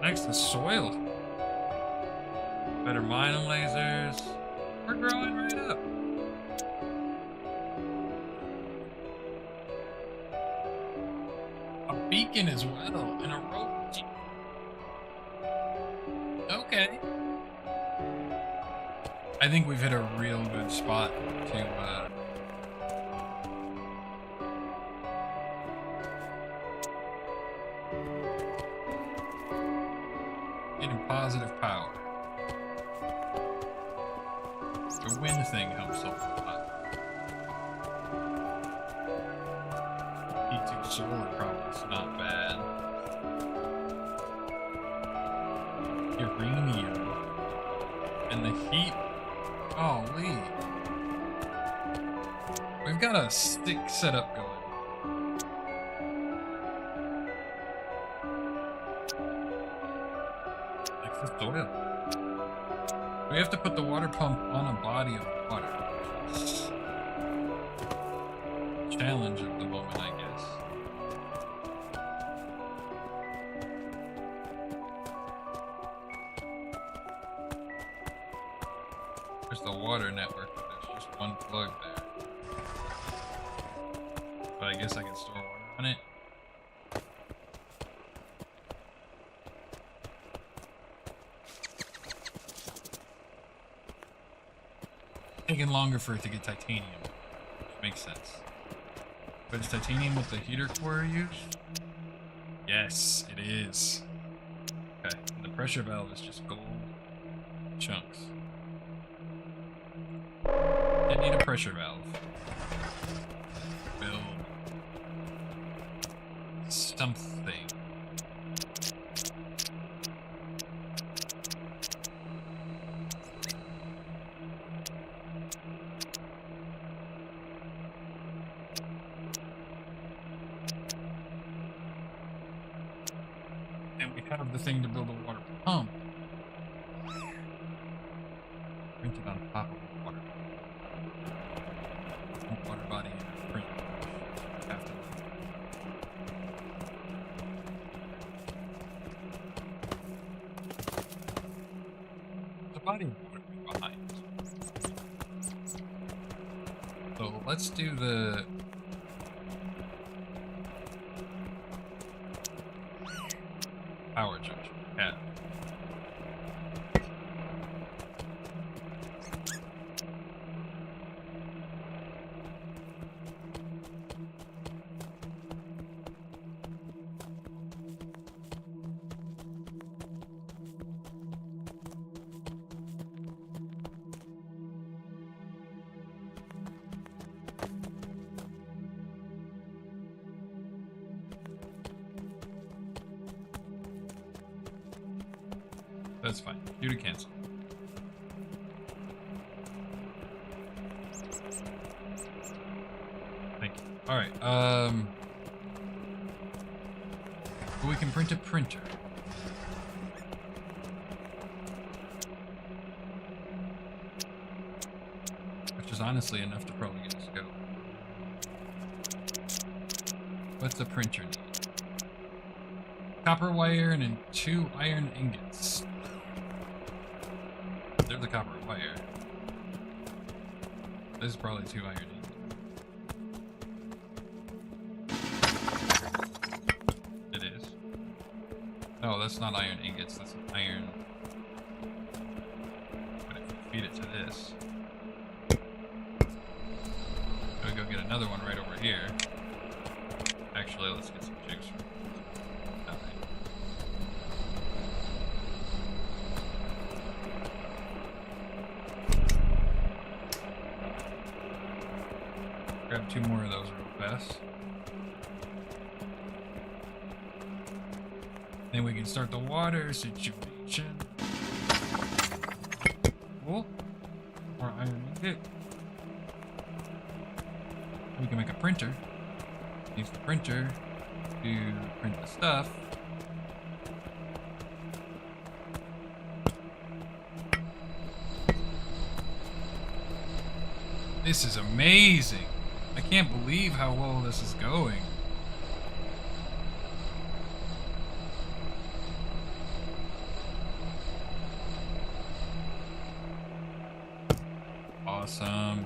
Next is soil. Better mining lasers. We're growing right up. A beacon as well, and a rope jeep. Okay. I think we've hit a real good spot to positive power. The wind thing helps a lot. E2 solar probably is not bad. Uranium. And the heat. Holy. We've got a stick setup going. Soil. We have to put the water pump on a body of water. Challenge of the moment, I guess. There's the water network, but there's just one plug there. But I guess I can store water on it. Taking longer for it to get titanium, which makes sense. But is titanium what the heater core used? Yes, it is. Okay, and the pressure valve is just gold. chunks. Didn't need a pressure valve. Build something. And we have the thing to build a water pump. Printed on top of a water body and a print. Have to. The body of water behind. So let's do the power junction. Yeah. That's fine. Due to cancel. Thank you. Alright, but we can print a printer. Which is honestly enough to probably get us go. What's a printer need? Copper wire and then 2 iron ingots. There's the copper wire. This is probably 2 iron ingots. It is. No, that's not iron ingots, that's an iron. But if we feed it to this, we go get another one right over here. Actually, let's get some juice from that way. Grab 2 more of those real fast. Then we can start the water situation. Cool. More iron ingot. We can make a printer. Use the printer to print the stuff. This is amazing. I can't believe how well this is going. Awesome.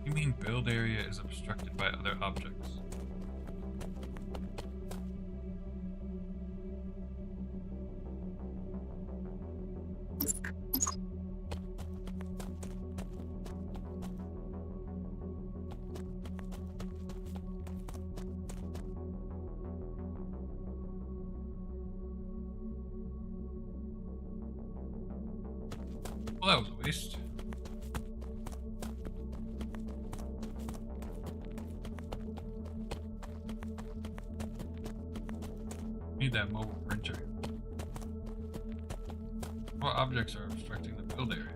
You mean build area is obstructed by other objects? Well, that was a waste. Need that mobile printer. What objects are obstructing the build area?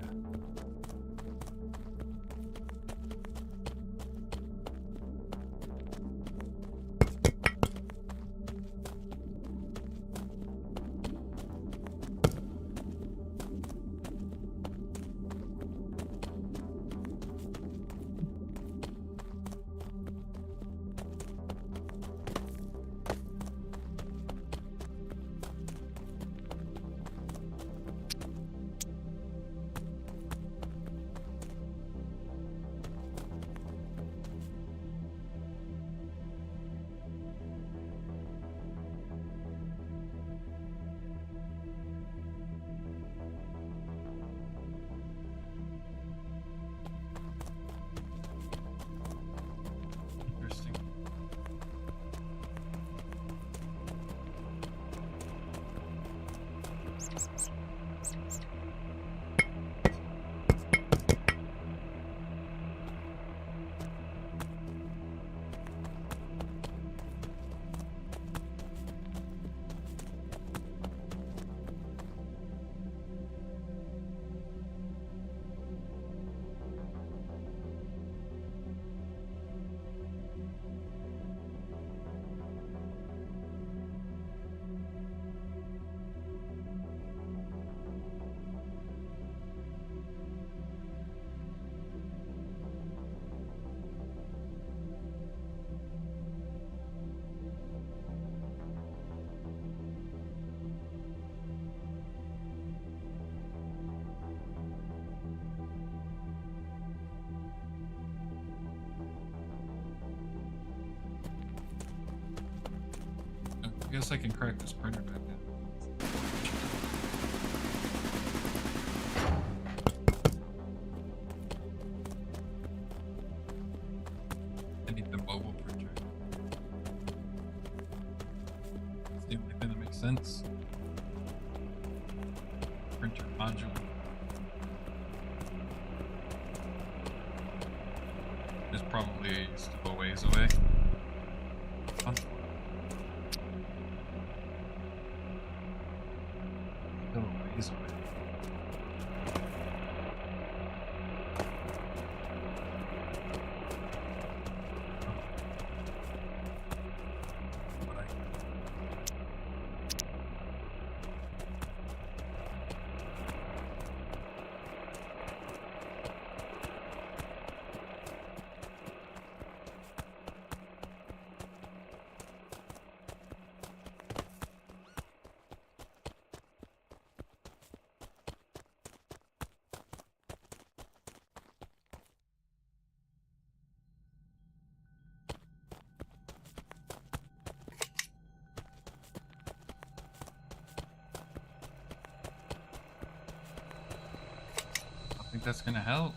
Interesting. I guess I can crack this printer back in. I need the mobile printer. It's the only thing that makes sense. Printer module. Is probably still a ways away. Huh? Still a ways away. But I think that's gonna help.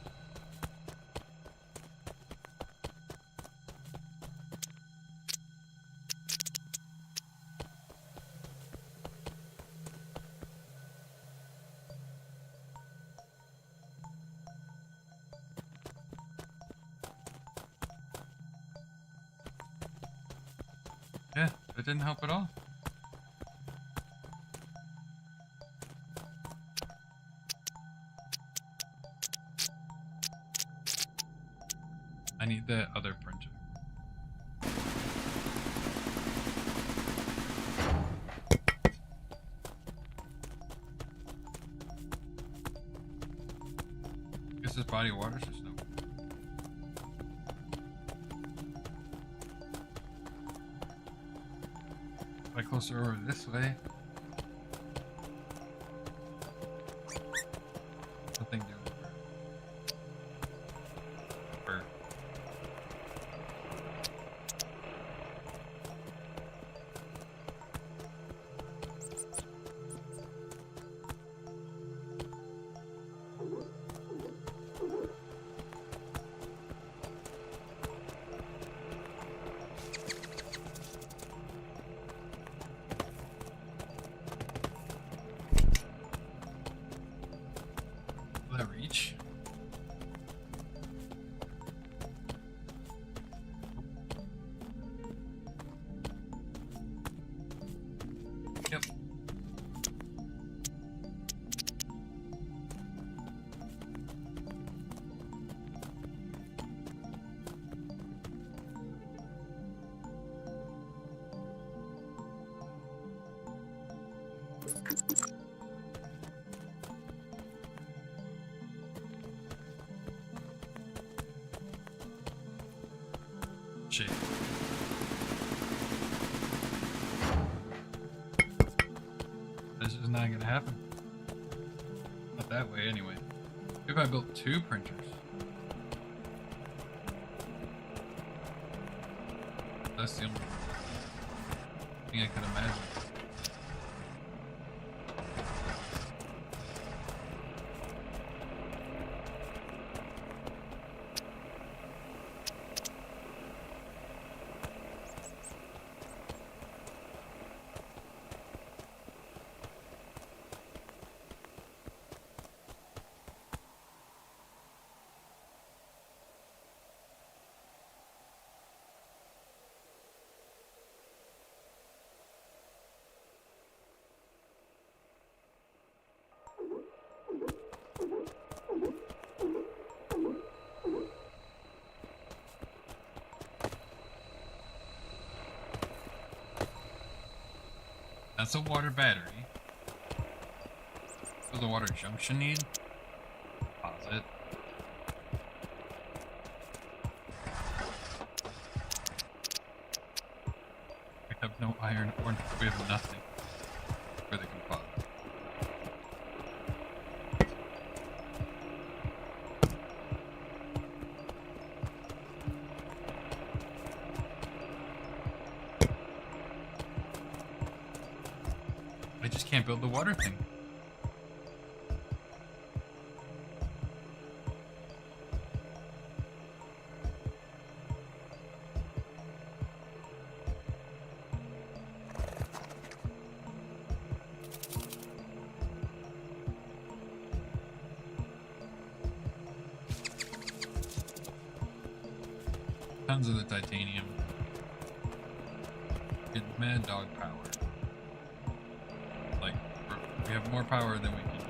Yeah, that didn't help at all. I need the other printer. Guess this body of water is just no. If I closer over this way. Nothing doing. Or beach. Yep. Shit. This is not gonna happen. Not that way, anyway. If I built 2 printers. That's the only thing I could imagine. That's a water battery. What does the water junction need? Pause it. We have no iron ore. We have nothing for the composite. I just can't build the water thing. Tons of the titanium. Get mad dog power. Like, we have more power than we can use.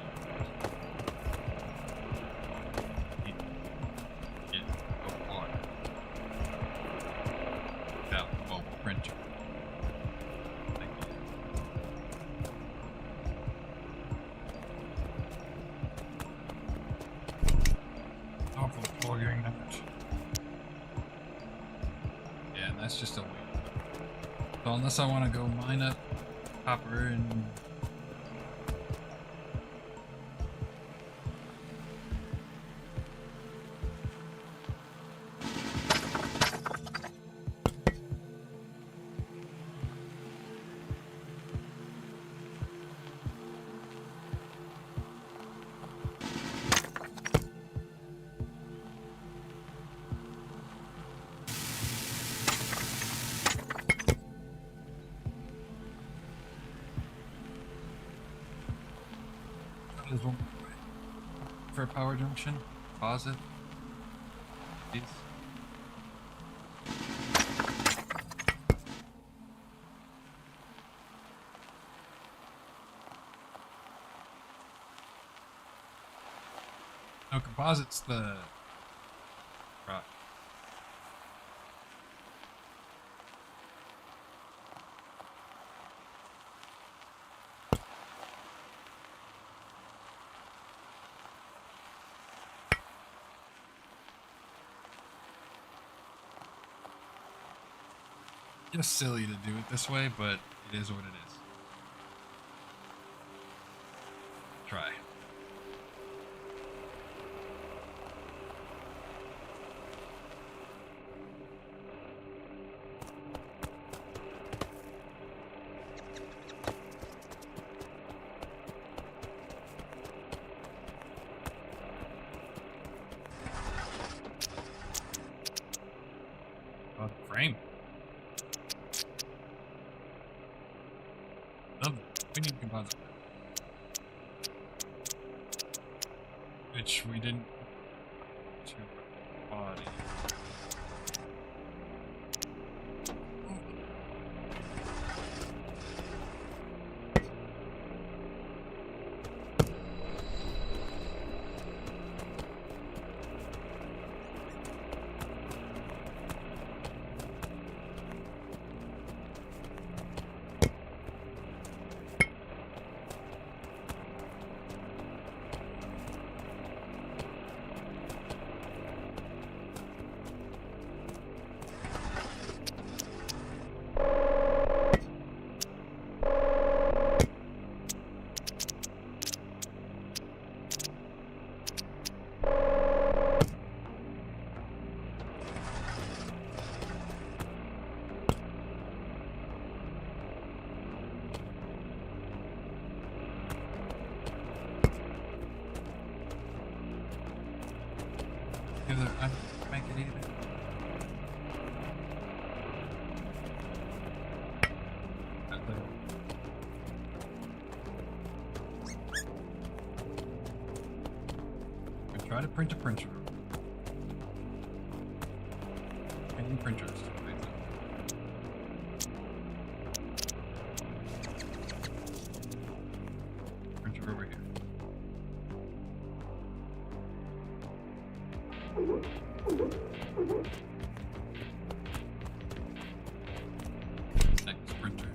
Get water. Without the mobile printer. Thank you. Awful plugging that. Yeah, and that's just a waste. So unless I want to go mine up copper and there's one for a power junction. Pause it. Please. No, composite's the rock. Just silly to do it this way, but it is what it is. Try. Oh, the frame. We need composite. which we didn't to body. I make it even. We try to print a printer. Printing printers. Printer over here. Next printer.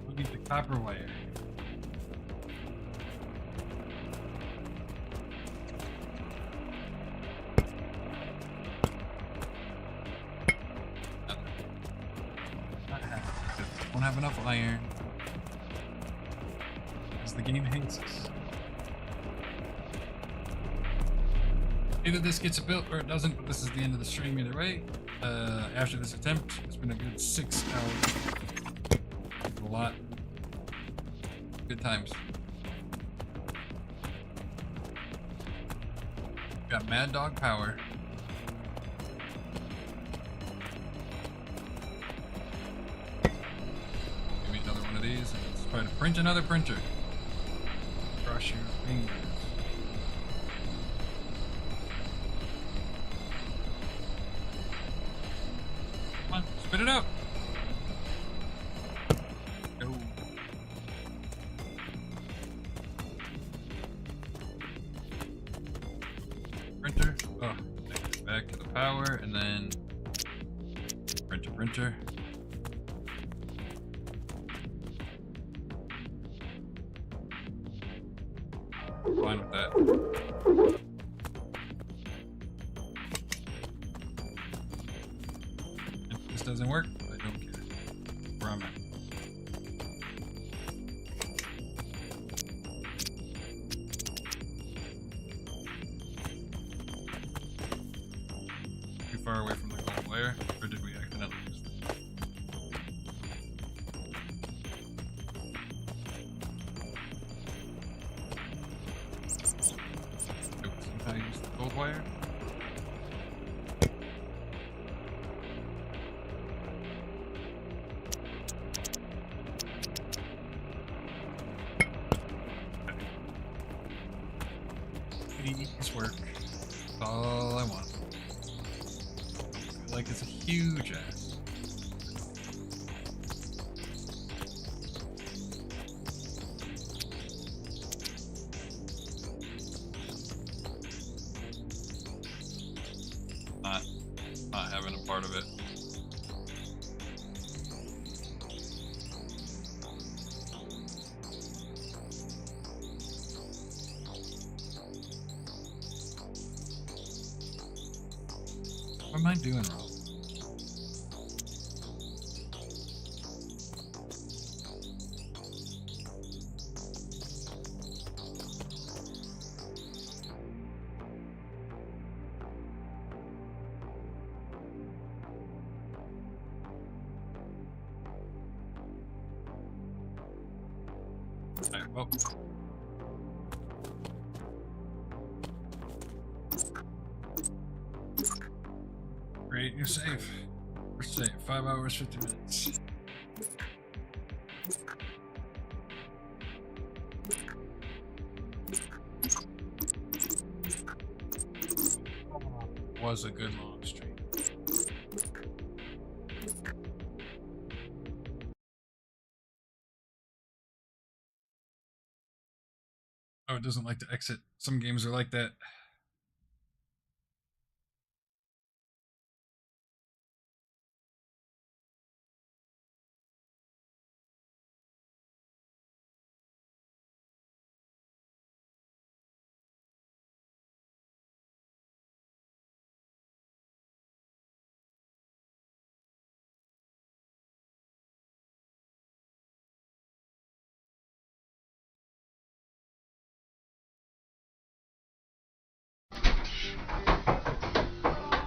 We need the copper wire. Won't have enough iron. Because the game hates us. Either this gets built or it doesn't, but this is the end of the stream either way. After this attempt, it's been a good 6 hours. A lot. Good times. Got Mad Dog power. Give me another one of these and let's try to print another printer. Cross your fingers. Come on, spit it out. Go. Printer. Oh, take this back to the power and then printer. Fine with that. If this doesn't work, I don't care. Where I'm at. Too far away from the gold wire, or did we accidentally use this? Nope, somehow I used the gold wire. Please work. That's all I want. I feel like it's a huge ass. Not having a part of it. What am I doing wrong? Alright, well. Create new save. First save, 5 hours, 50 minutes. Was a good long stream. Oh, it doesn't like to exit. Some games are like that.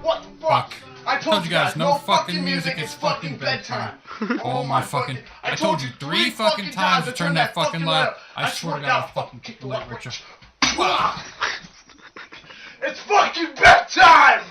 What the fuck? I told you guys, no fucking music, it's fucking bedtime. Oh my fucking... I told you 3 fucking times to turn that fucking light up. I swear to God, I'll fucking kick the light, Richard. It's fucking bedtime!